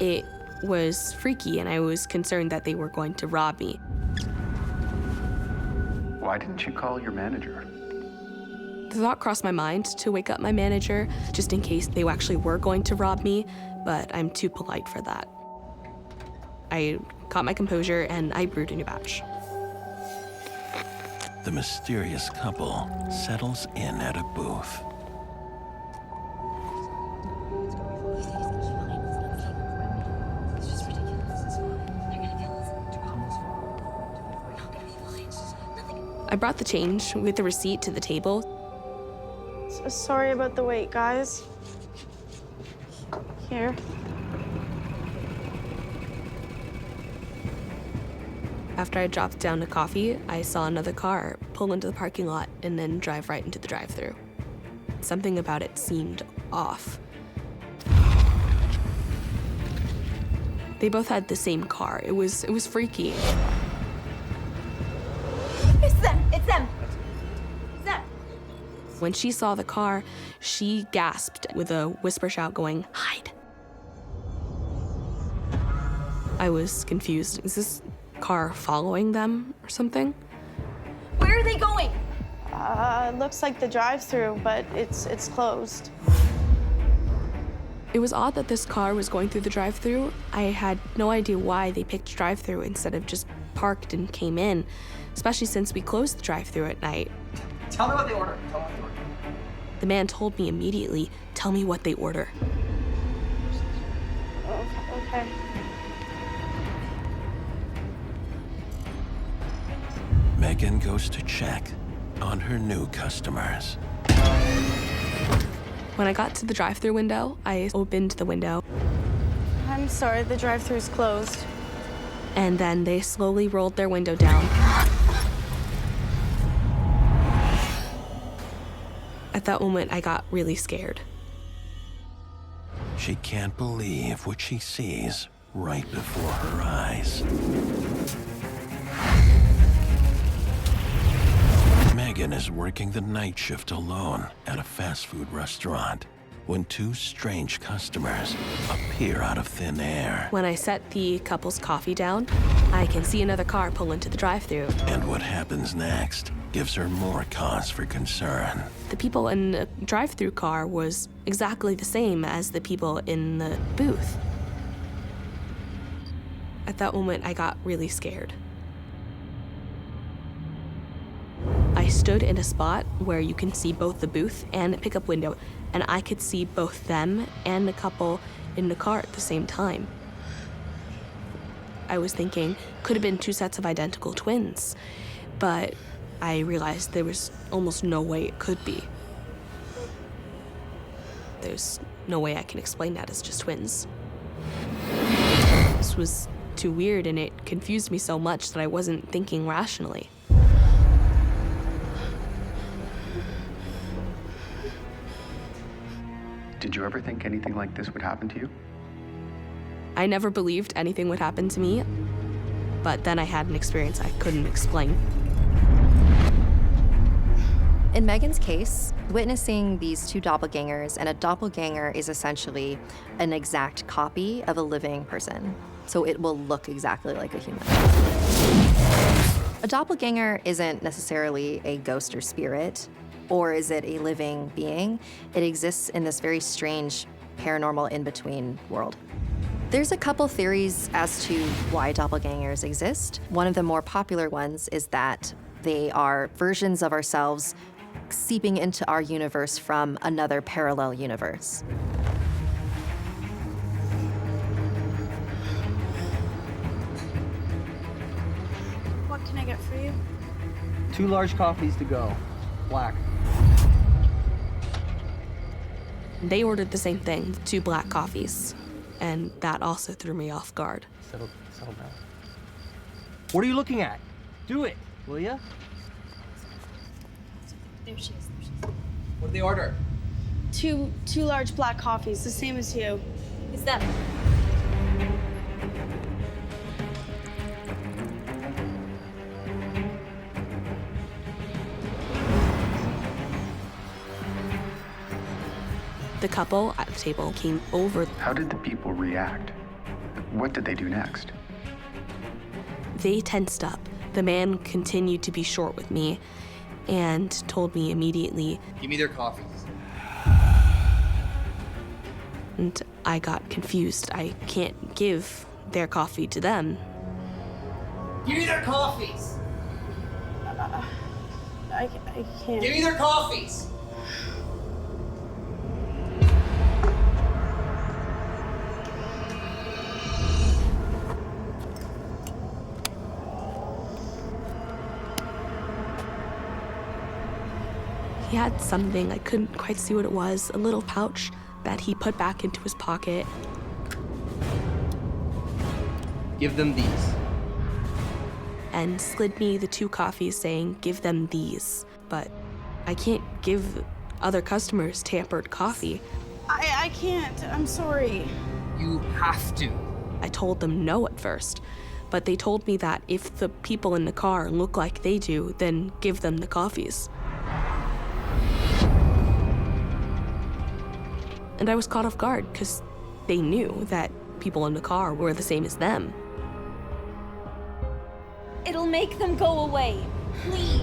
it was freaky, and I was concerned that they were going to rob me. Why didn't you call your manager? The thought crossed my mind to wake up my manager, just in case they actually were going to rob me, but I'm too polite for that. I caught my composure and I brewed a new batch. The mysterious couple settles in at a booth. I brought the change with the receipt to the table. So sorry about the wait, guys. Here. After I dropped down the coffee, I saw another car pull into the parking lot and then drive right into the drive-thru. Something about it seemed off. They both had the same car. It was freaky. It's them! It's them! It's them! When she saw the car, she gasped with a whisper shout going, "Hide!" I was confused. Is this car following them or something? Where are they going? Looks like the drive-thru, but it's closed. It was odd that this car was going through the drive-thru. I had no idea why they picked drive-thru instead of just parked and came in, especially since we closed the drive-thru at night. Tell me what they ordered. Tell me what they ordered. The man told me immediately, "Tell me what they order." Okay. Megan goes to check on her new customers. When I got to the drive-thru window, I opened the window. I'm sorry, the drive-thru's closed. And then they slowly rolled their window down. At that moment, I got really scared. She can't believe what she sees right before her eyes. Megan is working the night shift alone at a fast food restaurant when two strange customers appear out of thin air. When I set the couple's coffee down, I can see another car pull into the drive-thru. And what happens next gives her more cause for concern. The people in the drive-thru car was exactly the same as the people in the booth. At that moment, I got really scared. I stood in a spot where you can see both the booth and the pickup window, and I could see both them and the couple in the car at the same time. I was thinking, could have been two sets of identical twins, but I realized there was almost no way it could be. There's no way I can explain that as just twins. This was too weird, and it confused me so much that I wasn't thinking rationally. Did you ever think anything like this would happen to you? I never believed anything would happen to me, but then I had an experience I couldn't explain. In Megan's case, witnessing these two doppelgangers, and a doppelganger is essentially an exact copy of a living person, so it will look exactly like a human. A doppelganger isn't necessarily a ghost or spirit, or is it a living being? It exists in this very strange paranormal in-between world. There's a couple theories as to why doppelgangers exist. One of the more popular ones is that they are versions of ourselves seeping into our universe from another parallel universe. What can I get for you? 2 large coffees to go. Black. They ordered the same thing, 2 black coffees, and that also threw me off guard. Settle down. What are you looking at? Do it, will ya? There she is. What did they order? Two large black coffees, the same as you. It's them. The couple at the table came over. How did the people react? What did they do next? They tensed up. The man continued to be short with me and told me immediately. Give me their coffees. And I got confused. I can't give their coffee to them. Give me their coffees! I can't. Give me their coffees! He had something, I couldn't quite see what it was, a little pouch that he put back into his pocket. Give them these. And slid me the 2 coffees saying, give them these. But I can't give other customers tampered coffee. I can't. I'm sorry. You have to. I told them no at first, but they told me that if the people in the car look like they do, then give them the coffees. And I was caught off guard because they knew that people in the car were the same as them. It'll make them go away. Please.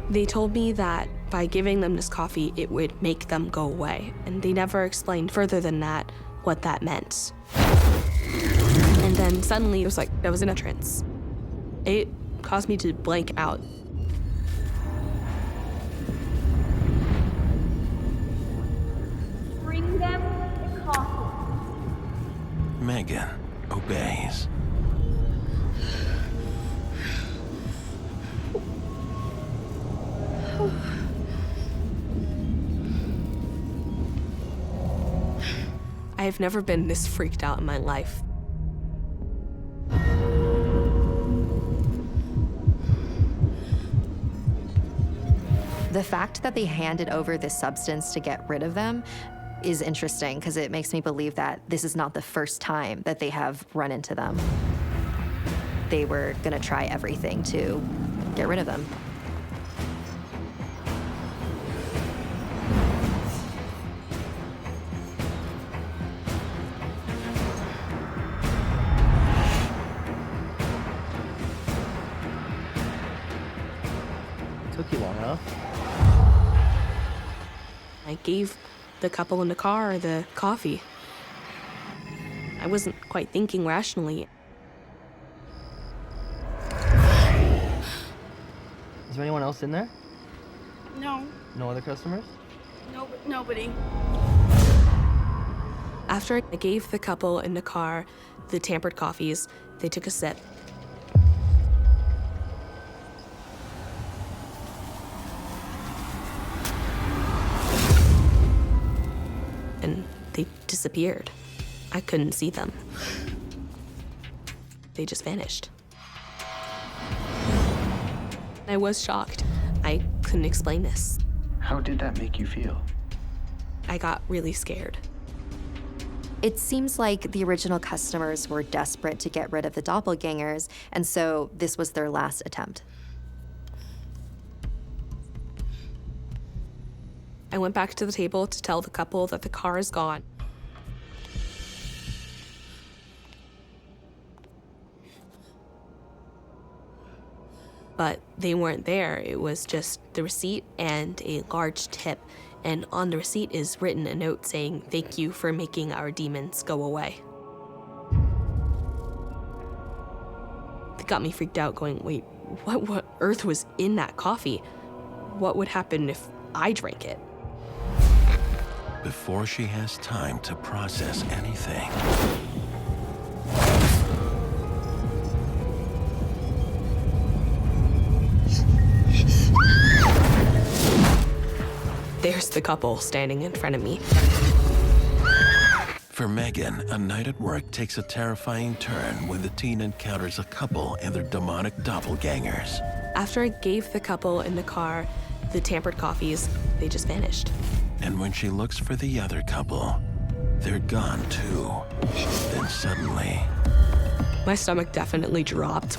They told me that by giving them this coffee, it would make them go away. And they never explained further than that what that meant. And then suddenly it was like there was an entrance. It caused me to blank out. Bring them the coffee. Megan obeys. I've never been this freaked out in my life. The fact that they handed over this substance to get rid of them is interesting because it makes me believe that this is not the first time that they have run into them. They were gonna try everything to get rid of them. Took you long enough. I gave the couple in the car the coffee. I wasn't quite thinking rationally. Is there anyone else in there? No. No other customers? Nobody. After I gave the couple in the car the tampered coffees, they took a sip. And they disappeared. I couldn't see them. They just vanished. I was shocked. I couldn't explain this. How did that make you feel? I got really scared. It seems like the original customers were desperate to get rid of the doppelgangers, and so this was their last attempt. I went back to the table to tell the couple that the car is gone. But they weren't there. It was just the receipt and a large tip. And on the receipt is written a note saying, "Thank you for making our demons go away." It got me freaked out going, wait, what earth was in that coffee? What would happen if I drank it? Before she has time to process anything, There's the couple standing in front of me. for Megan, a night at work takes a terrifying turn when the teen encounters a couple and their demonic doppelgangers. After I gave the couple in the car the tampered coffees, they just vanished. And when she looks for the other couple, they're gone too. Then suddenly, my stomach definitely dropped.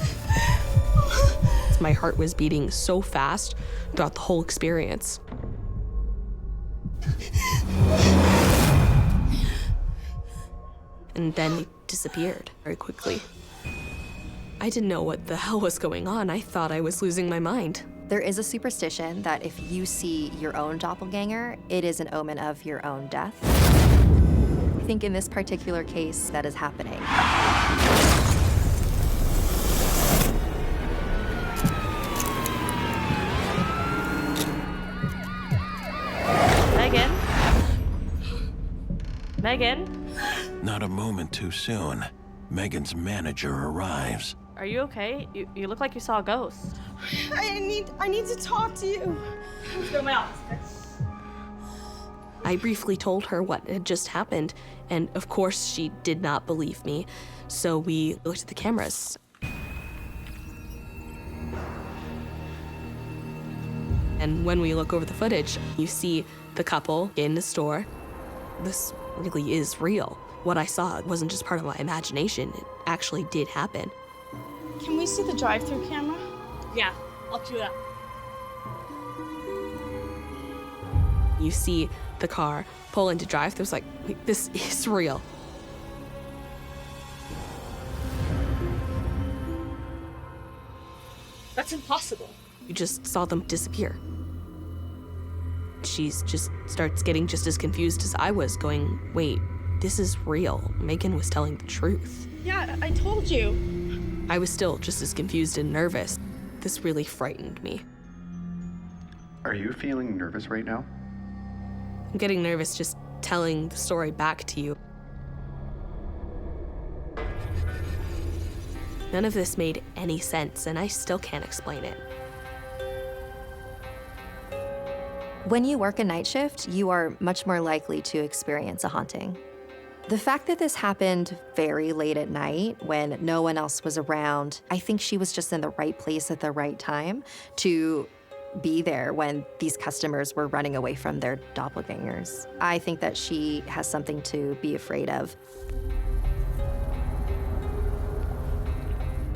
My heart was beating so fast throughout the whole experience. and then it disappeared very quickly. I didn't know what the hell was going on. I thought I was losing my mind. There is a superstition that if you see your own doppelganger, it is an omen of your own death. I think in this particular case, that is happening. Megan? Megan? Not a moment too soon, Megan's manager arrives. Are you okay? You look like you saw a ghost. I need to talk to you. Let's go to my office. I briefly told her what had just happened, and of course she did not believe me. So we looked at the cameras. And when we look over the footage, you see the couple in the store. This really is real. What I saw wasn't just part of my imagination. It actually did happen. Can we see the drive-through camera? Yeah, I'll do that. You see the car pull into drive-throughs like, wait, this is real. That's impossible. You just saw them disappear. She just starts getting just as confused as I was, going, wait, this is real. Megan was telling the truth. Yeah, I told you. I was still just as confused and nervous. This really frightened me. Are you feeling nervous right now? I'm getting nervous just telling the story back to you. None of this made any sense, and I still can't explain it. When you work a night shift, you are much more likely to experience a haunting. The fact that this happened very late at night when no one else was around, I think she was just in the right place at the right time to be there when these customers were running away from their doppelgangers. I think that she has something to be afraid of.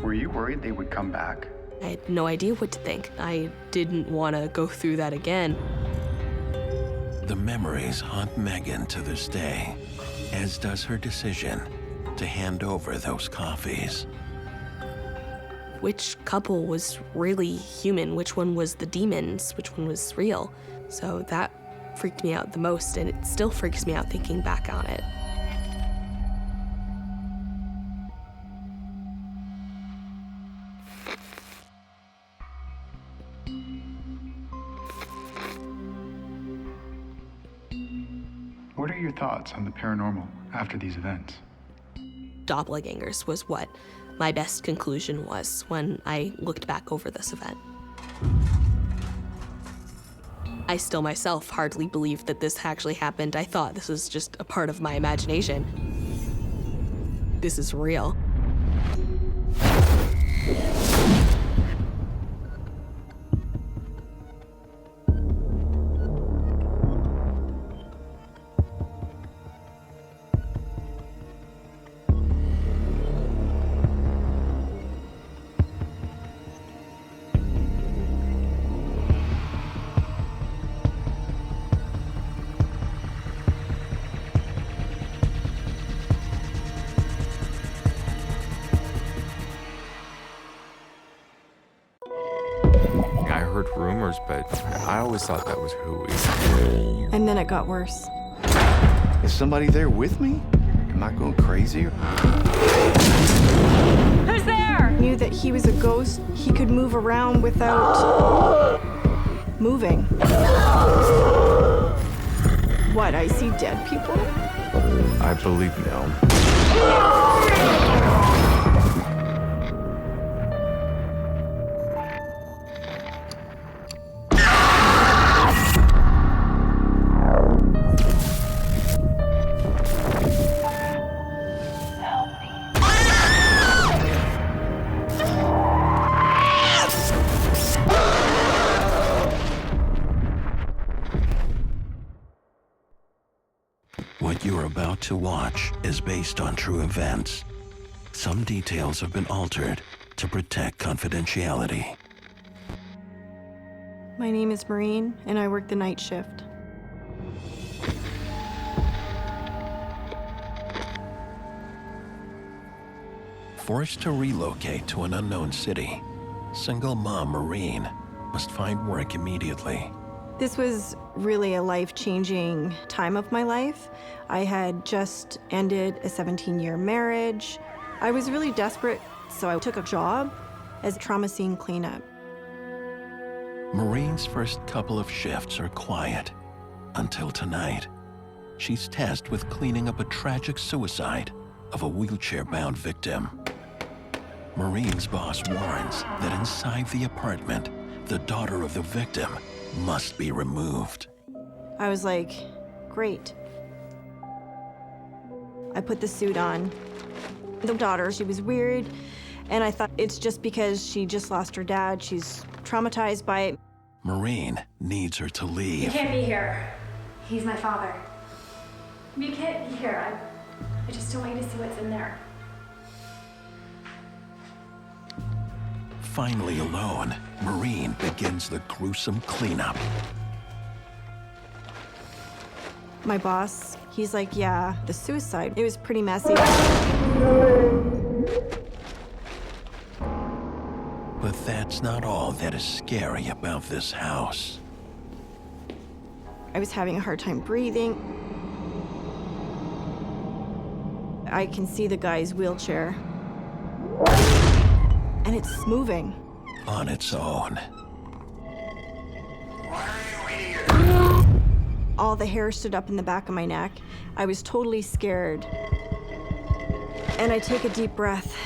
Were you worried they would come back? I had no idea what to think. I didn't want to go through that again. The memories haunt Megan to this day, as does her decision to hand over those coffees. Which couple was really human? Which one was the demons? Which one was real? So that freaked me out the most, and it still freaks me out thinking back on it. What are your thoughts on the paranormal after these events? Doppelgangers was what my best conclusion was when I looked back over this event. I still myself hardly believed that this actually happened. I thought this was just a part of my imagination. This is real. I heard rumors, but I always thought that was hooey. And then it got worse. Is somebody there with me? Am I going crazy? Who's there? Knew that he was a ghost. He could move around without moving. What, I see dead people? I believe no. What you're about to watch is based on true events. Some details have been altered to protect confidentiality. My name is Maureen, and I work the night shift. Forced to relocate to an unknown city, single mom Maureen must find work immediately. This was really a life-changing time of my life. I had just ended a 17-year marriage. I was really desperate, so I took a job as trauma scene cleanup. Maureen's first couple of shifts are quiet until tonight. She's tasked with cleaning up a tragic suicide of a wheelchair-bound victim. Maureen's boss warns that inside the apartment, the daughter of the victim must be removed. I was like, great. I put the suit on. The daughter, she was weird, and I thought it's just because she just lost her dad. She's traumatized by it. Maureen needs her to leave. You can't be here. He's my father. You can't be here. I just don't want you to see what's in there. Finally alone, Maureen begins the gruesome cleanup. My boss, he's like, yeah, the suicide, it was pretty messy. But that's not all that is scary about this house. I was having a hard time breathing. I can see the guy's wheelchair. And it's moving. On its own. All the hair stood up in the back of my neck. I was totally scared. And I take a deep breath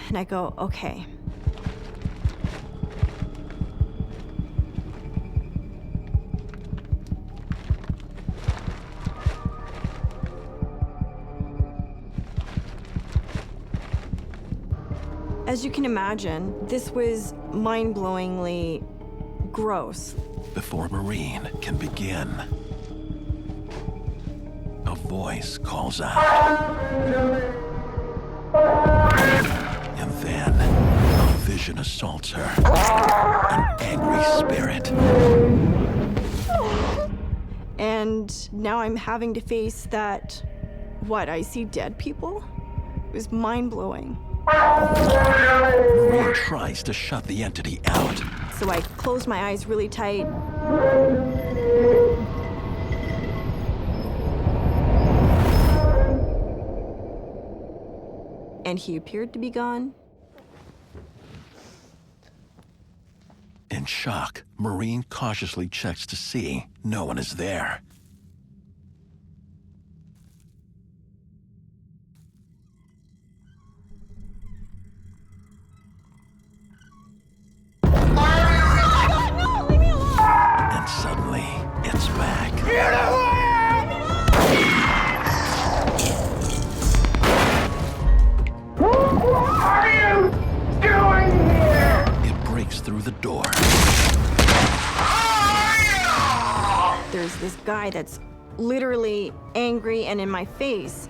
and I go, okay. As you can imagine, this was mind-blowingly gross. Before Maureen can begin, a voice calls out. And then a vision assaults her. An angry spirit. And now I'm having to face that, what, I see dead people? It was mind-blowing. Maureen tries to shut the entity out. So I closed my eyes really tight. And he appeared to be gone. In shock, Maureen cautiously checks to see no one is there. And suddenly, it's back. What are you doing here? It breaks through the door. There's this guy that's literally angry and in my face.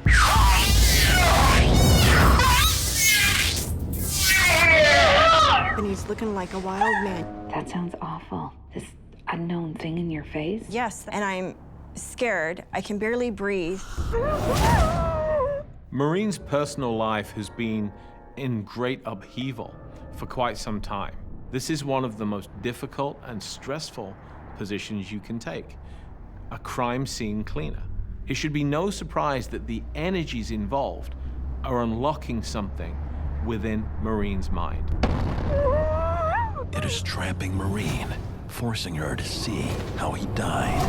And he's looking like a wild man. That sounds awful. This unknown thing in your face? Yes, and I'm scared. I can barely breathe. Maureen's personal life has been in great upheaval for quite some time. This is one of the most difficult and stressful positions you can take, a crime scene cleaner. It should be no surprise that the energies involved are unlocking something within Maureen's mind. It is trapping Maureen, forcing her to see how he died.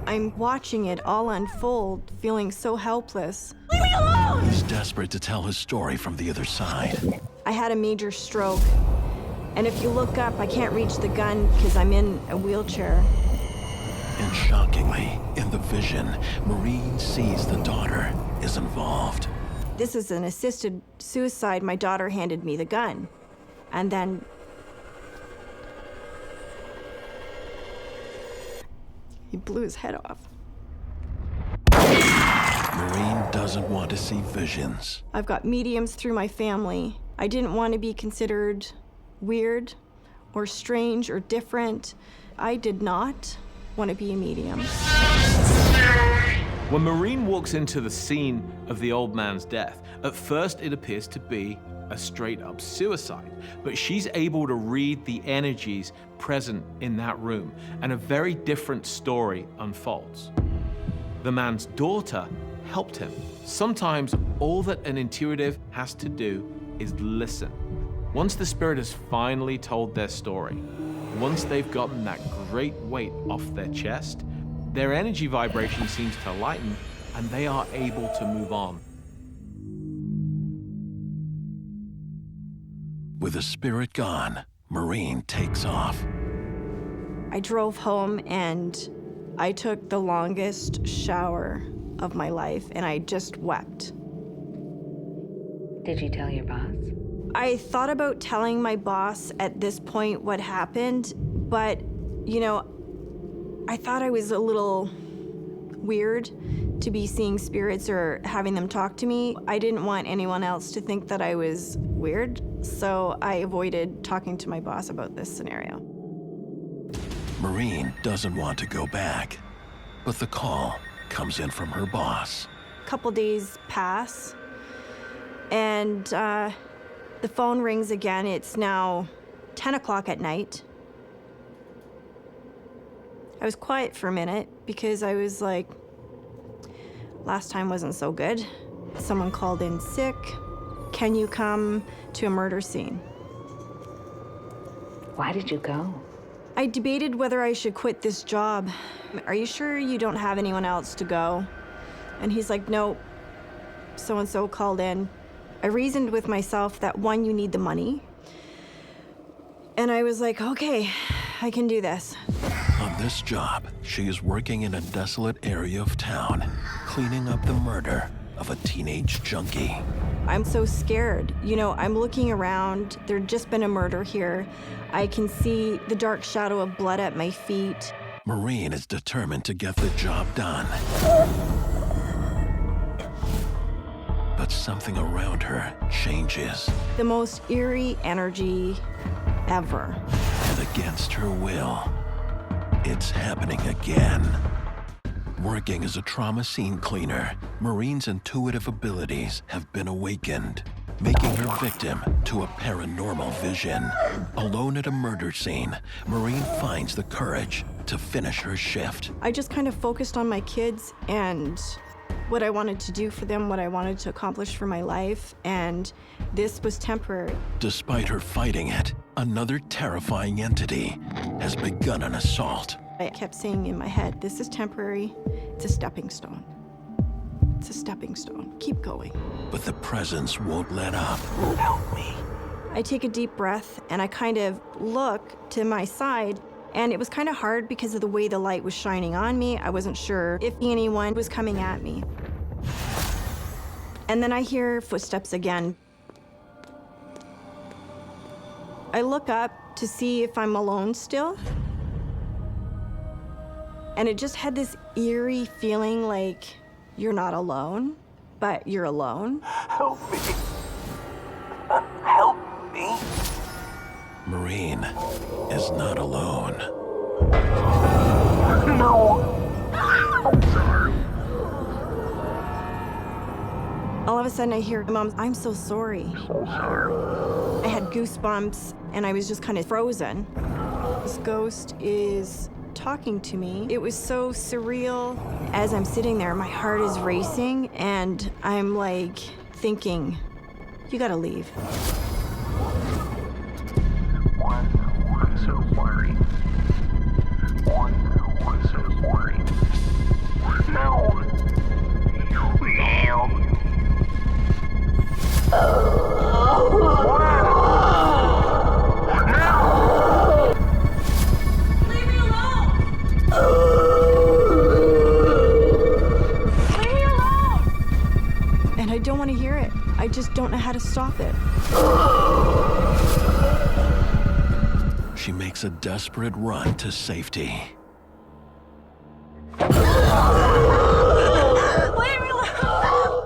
I'm watching it all unfold, feeling so helpless. Leave me alone! He's desperate to tell his story from the other side. I had a major stroke. And if you look up, I can't reach the gun because I'm in a wheelchair. And shockingly, in the vision, Maureen sees the daughter is involved. This is an assisted suicide. My daughter handed me the gun. And then he blew his head off. Maureen doesn't want to see visions. I've got mediums through my family. I didn't want to be considered weird or strange or different. I did not want to be a medium. When Maureen walks into the scene of the old man's death, at first it appears to be a straight-up suicide, but she's able to read the energies present in that room, and a very different story unfolds. The man's daughter helped him. Sometimes all that an intuitive has to do is listen. Once the spirit has finally told their story, once they've gotten that great weight off their chest, their energy vibration seems to lighten and they are able to move on. With the spirit gone, Maureen takes off. I drove home and I took the longest shower of my life and I just wept. Did you tell your boss? I thought about telling my boss at this point what happened, but, you know, I thought I was a little weird to be seeing spirits or having them talk to me. I didn't want anyone else to think that I was weird, so I avoided talking to my boss about this scenario. Maureen doesn't want to go back, but the call comes in from her boss. A couple days pass, and the phone rings again. It's now 10 o'clock at night. I was quiet for a minute because I was like, last time wasn't so good. Someone called in sick. Can you come to a murder scene? Why did you go? I debated whether I should quit this job. Are you sure you don't have anyone else to go? And he's like, nope. So-and-so called in. I reasoned with myself that, one, you need the money. And I was like, okay, I can do this. On this job, she is working in a desolate area of town, cleaning up the murder of a teenage junkie. I'm so scared. You know, I'm looking around. There'd just been a murder here. I can see the dark shadow of blood at my feet. Maureen is determined to get the job done. But something around her changes. The most eerie energy ever. And against her will, it's happening again. Working as a trauma scene cleaner, Maureen's intuitive abilities have been awakened, making her victim to a paranormal vision. Alone at a murder scene, Maureen finds the courage to finish her shift. I just kind of focused on my kids and what I wanted to do for them, what I wanted to accomplish for my life, and this was temporary. Despite her fighting it, another terrifying entity has begun an assault. I kept saying in my head, this is temporary, it's a stepping stone. It's a stepping stone, keep going. But the presence won't let up. Help me. I take a deep breath and I kind of look to my side, and it was kind of hard because of the way the light was shining on me. I wasn't sure if anyone was coming at me. And then I hear footsteps again. I look up to see if I'm alone still. And it just had this eerie feeling like you're not alone, but you're alone. Help me. Help me. Maureen is not alone. No. I'm sorry. All of a sudden I hear, Mom, I'm so sorry. So sorry. I had goosebumps and I was just kind of frozen. This ghost is talking to me. It was so surreal. As I'm sitting there, my heart is racing and I'm like thinking, you gotta leave. I'm so worried. I'm so worried. No. And I don't want to hear it. I just don't know how to stop it. She makes a desperate run to safety. I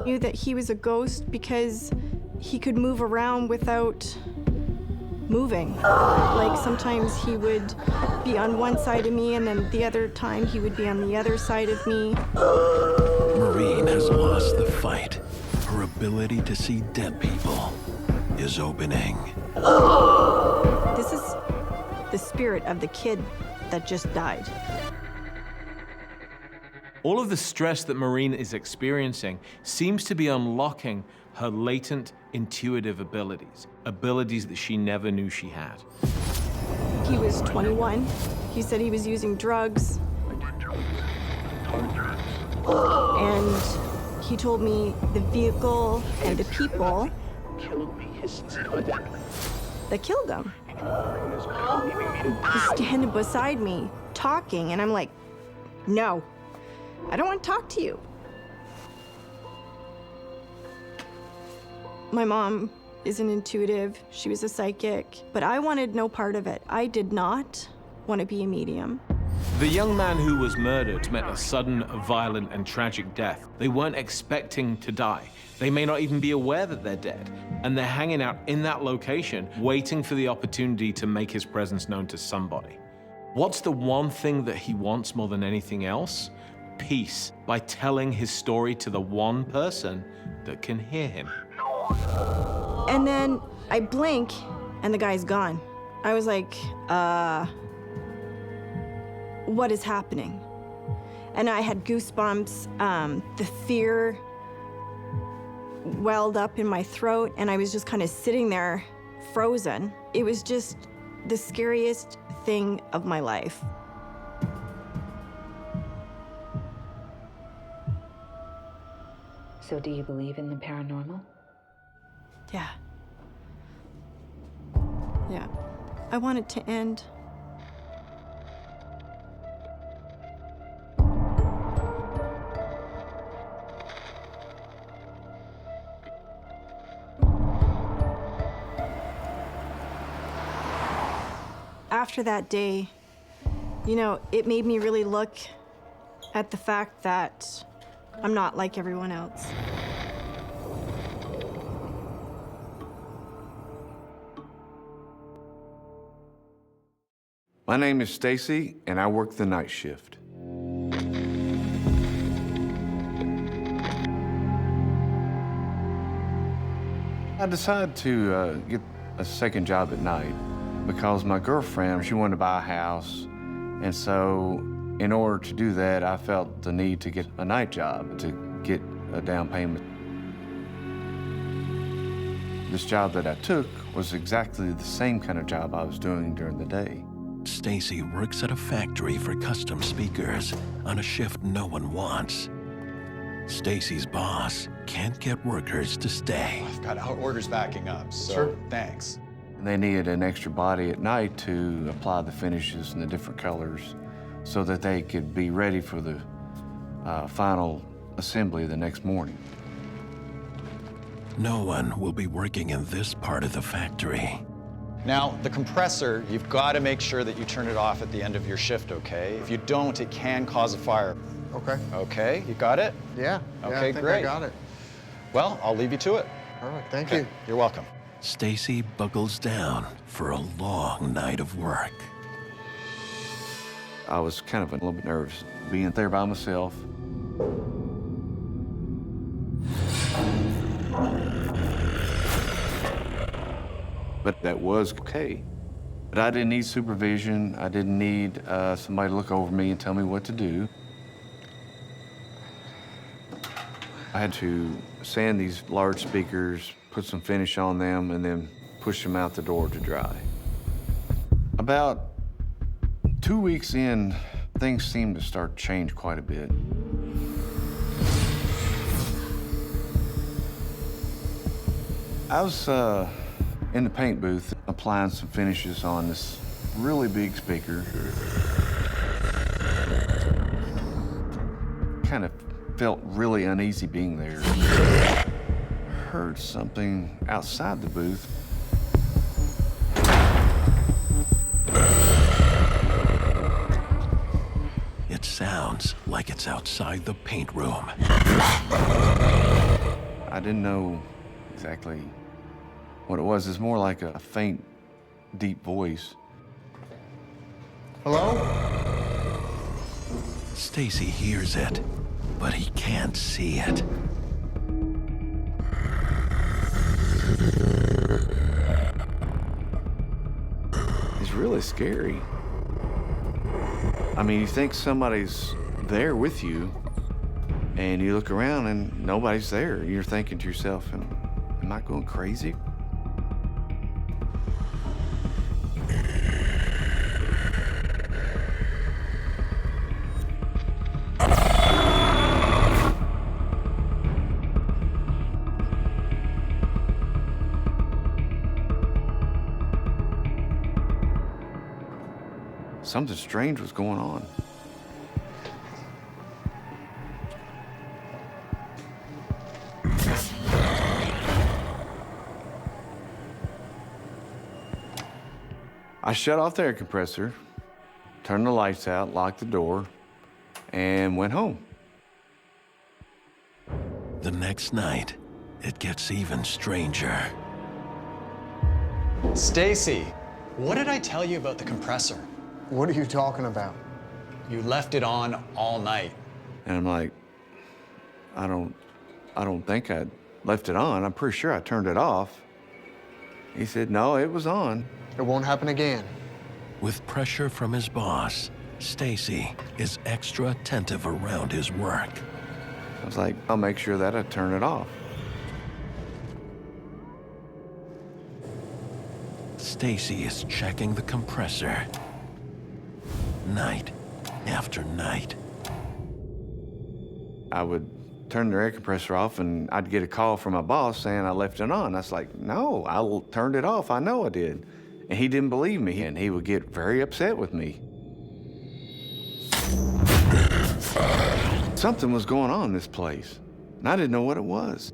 knew that he was a ghost because he could move around without moving. Like sometimes he would be on one side of me and then the other time he would be on the other side of me. Maureen has lost the fight. Her ability to see dead people is opening. This is the spirit of the kid that just died. All of the stress that Maureen is experiencing seems to be unlocking her latent intuitive abilities, abilities that she never knew she had. He was 21. He said he was using drugs. And he told me the vehicle and the people that killed him. He's standing beside me, talking, and I'm like, no, I don't want to talk to you. My mom is an intuitive, she was a psychic, but I wanted no part of it. I did not want to be a medium. The young man who was murdered met a sudden, violent, and tragic death. They weren't expecting to die. They may not even be aware that they're dead. And they're hanging out in that location, waiting for the opportunity to make his presence known to somebody. What's the one thing that he wants more than anything else? Peace, by telling his story to the one person that can hear him. And then I blink, and the guy's gone. I was like, what is happening? And I had goosebumps. The fear welled up in my throat, and I was just kind of sitting there, frozen. It was just the scariest thing of my life. So do you believe in the paranormal? Yeah. Yeah. I want it to end. After that day, you know, it made me really look at the fact that I'm not like everyone else. My name is Stacy, and I work the night shift. I decided to get a second job at night because my girlfriend, she wanted to buy a house, and so in order to do that, I felt the need to get a night job to get a down payment. This job that I took was exactly the same kind of job I was doing during the day. Stacy works at a factory for custom speakers on a shift no one wants. Stacy's boss can't get workers to stay. I've got our orders backing up, so thanks. And they needed an extra body at night to apply the finishes and the different colors so that they could be ready for the final assembly the next morning. No one will be working in this part of the factory. Now, the compressor, you've got to make sure that you turn it off at the end of your shift, okay? If you don't, it can cause a fire. Okay. Okay, you got it? Yeah. Okay, I think great. I got it. Well, I'll leave you to it. Perfect, thank you. You're welcome. Stacy buckles down for a long night of work. I was kind of a little bit nervous being there by myself. But that was okay. But I didn't need supervision. I didn't need somebody to look over me and tell me what to do. I had to sand these large speakers, put some finish on them, and then push them out the door to dry. About 2 weeks in, things seemed to start to change quite a bit. I was in the paint booth applying some finishes on this really big speaker. Kind of felt really uneasy being there. Heard something outside the booth. It sounds like it's outside the paint room. I didn't know exactly what it was. It's more like a faint, deep voice. Hello? Stacy hears it. but he can't see it. It's really scary. I mean, you think somebody's there with you, and you look around and nobody's there. You're thinking to yourself, am I going crazy? Something strange was going on. I shut off the air compressor, turned the lights out, locked the door, and went home. The next night, it gets even stranger. Stacy, what did I tell you about the compressor? What are you talking about? You left it on all night. And I'm like, I don't think I left it on. I'm pretty sure I turned it off. He said, no, it was on. It won't happen again. With pressure from his boss, Stacy is extra attentive around his work. I was like, I'll make sure that I turn it off. Stacy is checking the compressor. Night after night. I would turn the air compressor off and I'd get a call from my boss saying I left it on. I was like, no, I turned it off. I know I did. And he didn't believe me, and he would get very upset with me. Something was going on in this place, and I didn't know what it was.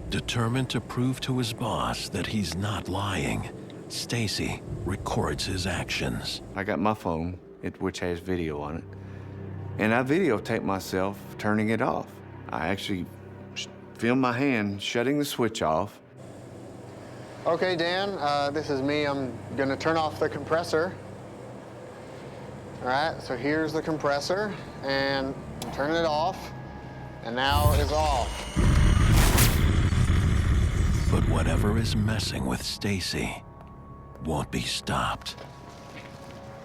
Determined to prove to his boss that he's not lying, Stacy records his actions. I got my phone, which has video on it, and I videotaped myself turning it off. I actually filmed my hand shutting the switch off. Okay, Dan, this is me. I'm gonna turn off the compressor. All right, so here's the compressor, and I'm turning it off, and now it's off. But whatever is messing with Stacy won't be stopped.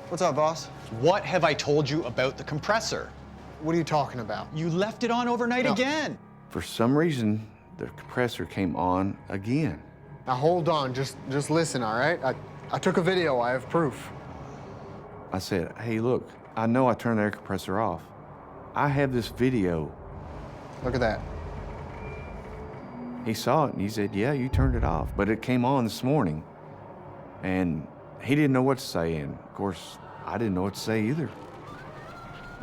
What's up, boss? What have I told you about the compressor? What are you talking about? You left it on overnight again. For some reason, the compressor came on again. Now hold on, just listen, all right? I took a video, I have proof. I said, hey, look, I know I turned the air compressor off. I have this video. Look at that. He saw it and he said, yeah, you turned it off. But it came on this morning. And he didn't know what to say. And of course, I didn't know what to say either.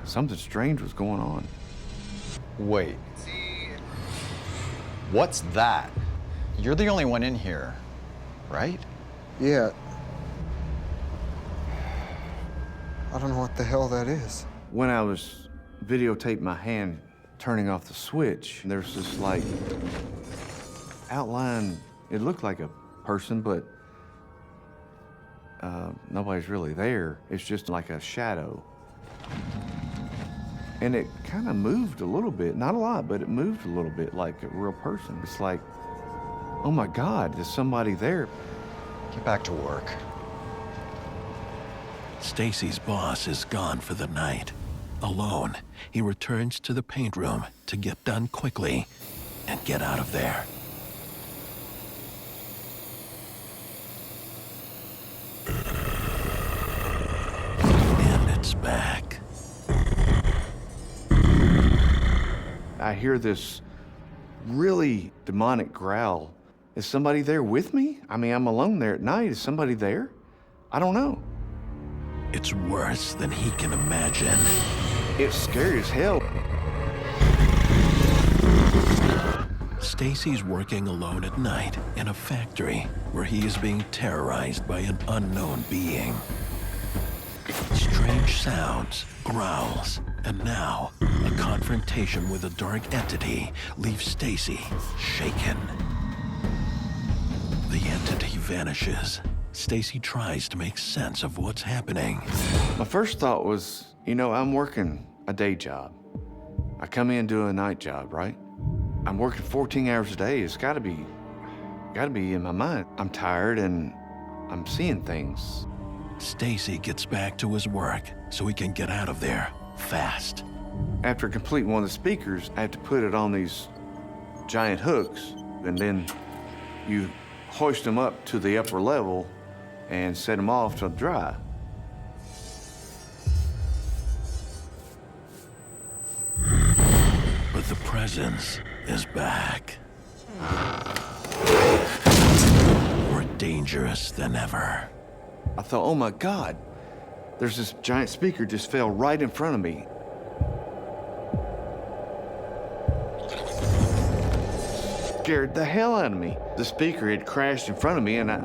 Something strange was going on. Wait. What's that? You're the only one in here, right? Yeah. I don't know what the hell that is. When I was videotaping my hand turning off the switch, there's this like outline. It looked like a person, but nobody's really there. It's just like a shadow. And it kind of moved a little bit, not a lot, but it moved a little bit like a real person. It's like, oh my God, there's somebody there. Get back to work. Stacy's boss is gone for the night. Alone, he returns to the paint room to get done quickly and get out of there. And it's back. I hear this really demonic growl. Is somebody there with me? I mean, I'm alone there at night. Is somebody there? I don't know. It's worse than he can imagine. It's scary as hell. Stacy's working alone at night in a factory where he is being terrorized by an unknown being. Strange sounds, growls, and now a confrontation with a dark entity leaves Stacy shaken. The entity vanishes. Stacy tries to make sense of what's happening. My first thought was, you know, I'm working a day job. I come in, do a night job, right? I'm working 14 hours a day. It's gotta be in my mind. I'm tired and I'm seeing things. Stacy gets back to his work so he can get out of there fast. After completing one of the speakers, I have to put it on these giant hooks, and then you hoist them up to the upper level and set them off to dry. But the presence is back. More dangerous than ever. I thought, oh my God, there's this giant speaker just fell right in front of me. Scared the hell out of me. The speaker had crashed in front of me, and I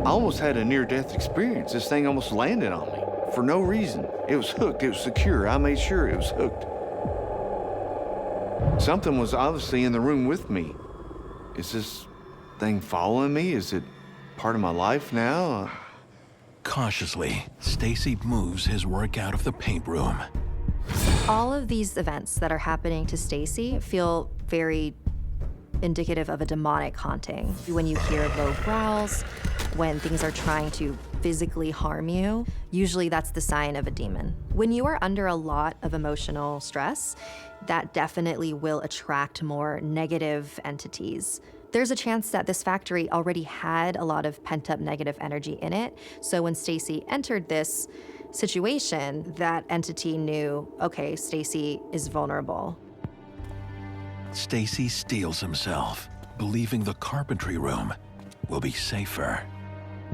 almost had a near-death experience. This thing almost landed on me for no reason. It was hooked, it was secure. I made sure it was hooked. Something was obviously in the room with me. Is this thing following me? Is it part of my life now? Cautiously, Stacy moves his work out of the paint room. All of these events that are happening to Stacy feel very indicative of a demonic haunting. When you hear low growls, when things are trying to physically harm you, usually that's the sign of a demon. When you are under a lot of emotional stress, that definitely will attract more negative entities. There's a chance that this factory already had a lot of pent-up negative energy in it, so when Stacy entered this situation, that entity knew, okay, Stacy is vulnerable. Stacy steels himself, believing the carpentry room will be safer.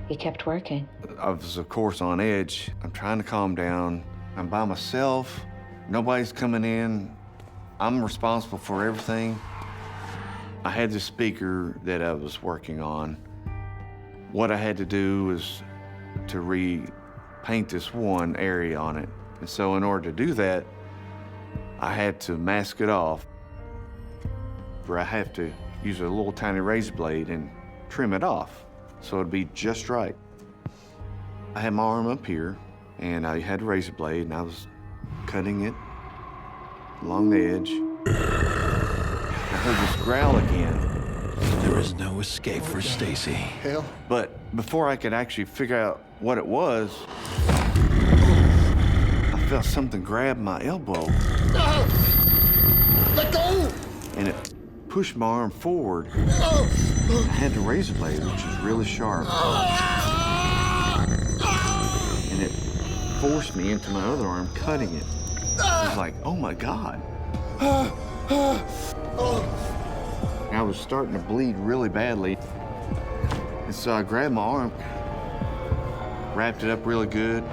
He kept working. I was, of course, on edge. I'm trying to calm down. I'm by myself. Nobody's coming in. I'm responsible for everything. I had this speaker that I was working on. What I had to do was to repaint this one area on it. And so in order to do that, I had to mask it off. Where I have to use a little tiny razor blade and trim it off so it'd be just right. I had my arm up here and I had a razor blade and I was cutting it along the edge. I heard this growl again. There is no escape for Stacy. Hell. But before I could actually figure out what it was, I felt something grab my elbow. No! Let go! And it pushed my arm forward. I had the razor blade, which is really sharp. And it forced me into my other arm, cutting it. I was like, oh my God. I was starting to bleed really badly. And so I grabbed my arm, wrapped it up really good.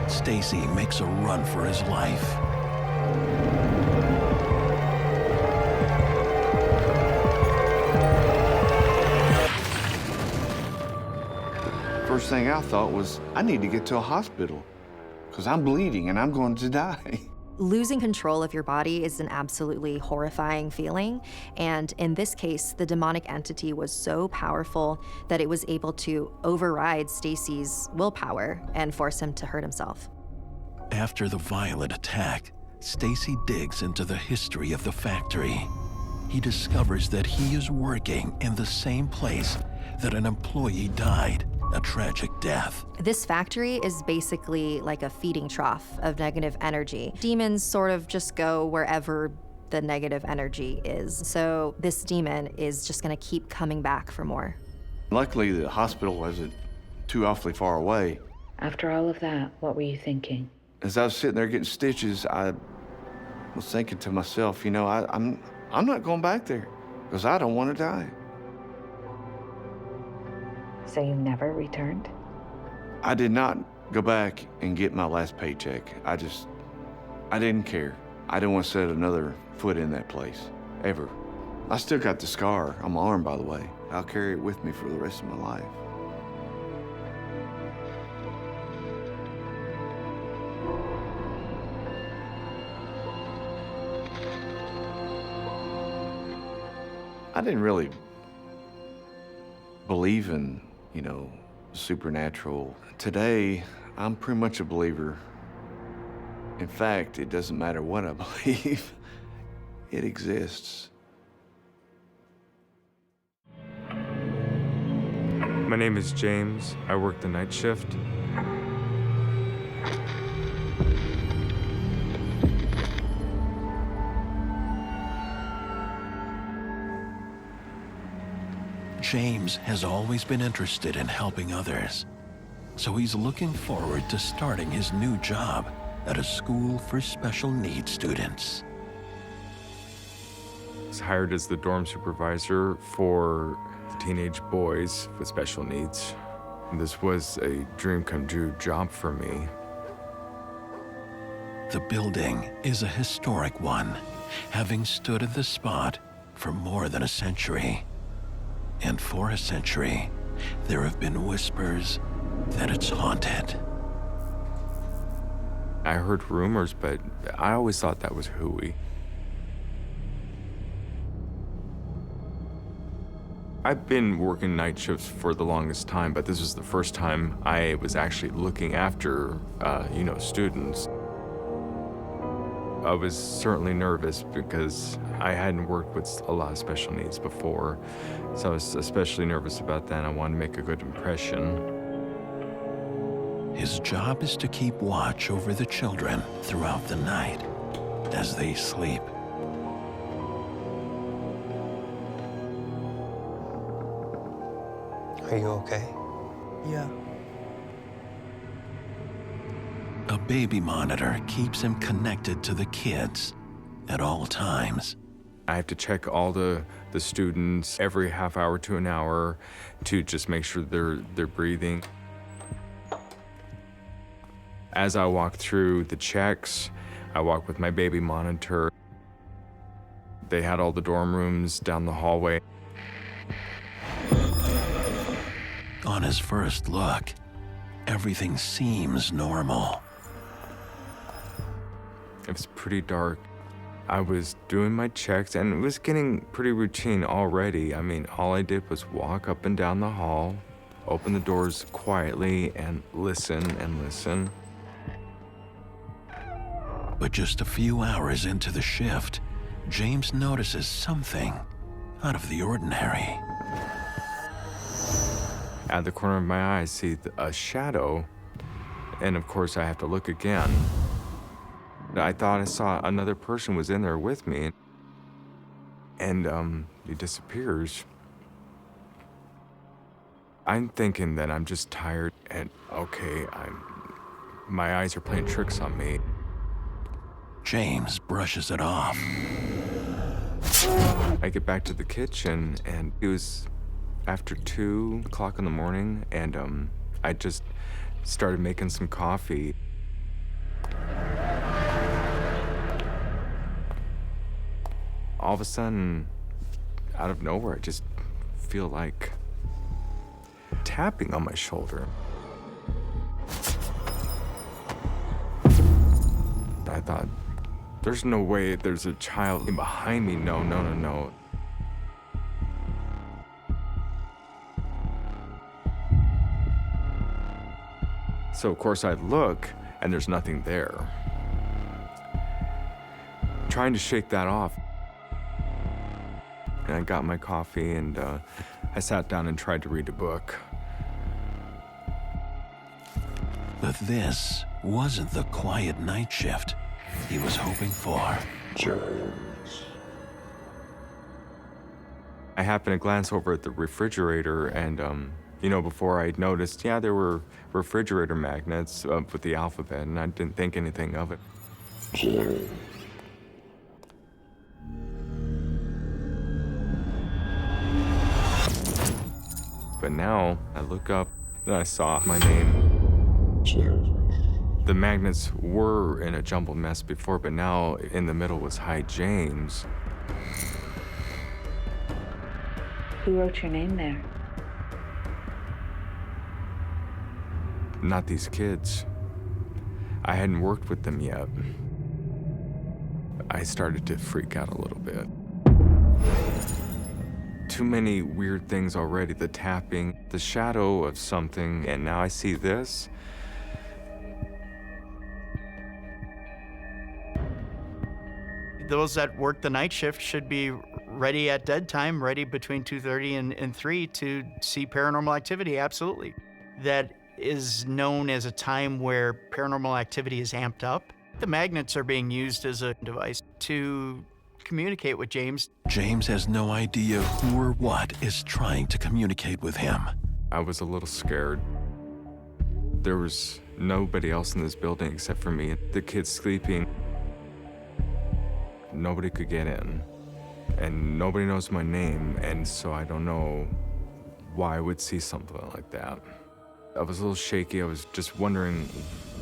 Stacy makes a run for his life. First thing I thought was, I need to get to a hospital because I'm bleeding and I'm going to die. Losing control of your body is an absolutely horrifying feeling. And in this case, the demonic entity was so powerful that it was able to override Stacy's willpower and force him to hurt himself. After the violent attack, Stacy digs into the history of the factory. He discovers that he is working in the same place that an employee died, a tragic death. This factory is basically like a feeding trough of negative energy. Demons sort of just go wherever the negative energy is. So this demon is just gonna keep coming back for more. Luckily, the hospital wasn't too awfully far away. After all of that, what were you thinking? As I was sitting there getting stitches, I was thinking to myself, you know, I'm not going back there because I don't want to die. So you never returned? I did not go back and get my last paycheck. I didn't care. I didn't want to set another foot in that place, ever. I still got the scar on my arm, by the way. I'll carry it with me for the rest of my life. I didn't really believe in, supernatural. Today, I'm pretty much a believer. In fact, it doesn't matter what I believe, it exists. My name is James. I work the night shift. James has always been interested in helping others, so he's looking forward to starting his new job at a school for special needs students. I was hired as the dorm supervisor for teenage boys with special needs. This was a dream come true job for me. The building is a historic one, having stood at the spot for more than a century. And for a century, there have been whispers that it's haunted. I heard rumors, but I always thought that was hooey. I've been working night shifts for the longest time, but this was the first time I was actually looking after, students. I was certainly nervous because I hadn't worked with a lot of special needs before, so I was especially nervous about that. I wanted to make a good impression. His job is to keep watch over the children throughout the night as they sleep. Are you okay? Yeah. A baby monitor keeps him connected to the kids at all times. I have to check all the students every half hour to an hour to just make sure they're breathing. As I walk through the checks, I walk with my baby monitor. They had all the dorm rooms down the hallway. On his first look, everything seems normal. It was pretty dark. I was doing my checks and it was getting pretty routine already. I mean, all I did was walk up and down the hall, open the doors quietly and listen and listen. But just a few hours into the shift, James notices something out of the ordinary. Out of the corner of my eye, I see a shadow, and of course I have to look again. I thought I saw another person was in there with me, and he disappears. I'm thinking that I'm just tired and okay, my eyes are playing tricks on me. James brushes it off. I get back to the kitchen and it was after 2 o'clock in the morning, and I just started making some coffee. All of a sudden, out of nowhere, I just feel like tapping on my shoulder. I thought, there's no way there's a child behind me. No. So of course I look, and there's nothing there. Trying to shake that off. And I got my coffee, and I sat down and tried to read a book. But this wasn't the quiet night shift he was hoping for. I happened to glance over at the refrigerator, and before I'd noticed, there were refrigerator magnets with the alphabet, and I didn't think anything of it. But now I look up and I saw my name. The magnets were in a jumbled mess before, but now in the middle was Hi James. Who wrote your name there? Not these kids. I hadn't worked with them yet. I started to freak out a little bit. too many weird things already. The tapping, the shadow of something, and now I see this. Those that work the night shift should be ready at dead time, ready between 2:30 and 3 to see paranormal activity, absolutely. That is known as a time where paranormal activity is amped up. The magnets are being used as a device to communicate with James. James has no idea who or what is trying to communicate with him. I was a little scared. There was nobody else in this building except for me. The kids sleeping. Nobody could get in. And nobody knows my name, and so I don't know why I would see something like that. I was a little shaky. I was just wondering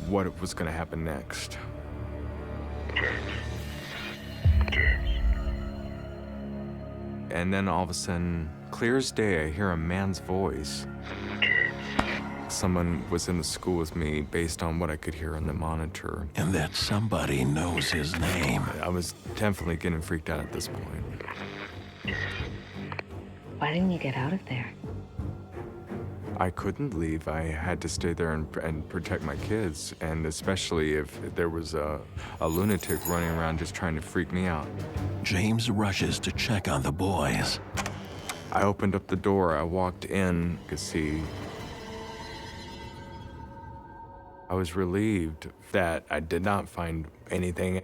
what was going to happen next. And then all of a sudden, clear as day, I hear a man's voice. Someone was in the school with me based on what I could hear on the monitor. And that somebody knows his name. I was definitely getting freaked out at this point. Why didn't you get out of there? I couldn't leave. I had to stay there and protect my kids, and especially if there was a lunatic running around just trying to freak me out. James rushes to check on the boys. I opened up the door. I walked in. I could see. I was relieved that I did not find anything.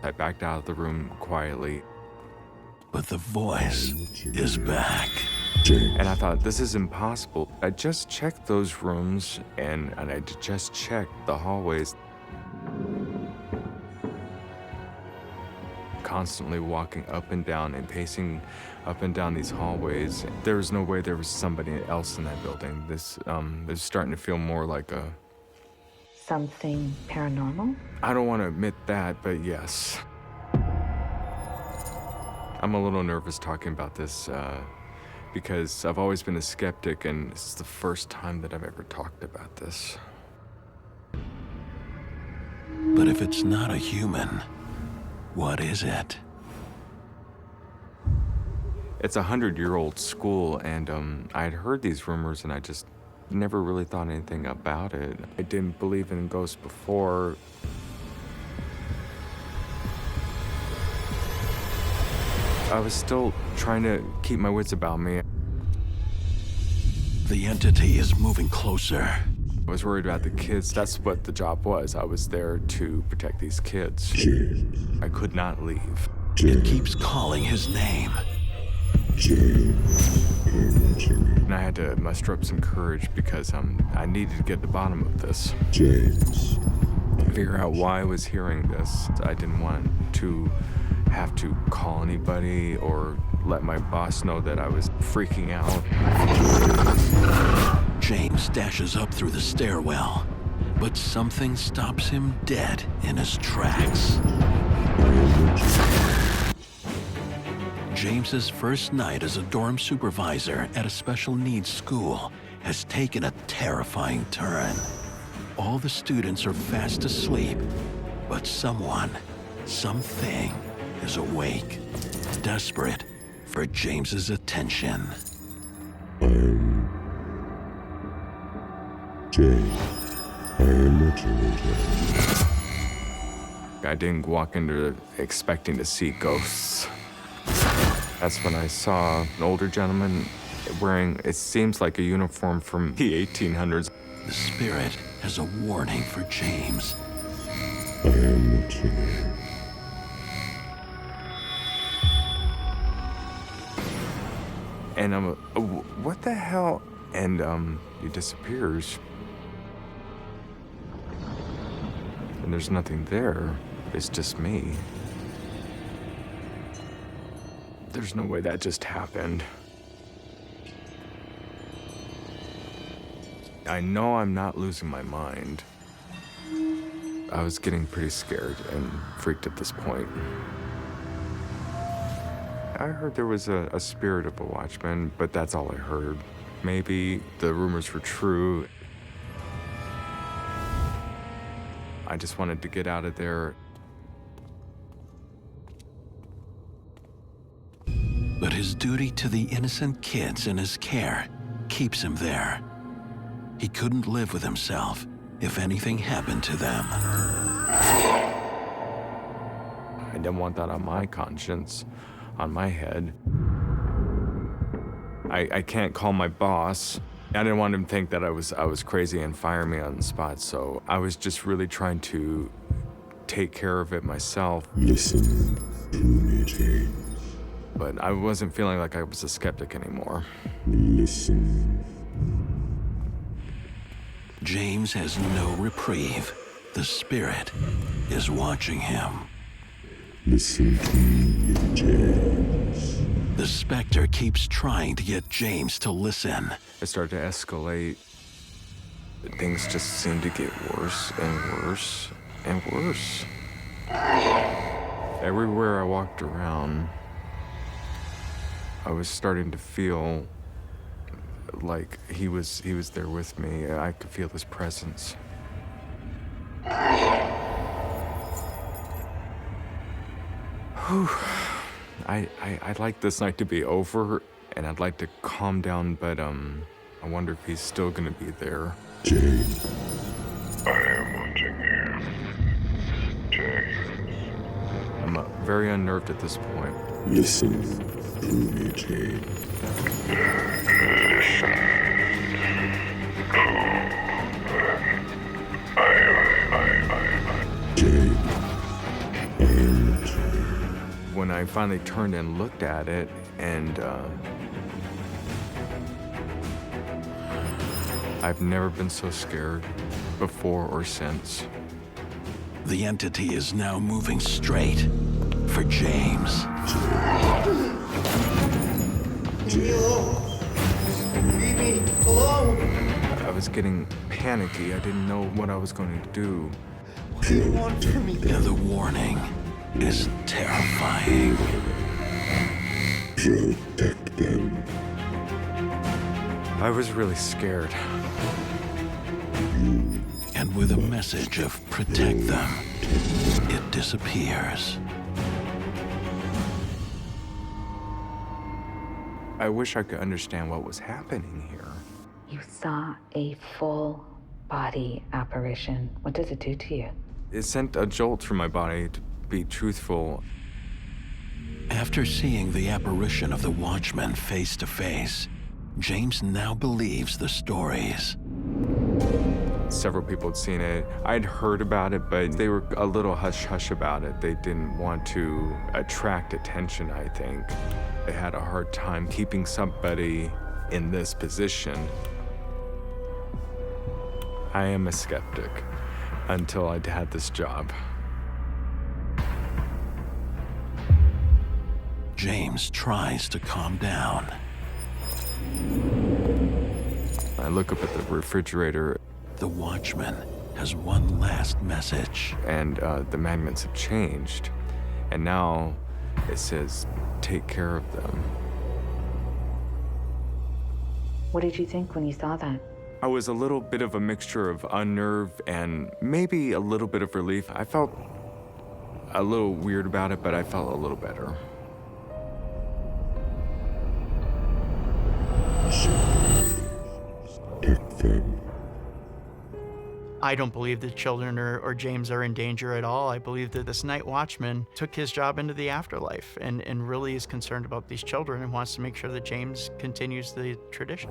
I backed out of the room quietly. But the voice is back. And I thought, this is impossible. I just checked those rooms, and I just checked the hallways. Constantly walking up and down and pacing up and down these hallways. There was no way there was somebody else in that building. This is starting to feel more like a... Something paranormal? I don't want to admit that, but yes. I'm a little nervous talking about this because I've always been a skeptic, and this is the first time that I've ever talked about this. But if it's not a human, what is it? It's a 100-year-old school, and I had heard these rumors, and I just never really thought anything about it. I didn't believe in ghosts before. I was still trying to keep my wits about me. The entity is moving closer. I was worried about the kids. That's what the job was. I was there to protect these kids. James. I could not leave. It keeps calling his name. James. And I had to muster up some courage because I needed to get to the bottom of this. James. Figure out why I was hearing this. I didn't want to have to call anybody or let my boss know that I was freaking out. James dashes up through the stairwell, but something stops him dead in his tracks. James's first night as a dorm supervisor at a special needs school has taken a terrifying turn. All the students are fast asleep, but someone, something is awake, desperate for James's attention. James. I am returning. I didn't walk into expecting to see ghosts. That's when I saw an older gentleman wearing, it seems like a uniform from the 1800s. The spirit has a warning for James. I am returning. And I'm what the hell? And he disappears. And there's nothing there. It's just me. There's no way that just happened. I know I'm not losing my mind. I was getting pretty scared and freaked at this point. I heard there was a spirit of a watchman, but that's all I heard. Maybe the rumors were true. I just wanted to get out of there. But his duty to the innocent kids in his care keeps him there. He couldn't live with himself if anything happened to them. I didn't want that on my conscience, on my head. I can't call my boss. I didn't want him to think that I was crazy and fire me on the spot, so I was just really trying to take care of it myself. Listen to me, James. But I wasn't feeling like I was a skeptic anymore. Listen. James has no reprieve. The spirit is watching him. Listen to me, James. The specter keeps trying to get James to listen. It started to escalate. Things just seemed to get worse and worse and worse. Everywhere I walked around, I was starting to feel like he was there with me. I could feel his presence. Whew. I'd like this night to be over, and I'd like to calm down, but I wonder if he's still gonna be there. James, I am watching you. James. I'm very unnerved at this point. Listen to me, James. Listen. James. When I finally turned and looked at it, and I've never been so scared before or since. The entity is now moving straight for James. Leave me alone. Leave me alone. I was getting panicky. I didn't know what I was going to do. What do you want from me? And the warning is terrifying. Protect them. I was really scared. And with a message of protect them, it disappears. I wish I could understand what was happening here. You saw a full body apparition. What does it do to you? It sent a jolt through my body, to be truthful. After seeing the apparition of the Watchman face to face, James now believes the stories. Several people had seen it. I'd heard about it, but they were a little hush-hush about it. They didn't want to attract attention, I think. They had a hard time keeping somebody in this position. I am a skeptic until I'd had this job. James tries to calm down. I look up at the refrigerator. The Watchman has one last message. And the magnets have changed. And now it says, take care of them. What did you think when you saw that? I was a little bit of a mixture of unnerved and maybe a little bit of relief. I felt a little weird about it, but I felt a little better. Protect them. I don't believe that children or James are in danger at all. I believe that this night watchman took his job into the afterlife and really is concerned about these children and wants to make sure that James continues the tradition.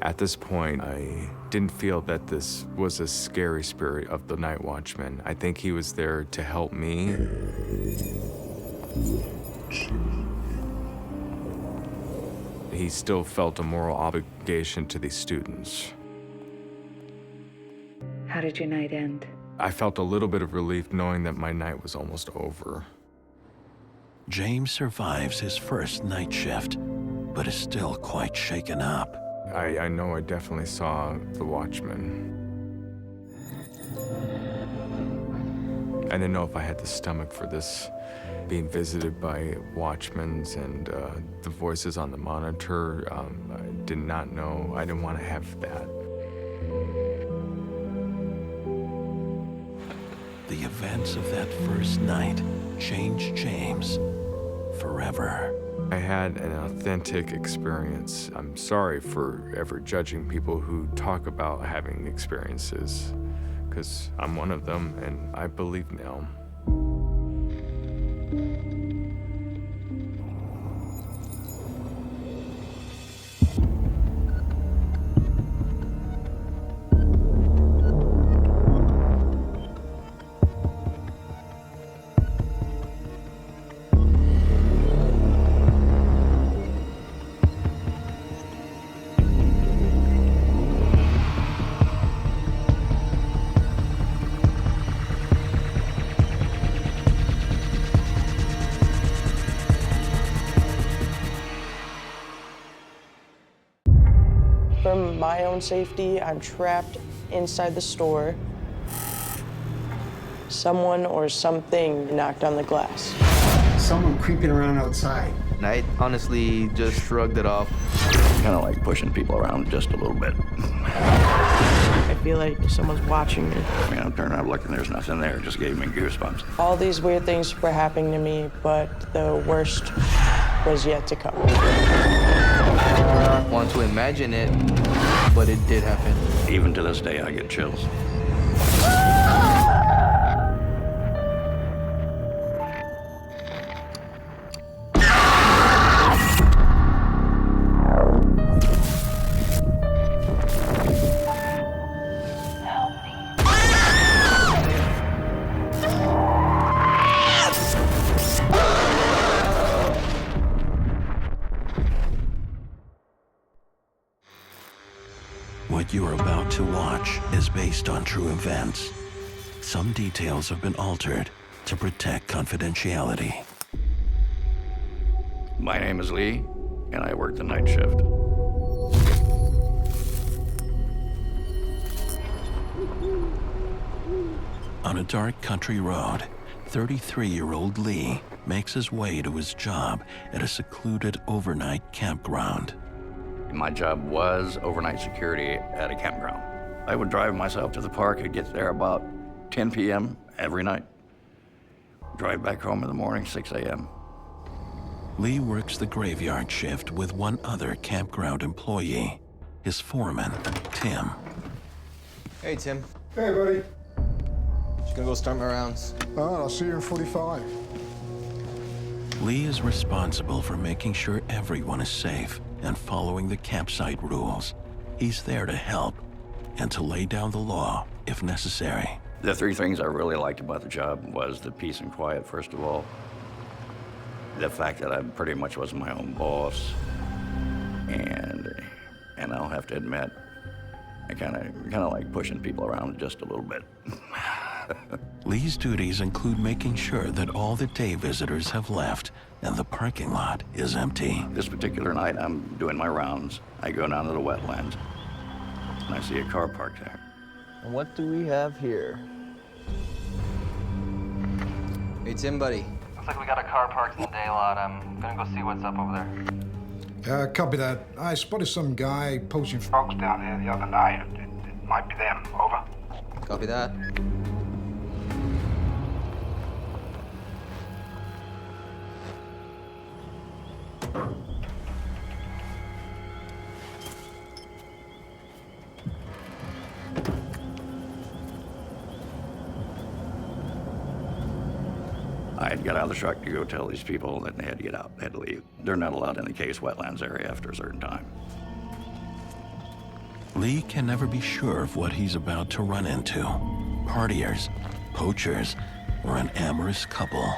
At this point, I didn't feel that this was a scary spirit of the night watchman. I think he was there to help me. He still felt a moral obligation to these students. How did your night end? I felt a little bit of relief knowing that my night was almost over. James survives his first night shift, but is still quite shaken up. I know I definitely saw the Watchman. I didn't know if I had the stomach for this, being visited by watchmen and the voices on the monitor. I did not know. I didn't want to have that. The events of that first night changed James forever. I had an authentic experience. I'm sorry for ever judging people who talk about having experiences, because I'm one of them, and I believe now. For my own safety, I'm trapped inside the store. Someone or something knocked on the glass. Someone creeping around outside. I honestly just shrugged it off. Kind of like pushing people around just a little bit. I feel like someone's watching me. I mean, I'm turning around looking, there's nothing there. It just gave me goosebumps. All these weird things were happening to me, but the worst was yet to come. I want to imagine it, but it did happen. Even to this day, I get chills. What you're about to watch is based on true events. Some details have been altered to protect confidentiality. My name is Lee, and I work the night shift. On a dark country road, 33-year-old Lee makes his way to his job at a secluded overnight campground. My job was overnight security at a campground. I would drive myself to the park. I'd get there about 10 p.m. every night. Drive back home in the morning, 6 a.m. Lee works the graveyard shift with one other campground employee, his foreman, Tim. Hey, Tim. Hey, buddy. Just gonna go start my rounds. All right, I'll see you in 45. Lee is responsible for making sure everyone is safe and following the campsite rules. He's there to help and to lay down the law if necessary. The three things I really liked about the job was the peace and quiet, first of all. The fact that I pretty much was my own boss. And I'll have to admit, I kind of like pushing people around just a little bit. Lee's duties include making sure that all the day visitors have left and the parking lot is empty. This particular night, I'm doing my rounds. I go down to the wetlands, and I see a car parked there. And what do we have here? Hey, Tim, buddy. Looks like we got a car parked in the day lot. I'm gonna go see what's up over there. Copy that. I spotted some guy posting frogs down here the other night. It might be them. Over. Copy that. I had got out of the truck to go tell these people that they had to get out, they had to leave. They're not allowed in the case wetlands area after a certain time. Lee can never be sure of what he's about to run into. Partiers, poachers, or an amorous couple.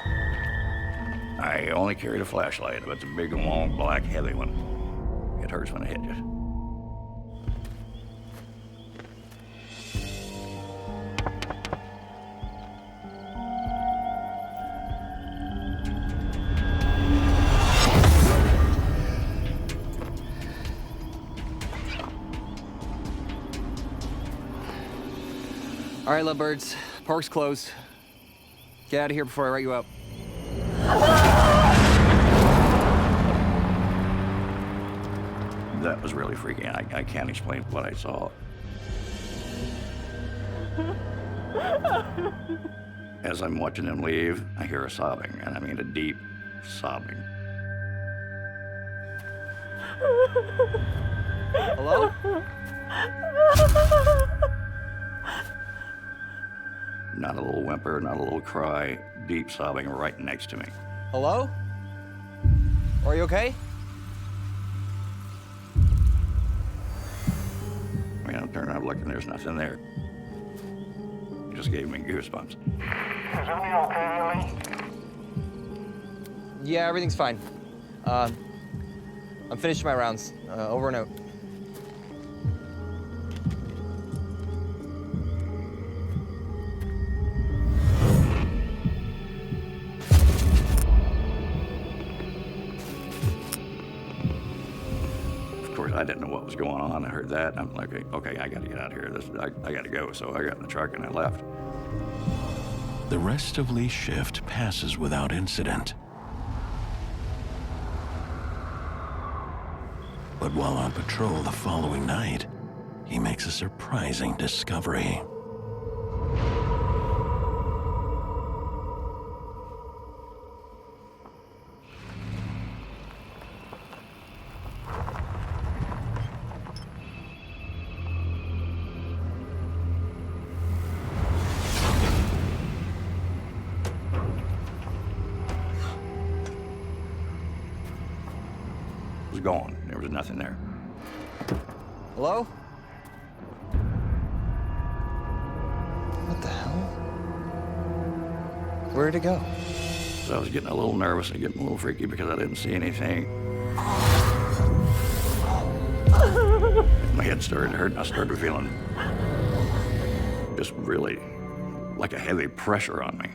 I only carried a flashlight, but it's a big, long, black, heavy one. It hurts when I hit you. All right, lovebirds. Park's closed. Get out of here before I write you up. That was really freaky. I can't explain what I saw. As I'm watching them leave, I hear a sobbing, and I mean a deep sobbing. Hello? Not a little whimper, not a little cry, deep sobbing right next to me. Hello? Are you okay? I mean, I turned around looking, there's nothing there. It just gave me goosebumps. Is everything okay, Lily? Yeah, everything's fine. I'm finished my rounds. Over and out. Of course, I didn't know what was going on. I heard that. I'm like, okay, I got to get out of here. I got to go. So I got in the truck and I left. The rest of Lee's shift passes without incident. But while on patrol the following night, he makes a surprising discovery. It was gone. There was nothing there. Hello? What the hell? Where'd it go? So I was getting a little nervous and getting a little freaky because I didn't see anything. My head started to hurt and I started feeling just really like a heavy pressure on me.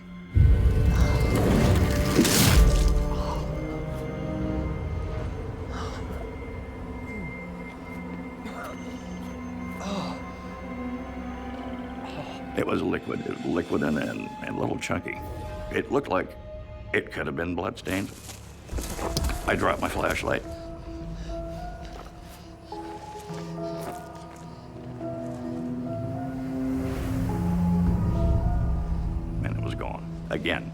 It was liquid. It was liquid and a little chunky. It looked like it could have been bloodstained. I dropped my flashlight. And it was gone. Again,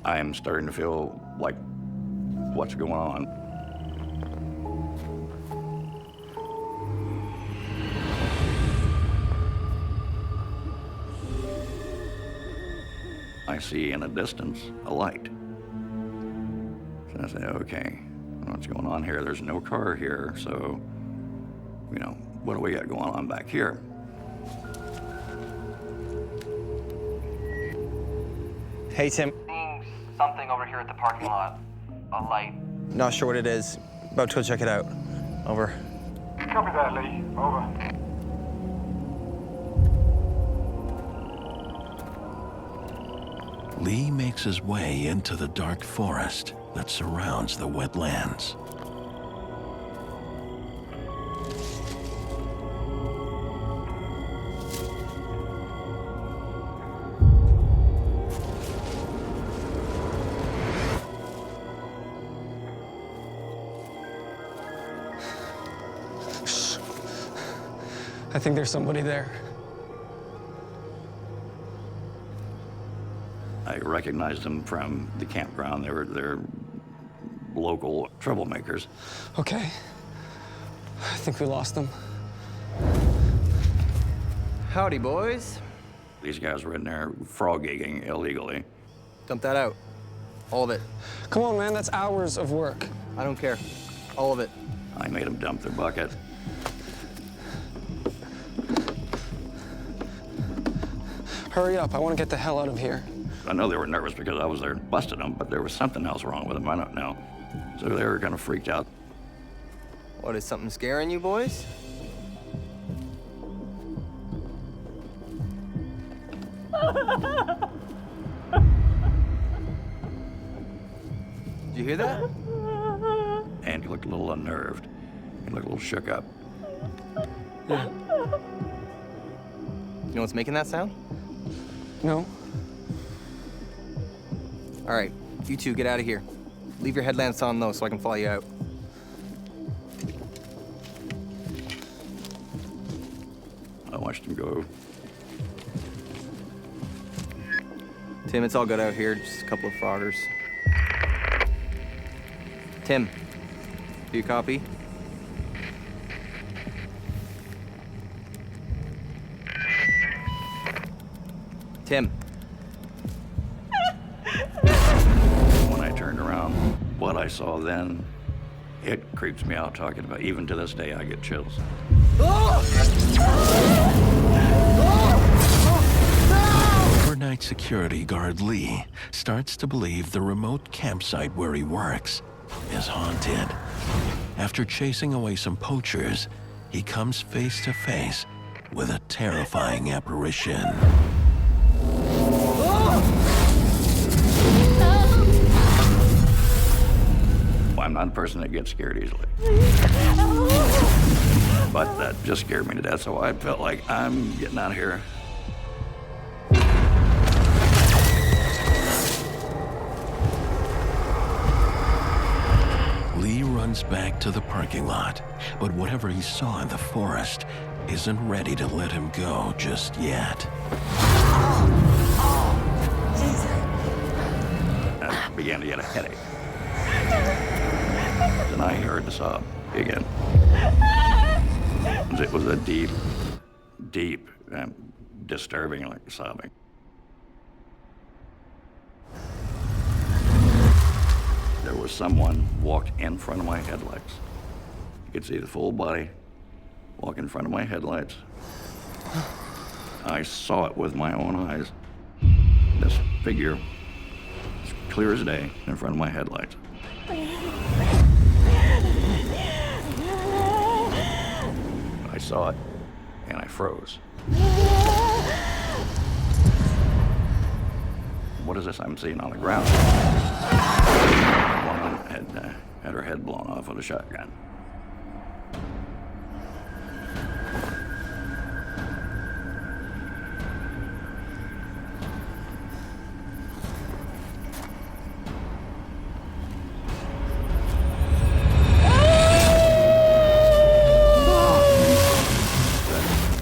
I'm starting to feel like what's going on. I see in the distance a light. So I say, okay, what's going on here? There's no car here, so, you know, what do we got going on back here? Hey, Tim. Seeing something over here at the parking lot. A light. Not sure what it is. About to go check it out. Over. Copy that, Lee. Over. Lee makes his way into the dark forest that surrounds the wetlands. I think there's somebody there. I recognized them from the campground. They're local troublemakers. Okay. I think we lost them. Howdy, boys. These guys were in there frog gigging illegally. Dump that out. All of it. Come on, man, that's hours of work. I don't care. All of it. I made them dump their bucket. Hurry up, I want to get the hell out of here. I know they were nervous because I was there and busted them, but there was something else wrong with them, I don't know. So they were kind of freaked out. What, is something scaring you, boys? Did you hear that? And he looked a little unnerved. He looked a little shook up. Yeah. You know what's making that sound? No. All right, you two, get out of here. Leave your headlamps on, though, so I can follow you out. I watched him go. Tim, it's all good out here, just a couple of froggers. Tim, do you copy? Tim. When I turned around, what I saw then, it creeps me out talking about. Even to this day, I get chills. Overnight security guard Lee starts to believe the remote campsite where he works is haunted. After chasing away some poachers, he comes face to face with a terrifying apparition. I'm not a person that gets scared easily. But that just scared me to death, so I felt like I'm getting out of here. Lee runs back to the parking lot, but whatever he saw in the forest isn't ready to let him go just yet. I began to get a headache. Then I heard the sob again. It was a deep, deep, disturbing like sobbing. There was someone walked in front of my headlights. You could see the full body walk in front of my headlights. I saw it with my own eyes. This figure, as clear as day, in front of my headlights. I saw it, and I froze. What is this I'm seeing on the ground? A woman had her head blown off with a shotgun.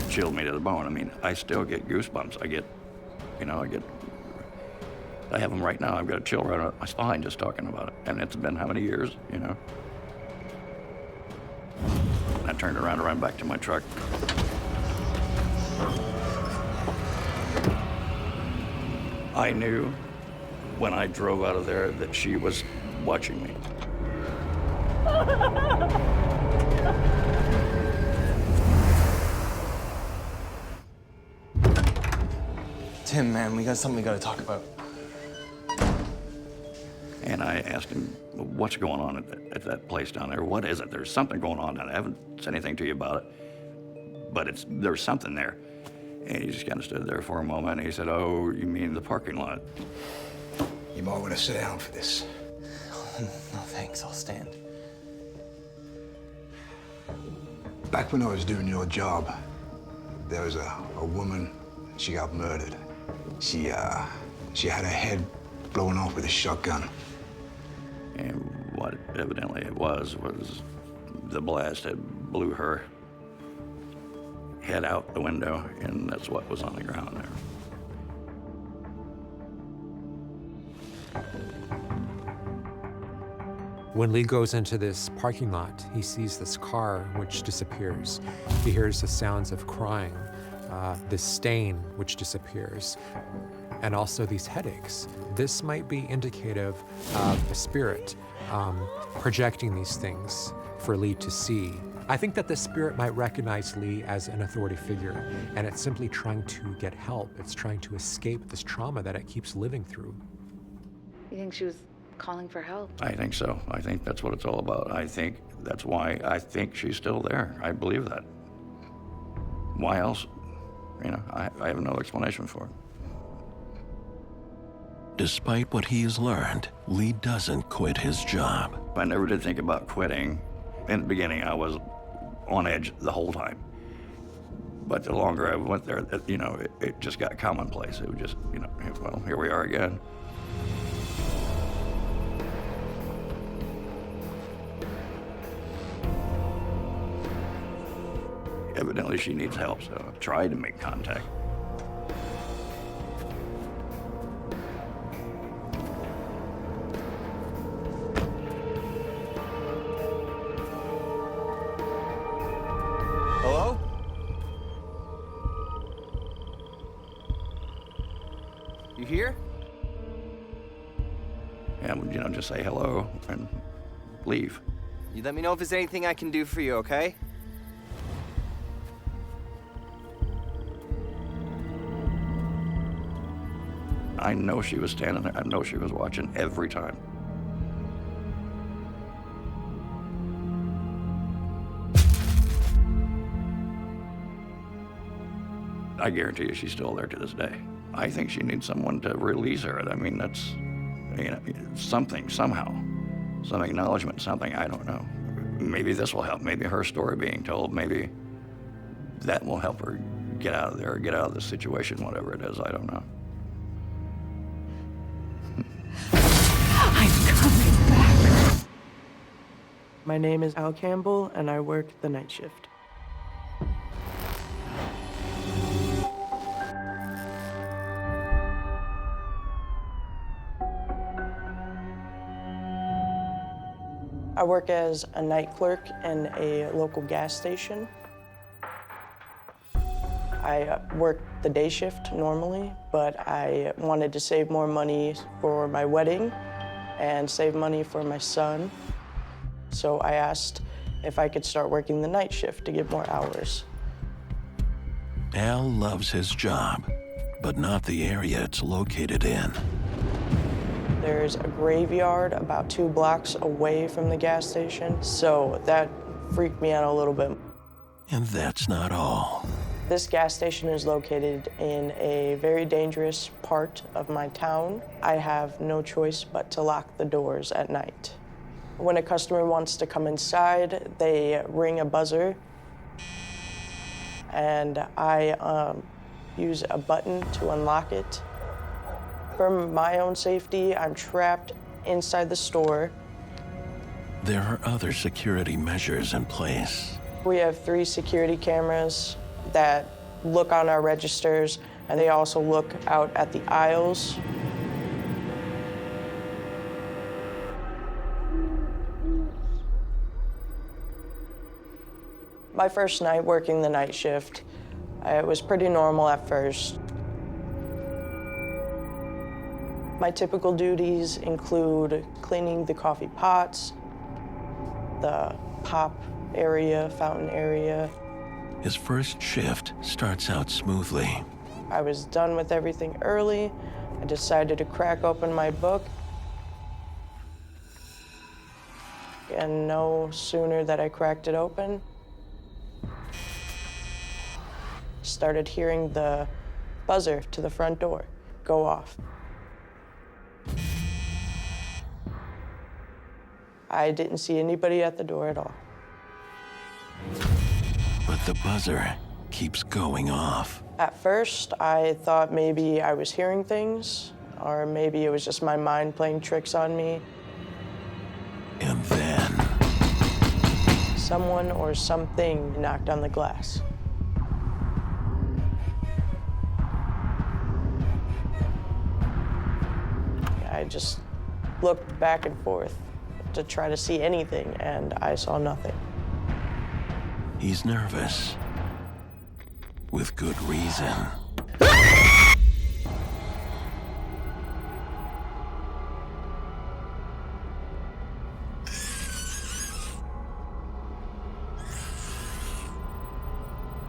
Chilled me to the bone. I mean, I still get goosebumps. I have them right now. I've got a chill right up my spine just talking about it. And it's been how many years, you know? I turned around and ran back to my truck. I knew when I drove out of there that she was watching me. Tim, man, we got something we gotta talk about. And I asked him, what's going on at that place down there? What is it? There's something going on down there. I haven't said anything to you about it, but there's something there. And he just kind of stood there for a moment, and he said, oh, you mean the parking lot? You might want to sit down for this. No, thanks, I'll stand. Back when I was doing your job, there was a woman, she got murdered. She had her head blown off with a shotgun. And what evidently it was the blast had blew her head out the window, and that's what was on the ground there. When Lee goes into this parking lot, he sees this car which disappears. He hears the sounds of crying, this stain which disappears, and also these headaches. This might be indicative of a spirit projecting these things for Lee to see. I think that the spirit might recognize Lee as an authority figure, and it's simply trying to get help. It's trying to escape this trauma that it keeps living through. You think she was calling for help? I think so. I think that's what it's all about. I think that's why I think she's still there. I believe that. Why else? You know, I have no explanation for it. Despite what he's learned, Lee doesn't quit his job. I never did think about quitting. In the beginning, I was on edge the whole time. But the longer I went there, you know, it just got commonplace. It was just, you know, well, here we are again. Evidently, she needs help, so I've tried to make contact. Hello? You here? And, you know, just say hello and leave. You let me know if there's anything I can do for you, okay? I know she was standing there. I know she was watching every time. I guarantee you she's still there to this day. I think she needs someone to release her. I mean, that's, you know, something, somehow. Some acknowledgement, something, I don't know. Maybe this will help. Maybe her story being told, maybe that will help her get out of there, get out of the situation, whatever it is, I don't know. I'm coming back. My name is Al Campbell, and I work the night shift. I work as a night clerk in a local gas station. I work the day shift normally, but I wanted to save more money for my wedding and save money for my son. So I asked if I could start working the night shift to get more hours. Al loves his job, but not the area it's located in. There's a graveyard about 2 blocks away from the gas station, so that freaked me out a little bit. And that's not all. This gas station is located in a very dangerous part of my town. I have no choice but to lock the doors at night. When a customer wants to come inside, they ring a buzzer, and I use a button to unlock it. For my own safety, I'm trapped inside the store. There are other security measures in place. We have 3 security cameras that look on our registers, and they also look out at the aisles. My first night working the night shift, it was pretty normal at first. My typical duties include cleaning the coffee pots, the pop area, fountain area. His first shift starts out smoothly. I was done with everything early. I decided to crack open my book. And no sooner that I cracked it open, started hearing the buzzer to the front door go off. I didn't see anybody at the door at all. But the buzzer keeps going off. At first, I thought maybe I was hearing things, or maybe it was just my mind playing tricks on me. And then someone or something knocked on the glass. I just looked back and forth to try to see anything, and I saw nothing. He's nervous. With good reason.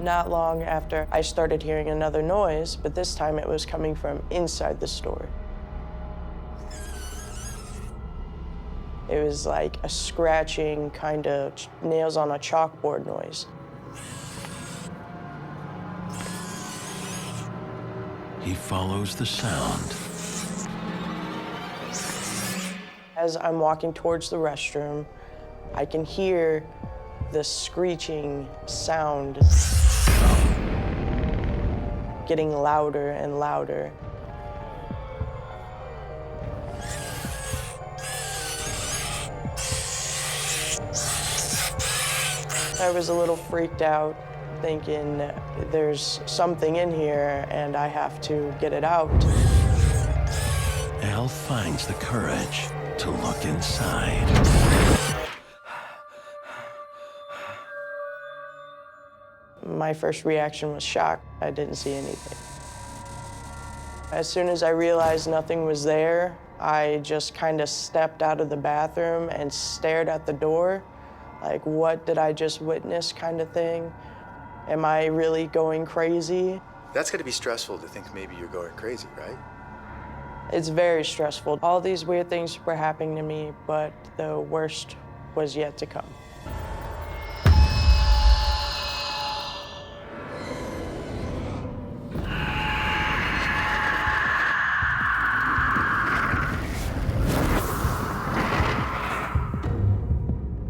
Not long after, I started hearing another noise, but this time it was coming from inside the store. It was like a scratching, kind of nails on a chalkboard noise. He follows the sound. As I'm walking towards the restroom, I can hear the screeching sound getting louder and louder. I was a little freaked out, thinking there's something in here and I have to get it out. Al finds the courage to look inside. My first reaction was shock. I didn't see anything. As soon as I realized nothing was there, I just kind of stepped out of the bathroom and stared at the door, like, what did I just witness kind of thing? Am I really going crazy? That's gotta be stressful to think maybe you're going crazy, right? It's very stressful. All these weird things were happening to me, but the worst was yet to come.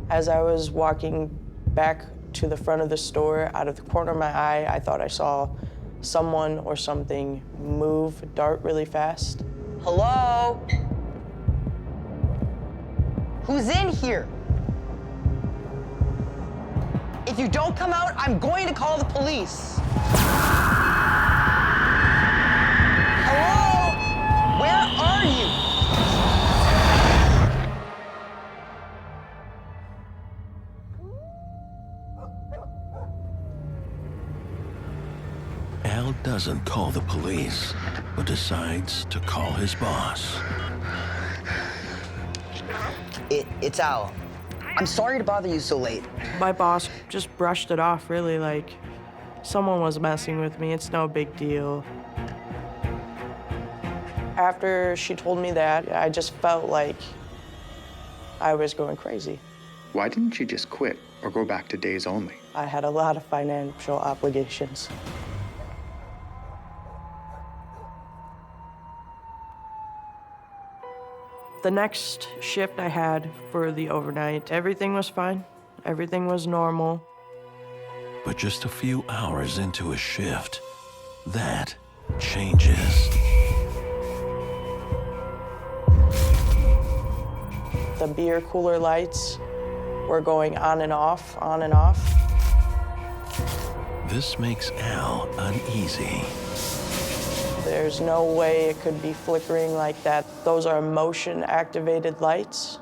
As I was walking back to the front of the store, out of the corner of my eye, I thought I saw someone or something move, dart really fast. Hello? Who's in here? If you don't come out, I'm going to call the police. Hello? Where are you? Al doesn't call the police, but decides to call his boss. It's Al. I'm sorry to bother you so late. My boss just brushed it off, really, like someone was messing with me. It's no big deal. After she told me that, I just felt like I was going crazy. Why didn't you just quit or go back to days only? I had a lot of financial obligations. The next shift I had for the overnight, everything was fine. Everything was normal. But just a few hours into a shift, that changes. The beer cooler lights were going on and off, on and off. This makes Al uneasy. There's no way it could be flickering like that. Those are motion-activated lights.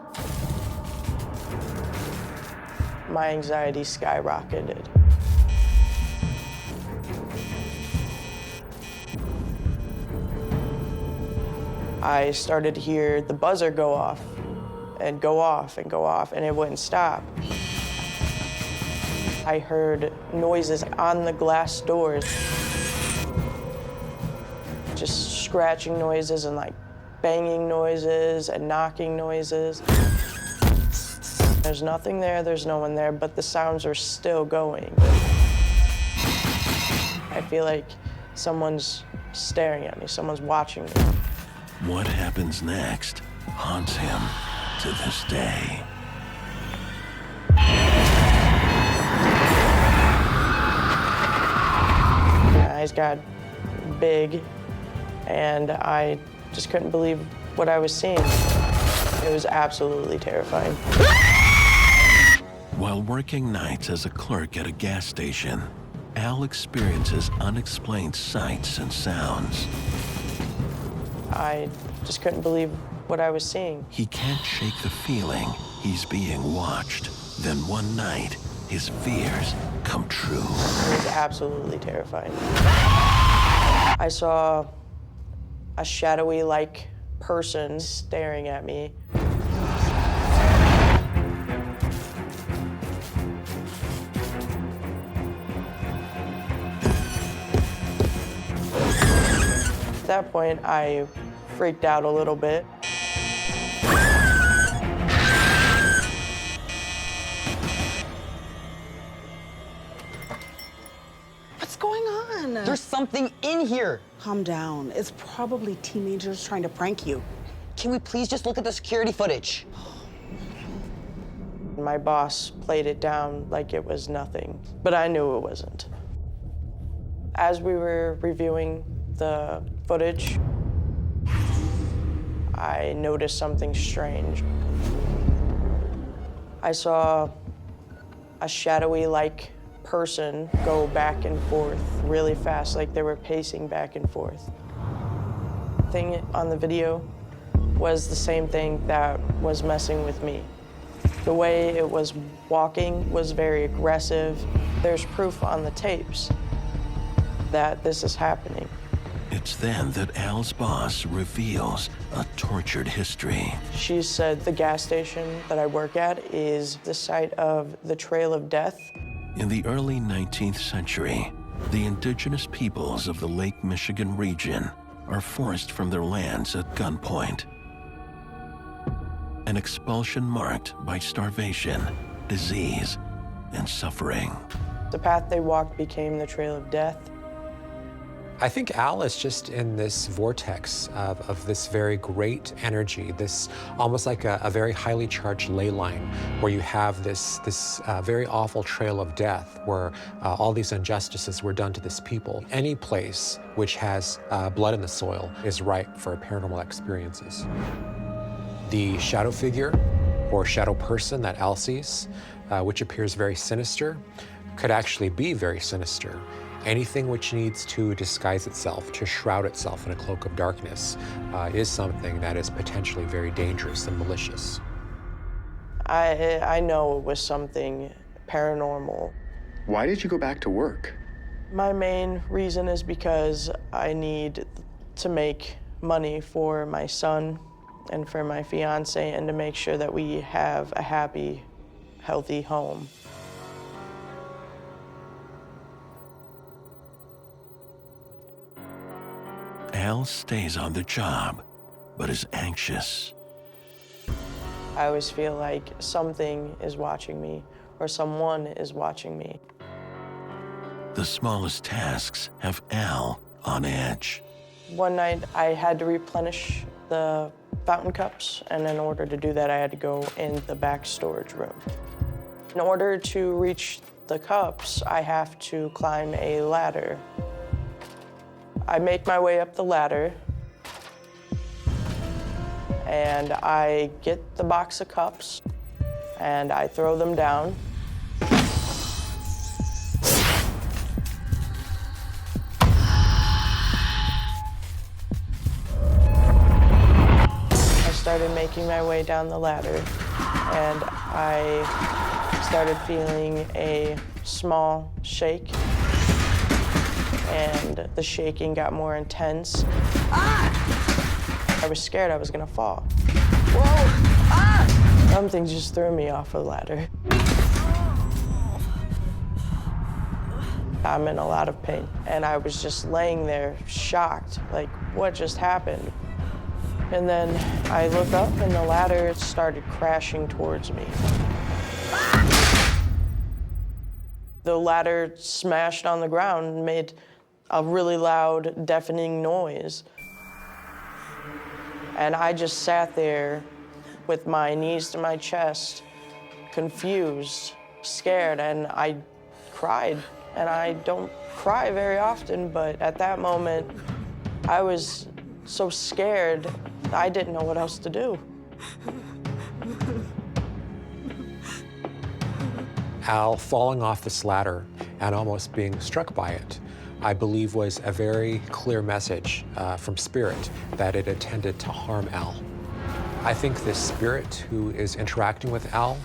My anxiety skyrocketed. I started to hear the buzzer go off and go off and go off, and it wouldn't stop. I heard noises on the glass doors. Just scratching noises and like banging noises and knocking noises. There's nothing there, there's no one there, but the sounds are still going. I feel like someone's staring at me, someone's watching me. What happens next haunts him to this day. My eyes got big, and I just couldn't believe what I was seeing. It was absolutely terrifying. While working nights as a clerk at a gas station, Al experiences unexplained sights and sounds. I just couldn't believe what I was seeing. He can't shake the feeling he's being watched. Then one night, his fears come true. It was absolutely terrifying. I saw a shadowy-like person staring at me. At that point, I freaked out a little bit. What's going on? There's something in here. Calm down. It's probably teenagers trying to prank you. Can we please just look at the security footage? My boss played it down like it was nothing, but I knew it wasn't. As we were reviewing the footage, I noticed something strange. I saw a shadowy-like person go back and forth really fast, like they were pacing back and forth. The thing on the video was the same thing that was messing with me. The way it was walking was very aggressive. There's proof on the tapes that this is happening. It's then that Al's boss reveals a tortured history. She said the gas station that I work at is the site of the Trail of Death. In the early 19th century, the indigenous peoples of the Lake Michigan region are forced from their lands at gunpoint. An expulsion marked by starvation, disease, and suffering. The path they walked became the Trail of Death. I think Al is just in this vortex of this very great energy, this almost like a very highly charged ley line, where you have this very awful trail of death, where all these injustices were done to this people. Any place which has blood in the soil is ripe for paranormal experiences. The shadow figure or shadow person that Al sees, which appears very sinister, could actually be very sinister. Anything which needs to disguise itself, to shroud itself in a cloak of darkness, is something that is potentially very dangerous and malicious. I know it was something paranormal. Why did you go back to work? My main reason is because I need to make money for my son and for my fiance, and to make sure that we have a happy, healthy home. Al stays on the job, but is anxious. I always feel like something is watching me, or someone is watching me. The smallest tasks have Al on edge. One night, I had to replenish the fountain cups, and in order to do that, I had to go in the back storage room. In order to reach the cups, I have to climb a ladder. I make my way up the ladder, and I get the box of cups, and I throw them down. I started making my way down the ladder, and I started feeling a small shake, and the shaking got more intense. I was scared I was gonna fall. Whoa! Something just threw me off the ladder. I'm in a lot of pain, and I was just laying there shocked, like, what just happened? And then I look up, and the ladder started crashing towards me. The ladder smashed on the ground and made a really loud, deafening noise. And I just sat there with my knees to my chest, confused, scared, and I cried. And I don't cry very often, but at that moment, I was so scared, I didn't know what else to do. Al falling off this ladder and almost being struck by it, I believe, was a very clear message from Spirit that it intended to harm Al. I think this spirit who is interacting with Al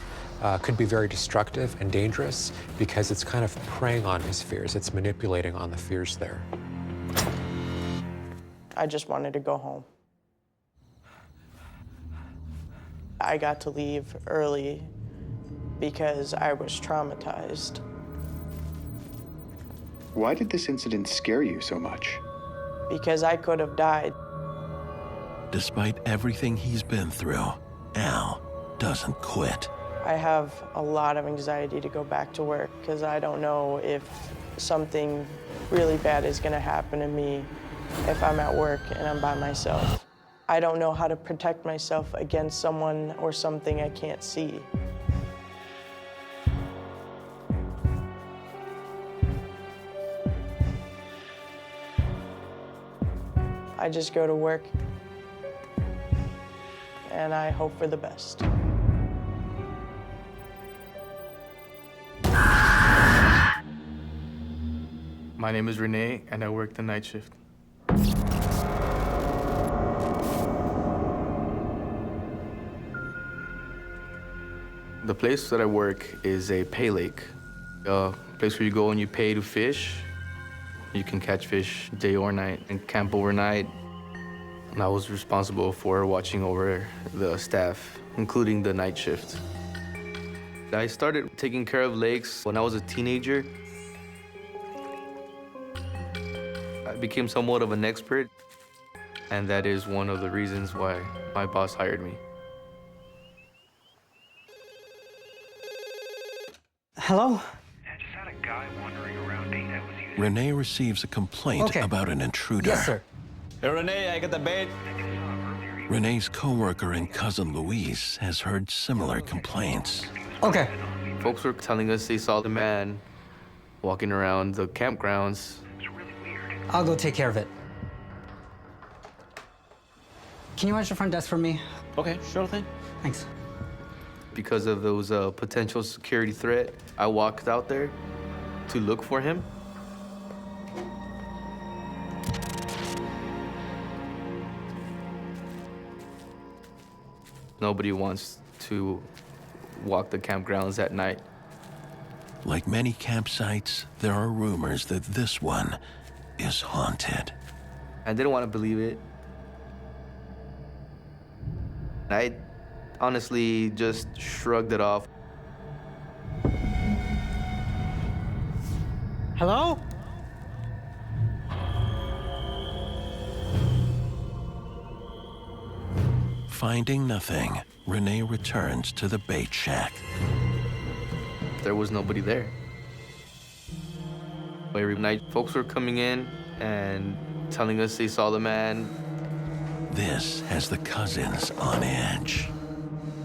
could be very destructive and dangerous because it's kind of preying on his fears. It's manipulating on the fears there. I just wanted to go home. I got to leave early because I was traumatized. Why did this incident scare you so much? Because I could have died. Despite everything he's been through, Al doesn't quit. I have a lot of anxiety to go back to work because I don't know if something really bad is going to happen to me if I'm at work and I'm by myself. I don't know how to protect myself against someone or something I can't see. I just go to work and I hope for the best. My name is Renee, and I work the night shift. The place that I work is a pay lake, a place where you go and you pay to fish. You can catch fish day or night and camp overnight. And I was responsible for watching over the staff, including the night shift. I started taking care of lakes when I was a teenager. I became somewhat of an expert, and that is one of the reasons why my boss hired me. Hello? Renee receives a complaint about an intruder. Yes, sir. Hey, Renee, I got the bait. Renee's coworker and cousin Luis has heard similar complaints. Okay. Folks were telling us they saw the man walking around the campgrounds. I'll go take care of it. Can you watch the front desk for me? Okay, sure thing. Thanks. Because of those potential security threat, I walked out there to look for him. Nobody wants to walk the campgrounds at night. Like many campsites, there are rumors that this one is haunted. I didn't want to believe it. I honestly just shrugged it off. Hello? Finding nothing, Renee returns to the bait shack. There was nobody there. Every night, folks were coming in and telling us they saw the man. This has the cousins on edge.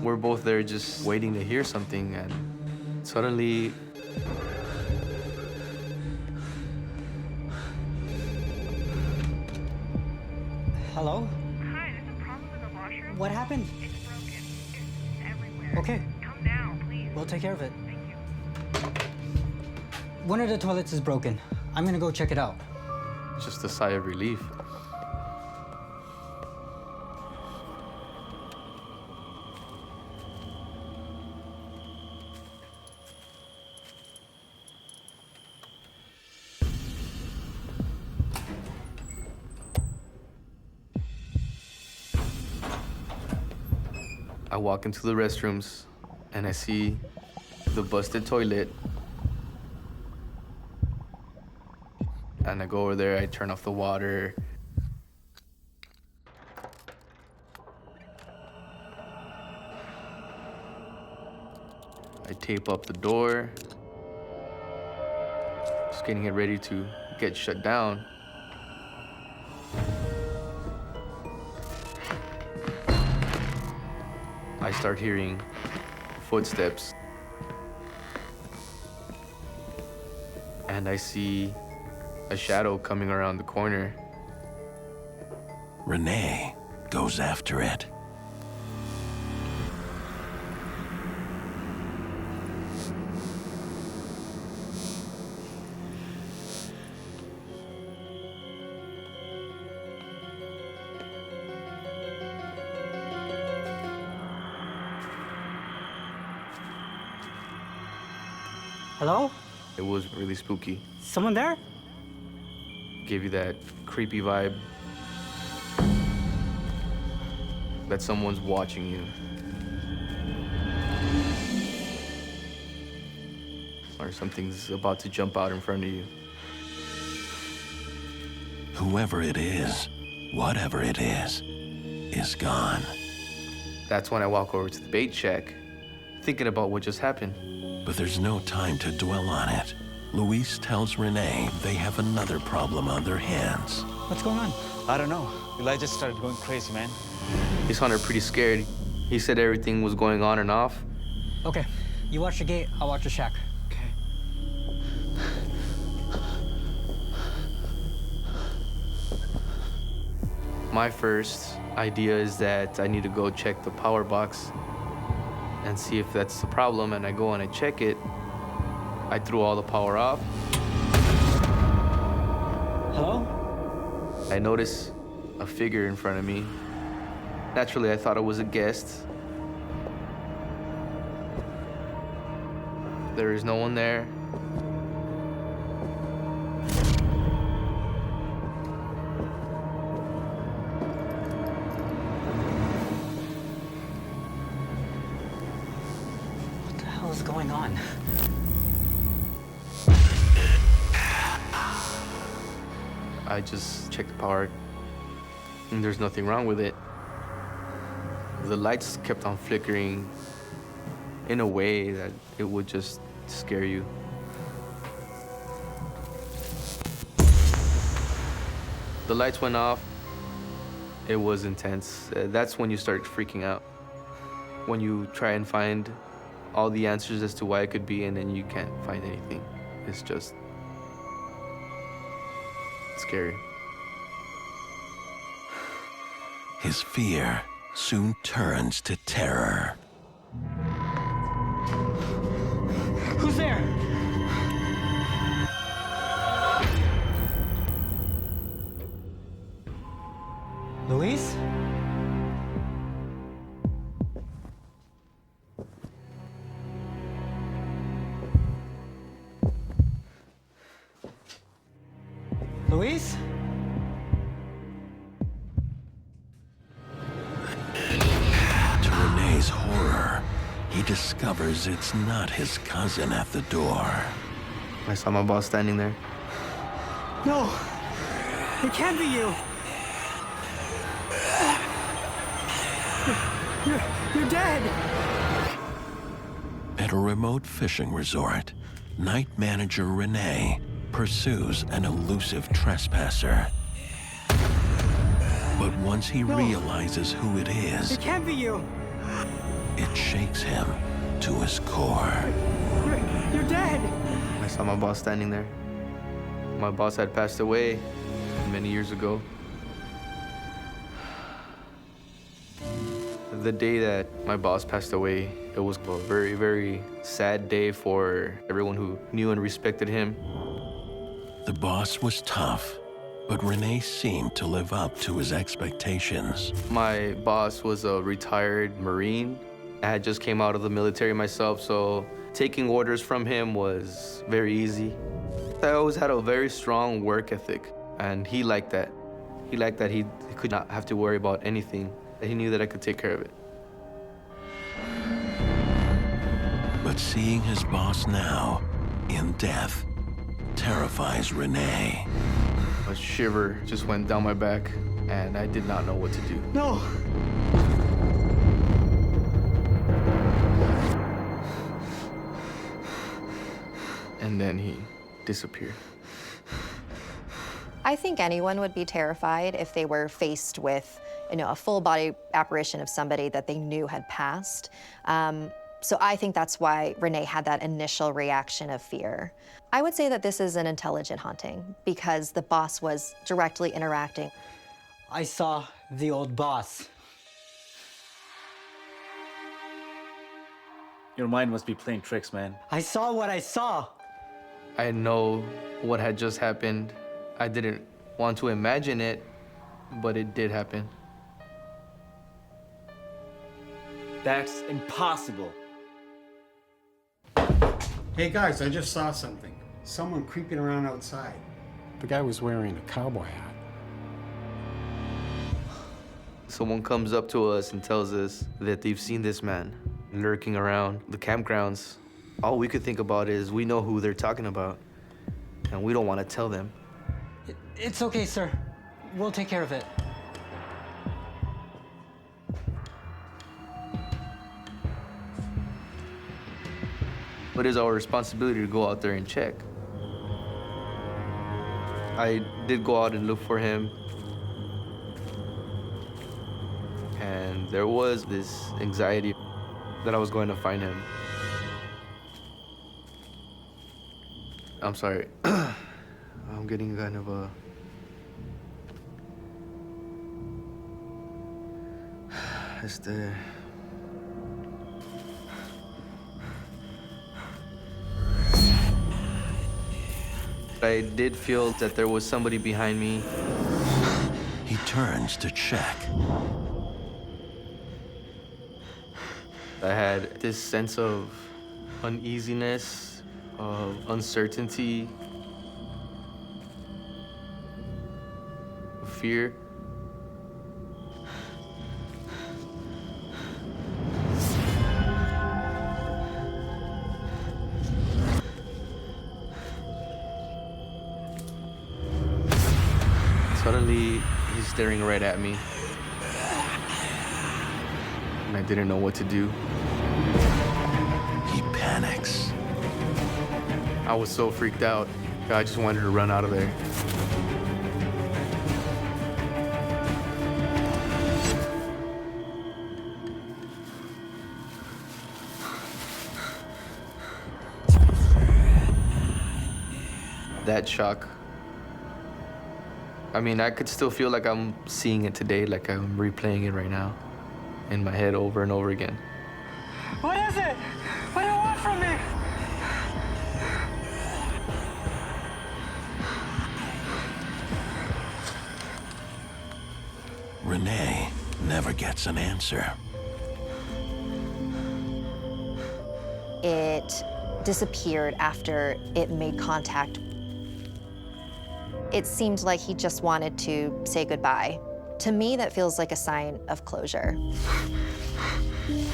We're both there just waiting to hear something, and suddenly, Hello? Hi, there's a problem with the washroom. What happened? It's broken. It's everywhere. Okay. Come now, please. We'll take care of it. Thank you. One of the toilets is broken. I'm gonna go check it out. just a sigh of relief. I walk into the restrooms and I see the busted toilet. And I go over there, I turn off the water. I tape up the door. Just getting it ready to get shut down. I start hearing footsteps. And I see a shadow coming around the corner. Renee goes after it. Hello? It was really spooky. Someone there? Gave you that creepy vibe that someone's watching you. Or something's about to jump out in front of you. Whoever it is, whatever it is gone. That's when I walk over to the bait shack, thinking about what just happened. But there's no time to dwell on it. Luis tells Renee they have another problem on their hands. What's going on? I don't know. Eli just started going crazy, man. He sounded pretty scared. He said everything was going on and off. Okay, you watch the gate, I'll watch the shack. My first idea is that I need to go check the power box and see if that's the problem, and I go and I check it. I threw all the power off. Hello? I notice a figure in front of me. Naturally, I thought it was a guest. There is no one there. going on? I just checked the power, and there's nothing wrong with it. The lights kept on flickering in a way that it would just scare you. The lights went off. It was intense. That's when you start freaking out. When you try and find all the answers as to why it could be, and then you can't find anything. It's just scary. His fear soon turns to terror. Who's there? Luis? Luis? To Renee's horror, he discovers it's not his cousin at the door. I saw my boss standing there. No! It can't be you! You're dead! At a remote fishing resort, night manager Renee pursues an elusive trespasser. But once he realizes who it is, It can't be you! it shakes him to his core. You're dead! I saw my boss standing there. My boss had passed away many years ago. The day that my boss passed away, it was a very, very sad day for everyone who knew and respected him. The boss was tough, but Renee seemed to live up to his expectations. My boss was a retired Marine. I had just came out of the military myself, so taking orders from him was very easy. I always had a very strong work ethic, and he liked that. He liked that he could not have to worry about anything. He knew that I could take care of it. But seeing his boss now, in death, terrifies Renee. A shiver just went down my back, and I did not know what to do. No! And then he disappeared. I think anyone would be terrified if they were faced with, a full body apparition of somebody that they knew had passed. So I think that's why Renee had that initial reaction of fear. I would say that this is an intelligent haunting because the boss was directly interacting. I saw the old boss. Your mind must be playing tricks, man. I saw what I saw. I know what had just happened. I didn't want to imagine it, but it did happen. That's impossible. Hey guys, I just saw something. Someone creeping around outside. The guy was wearing a cowboy hat. Someone comes up to us and tells us that they've seen this man lurking around the campgrounds. All we could think about is we know who they're talking about, and we don't want to tell them. It's okay, sir. We'll take care of it. But it's our responsibility to go out there and check. I did go out and look for him. And there was this anxiety that I was going to find him. I'm sorry. I'm getting kind of a... I did feel that there was somebody behind me. He turns to check. I had this sense of uneasiness, of uncertainty, of fear. Suddenly, he's staring right at me. And I didn't know what to do. He panics. I was so freaked out. I just wanted to run out of there. That shock. I mean, I could still feel like I'm seeing it today, like I'm replaying it right now in my head over and over again. What is it? What do you want from me? Renee never gets an answer. It disappeared after it made contact. It seemed like he just wanted to say goodbye. To me, that feels like a sign of closure.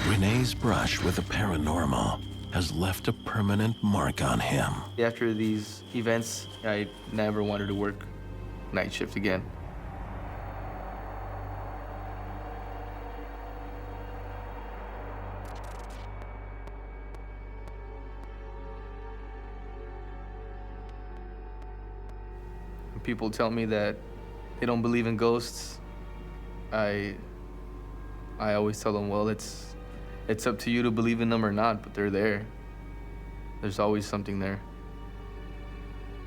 Renee's brush with the paranormal has left a permanent mark on him. After these events, I never wanted to work night shift again. People tell me that they don't believe in ghosts. I always tell them, well, it's up to you to believe in them or not, but they're there. There's always something there.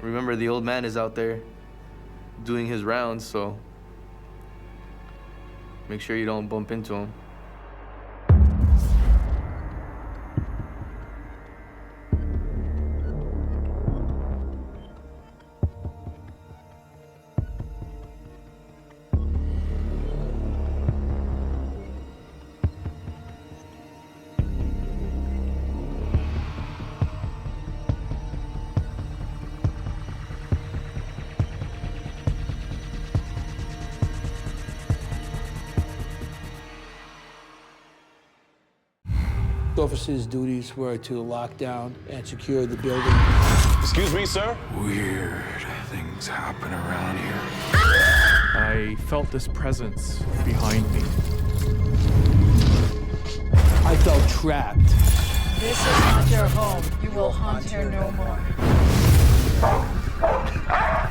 Remember, the old man is out there doing his rounds, so make sure you don't bump into him. Officers' duties were to lock down and secure the building. Excuse me, sir? Weird things happen around here. I felt this presence behind me. I felt trapped. This is not your home. You will haunt here no more.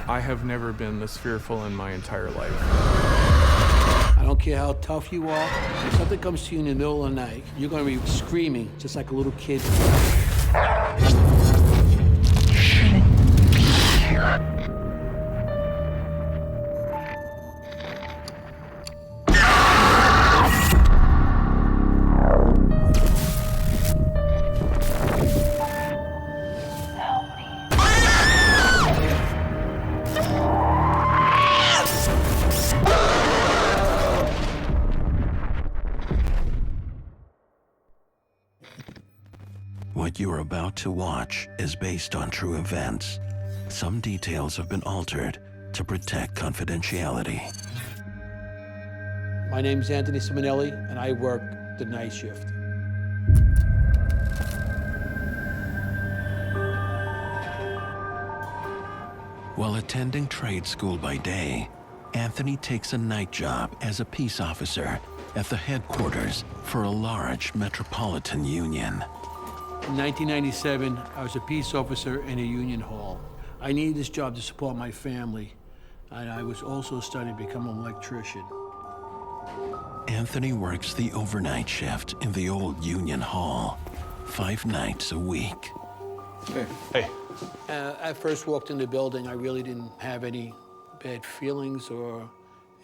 I have never been this fearful in my entire life. I don't care how tough you are. If something comes to you in the middle of the night, you're going to be screaming just like a little kid. What you're about to watch is based on true events. Some details have been altered to protect confidentiality. My name's Anthony Simonelli, and I work the night shift. While attending trade school by day, Anthony takes a night job as a peace officer at the headquarters for a large metropolitan union. In 1997, I was a peace officer in a union hall. I needed this job to support my family, and I was also studying to become an electrician. Anthony works the overnight shift in the old union hall, 5 nights a week. Hey. I first walked in the building, I really didn't have any bad feelings or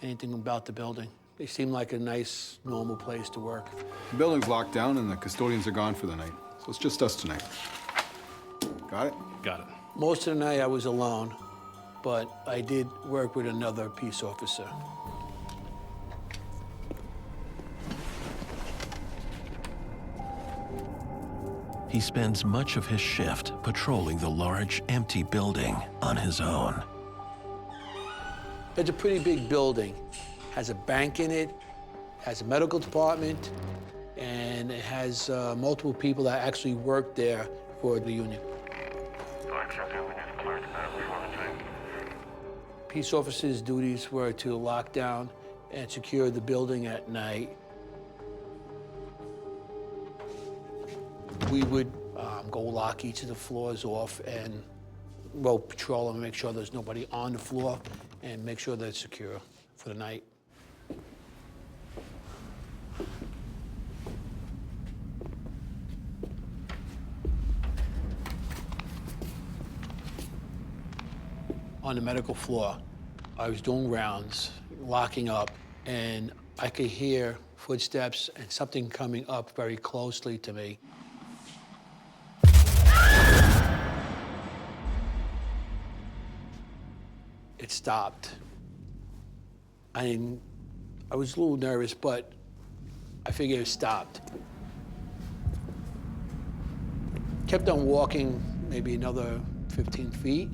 anything about the building. They seemed like a nice, normal place to work. The building's locked down and the custodians are gone for the night, so it's just us tonight. Got it? Got it. Most of the night I was alone, but I did work with another peace officer. He spends much of his shift patrolling the large, empty building on his own. It's a pretty big building. Has a bank in it, has a medical department, and it has multiple people that actually work there for the union. Peace officers' duties were to lock down and secure the building at night. We would go lock each of the floors off and patrol them and make sure there's nobody on the floor and make sure that it's secure for the night. On the medical floor, I was doing rounds, locking up, and I could hear footsteps and something coming up very closely to me. It stopped. I was a little nervous, but I figured it stopped. Kept on walking maybe another 15 feet.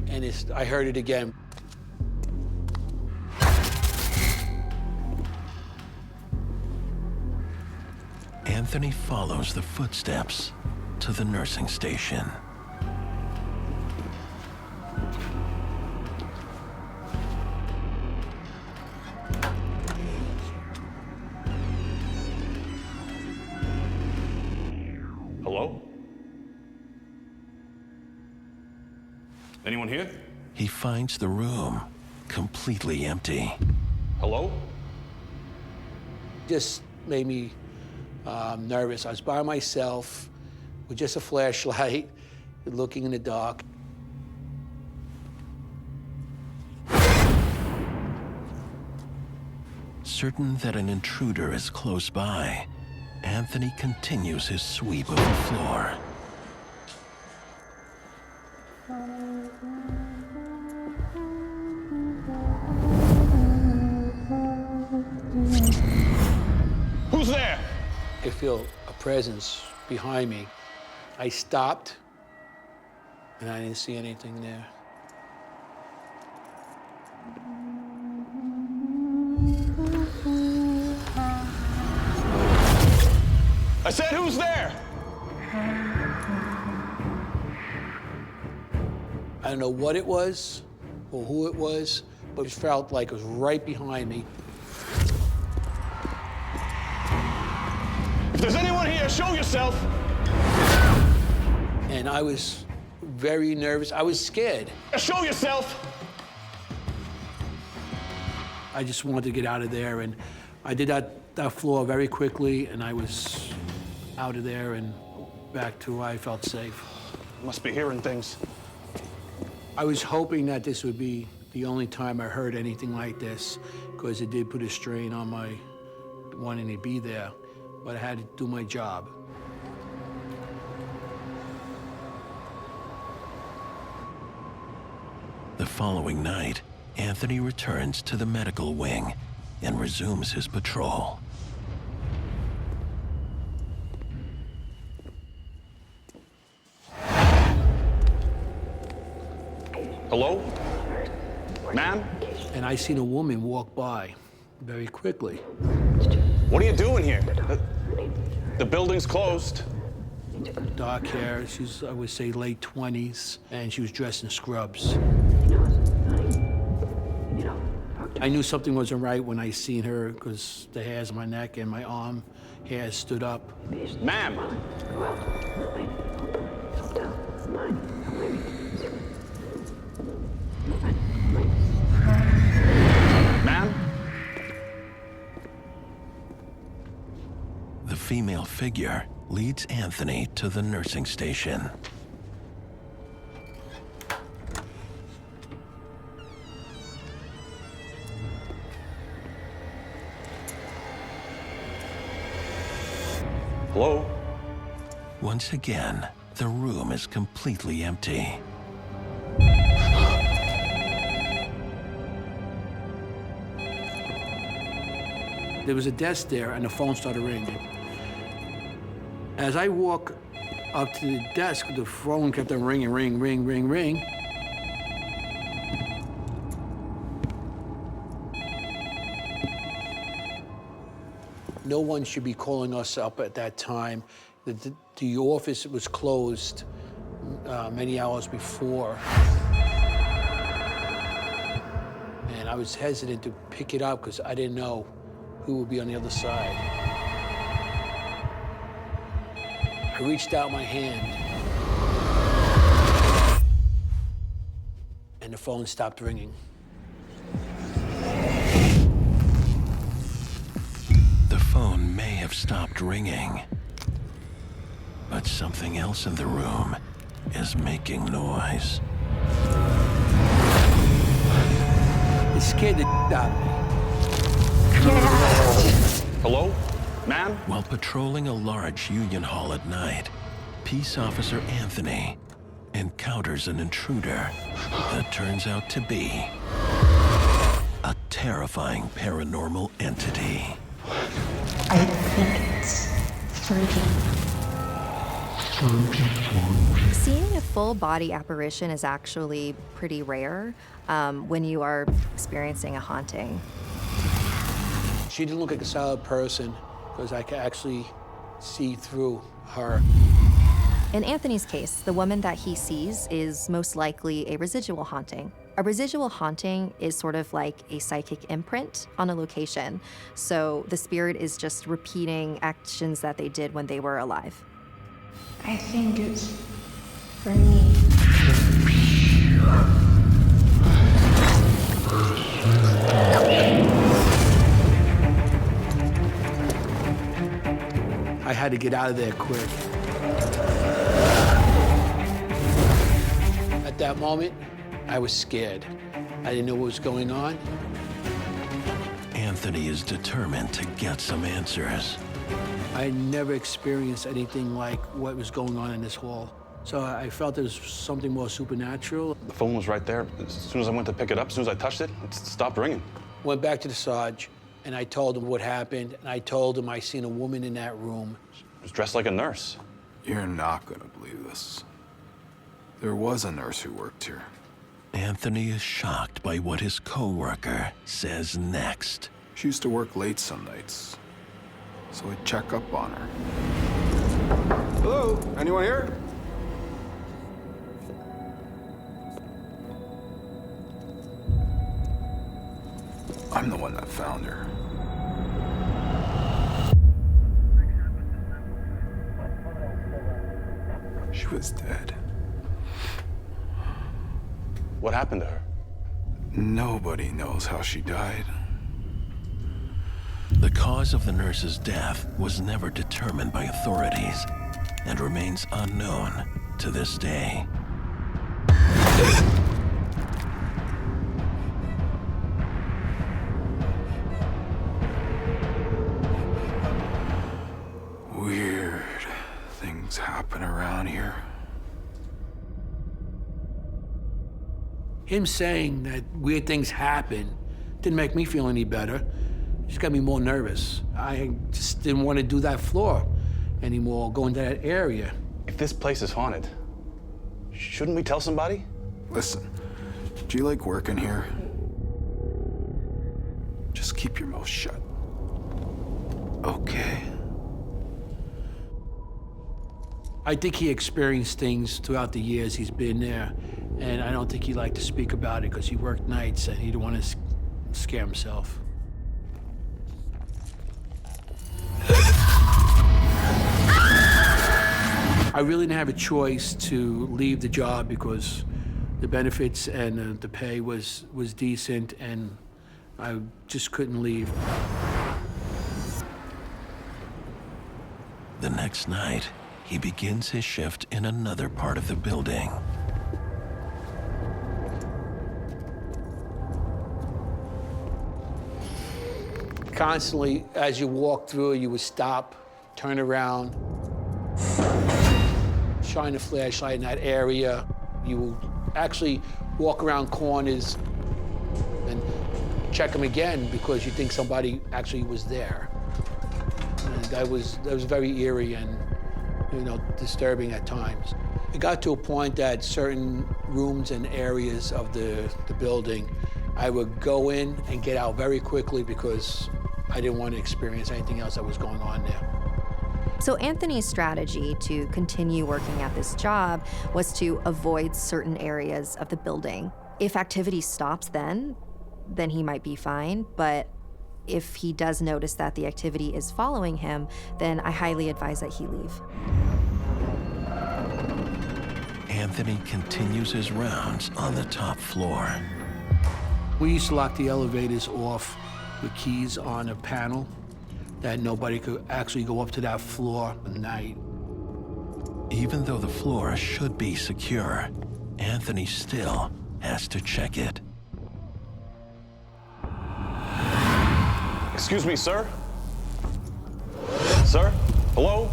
And I heard it again. Anthony follows the footsteps to the nursing station. Hello? Anyone here? He finds the room completely empty. Hello? Just made me nervous. I was by myself with just a flashlight, looking in the dark. Certain that an intruder is close by, Anthony continues his sweep of the floor. Who's there? I could feel a presence behind me. I stopped, and I didn't see anything there. I said, who's there? I don't know what it was or who it was, but it felt like it was right behind me. If there's anyone here, show yourself. And I was very nervous. I was scared. Show yourself. I just wanted to get out of there, and I did that floor very quickly, and I was out of there and back to where I felt safe. Must be hearing things. I was hoping that this would be the only time I heard anything like this, because it did put a strain on my wanting to be there, but I had to do my job. The following night, Anthony returns to the medical wing and resumes his patrol. Hello? Ma'am? And I seen a woman walk by very quickly. What are you doing here? The building's closed. Dark hair, she's, I would say, late 20s, and she was dressed in scrubs. I knew something wasn't right when I seen her, because the hairs on my neck and my arm hairs stood up. Ma'am! Ma'am? The female figure leads Anthony to the nursing station. Hello? Once again, the room is completely empty. There was a desk there, and the phone started ringing. As I walk up to the desk, the phone kept on ringing, ring, ring, ring, ring. No one should be calling us up at that time. The The office was closed many hours before. And I was hesitant to pick it up because I didn't know who would be on the other side. I reached out my hand, and the phone stopped ringing. The phone may have stopped ringing, but something else in the room is making noise. It scared the out of me. Hello? Ma'am? While patrolling a large union hall at night, Peace Officer Anthony encounters an intruder that turns out to be a terrifying paranormal entity. I think it's 30. Seeing a full body apparition is actually pretty rare when you are experiencing a haunting. She didn't look like a solid person because I could actually see through her. In Anthony's case, the woman that he sees is most likely a residual haunting. A residual haunting is sort of like a psychic imprint on a location. So the spirit is just repeating actions that they did when they were alive. I think it's for me. I had to get out of there quick. At that moment, I was scared. I didn't know what was going on. Anthony is determined to get some answers. I never experienced anything like what was going on in this hall. So I felt there was something more supernatural. The phone was right there. As soon as I went to pick it up, as soon as I touched it, it stopped ringing. Went back to the Sarge, and I told him what happened, and I told him I seen a woman in that room. She was dressed like a nurse. You're not gonna believe this. There was a nurse who worked here. Anthony is shocked by what his co-worker says next. She used to work late some nights, so I'd check up on her. Hello? Anyone here? I'm the one that found her. She was dead. What happened to her? Nobody knows how she died. The cause of the nurse's death was never determined by authorities and remains unknown to this day. Weird things happen around here. Him saying that weird things happen didn't make me feel any better. It just got me more nervous. I just didn't want to do that floor anymore, go into that area. If this place is haunted, shouldn't we tell somebody? Listen, do you like working here? Just keep your mouth shut. Okay. I think he experienced things throughout the years he's been there, and I don't think he liked to speak about it because he worked nights and he didn't want to scare himself. I really didn't have a choice to leave the job because the benefits and the pay was decent, and I just couldn't leave. The next night, he begins his shift in another part of the building. Constantly, as you walk through, you would stop, turn around, shine a flashlight in that area. You will actually walk around corners and check them again because you think somebody actually was there. And that was very eerie and, you know, disturbing at times. It got to a point that certain rooms and areas of the building, I would go in and get out very quickly because I didn't want to experience anything else that was going on there. So Anthony's strategy to continue working at this job was to avoid certain areas of the building. If activity stops then he might be fine, but if he does notice that the activity is following him, then I highly advise that he leave. Anthony continues his rounds on the top floor. We used to lock the elevators off with keys on a panel that nobody could actually go up to that floor at night. Even though the floor should be secure, Anthony still has to check it. Excuse me, sir? Sir? Hello?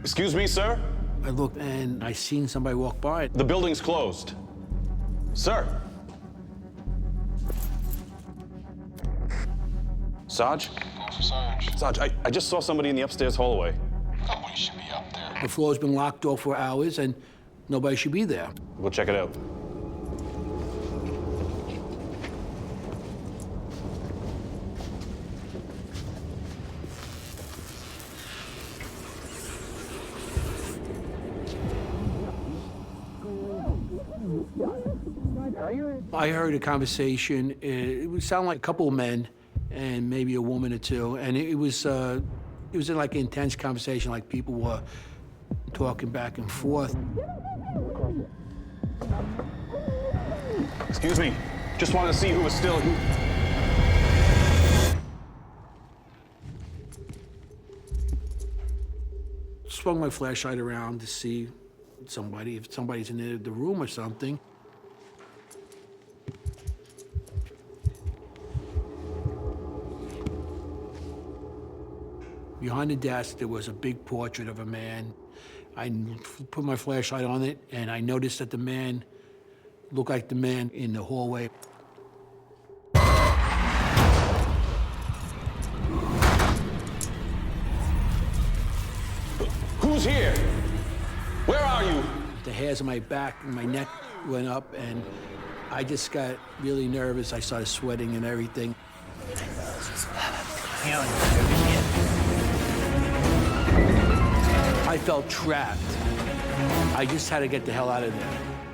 Excuse me, sir? I looked and I seen somebody walk by. The building's closed. Sir? Sarge? Sarge, I just saw somebody in the upstairs hallway. Nobody should be up there. The floor's been locked off for hours and nobody should be there. We'll check it out. I heard a conversation. It would sound like a couple of men and maybe a woman or two, and it was like an intense conversation, like people were talking back and forth. Excuse me, just wanted to see who was still here. Swung my flashlight around to see if somebody's in the room or something. Behind the desk, there was a big portrait of a man. I put my flashlight on it, and I noticed that the man looked like the man in the hallway. Who's here? Where are you? The hairs on my back and my neck went up, and I just got really nervous. I started sweating and everything. I felt trapped. I just had to get the hell out of there.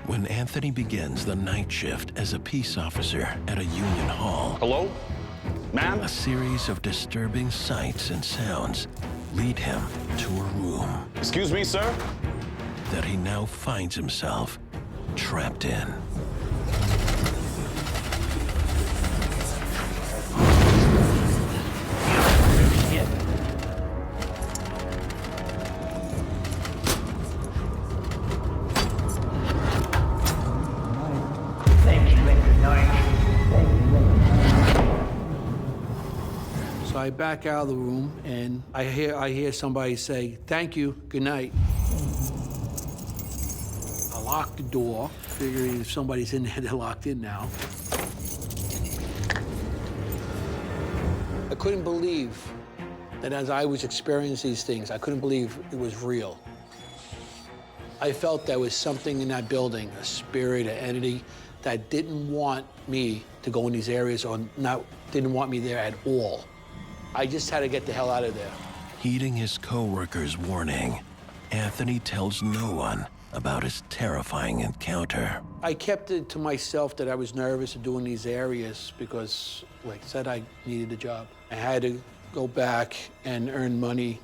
When Anthony begins the night shift as a peace officer at a union hall. Hello? Ma'am? A series of disturbing sights and sounds lead him to a room. Excuse me, sir? That he now finds himself trapped in. So I back out of the room, and I hear somebody say, "Thank you, good night." I lock the door, figuring if somebody's in there, they're locked in now. I couldn't believe that as I was experiencing these things, I couldn't believe it was real. I felt there was something in that building, a spirit, an entity, that didn't want me to go in these areas or didn't want me there at all. I just had to get the hell out of there. Heeding his co-worker's warning, Anthony tells no one about his terrifying encounter. I kept it to myself that I was nervous of doing these areas because, like I said, I needed a job. I had to go back and earn money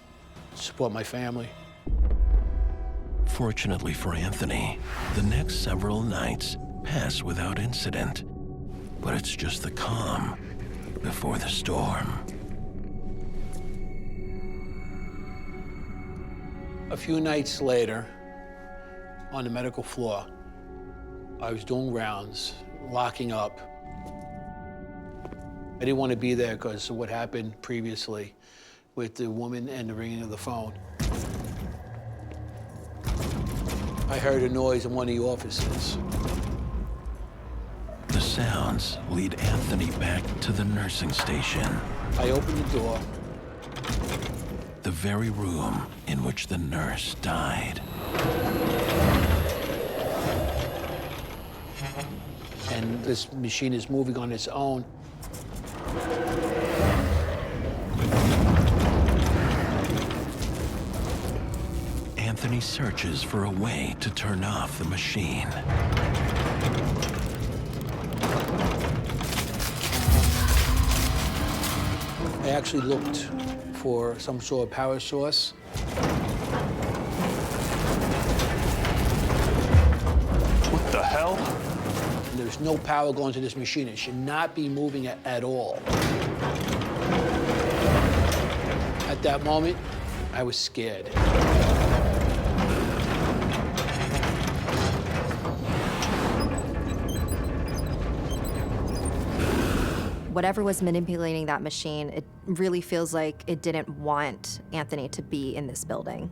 to support my family. Fortunately for Anthony, the next several nights pass without incident. But it's just the calm before the storm. A few nights later, on the medical floor, I was doing rounds, locking up. I didn't want to be there because of what happened previously with the woman and the ringing of the phone. I heard a noise in one of the offices. The sounds lead Anthony back to the nursing station. I opened the door. The very room in which the nurse died. And this machine is moving on its own. Anthony searches for a way to turn off the machine. I actually looked for some sort of power source. What the hell? And there's no power going to this machine. It should not be moving at all. At that moment, I was scared. Whatever was manipulating that machine, it really feels like it didn't want Anthony to be in this building.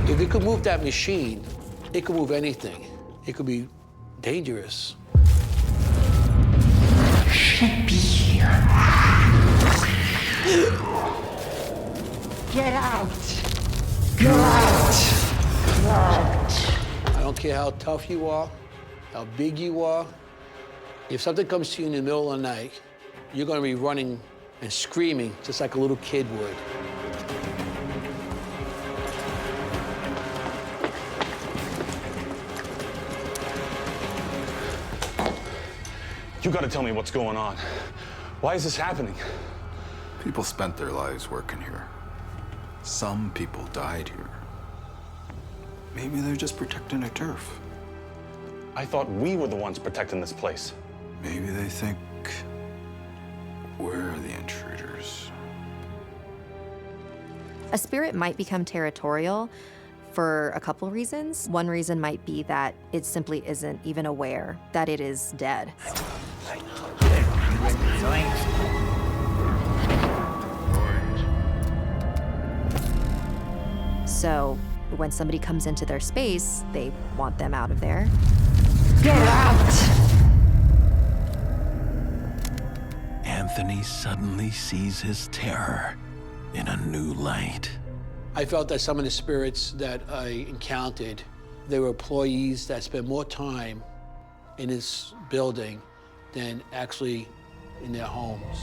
If it could move that machine, it could move anything. It could be dangerous. Should be here. Get out. Get out. I don't care how tough you are, how big you are. If something comes to you in the middle of the night, you're gonna be running and screaming just like a little kid would. You gotta tell me what's going on. Why is this happening? People spent their lives working here. Some people died here. Maybe they're just protecting their turf. I thought we were the ones protecting this place. Maybe they think we're the intruders. A spirit might become territorial for a couple reasons. One reason might be that it simply isn't even aware that it is dead. So when somebody comes into their space, they want them out of there. Get out! Anthony suddenly sees his terror in a new light. I felt that some of the spirits that I encountered, they were employees that spent more time in this building than actually in their homes.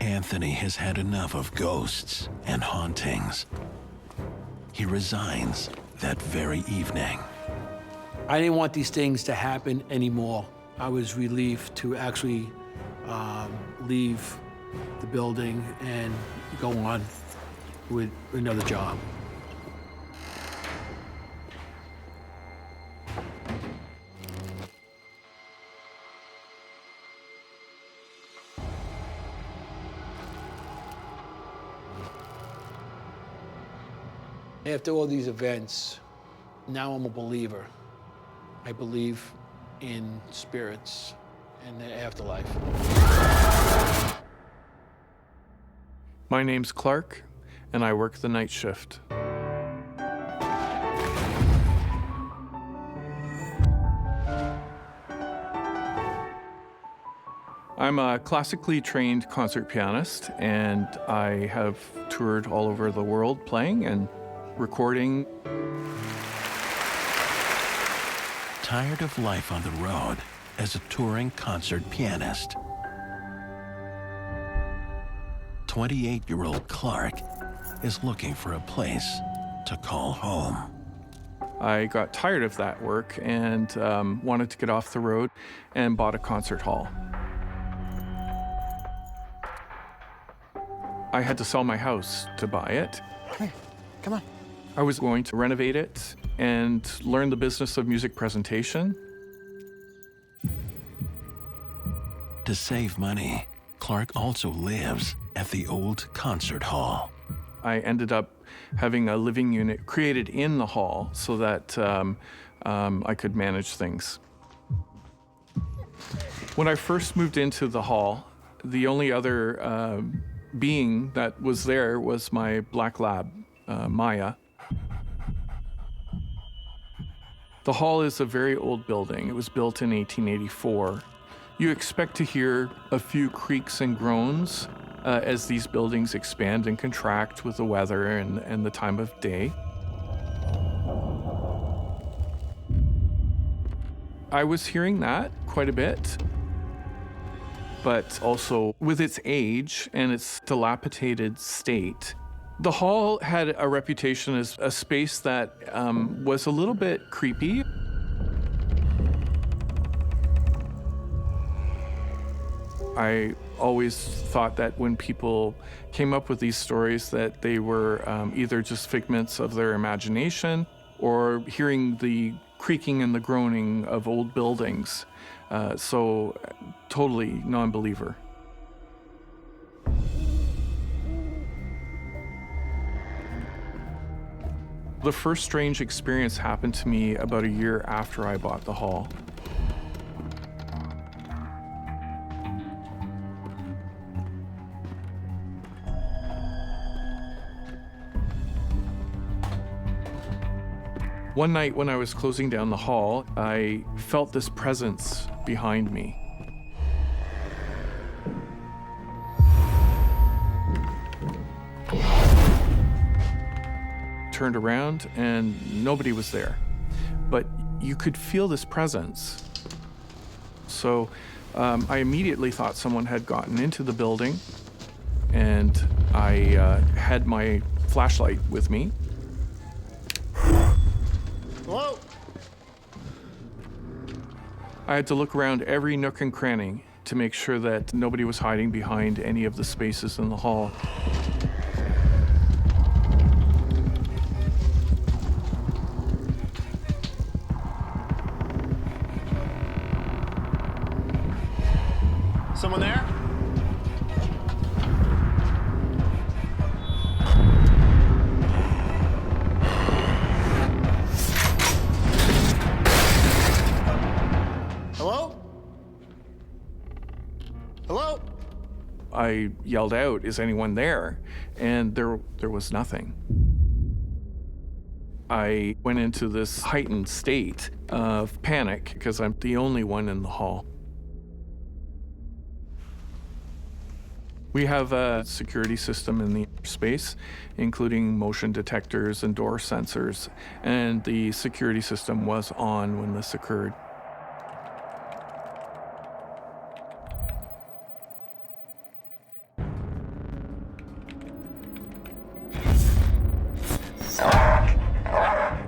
Anthony has had enough of ghosts and hauntings. He resigns that very evening. I didn't want these things to happen anymore. I was relieved to actually leave the building and go on with another job. After all these events, now I'm a believer. I believe in spirits and the afterlife. My name's Clark, and I work the night shift. I'm a classically trained concert pianist, and I have toured all over the world playing and recording. Tired of life on the road as a touring concert pianist, 28-year-old Clark is looking for a place to call home. I got tired of that work and wanted to get off the road and bought a concert hall. I had to sell my house to buy it. Hey, come on. I was going to renovate it and learn the business of music presentation. To save money, Clark also lives at the old concert hall. I ended up having a living unit created in the hall so that I could manage things. When I first moved into the hall, the only other being that was there was my black lab, Maya. The hall is a very old building. It was built in 1884. You expect to hear a few creaks and groans as these buildings expand and contract with the weather and the time of day. I was hearing that quite a bit, but also with its age and its dilapidated state, the hall had a reputation as a space that was a little bit creepy. I always thought that when people came up with these stories that they were either just figments of their imagination or hearing the creaking and the groaning of old buildings. So totally non-believer. The first strange experience happened to me about a year after I bought the hall. One night when I was closing down the hall, I felt this presence behind me. Turned around and nobody was there, but you could feel this presence. So I immediately thought someone had gotten into the building, and I had my flashlight with me. Hello? I had to look around every nook and cranny to make sure that nobody was hiding behind any of the spaces in the hall. Someone there? Hello? Hello? I yelled out, "Is anyone there?" And there was nothing. I went into this heightened state of panic because I'm the only one in the hall. We have a security system in the space, including motion detectors and door sensors, and the security system was on when this occurred.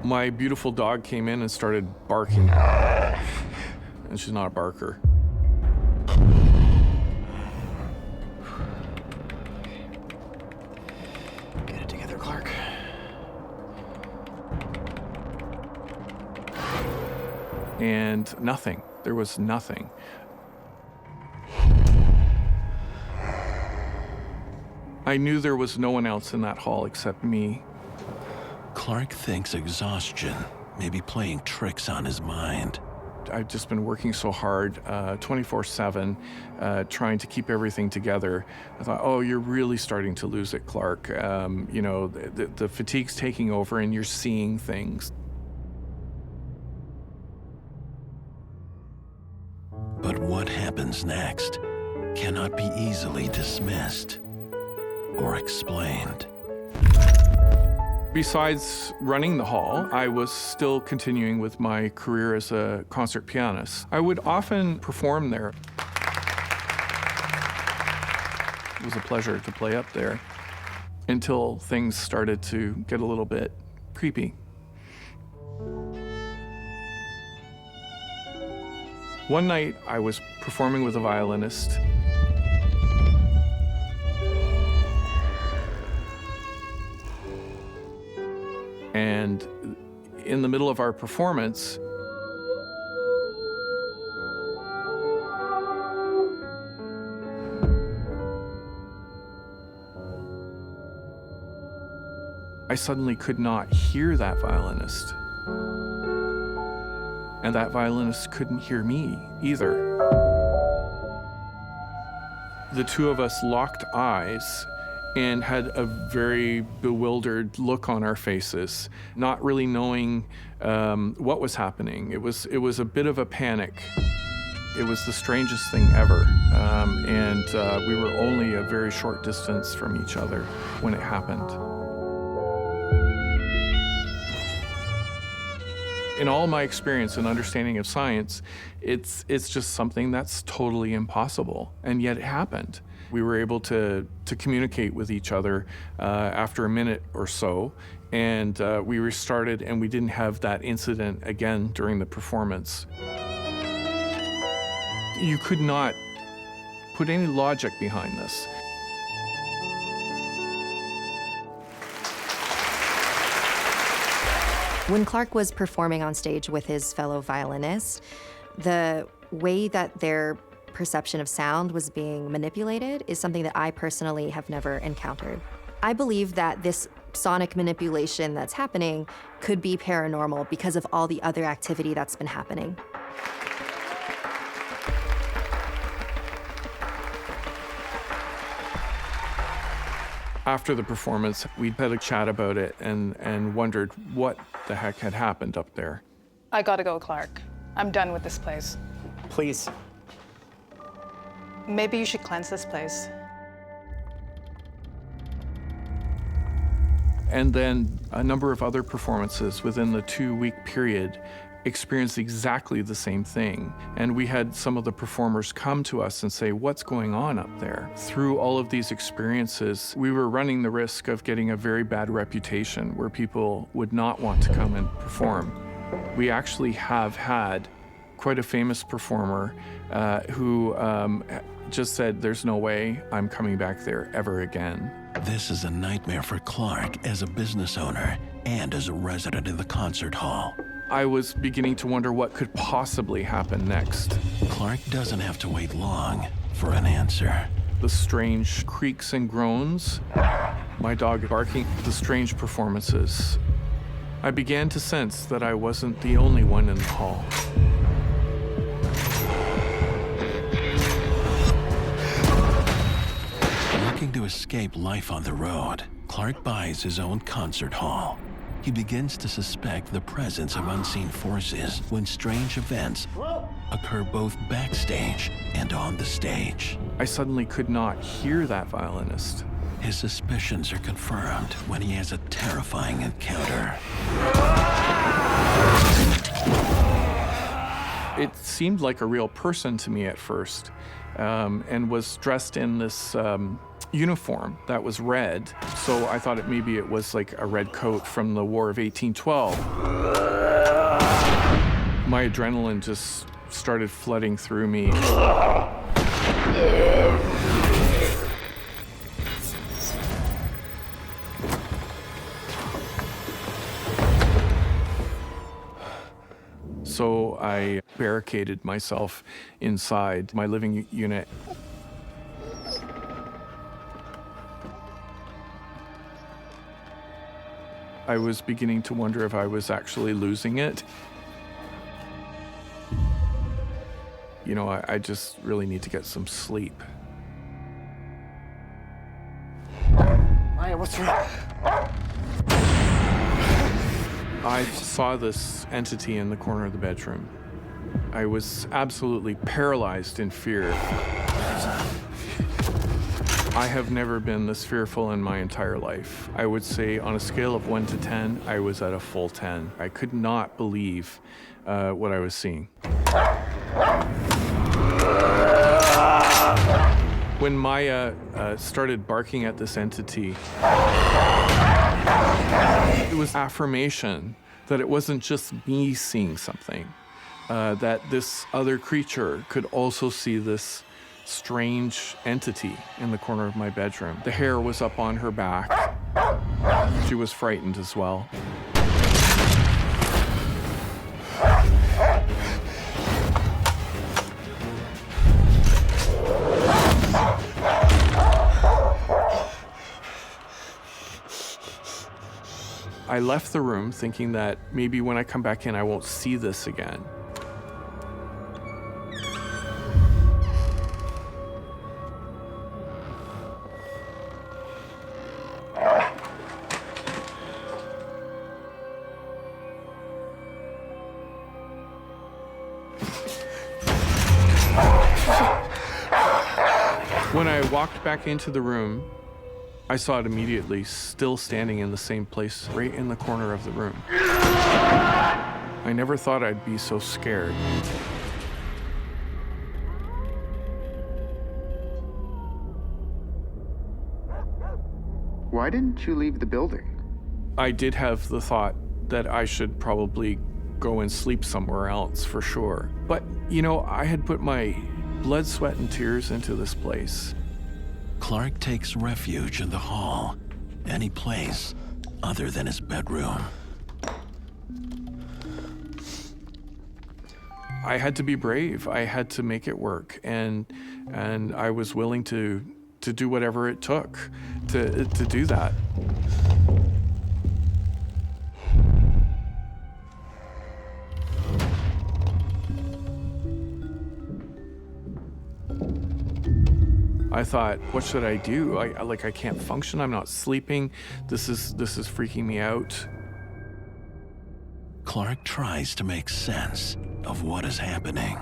My beautiful dog came in and started barking, and she's not a barker. Get it together, Clark. And nothing. There was nothing. I knew there was no one else in that hall except me. Clark thinks exhaustion may be playing tricks on his mind. I've just been working so hard, 24/7, trying to keep everything together. I thought, oh, you're really starting to lose it, Clark. You know, the fatigue's taking over and you're seeing things. But what happens next cannot be easily dismissed or explained. Besides running the hall, I was still continuing with my career as a concert pianist. I would often perform there. It was a pleasure to play up there until things started to get a little bit creepy. One night, I was performing with a violinist. And in the middle of our performance, I suddenly could not hear that violinist. And that violinist couldn't hear me either. The two of us locked eyes and had a very bewildered look on our faces, not really knowing what was happening. It was a bit of a panic. It was the strangest thing ever, and we were only a very short distance from each other when it happened. In all my experience and understanding of science, it's just something that's totally impossible, and yet it happened. We were able to communicate with each other after a minute or so, and we restarted, and we didn't have that incident again during the performance. You could not put any logic behind this. When Clark was performing on stage with his fellow violinists, the way that their perception of sound was being manipulated is something that I personally have never encountered. I believe that this sonic manipulation that's happening could be paranormal because of all the other activity that's been happening. After the performance, we had a chat about it and wondered what the heck had happened up there. I gotta go, Clark. I'm done with this place. Please. Maybe you should cleanse this place. And then a number of other performances within the 2-week period experienced exactly the same thing. And we had some of the performers come to us and say, what's going on up there? Through all of these experiences, we were running the risk of getting a very bad reputation where people would not want to come and perform. We actually have had quite a famous performer who just said, there's no way I'm coming back there ever again. This is a nightmare for Clark as a business owner and as a resident of the concert hall. I was beginning to wonder what could possibly happen next. Clark doesn't have to wait long for an answer. The strange creaks and groans, my dog barking, the strange performances. I began to sense that I wasn't the only one in the hall. Looking to escape life on the road, Clark buys his own concert hall. He begins to suspect the presence of unseen forces when strange events occur both backstage and on the stage. I suddenly could not hear that violinist. His suspicions are confirmed when he has a terrifying encounter. It seemed like a real person to me at first, and was dressed in this uniform that was red. So I thought maybe it was like a red coat from the War of 1812. My adrenaline just started flooding through me. So I barricaded myself inside my living unit. I was beginning to wonder if I was actually losing it. You know, I just really need to get some sleep. Maya, what's wrong? I saw this entity in the corner of the bedroom. I was absolutely paralyzed in fear. I have never been this fearful in my entire life. I would say on a scale of 1 to 10, I was at a full 10. I could not believe what I was seeing. When Maya started barking at this entity, it was affirmation that it wasn't just me seeing something, that this other creature could also see this strange entity in the corner of my bedroom. The hair was up on her back. She was frightened as well. I left the room thinking that maybe when I come back in, I won't see this again. When I walked back into the room, I saw it immediately, still standing in the same place, right in the corner of the room. I never thought I'd be so scared. Why didn't you leave the building? I did have the thought that I should probably go and sleep somewhere else for sure. But, you know, I had put my blood, sweat, and tears into this place. Clark takes refuge in the hall, any place other than his bedroom. I had to be brave. I had to make it work, and I was willing to do whatever it took to do that. I thought, what should I do? I can't function. I'm not sleeping. This is freaking me out. Clark tries to make sense of what is happening.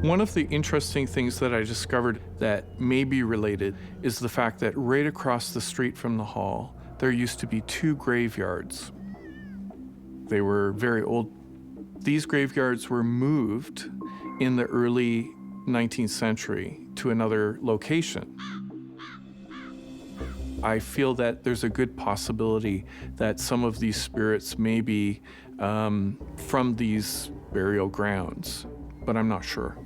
One of the interesting things that I discovered that may be related is the fact that right across the street from the hall, there used to be 2 graveyards. They were very old. These graveyards were moved in the early 19th century to another location. I feel that there's a good possibility that some of these spirits may be from these burial grounds, but I'm not sure.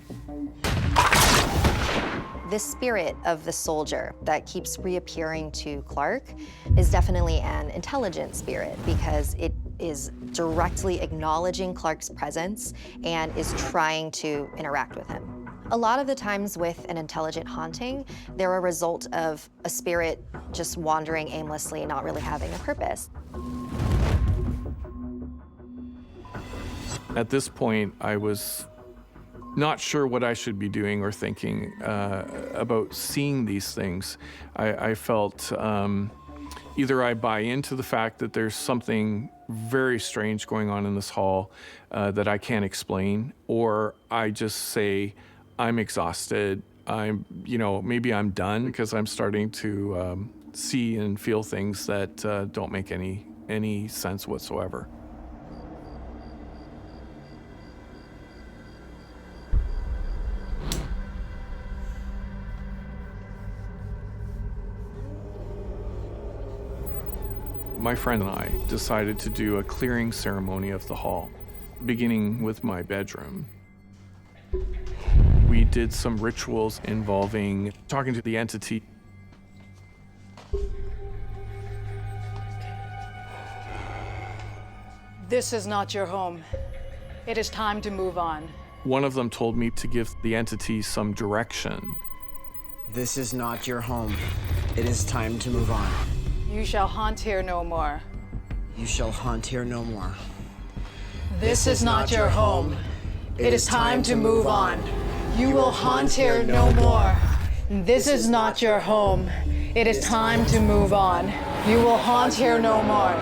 This spirit of the soldier that keeps reappearing to Clark is definitely an intelligent spirit because it is directly acknowledging Clark's presence and is trying to interact with him. A lot of the times with an intelligent haunting, they're a result of a spirit just wandering aimlessly, not really having a purpose. At this point, I was not sure what I should be doing or thinking about seeing these things. I felt either I buy into the fact that there's something very strange going on in this hall that I can't explain, or I just say, I'm exhausted. Maybe I'm done because I'm starting to see and feel things that don't make any sense whatsoever. My friend and I decided to do a clearing ceremony of the hall, beginning with my bedroom. We did some rituals involving talking to the entity. This is not your home. It is time to move on. One of them told me to give the entity some direction. This is not your home. It is time to move on. You shall haunt here no more. You shall haunt here no more. This is not your home. It is time to move on. You will haunt here no more. This is not your home. It is time to move on. You will haunt here no more.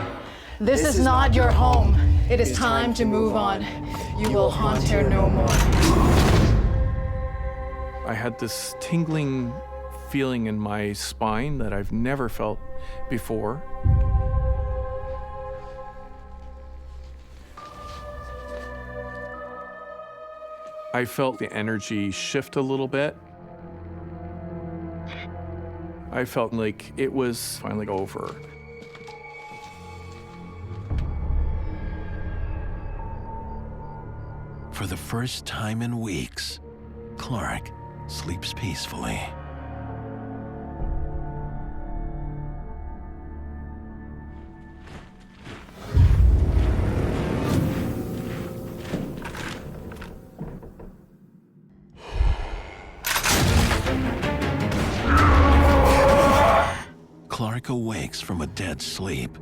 This is not your home. It is time to move on. You will haunt here no more. I had this tingling feeling in my spine that I've never felt before. I felt the energy shift a little bit. I felt like it was finally over. For the first time in weeks, Clark sleeps peacefully. Clark awakes from a dead sleep,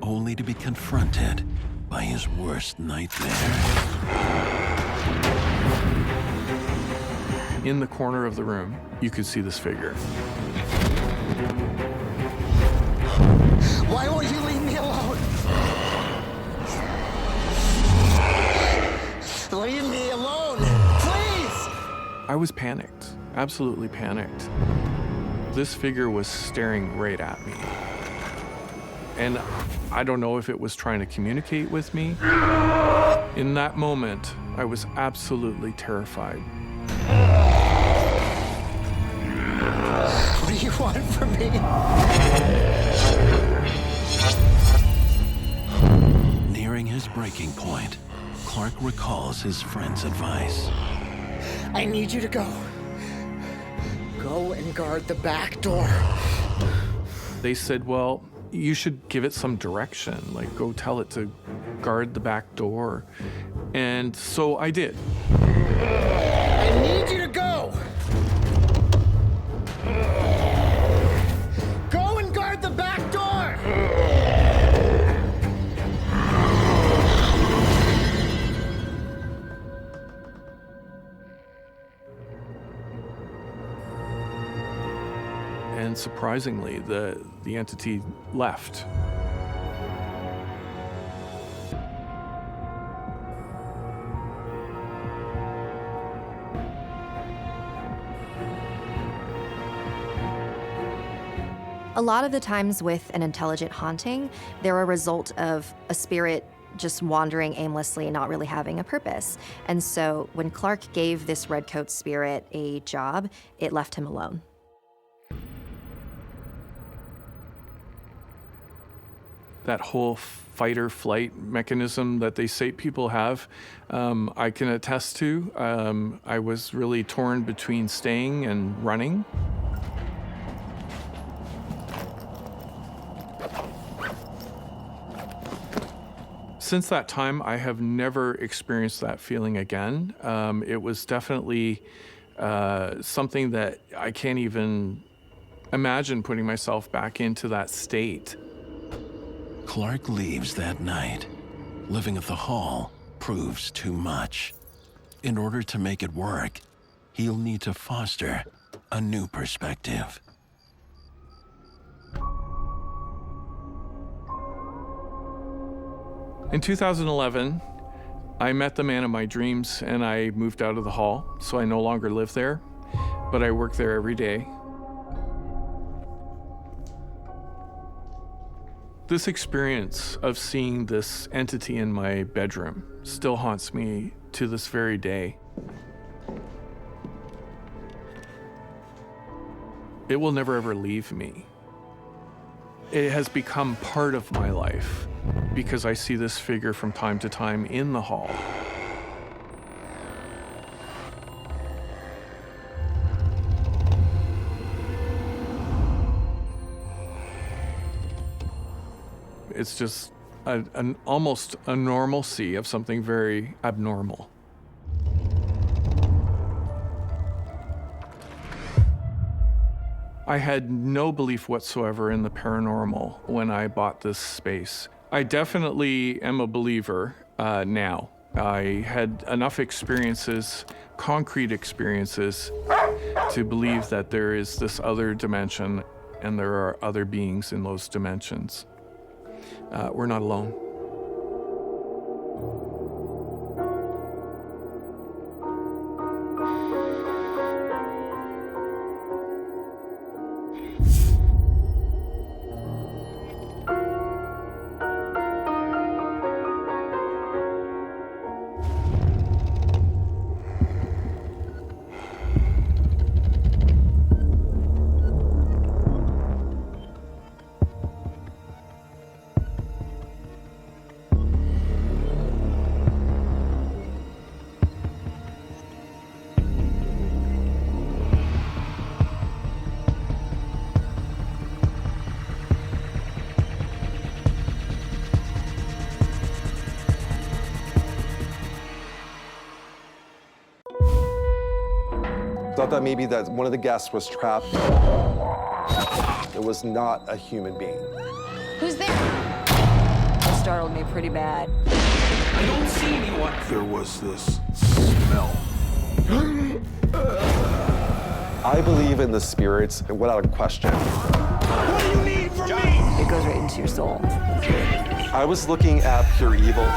only to be confronted by his worst nightmare. In the corner of the room, you could see this figure. Why won't you leave me alone? Leave me alone, please! I was panicked, absolutely panicked. This figure was staring right at me. And I don't know if it was trying to communicate with me. In that moment, I was absolutely terrified. What do you want from me? Nearing his breaking point, Clark recalls his friend's advice. I need you to go. Go and guard the back door. They said, well, you should give it some direction, like go tell it to guard the back door. And so I did. I need you to go. Go and guard the back door. And surprisingly, the entity left. A lot of the times with an intelligent haunting, they're a result of a spirit just wandering aimlessly and not really having a purpose. And so when Clark gave this redcoat spirit a job, it left him alone. That whole fight or flight mechanism that they say people have, I can attest to. I was really torn between staying and running. Since that time, I have never experienced that feeling again. It was definitely something that I can't even imagine putting myself back into that state. Clark leaves that night. Living at the hall proves too much. In order to make it work, he'll need to foster a new perspective. In 2011, I met the man of my dreams and I moved out of the hall, so I no longer live there, but I work there every day. This experience of seeing this entity in my bedroom still haunts me to this very day. It will never ever leave me. It has become part of my life because I see this figure from time to time in the hall. It's just almost a normalcy of something very abnormal. I had no belief whatsoever in the paranormal when I bought this space. I definitely am a believer now. I had enough experiences, concrete experiences, to believe that there is this other dimension and there are other beings in those dimensions. We're not alone. Thought that maybe that one of the guests was trapped. It was not a human being. Who's there? That startled me pretty bad. I don't see anyone. There was this smell. I believe in the spirits without a question. What do you need from me? It goes right into your soul. I was looking at pure evil.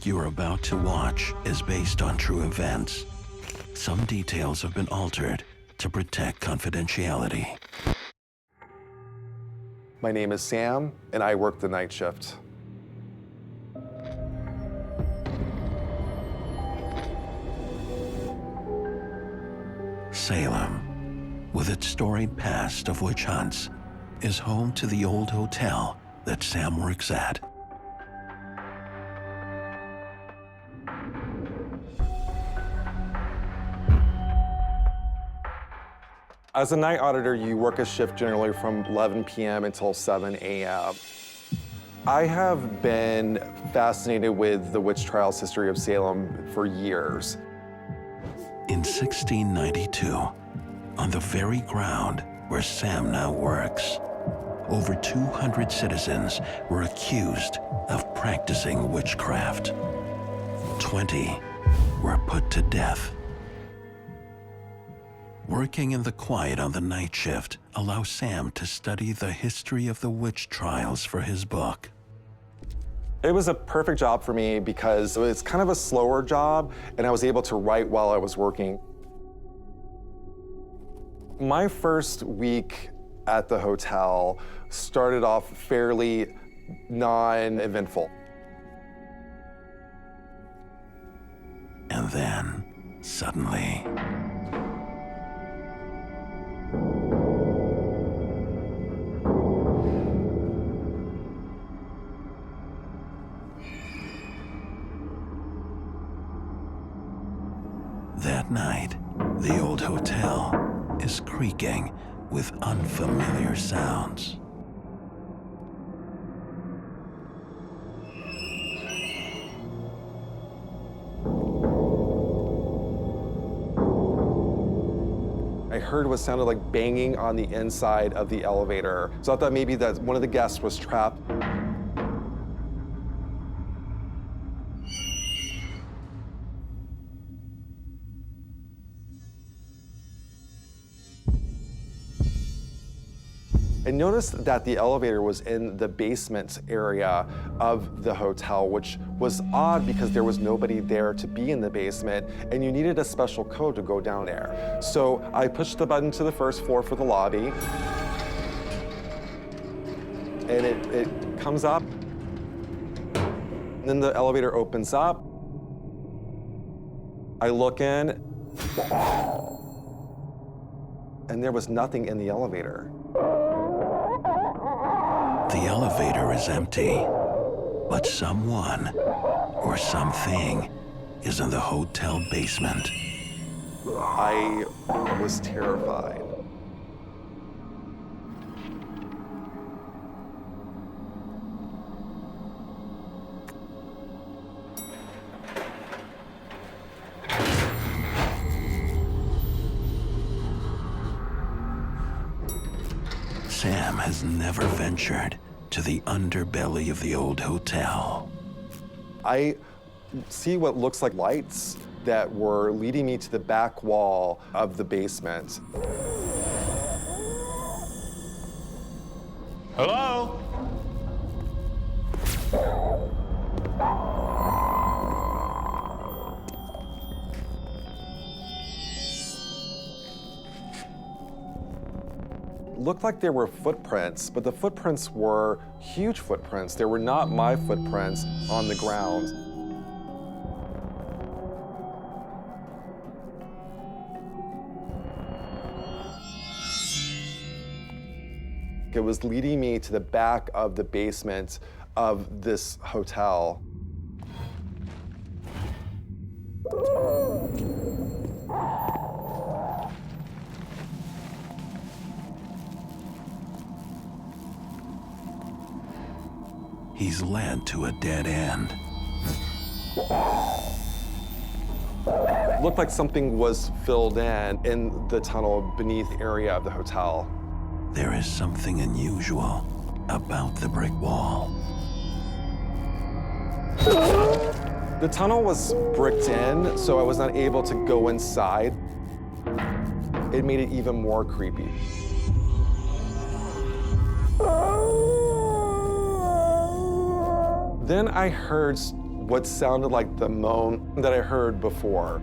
What you're about to watch is based on true events. Some details have been altered to protect confidentiality. My name is Sam, and I work the night shift. Salem, with its storied past of witch hunts, is home to the old hotel that Sam works at. As a night auditor, you work a shift generally from 11 p.m. until 7 a.m. I have been fascinated with the witch trials history of Salem for years. In 1692, on the very ground where Sam now works, over 200 citizens were accused of practicing witchcraft. 20 were put to death. Working in the quiet on the night shift allows Sam to study the history of the witch trials for his book. It was a perfect job for me because it's kind of a slower job, and I was able to write while I was working. My first week at the hotel started off fairly non-eventful. And then, suddenly, that night, the old hotel is creaking with unfamiliar sounds. I heard what sounded like banging on the inside of the elevator. So I thought maybe that one of the guests was trapped. I noticed that the elevator was in the basement area of the hotel, which was odd because there was nobody there to be in the basement, and you needed a special code to go down there. So I pushed the button to the first floor for the lobby, and it comes up. And then the elevator opens up. I look in, and there was nothing in the elevator. The elevator is empty, but someone or something is in the hotel basement. I was terrified. Sam has never ventured to the underbelly of the old hotel. I see what looks like lights that were leading me to the back wall of the basement. Hello? Looked like there were footprints, but the footprints were huge footprints. They were not my footprints on the ground. It was leading me to the back of the basement of this hotel. He's led to a dead end. Looked like something was filled in the tunnel beneath the area of the hotel. There is something unusual about the brick wall. The tunnel was bricked in, so I was not able to go inside. It made it even more creepy. Then I heard what sounded like the moan that I heard before.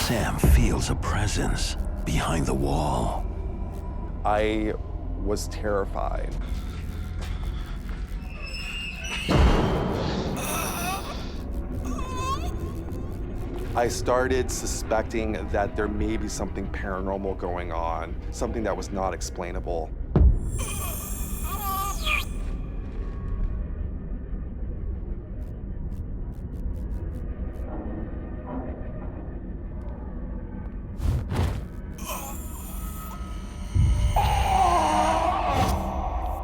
Sam feels a presence behind the wall. I was terrified. I started suspecting that there may be something paranormal going on, something that was not explainable.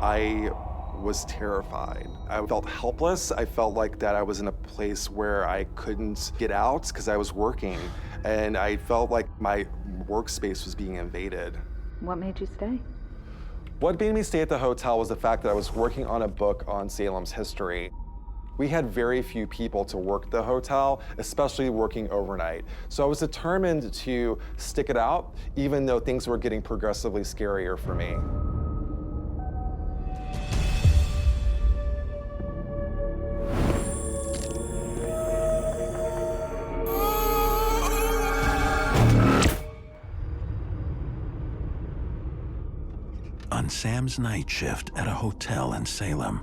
I was terrified. I felt helpless. I felt like that I was in a place where I couldn't get out because I was working, and I felt like my workspace was being invaded. What made you stay? What made me stay at the hotel was the fact that I was working on a book on Salem's history. We had very few people to work the hotel, especially working overnight. So I was determined to stick it out, even though things were getting progressively scarier for me. On Sam's night shift at a hotel in Salem,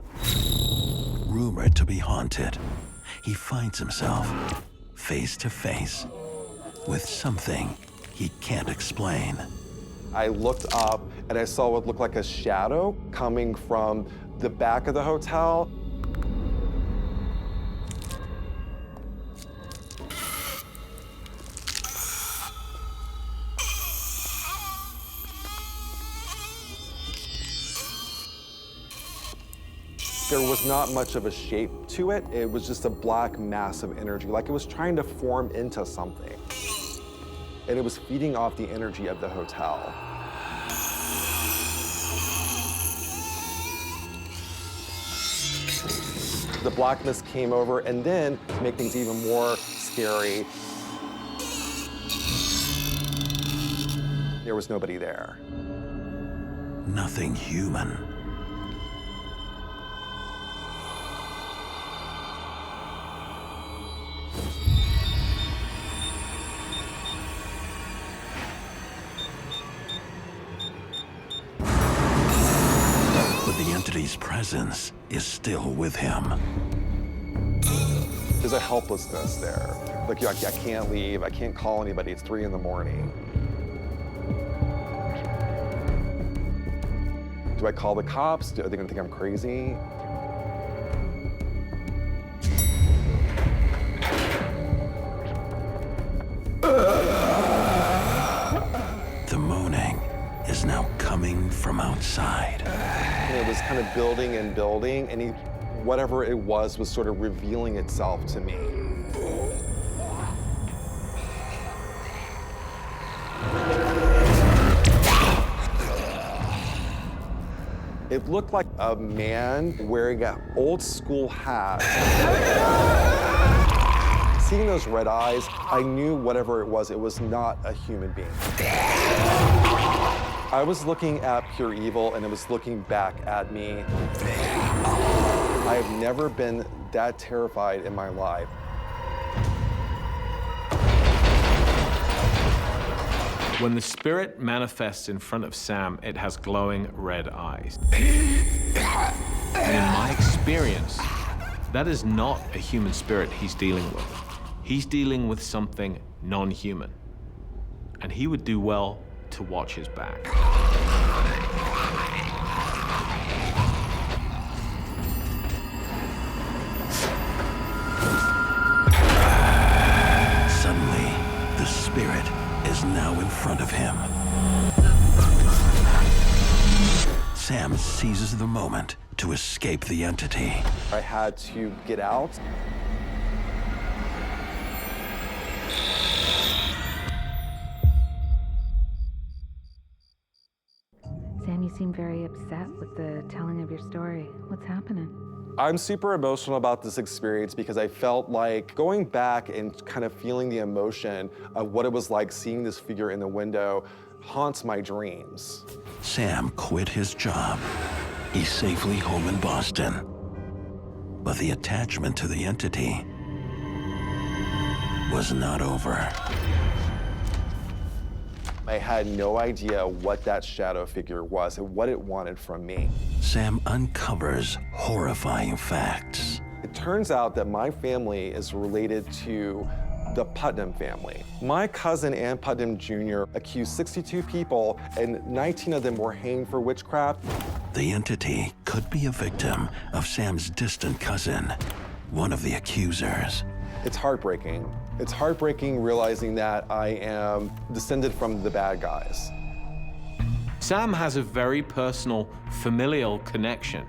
rumored to be haunted, he finds himself face to face with something he can't explain. I looked up and I saw what looked like a shadow coming from the back of the hotel. There was not much of a shape to it. It was just a black mass of energy, like it was trying to form into something. And it was feeding off the energy of the hotel. The blackness came over, and then, to make things even more scary, there was nobody there. Nothing human. The entity's presence is still with him. There's a helplessness there. Like, I can't leave, I can't call anybody, it's 3 in the morning. Do I call the cops? Are they gonna think I'm crazy? The moaning is now coming from outside. And it was kind of building and building, and whatever it was sort of revealing itself to me. It looked like a man wearing an old school hat. Seeing those red eyes, I knew whatever it was not a human being. I was looking at pure evil, and it was looking back at me. I have never been that terrified in my life. When the spirit manifests in front of Sam, it has glowing red eyes. And in my experience, that is not a human spirit he's dealing with. He's dealing with something non-human. And he would do well to watch his back. Suddenly, the spirit is now in front of him. Sam seizes the moment to escape the entity. I had to get out. Sam, you seem very upset with the telling of your story. What's happening? I'm super emotional about this experience because I felt like going back and kind of feeling the emotion of what it was like seeing this figure in the window haunts my dreams. Sam quit his job. He's safely home in Boston. But the attachment to the entity was not over. I had no idea what that shadow figure was and what it wanted from me. Sam uncovers horrifying facts. It turns out that my family is related to the Putnam family. My cousin Ann Putnam Jr. accused 62 people, and 19 of them were hanged for witchcraft. The entity could be a victim of Sam's distant cousin, one of the accusers. It's heartbreaking. It's heartbreaking realizing that I am descended from the bad guys. Sam has a very personal, familial connection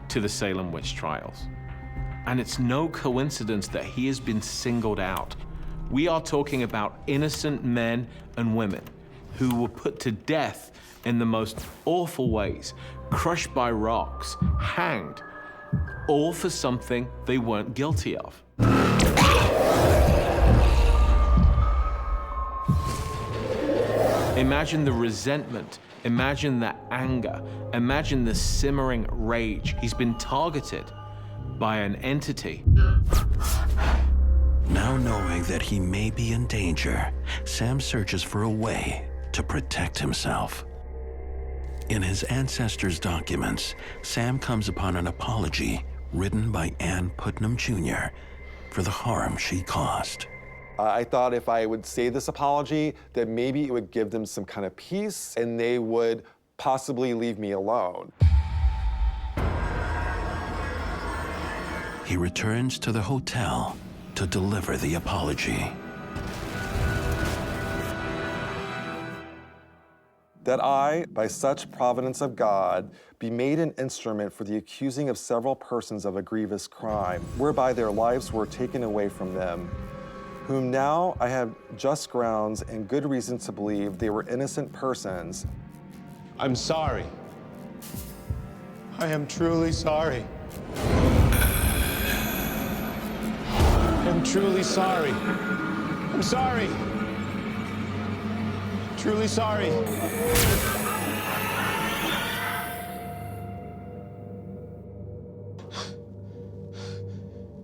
to the Salem witch trials. And it's no coincidence that he has been singled out. We are talking about innocent men and women who were put to death in the most awful ways, crushed by rocks, hanged, all for something they weren't guilty of. Imagine the resentment, imagine the anger, imagine the simmering rage. He's been targeted by an entity. Now knowing that he may be in danger, Sam searches for a way to protect himself. In his ancestors' documents, Sam comes upon an apology written by Ann Putnam Jr. for the harm she caused. I thought if I would say this apology, that maybe it would give them some kind of peace and they would possibly leave me alone. He returns to the hotel to deliver the apology. That I, by such providence of God, be made an instrument for the accusing of several persons of a grievous crime, whereby their lives were taken away from them, whom now I have just grounds and good reason to believe they were innocent persons. I'm sorry. I am truly sorry. I'm truly sorry. I'm sorry. Truly sorry.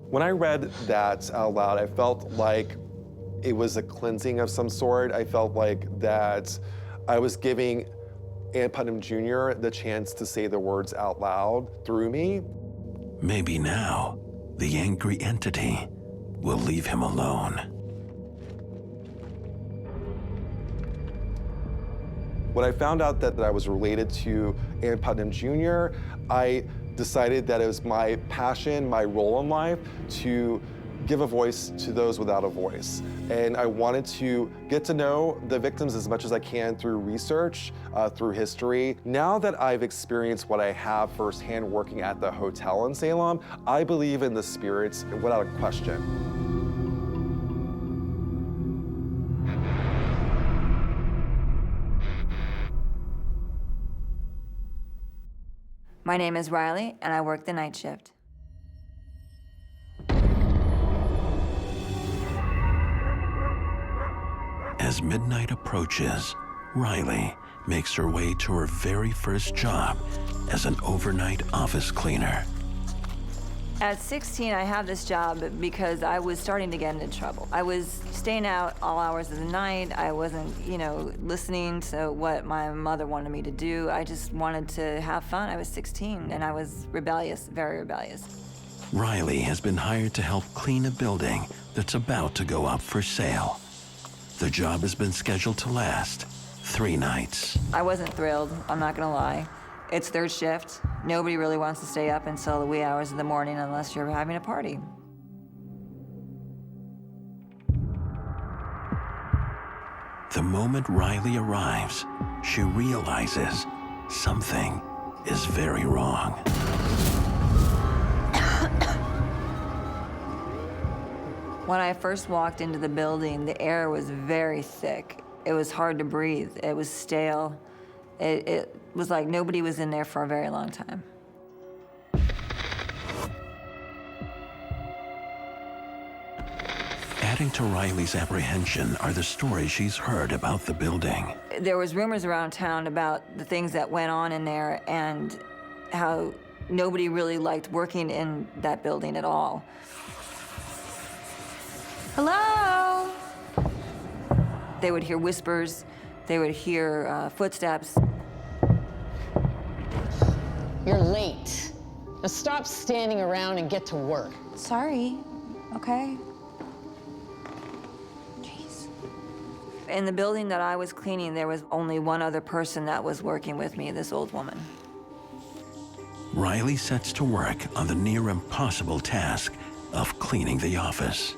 When I read that out loud, I felt like it was a cleansing of some sort. I felt like that I was giving Ann Putnam Jr. the chance to say the words out loud through me. Maybe now, the angry entity will leave him alone. When I found out that I was related to Ann Putnam Jr., I decided that it was my passion, my role in life, to give a voice to those without a voice. And I wanted to get to know the victims as much as I can through research, through history. Now that I've experienced what I have firsthand working at the hotel in Salem, I believe in the spirits without a question. My name is Riley, and I work the night shift. As midnight approaches, Riley makes her way to her very first job as an overnight office cleaner. At 16, I have this job because I was starting to get into trouble. I was staying out all hours of the night. I wasn't, listening to what my mother wanted me to do. I just wanted to have fun. I was 16, and I was rebellious, very rebellious. Riley has been hired to help clean a building that's about to go up for sale. The job has been scheduled to last 3 nights. I wasn't thrilled, I'm not gonna lie. It's third shift. Nobody really wants to stay up until the wee hours of the morning unless you're having a party. The moment Riley arrives, she realizes something is very wrong. When I first walked into the building, the air was very thick. It was hard to breathe. It was stale. It was like nobody was in there for a very long time. Adding to Riley's apprehension are the stories she's heard about the building. There was rumors around town about the things that went on in there and how nobody really liked working in that building at all. Hello? They would hear whispers, they would hear footsteps. You're late. Now stop standing around and get to work. Sorry, okay. Jeez. In the building that I was cleaning, there was only one other person that was working with me, this old woman. Riley sets to work on the near impossible task of cleaning the office.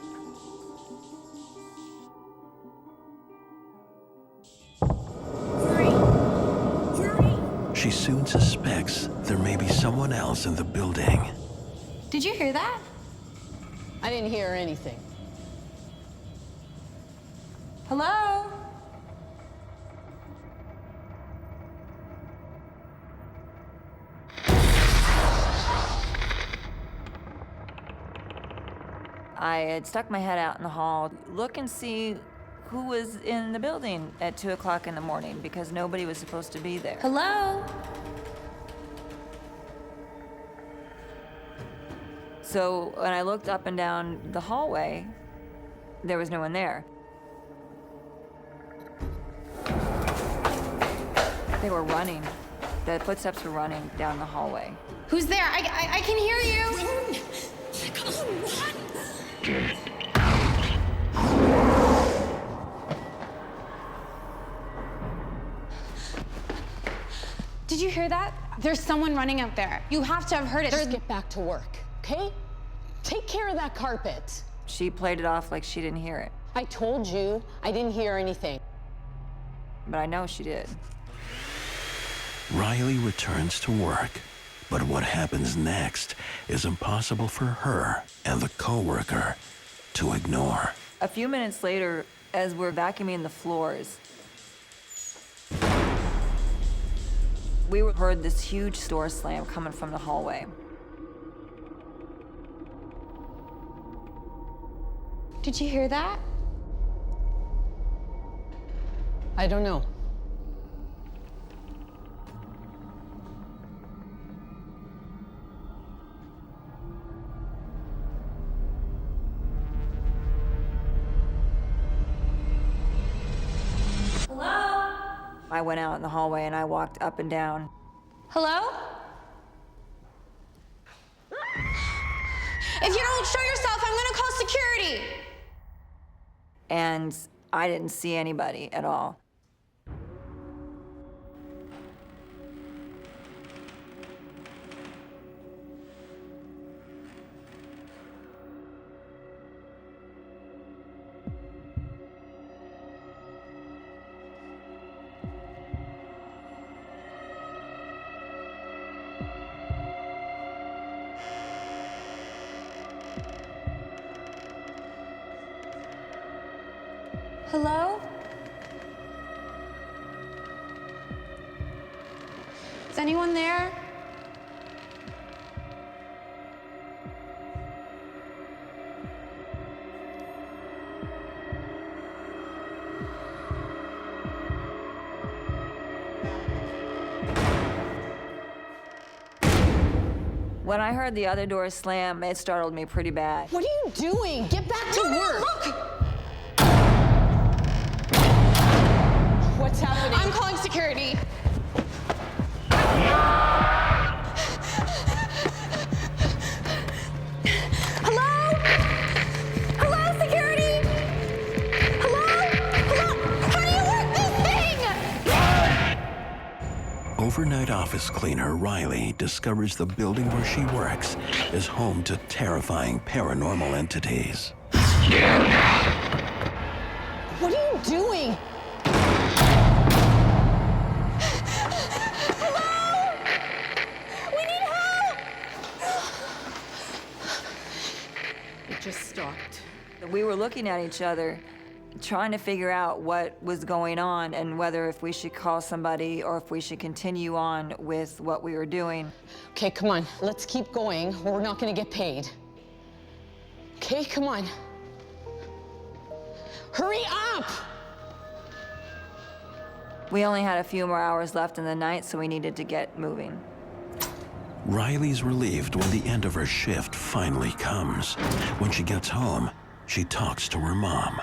She soon suspects there may be someone else in the building. Did you hear that? I didn't hear anything. Hello? I had stuck my head out in the hall, look and see who was in the building at 2 o'clock in the morning because nobody was supposed to be there. Hello? So when I looked up and down the hallway, there was no one there. They were running. The footsteps were running down the hallway. Who's there? I can hear you. Did you hear that? There's someone running out there. You have to have heard it. Just get back to work, okay? Take care of that carpet. She played it off like she didn't hear it. I told you I didn't hear anything. But I know she did. Riley returns to work, but what happens next is impossible for her and the coworker to ignore. A few minutes later, as we're vacuuming the floors, we heard this huge door slam coming from the hallway. Did you hear that? I don't know. I went out in the hallway and I walked up and down. Hello? If you don't show yourself, I'm gonna call security. And I didn't see anybody at all. Hello? Is anyone there? When I heard the other door slam, it startled me pretty bad. What are you doing? Get back to work! Look! What's happening? I'm calling security. Hello? Hello, security? Hello? Hello? How do you work this thing? Overnight office cleaner Riley discovers the building where she works is home to terrifying paranormal entities. What are you doing? Just stopped. We were looking at each other, trying to figure out what was going on and whether if we should call somebody or if we should continue on with what we were doing. Okay, come on. Let's keep going or we're not gonna get paid. Okay, come on. Hurry up! We only had a few more hours left in the night, so we needed to get moving. Riley's relieved when the end of her shift finally comes. When she gets home, she talks to her mom.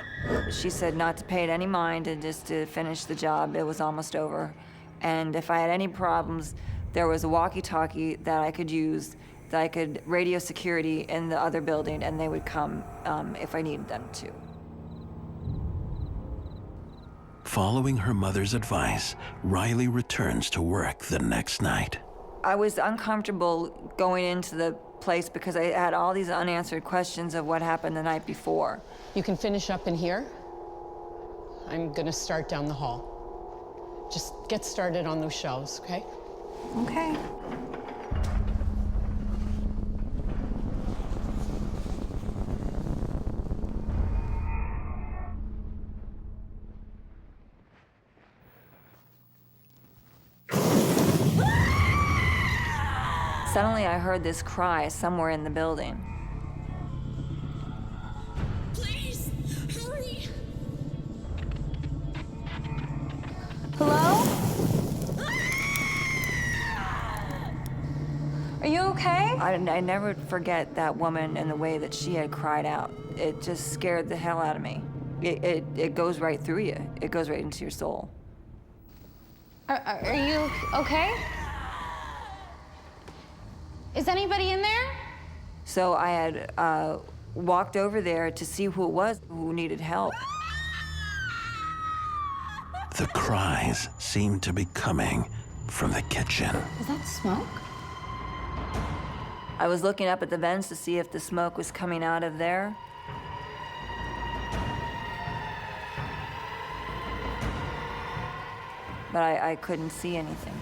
She said not to pay it any mind and just to finish the job. It was almost over. And if I had any problems, there was a walkie-talkie that I could use, that I could radio security in the other building, and they would come if I needed them to. Following her mother's advice, Riley returns to work the next night. I was uncomfortable going into the place because I had all these unanswered questions of what happened the night before. You can finish up in here. I'm gonna start down the hall. Just get started on those shelves, okay? Okay. Suddenly, I heard this cry somewhere in the building. Please, hurry! Hello? Are you okay? I never forget that woman and the way that she had cried out. It just scared the hell out of me. It goes right through you. It goes right into your soul. Are you okay? Is anybody in there? So I had walked over there to see who it was who needed help. The cries seem to be coming from the kitchen. Is that smoke? I was looking up at the vents to see if the smoke was coming out of there. But I couldn't see anything.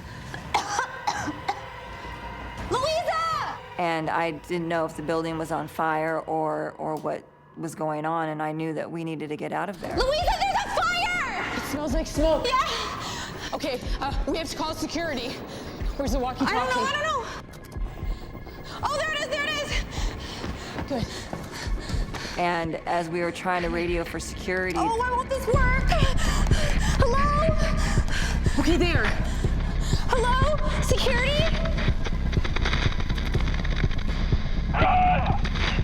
Louisa! And I didn't know if the building was on fire or what was going on, and I knew that we needed to get out of there. Louisa, there's a fire! It smells like smoke. Yeah! Okay, we have to call security. Where's the walkie-talkie? I don't know. Oh, there it is! Good. And as we were trying to radio for security... Oh, why won't this work? Hello? Okay, there. Hello? Security?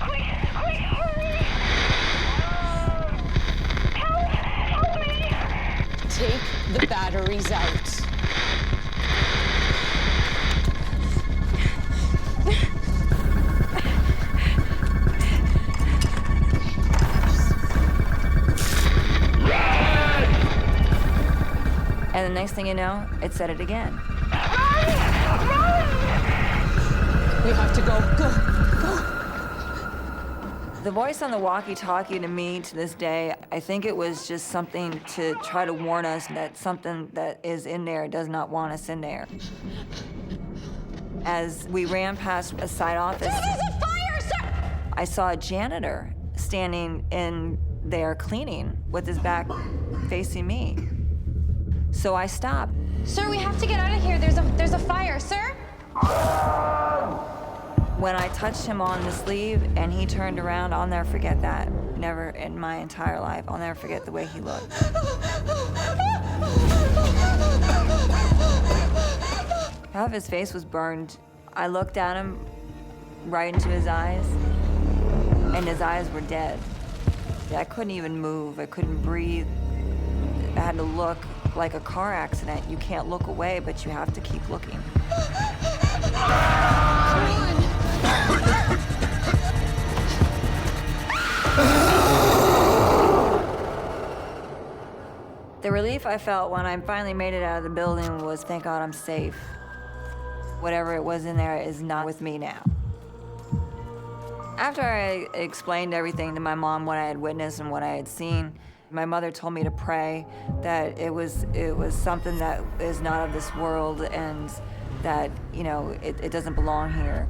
Quick, hurry! Help me! Take the batteries out. And the next thing you know, it said it again. We have to go. Go. The voice on the walkie-talkie to me to this day, I think it was just something to try to warn us that something that is in there does not want us in there. As we ran past a side office, There's a fire, sir! I saw a janitor standing in there cleaning with his back facing me. So I stopped. Sir, we have to get out of here. There's a fire, sir. When I touched him on the sleeve and he turned around, I'll never forget that. Never in my entire life. I'll never forget the way he looked. Half his face was burned. I looked at him right into his eyes, and his eyes were dead. I couldn't even move. I couldn't breathe. I had to look like a car accident. You can't look away, but you have to keep looking. The relief I felt when I finally made it out of the building was, thank God I'm safe. Whatever it was in there is not with me now. After I explained everything to my mom, what I had witnessed and what I had seen, my mother told me to pray that it was something that is not of this world and that, you know, it doesn't belong here.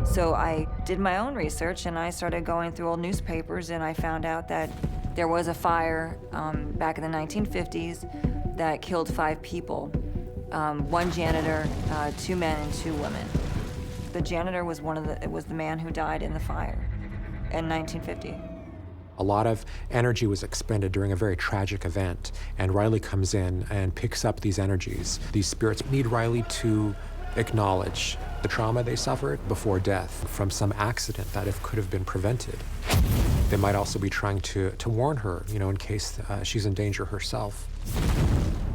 So I did my own research and I started going through old newspapers and I found out that there was a fire back in the 1950s that killed 5 people. 1 janitor, 2 men and 2 women. The janitor was the man who died in the fire. in 1950. A lot of energy was expended during a very tragic event, and Riley comes in and picks up these energies. These spirits need Riley to acknowledge the trauma they suffered before death from some accident that could have been prevented. They might also be trying to warn her, in case she's in danger herself.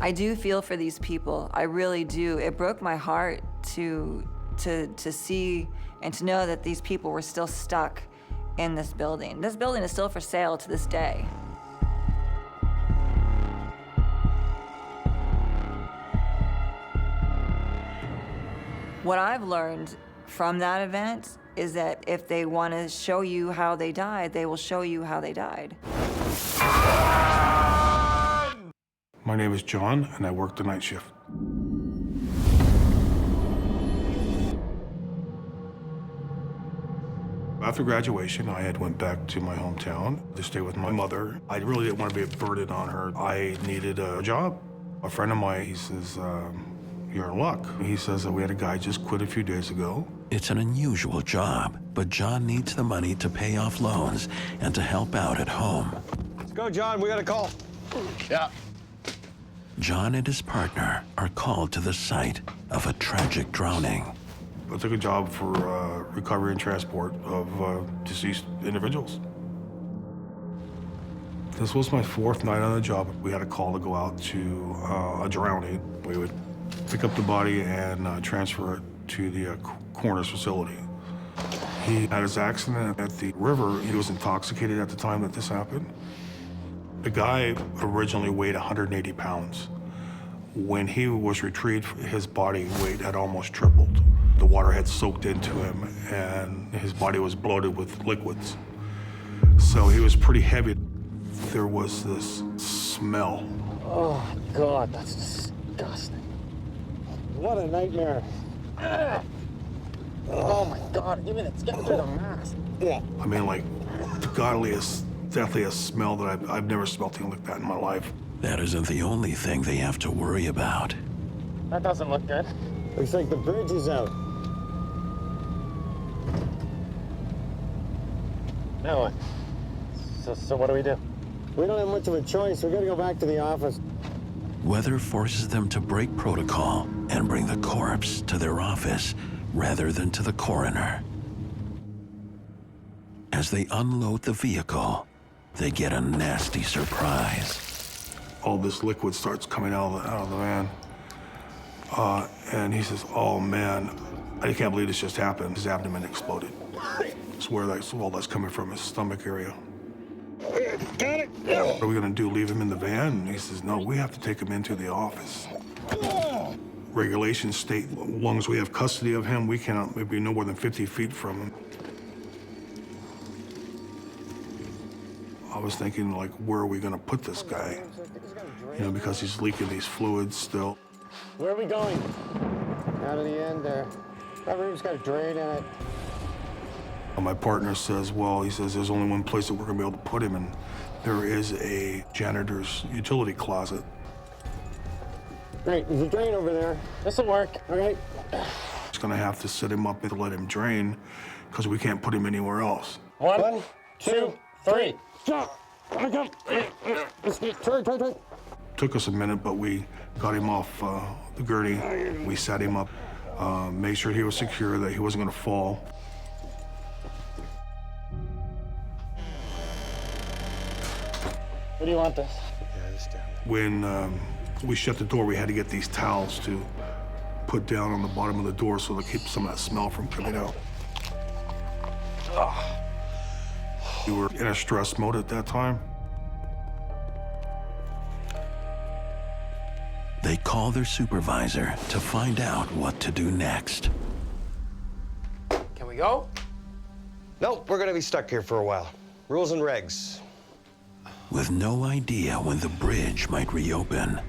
I do feel for these people. I really do. It broke my heart to see and to know that these people were still stuck in this building. This building is still for sale to this day. What I've learned from that event is that if they want to show you how they died, they will show you how they died. My name is John, and I work the night shift. After graduation, I had went back to my hometown to stay with my mother. I really didn't want to be a burden on her. I needed a job. A friend of mine, he says, you're in luck. He says that we had a guy just quit a few days ago. It's an unusual job, but John needs the money to pay off loans and to help out at home. Let's go, John. We got a call. Yeah. John and his partner are called to the site of a tragic drowning. I took a job for recovery and transport of deceased individuals. This was my 4th night on the job. We had a call to go out to a drowning. We would pick up the body and transfer it to the coroner's facility. He had his accident at the river. He was intoxicated at the time that this happened. The guy originally weighed 180 pounds. When he was retrieved, his body weight had almost tripled. The water had soaked into him, and his body was bloated with liquids. So he was pretty heavy. There was this smell. Oh, God, that's disgusting. What a nightmare. Oh, my God, even it's getting through the mask. Yeah. I mean, like, the godliest, deathliest smell that I've never smelled anything like that in my life. That isn't the only thing they have to worry about. That doesn't look good. Looks like the bridge is out. Now what? So what do we do? We don't have much of a choice. We gotta go back to the office. Weather forces them to break protocol and bring the corpse to their office rather than to the coroner. As they unload the vehicle, they get a nasty surprise. All this liquid starts coming out of the van. And he says, oh man, I can't believe this just happened. His abdomen exploded. It's where all that's coming from, his stomach area. Got it. What are we gonna do, leave him in the van? And he says, no, we have to take him into the office. Regulations state, as long as we have custody of him, we cannot be no more than 50 feet from him. I was thinking, like, where are we gonna put this guy? Because he's leaking these fluids still. Where are we going? Down to the end there. That room's got a drain in it. My partner says, well, he says, there's only one place that we're gonna be able to put him in. There is a janitor's utility closet. Great, there's a drain over there. This'll work, all right? It's gonna have to set him up and let him drain, because we can't put him anywhere else. 1, 2, 3. Jump! Turn. Took us a minute, but we got him off the gurney. We set him up, made sure he was secure, that he wasn't gonna fall. What do you want this? When we shut the door, we had to get these towels to put down on the bottom of the door so to keep some of that smell from coming out. We were in a stress mode at that time. They call their supervisor to find out what to do next. Can we go? Nope, we're gonna be stuck here for a while. Rules and regs. With no idea when the bridge might reopen,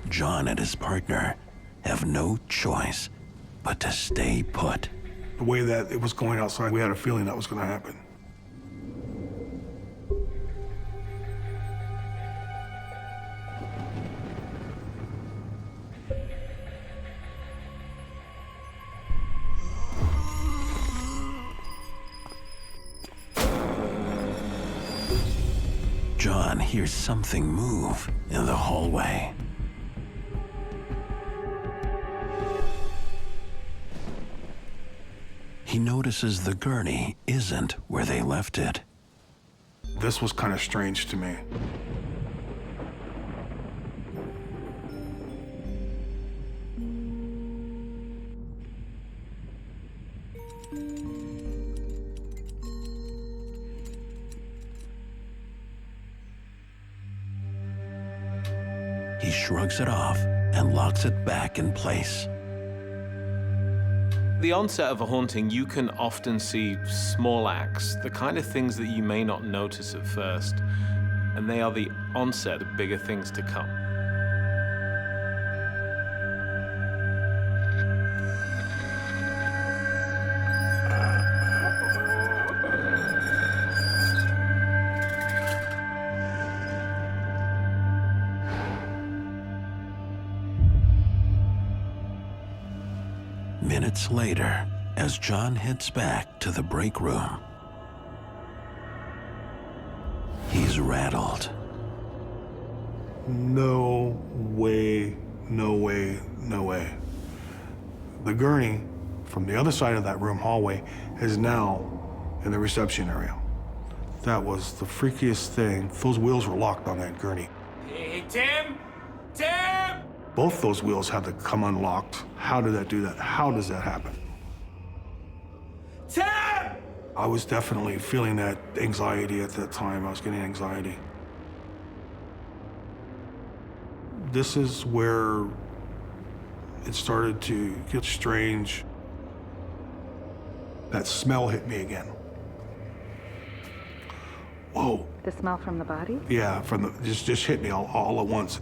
John and his partner have no choice but to stay put. The way that it was going outside, we had a feeling that was gonna happen. John hears something move in the hallway. He notices the gurney isn't where they left it. This was kind of strange to me. He shrugs it off and locks it back in place. The onset of a haunting, you can often see small acts, the kind of things that you may not notice at first, and they are the onset of bigger things to come. Minutes later, as John heads back to the break room, he's rattled. No way, no way, no way. The gurney from the other side of that room hallway is now in the reception area. That was the freakiest thing. Those wheels were locked on that gurney. Hey, Tim! Tim! Both those wheels had to come unlocked. How did that do that? How does that happen? Tim! I was definitely feeling that anxiety at that time. I was getting anxiety. This is where it started to get strange. That smell hit me again. Whoa. The smell from the body? Yeah, from the just hit me all at once.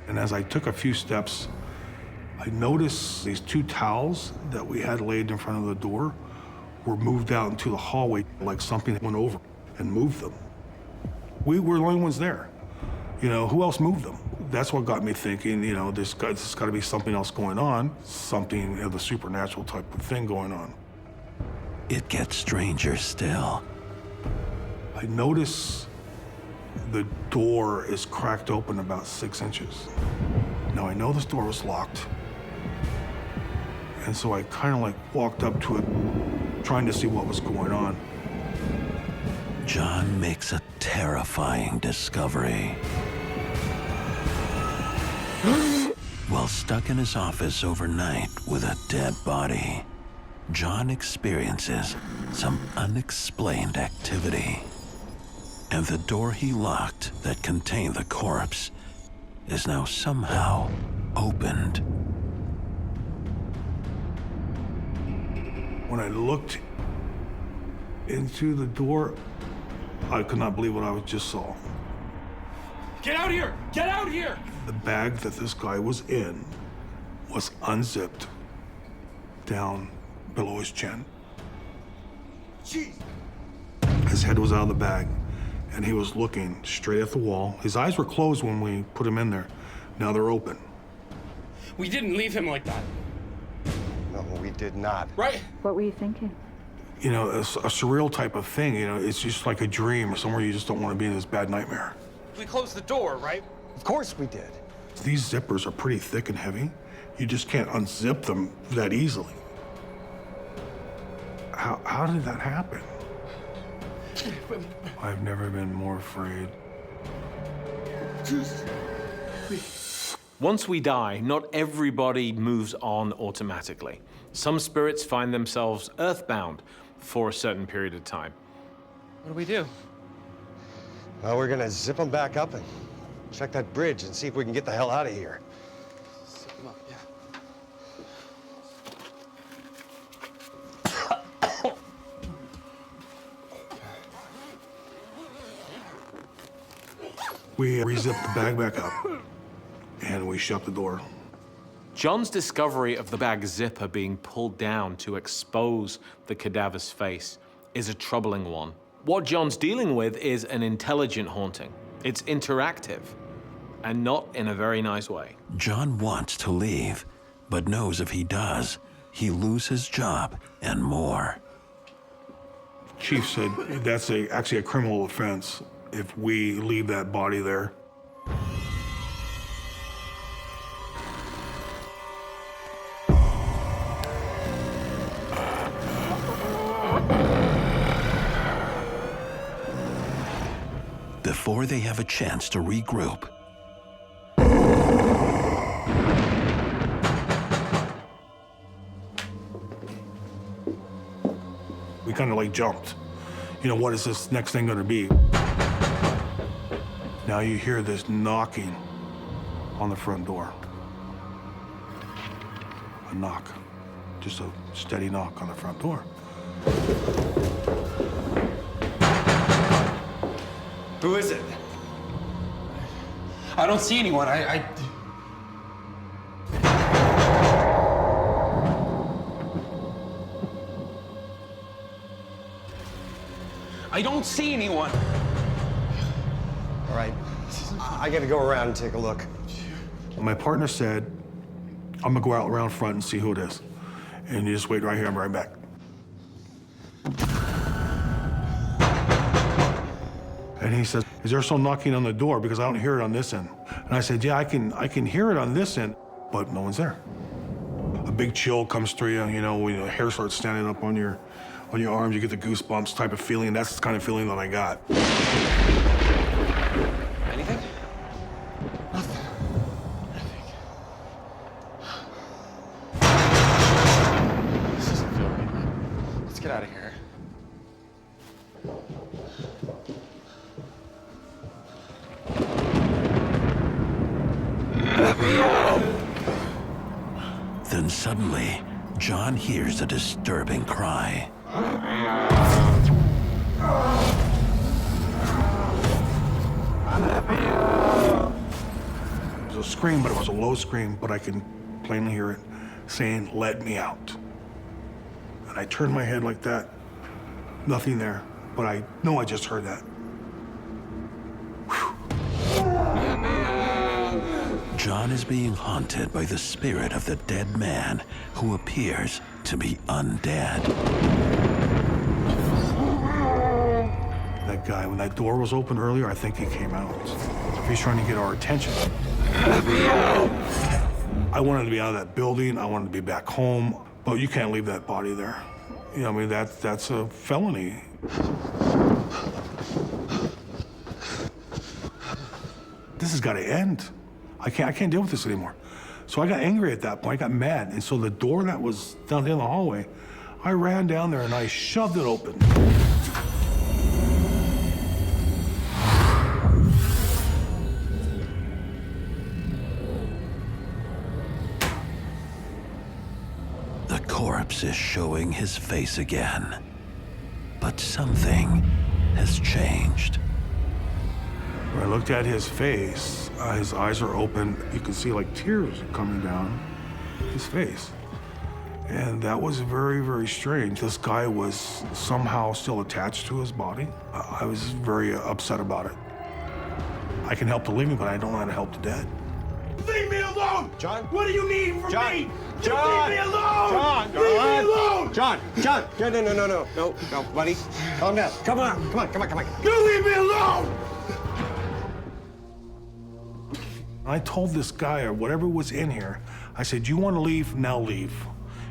And as I took a few steps, I noticed these two towels that we had laid in front of the door were moved out into the hallway like something went over and moved them. We were the only ones there. You know, who else moved them? That's what got me thinking, you know, there's got to be something else going on, something of the supernatural type of thing going on. It gets stranger still. I notice the door is cracked open about 6 inches. Now I know this door was locked, and so I kind of like walked up to it, trying to see what was going on. John makes a terrifying discovery. While stuck in his office overnight with a dead body, John experiences some unexplained activity. And the door he locked that contained the corpse is now somehow opened. When I looked into the door, I could not believe what I just saw. Get out here! Get out here! The bag that this guy was in was unzipped down below his chin. Jeez. His head was out of the bag, and he was looking straight at the wall. His eyes were closed when we put him in there. Now they're open. We didn't leave him like that. No, we did not. Right? What were you thinking? You know, it's a surreal type of thing. You know, it's just like a dream or somewhere you just don't want to be in this bad nightmare. We closed the door, right? Of course we did. These zippers are pretty thick and heavy. You just can't unzip them that easily. How did that happen? I've never been more afraid. Once we die, not everybody moves on automatically. Some spirits find themselves earthbound for a certain period of time. What do we do? Well, we're gonna zip them back up and check that bridge and see if we can get the hell out of here. Zip him up, yeah. We re-zipped the bag back up, and we shut the door. John's discovery of the bag zipper being pulled down to expose the cadaver's face is a troubling one. What John's dealing with is an intelligent haunting. It's interactive, and not in a very nice way. John wants to leave, but knows if he does, he'll lose his job and more. Chief said that's actually a criminal offense if we leave that body there. Before they have a chance to regroup, we kind of like jumped. You know, what is this next thing gonna be? Now you hear this knocking on the front door. A knock, just a steady knock on the front door. Who is it? I don't see anyone. I don't see anyone. All right, I gotta go around and take a look. My partner said, I'm gonna go out around front and see who it is. And you just wait right here, I'm right back. And he says, is there some knocking on the door? Because I don't hear it on this end. And I said, yeah, I can hear it on this end, but no one's there. A big chill comes through you, you know, when the hair starts standing up on your arms, you get the goosebumps type of feeling. That's the kind of feeling that I got. Anything? Nothing. This doesn't feel right, man. Let's get out of here. then suddenly, John hears a disturbing cry. It was a scream, but it was a low scream, but I can plainly hear it saying, "Let me out." And I turned my head like that. Nothing there, but I know I just heard that. John is being haunted by the spirit of the dead man who appears to be undead. That guy, when that door was open earlier, I think he came out. He's trying to get our attention. I wanted to be out of that building. I wanted to be back home, but you can't leave that body there. You know, I mean, that's a felony. This has got to end. I can't deal with this anymore. So I got angry at that point. I got mad. And so the door that was down there in the hallway, I ran down there and I shoved it open. The corpse is showing his face again. But something has changed. When I looked at his face, his eyes are open. You can see like tears coming down his face. And that was very, very strange. This guy was somehow still attached to his body. I was very upset about it. I can help the living, but I don't know how to help the dead. Leave me alone! John? What do you need from me? John! Leave me alone! John! Leave me alone! John! No, buddy. Calm down. Come on. You leave me alone! I told this guy, or whatever was in here, I said, you want to leave? Now leave.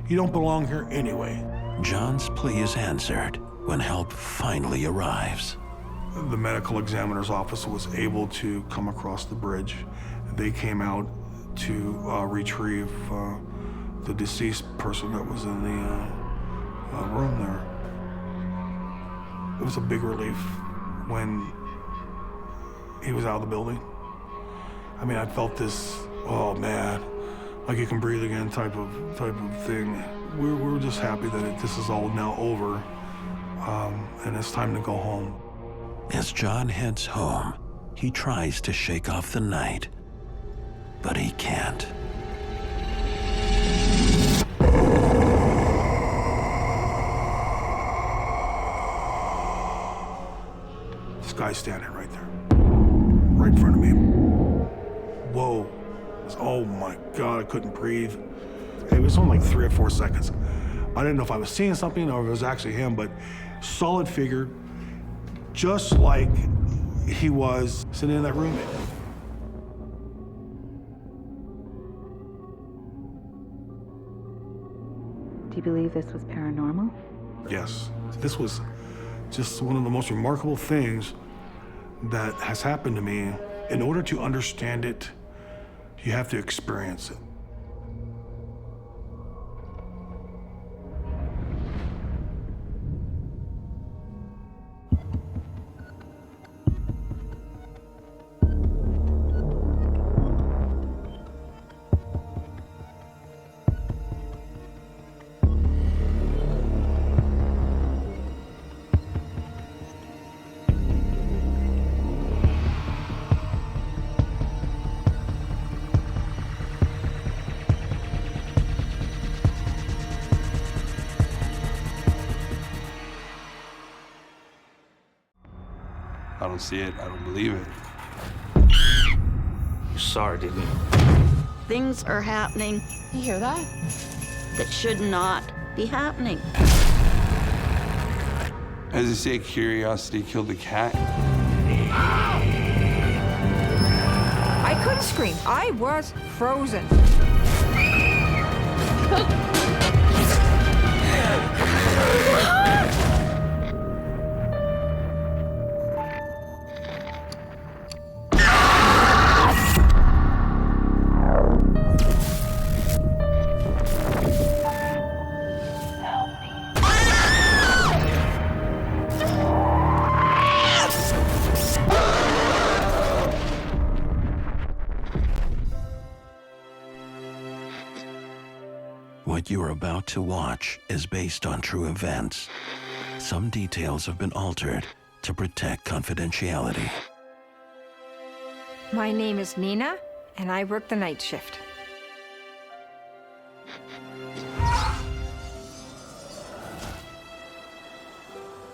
You don't belong here anyway. John's plea is answered when help finally arrives. The medical examiner's office was able to come across the bridge. They came out to retrieve the deceased person that was in the room there. It was a big relief when he was out of the building. I mean, I felt this, oh man, like you can breathe again type of thing. We're just happy that this is all now over, and it's time to go home. As John heads home, he tries to shake off the night, but he can't. This guy's standing right there, right in front of me. Whoa. Oh my God, I couldn't breathe. It was only like 3 or 4 seconds. I didn't know if I was seeing something or if it was actually him, but solid figure, just like he was sitting in that room. Do you believe this was paranormal? Yes, this was just one of the most remarkable things that has happened to me. In order to understand it, you have to experience it. I don't see it. I don't believe it. You saw it, didn't you? Things are happening. You hear that? That should not be happening. As they say, curiosity killed the cat. I couldn't scream. I was frozen. What you're about to watch is based on true events. Some details have been altered to protect confidentiality. My name is Nina, and I work the night shift.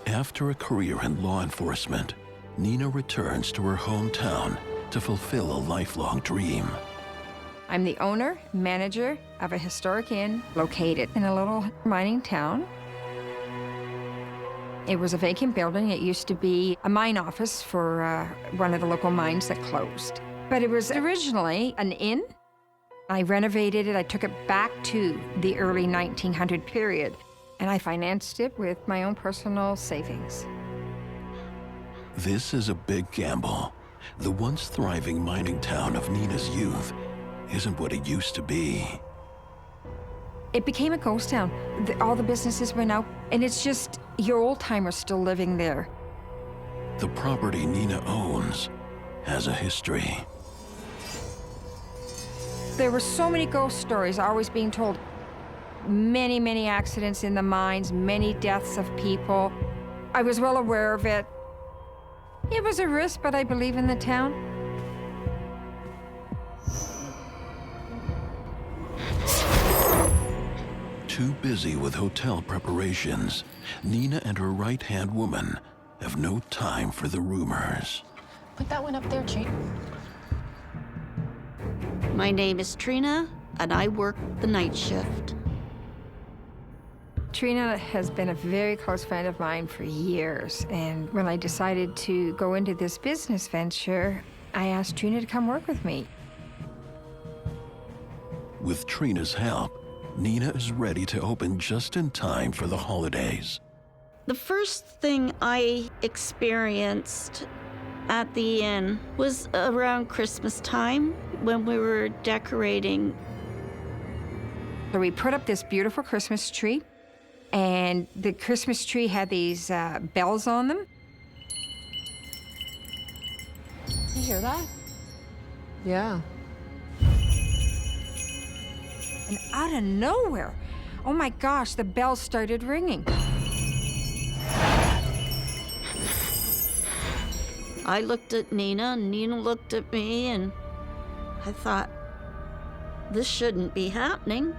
After a career in law enforcement, Nina returns to her hometown to fulfill a lifelong dream. I'm the owner, manager of a historic inn located in a little mining town. It was a vacant building. It used to be a mine office for one of the local mines that closed. But it was originally an inn. I renovated it. I took it back to the early 1900 period, and I financed it with my own personal savings. This is a big gamble. The once thriving mining town of Nina's youth isn't what it used to be. It became a ghost town. All the businesses went out, and it's just your old-timers still living there. The property Nina owns has a history. There were so many ghost stories always being told. Many, many accidents in the mines, many deaths of people. I was well aware of it. It was a risk, but I believe in the town. Too busy with hotel preparations, Nina and her right-hand woman have no time for the rumors. Put that one up there, Chief. My name is Trina, and I work the night shift. Trina has been a very close friend of mine for years, and when I decided to go into this business venture, I asked Trina to come work with me. With Trina's help, Nina is ready to open just in time for the holidays. The first thing I experienced at the inn was around Christmas time when we were decorating. So we put up this beautiful Christmas tree, and the Christmas tree had these bells on them. You hear that? Yeah. And out of nowhere, oh my gosh, the bells started ringing. I looked at Nina, and Nina looked at me, and I thought, this shouldn't be happening.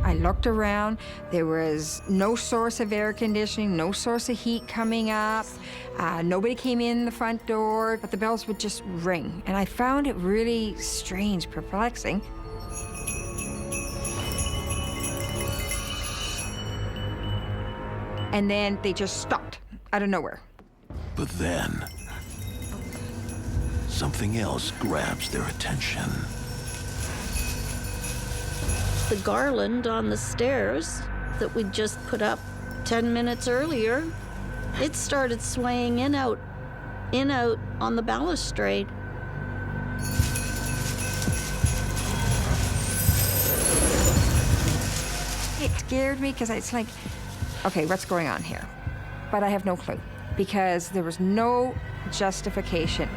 I looked around. There was no source of air conditioning, no source of heat coming up. Nobody came in the front door, but the bells would just ring. And I found it really strange, perplexing. and then they just stopped out of nowhere. But then, something else grabs their attention. The garland on the stairs that we just put up 10 minutes earlier, it started swaying in, out on the balustrade. It scared me because it's like, okay, what's going on here? But I have no clue because there was no justification.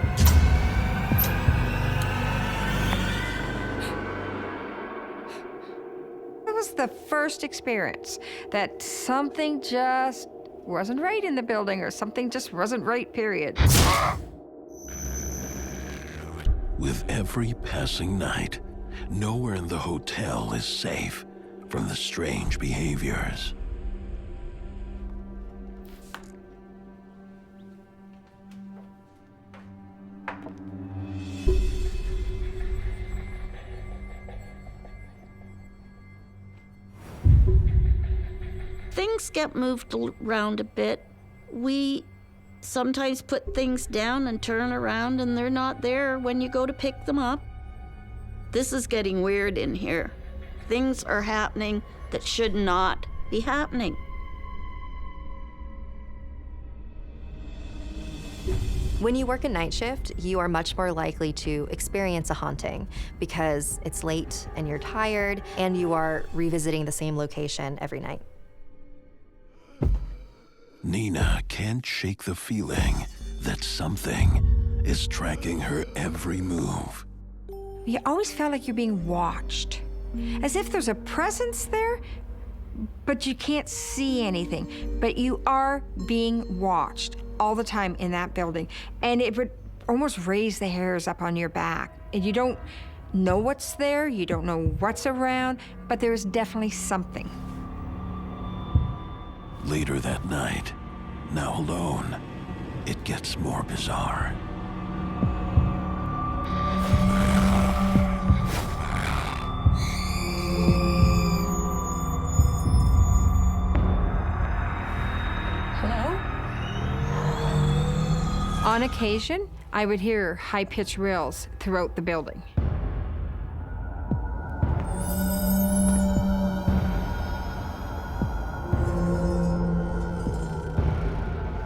It was the first experience that something just wasn't right in the building or something just wasn't right, period. With every passing night, nowhere in the hotel is safe from the strange behaviors. Things get moved around a bit. We sometimes put things down and turn around and they're not there when you go to pick them up. This is getting weird in here. Things are happening that should not be happening. When you work a night shift, you are much more likely to experience a haunting because it's late and you're tired and you are revisiting the same location every night. Nina can't shake the feeling that something is tracking her every move. You always felt like you're being watched, as if there's a presence there, but you can't see anything. But you are being watched all the time in that building, and it would almost raise the hairs up on your back. And you don't know what's there, you don't know what's around, but there is definitely something. Later that night, now alone, it gets more bizarre. Hello? On occasion, I would hear high-pitched rills throughout the building.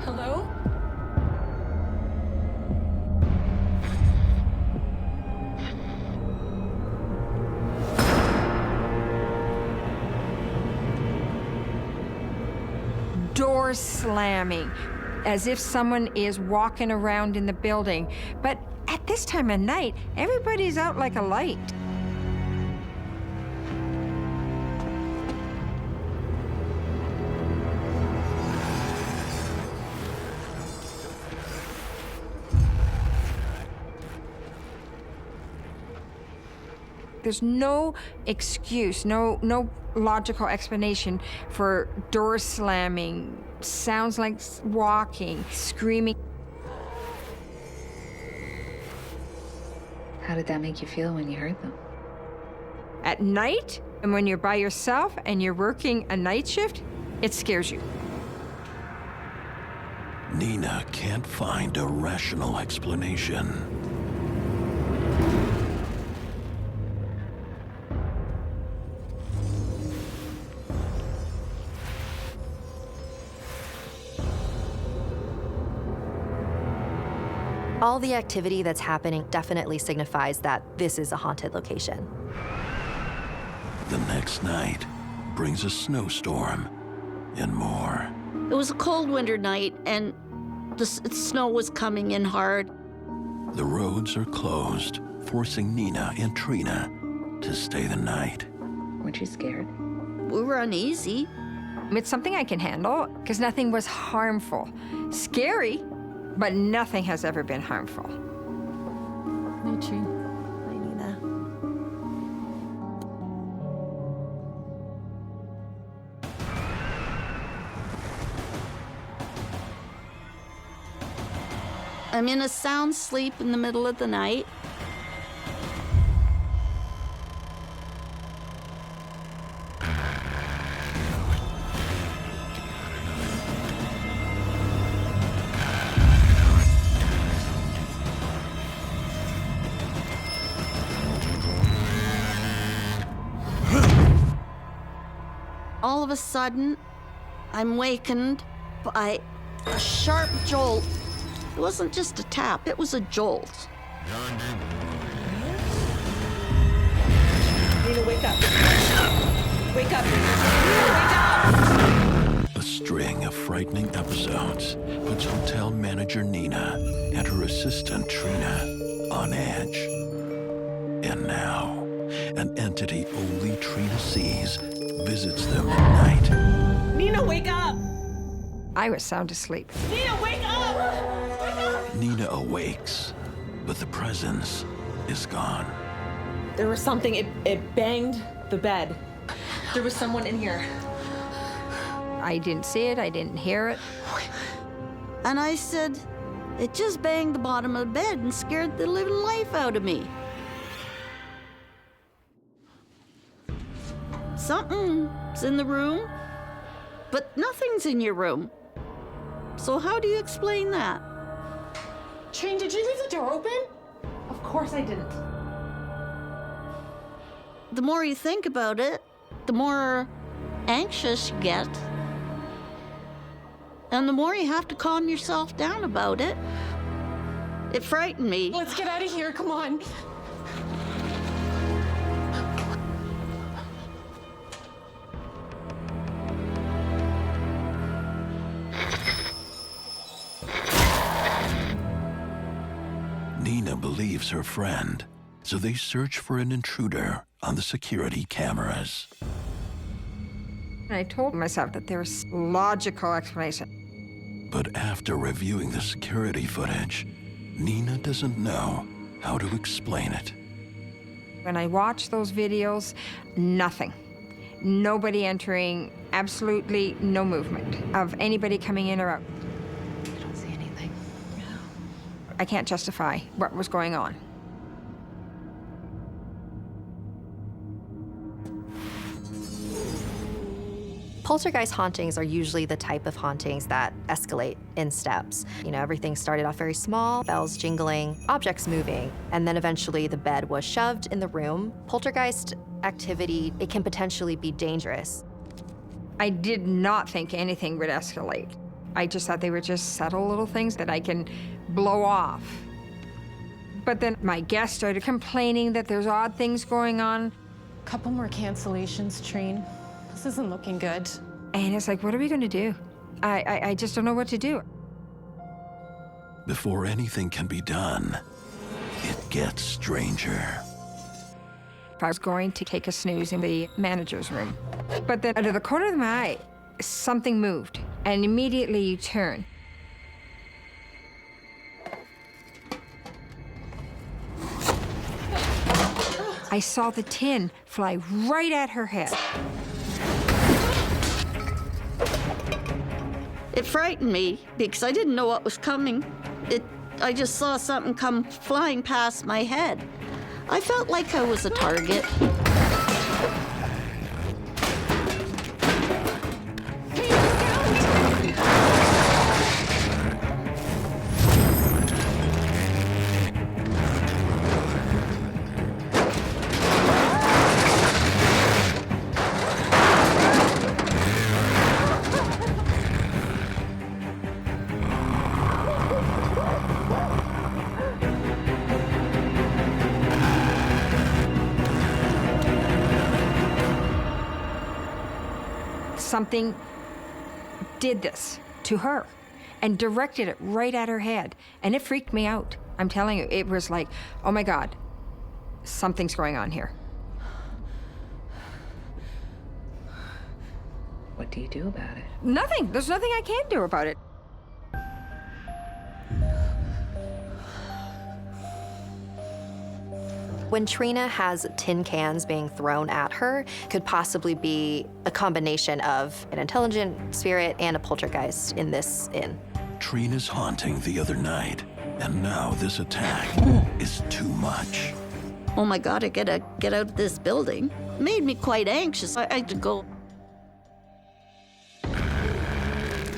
Hello? Doors slamming, as if someone is walking around in the building. But at this time of night, everybody's out like a light. There's no excuse, no logical explanation for doors slamming, sounds like walking, screaming. How did that make you feel when you heard them? At night, and when you're by yourself and you're working a night shift, it scares you. Nina can't find a rational explanation. All the activity that's happening definitely signifies that this is a haunted location. The next night brings a snowstorm and more. It was a cold winter night, and the snow was coming in hard. The roads are closed, forcing Nina and Trina to stay the night. Weren't you scared? We were uneasy. It's something I can handle, because nothing was harmful. Scary, but nothing has ever been harmful. Me too. Hi, Nina. I'm in a sound sleep in the middle of the night. All of a sudden, I'm wakened by a sharp jolt. It wasn't just a tap, it was a jolt. Nina, wake up. Wake up. Nina, wake up. A string of frightening episodes puts hotel manager Nina and her assistant Trina on edge. And now, an entity only Trina sees visits them at night. Nina, wake up. I was sound asleep. Nina, wake up. Wake up. Nina awakes, but the presence is gone. There was something, it banged the bed. There was someone in here. I didn't see it, I didn't hear it. And I said, it just banged the bottom of the bed and scared the living life out of me. Something's in the room, but nothing's in your room. So how do you explain that? Trine, did you leave the door open? Of course I didn't. The more you think about it, the more anxious you get. And the more you have to calm yourself down about it. It frightened me. Let's get out of here, come on. Nina believes her friend, so they search for an intruder on the security cameras. And I told myself that there was logical explanation. But after reviewing the security footage, Nina doesn't know how to explain it. When I watched those videos, nothing. Nobody entering, absolutely no movement of anybody coming in or out. I don't see anything. I can't justify what was going on. Poltergeist hauntings are usually the type of hauntings that escalate in steps. You know, everything started off very small, bells jingling, objects moving, and then eventually the bed was shoved in the room. Poltergeist activity, it can potentially be dangerous. I did not think anything would escalate. I just thought they were just subtle little things that I can blow off. But then my guests started complaining that there's odd things going on. Couple more cancellations, Trine. This isn't looking good. And it's like, what are we gonna do? I just don't know what to do. Before anything can be done, it gets stranger. I was going to take a snooze in the manager's room. But then out of the corner of my eye, something moved, and immediately you turn. I saw the tin fly right at her head. It frightened me because I didn't know what was coming. I just saw something come flying past my head. I felt like I was a target. Something did this to her and directed it right at her head. And it freaked me out. I'm telling you, it was like, oh my God, something's going on here. What do you do about it? Nothing. There's nothing I can do about it. When Trina has tin cans being thrown at her, could possibly be a combination of an intelligent spirit and a poltergeist in this inn. Trina's haunting the other night, and now this attack is too much. Oh my God, I gotta get out of this building. It made me quite anxious. I had to go.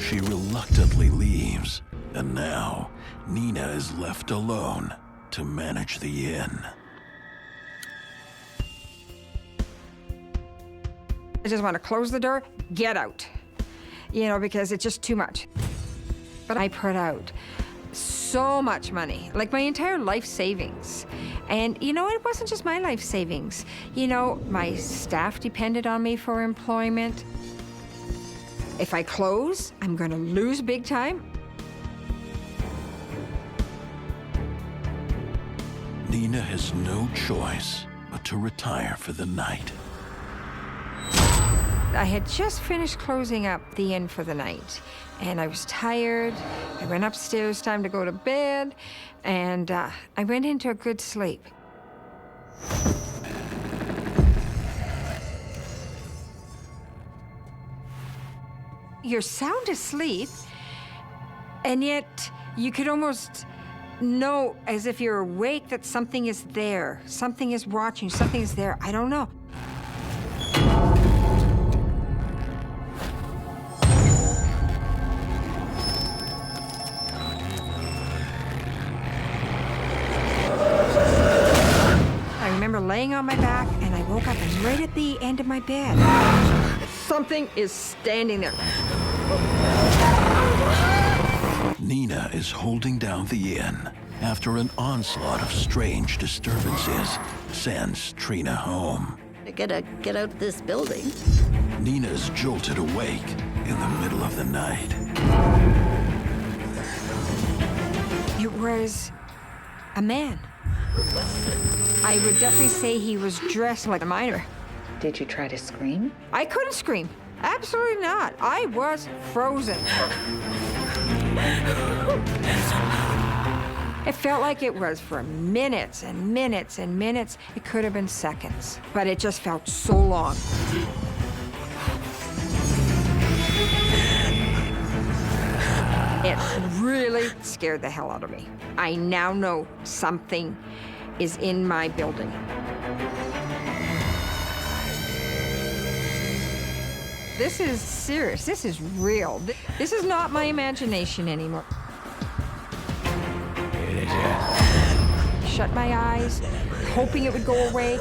She reluctantly leaves, and now Nina is left alone to manage the inn. I just want to close the door, get out, you know, because it's just too much. But I put out so much money, like my entire life savings. And, you know, it wasn't just my life savings. You know, my staff depended on me for employment. If I close, I'm going to lose big time. Nina has no choice but to retire for the night. I had just finished closing up the inn for the night, and I was tired. I went upstairs, time to go to bed, and I went into a good sleep. You're sound asleep, and yet you could almost know, as if you're awake, that something is there. Something is watching, something is there. I don't know. I remember laying on my back, and I woke up, and right at the end of my bed, something is standing there. Nina is holding down the inn after an onslaught of strange disturbances sends Trina home. I gotta get out of this building. Nina's jolted awake in the middle of the night. It was a man. I would definitely say he was dressed like a miner. Did you try to scream? I couldn't scream. Absolutely not. I was frozen. It felt like it was for minutes and minutes and minutes. It could have been seconds, but it just felt so long. It really scared the hell out of me. I now know something is in my building. This is serious. This is real. This is not my imagination anymore. Shut my eyes, hoping it would go away.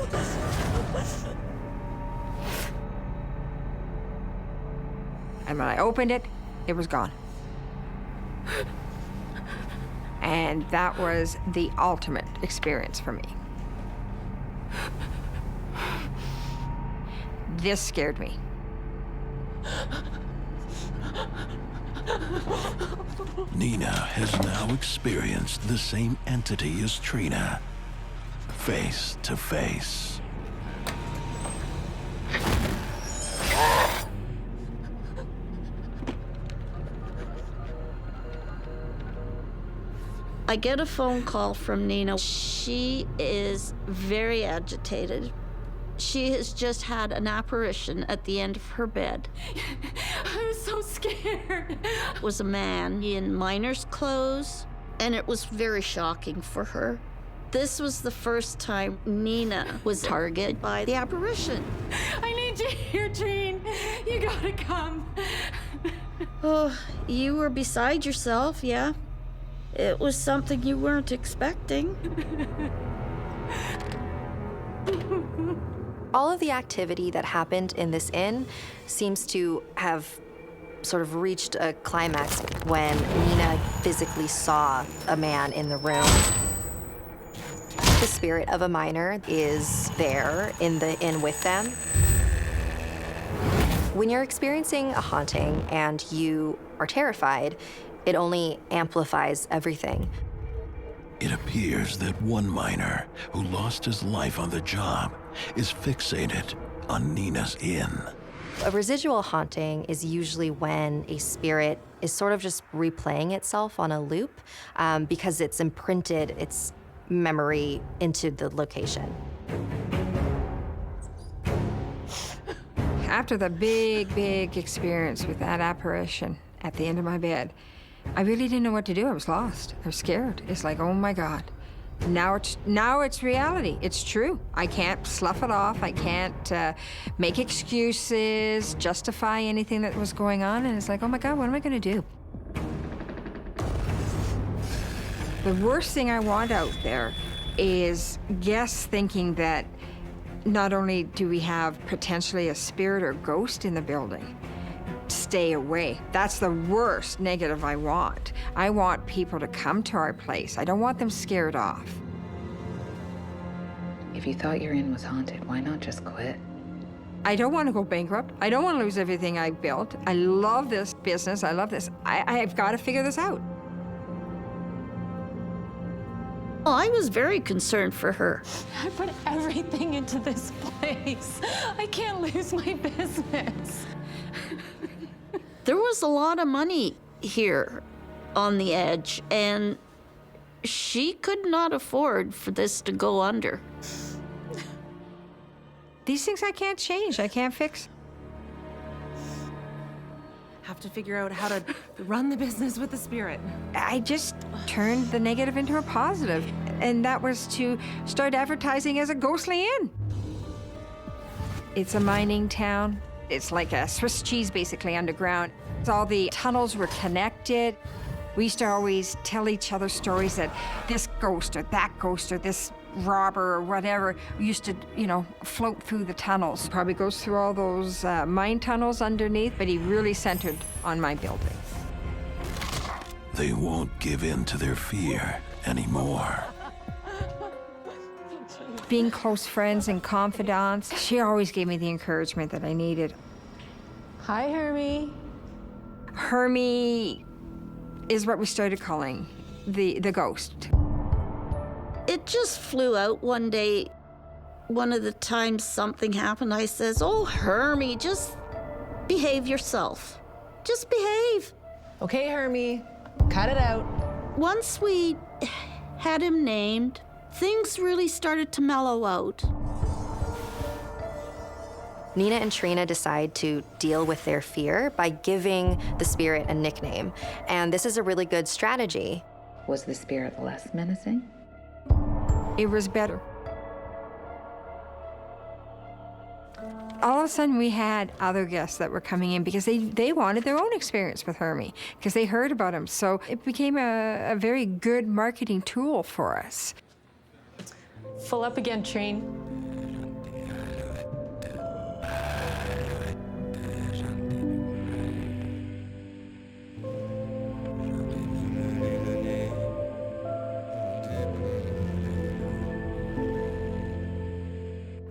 And when I opened it, it was gone. And that was the ultimate experience for me. This scared me. Nina has now experienced the same entity as Trina, face to face. I get a phone call from Nina. She is very agitated. She has just had an apparition at the end of her bed. I was so scared. It was a man in miner's clothes, and it was very shocking for her. This was the first time Nina was targeted by the apparition. I need you here, Jean. You gotta come. Oh, you were beside yourself, yeah. It was something you weren't expecting. All of the activity that happened in this inn seems to have sort of reached a climax when Nina physically saw a man in the room. The spirit of a miner is there in the inn with them. When you're experiencing a haunting and you are terrified, it only amplifies everything. It appears that one miner who lost his life on the job is fixated on Nina's inn. A residual haunting is usually when a spirit is sort of just replaying itself on a loop because it's imprinted its memory into the location. After the big experience with that apparition at the end of my bed, I really didn't know what to do. I was lost. I was scared. It's like, oh my God. Now it's reality. It's true. I can't slough it off. I can't make excuses, justify anything that was going on. And it's like, oh my God, what am I going to do? The worst thing I want out there is guests thinking that Not only do we have potentially a spirit or ghost in the building, stay away. That's the worst negative I want. I want people to come to our place. I don't want them scared off. If you thought your inn was haunted, why not just quit? I don't want to go bankrupt. I don't want to lose everything I built. I love this business. I love this. I've got to figure this out. Well, I was very concerned for her. I put everything into this place. I can't lose my business. There was a lot of money here on the edge, and she could not afford for this to go under. These things I can't change. I can't fix. Have to figure out how to run the business with the spirit. I just turned the negative into a positive, and that was to start advertising as a ghostly inn. It's a mining town. It's like a Swiss cheese, basically, underground. All the tunnels were connected. We used to always tell each other stories that this ghost or that ghost or this robber or whatever used to, float through the tunnels. Probably goes through all those mine tunnels underneath, but he really centered on my building. They won't give in to their fear anymore. Being close friends and confidants, she always gave me the encouragement that I needed. Hi, Hermie. Hermie is what we started calling the ghost. It just flew out one day. One of the times something happened, I says, "Oh, Hermie, just behave yourself. Just behave." Okay, Hermie, cut it out. Once we had him named, things really started to mellow out. Nina and Trina decide to deal with their fear by giving the spirit a nickname. And this is a really good strategy. Was the spirit less menacing? It was better. All of a sudden, we had other guests that were coming in because they wanted their own experience with Hermie because they heard about him. So it became a very good marketing tool for us. Full up again, Trine.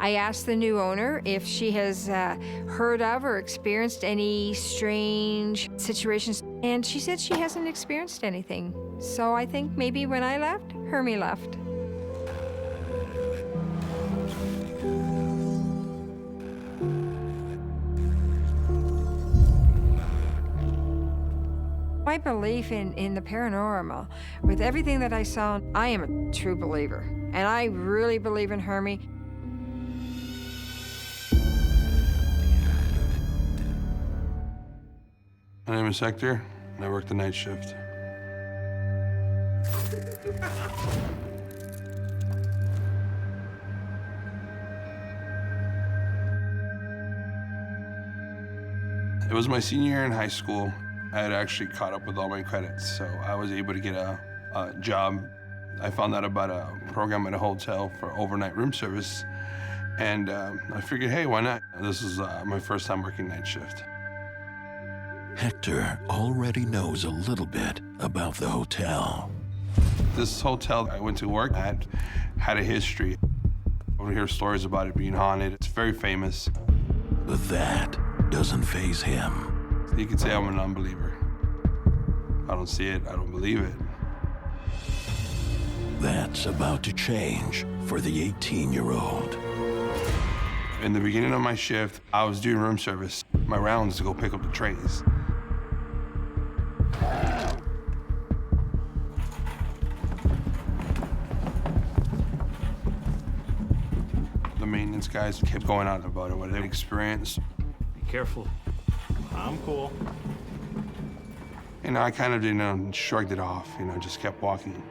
I asked the new owner if she has heard of or experienced any strange situations, and she said she hasn't experienced anything. So I think maybe when I left, Hermie left. My belief in the paranormal, with everything that I saw, I am a true believer, and I really believe in Hermie. My name is Hector, and I work the night shift. It was my senior year in high school. I had actually caught up with all my credits, so I was able to get a job. I found out about a program at a hotel for overnight room service, and I figured, hey, why not? This is my first time working night shift. Hector already knows a little bit about the hotel. This hotel I went to work at had a history. I would hear stories about it being haunted. It's very famous. But that doesn't faze him. You could say I'm an unbeliever. I don't see it, I don't believe it. That's about to change for the 18-year-old. In the beginning of my shift, I was doing room service. My rounds to go pick up the trays. The maintenance guys kept going on about it, what they experienced. Be careful. I'm cool. And I kind of, shrugged it off, just kept walking.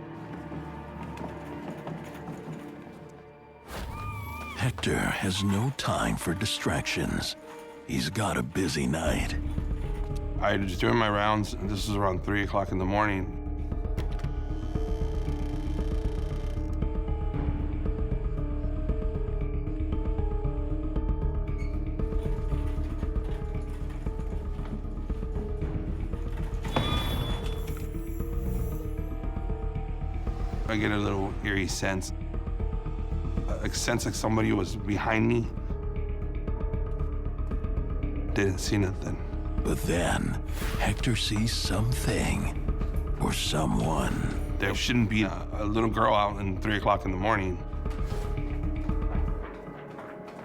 Hector has no time for distractions. He's got a busy night. I was doing my rounds, and this was around 3 o'clock in the morning. get a little eerie sense. A sense like somebody was behind me. Didn't see nothing. But then, Hector sees something or someone. There shouldn't be a little girl out in 3 o'clock in the morning.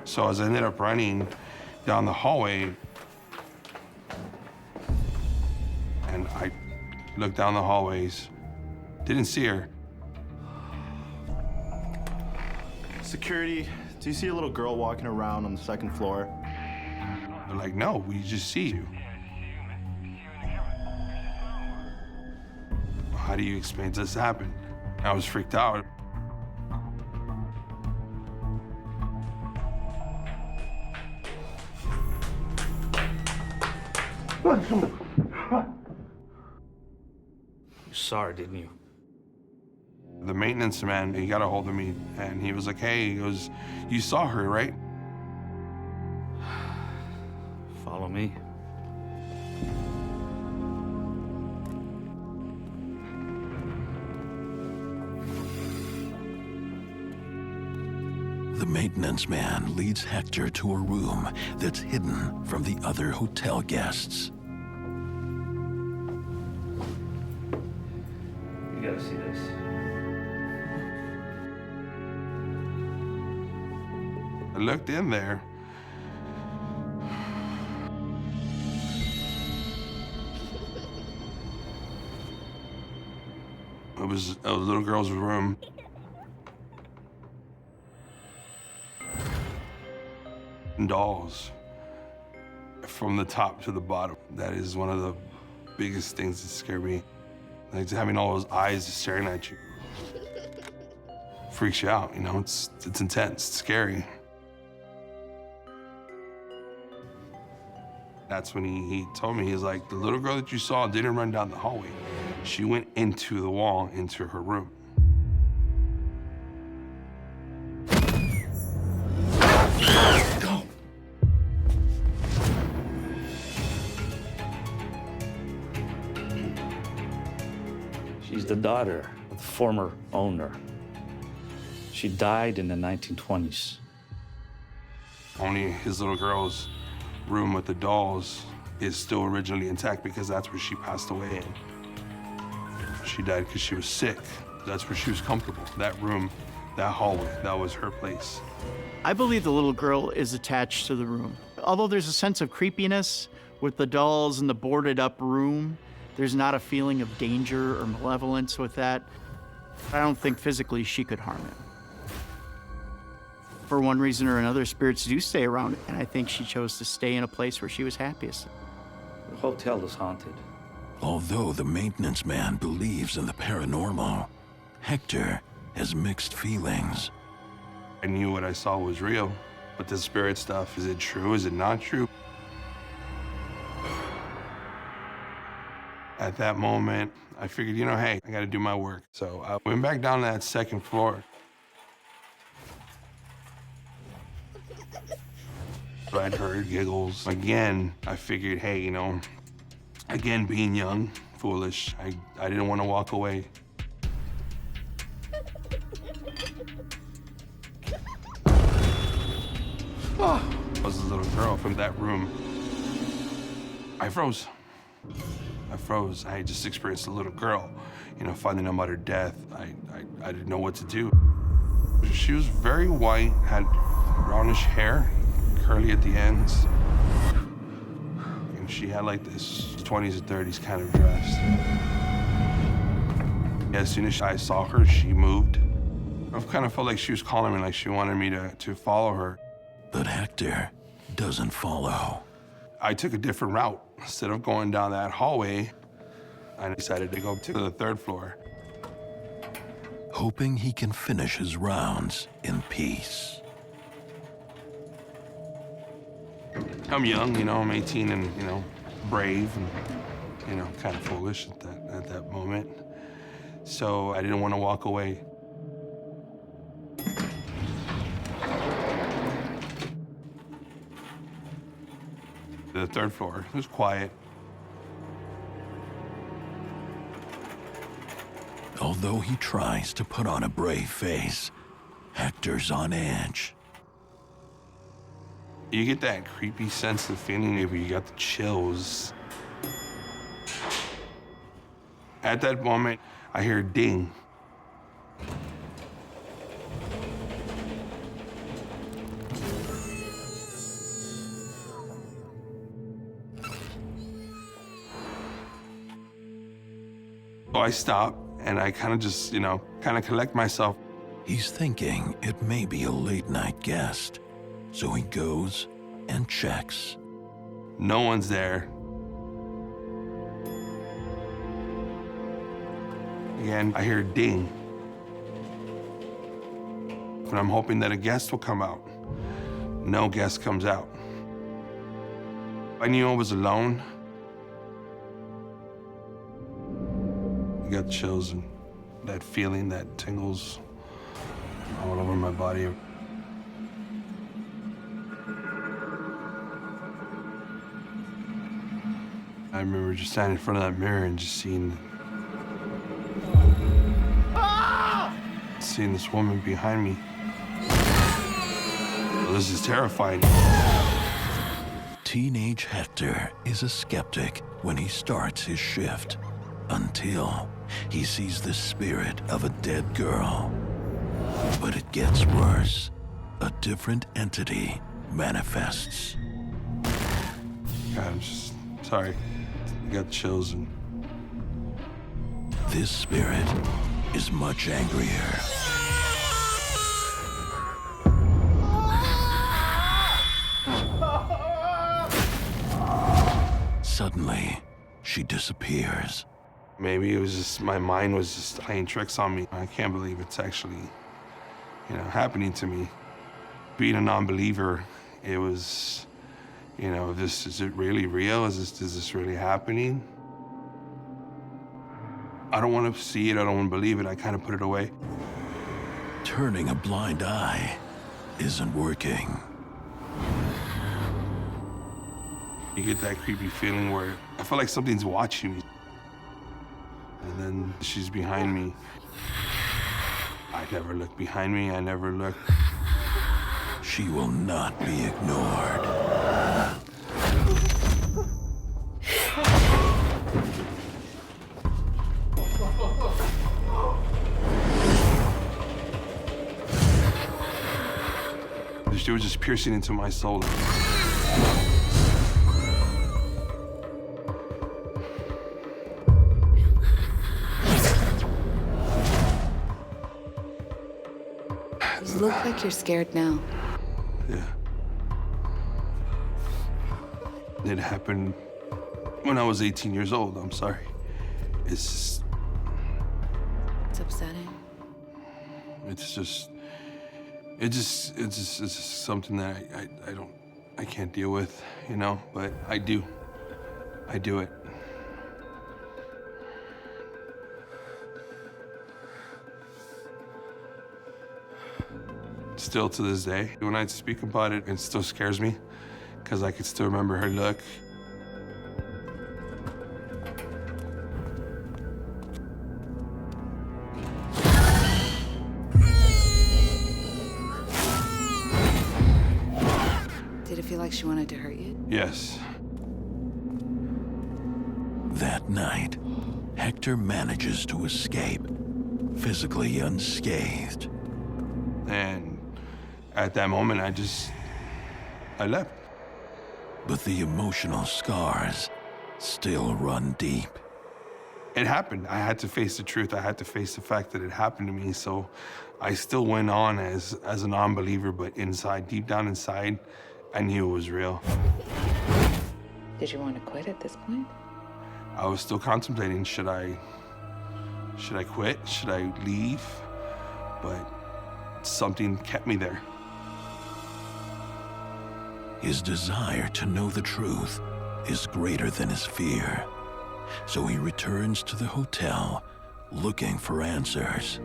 So as I ended up running down the hallway, and I looked down the hallways, didn't see her. Security, do you see a little girl walking around on the 2nd floor? They're like, no, we just see you. How do you explain this happened? I was freaked out. You saw her, didn't you? The maintenance man, he got a hold of me and he was like, hey, he goes, you saw her, right? Follow me. The maintenance man leads Hector to a room that's hidden from the other hotel guests. You gotta see this. I looked in there. It was a little girl's room. Dolls from the top to the bottom. That is one of the biggest things that scare me. Like having all those eyes just staring at you. Freaks you out, you know, it's intense, it's scary. That's when he told me, he's like, the little girl that you saw didn't run down the hallway. She went into the wall, into her room. She's the daughter of the former owner. She died in the 1920s. Only his little girl's room with the dolls is still originally intact because that's where she passed away in. She died because she was sick. That's where she was comfortable. That room, that hallway, that was her place. I believe the little girl is attached to the room. Although there's a sense of creepiness with the dolls in the boarded up room, there's not a feeling of danger or malevolence with that. I don't think physically she could harm it. For one reason or another, spirits do stay around, and I think she chose to stay in a place where she was happiest. The hotel is haunted. Although the maintenance man believes in the paranormal, Hector has mixed feelings. I knew what I saw was real, but the spirit stuff, is it true? Is it not true? At that moment, I figured, you know, hey, I gotta do my work. So I went back down to that 2nd floor. I'd heard giggles. Again, I figured, hey, you know, again, being young, foolish, I didn't want to walk away. I was a little girl from that room. I froze. I just experienced a little girl, you know, finding out about her death. I didn't know what to do. She was very white, had brownish hair, curly at the ends. And she had like this 20s and 30s kind of dress. As soon as I saw her, she moved. I kind of felt like she was calling me, like she wanted me to follow her. But Hector doesn't follow. I took a different route. Instead of going down that hallway, I decided to go to the 3rd floor. Hoping he can finish his rounds in peace. I'm young, you know, I'm 18 and, you know, brave and, you know, kind of foolish at that moment. So I didn't want to walk away. The 3rd floor, it was quiet. Although he tries to put on a brave face, Hector's on edge. You get that creepy sense of feeling where you got the chills. At that moment, I hear a ding. So I stop and I kind of just, kind of collect myself. He's thinking it may be a late-night guest, so he goes and checks. No one's there. Again, I hear a ding. But I'm hoping that a guest will come out. No guest comes out. I knew I was alone. I got chills and that feeling that tingles all over my body. I remember just standing in front of that mirror and just seeing this woman behind me. Well, this is terrifying. Teenage Hector is a skeptic when he starts his shift, until he sees the spirit of a dead girl. But it gets worse. A different entity manifests. God, I'm just sorry. I got chills and... This spirit is much angrier. Suddenly, she disappears. Maybe it was just, my mind was just playing tricks on me. I can't believe it's actually, happening to me. Being a non-believer, it was, is it really real? Is this really happening? I don't want to see it, I don't want to believe it, I kind of put it away. Turning a blind eye isn't working. You get that creepy feeling where I feel like something's watching me. And then she's behind me. I never look behind me, I never look. She will not be ignored. She was just piercing into my soul. You look like you're scared now. Yeah. It happened when I was 18 years old. I'm sorry. It's upsetting. It's just something that I can't deal with, but I do it. Still to this day, when I speak about it, it still scares me because I can still remember her look. Did it feel like she wanted to hurt you? Yes. That night, Hector manages to escape, physically unscathed. And at that moment, I left. But the emotional scars still run deep. It happened. I had to face the truth. I had to face the fact that it happened to me. So I still went on as a non-believer, but inside, deep down inside, I knew it was real. Did you want to quit at this point? I was still contemplating, should I quit? Should I leave? But something kept me there. His desire to know the truth is greater than his fear, so he returns to the hotel looking for answers.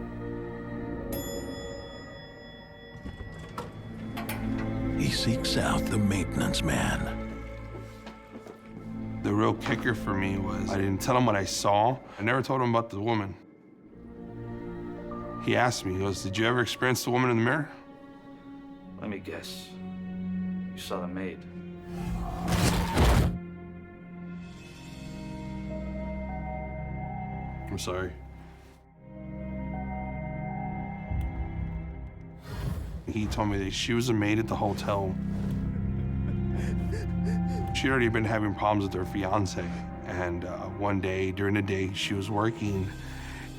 He seeks out the maintenance man. The real kicker for me was I didn't tell him what I saw. I never told him about the woman. He asked me, he goes, did you ever experience the woman in the mirror? Let me guess. You saw the maid. I'm sorry. He told me that she was a maid at the hotel. She'd already been having problems with her fiance. And one day, during the day, she was working,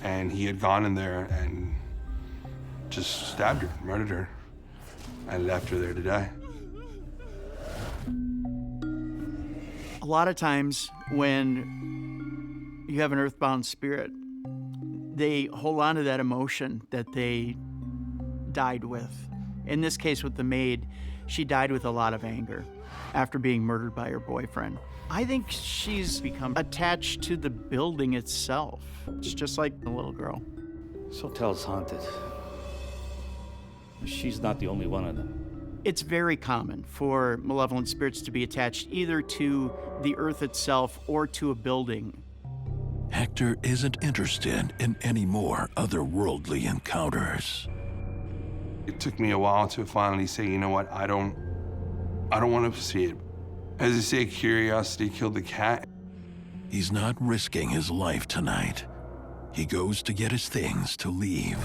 and he had gone in there and just stabbed her, murdered her, and left her there to die. A lot of times when you have an earthbound spirit, they hold on to that emotion that they died with. In this case with the maid, she died with a lot of anger after being murdered by her boyfriend. I think she's become attached to the building itself. It's just like the little girl. This hotel's haunted. She's not the only one of them. It's very common for malevolent spirits to be attached either to the earth itself or to a building. Hector isn't interested in any more otherworldly encounters. It took me a while to finally say, you know what, I don't want to see it. As they say, curiosity killed the cat. He's not risking his life tonight. He goes to get his things to leave.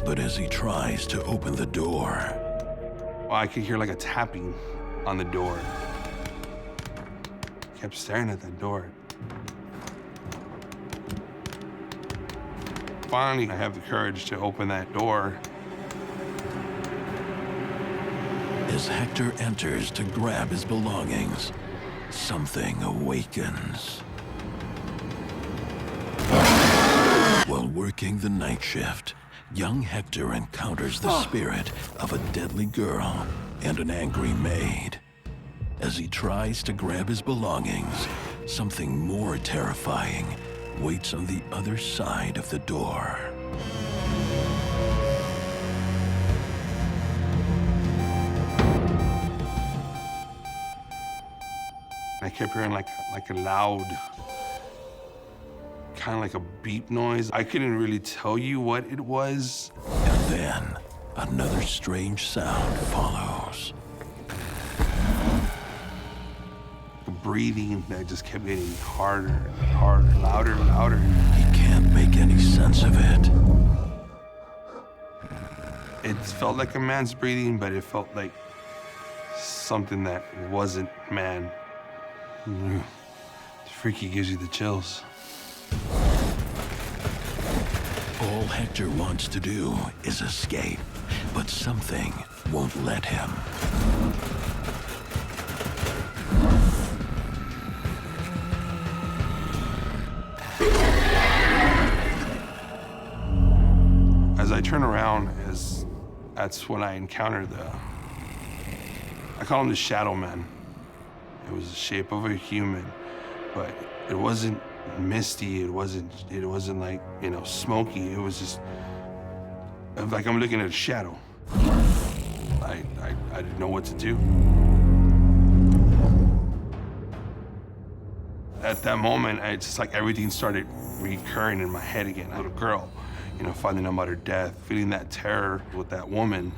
But as he tries to open the door, I could hear like a tapping on the door. I kept staring at that door. Finally, I have the courage to open that door. as Hector enters to grab his belongings, something awakens. While working the night shift, young Hector encounters the spirit of a deadly girl and an angry maid. As he tries to grab his belongings, something more terrifying waits on the other side of the door. I kept hearing like a loud, kind of like a beep noise. I couldn't really tell you what it was. And then another strange sound follows. The breathing that just kept getting harder and harder, louder and louder. He can't make any sense of it. It felt like a man's breathing, but it felt like something that wasn't man. It's freaky, gives you the chills. All Hector wants to do is escape, but something won't let him. As I turn around, that's when I encounter I call him the Shadow Man. It was the shape of a human, but it wasn't misty. It wasn't like, smoky. It was just like I'm looking at a shadow. I didn't know what to do. At that moment, it's just like everything started recurring in my head again. A little girl, finding out about her death, feeling that terror with that woman,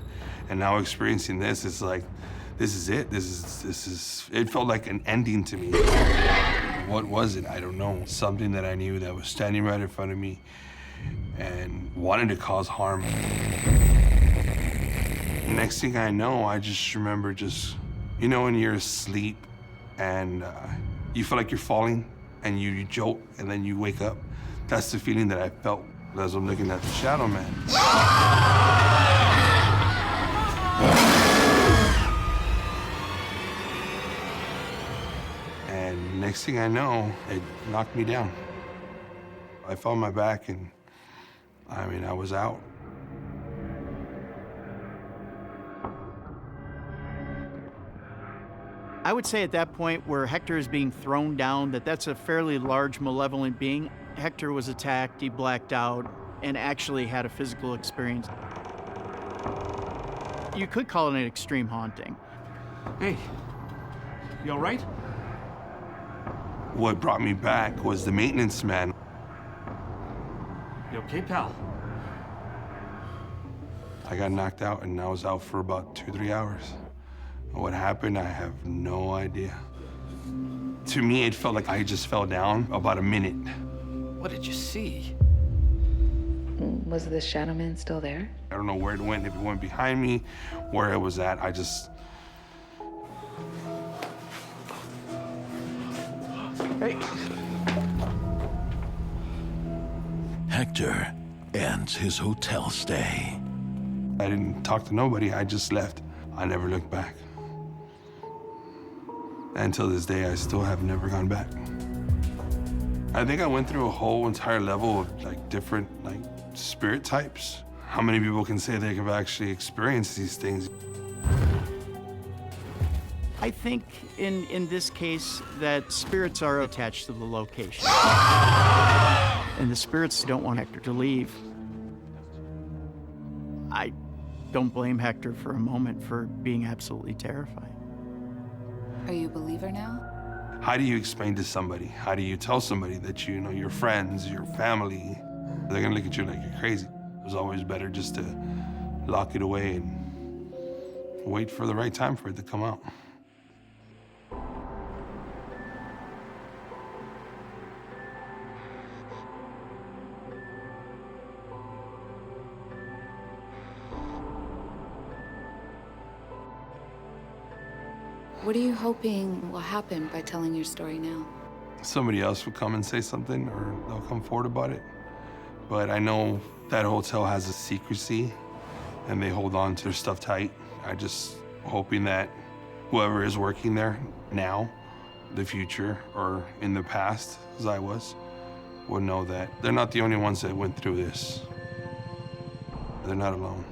and now experiencing this. It's like, this is it. It felt like an ending to me. What was it? I don't know. Something that I knew that was standing right in front of me and wanted to cause harm. Next thing I know, I just remember when you're asleep and you feel like you're falling and you jolt and then you wake up. That's the feeling that I felt as I'm looking at the Shadow Man. And next thing I know, it knocked me down. I fell on my back and, I was out. I would say at that point where Hector is being thrown down, that's a fairly large malevolent being. Hector was attacked, he blacked out, and actually had a physical experience. You could call it an extreme haunting. Hey, you all right? What brought me back was the maintenance man. You okay, pal? I got knocked out and I was out for about 2-3 hours. What happened, I have no idea. To me, it felt like I just fell down about a minute. What did you see? Was the shadow man still there? I don't know where it went, if it went behind me, where it was at. Hey. Hector ends his hotel stay. I didn't talk to nobody, I just left. I never looked back. And till this day, I still have never gone back. I think I went through a whole entire level of like different spirit types. How many people can say they have actually experienced these things? I think in this case that spirits are attached to the location. And the spirits don't want Hector to leave. I don't blame Hector for a moment for being absolutely terrified. Are you a believer now? How do you explain to somebody? How do you tell somebody that you know your friends, your family, they're gonna look at you like you're crazy? It was always better just to lock it away and wait for the right time for it to come out. What are you hoping will happen by telling your story now? Somebody else will come and say something, or they'll come forward about it. But I know that hotel has a secrecy, and they hold on to their stuff tight. I just hoping that whoever is working there now, the future, or in the past, as I was, will know that they're not the only ones that went through this. They're not alone.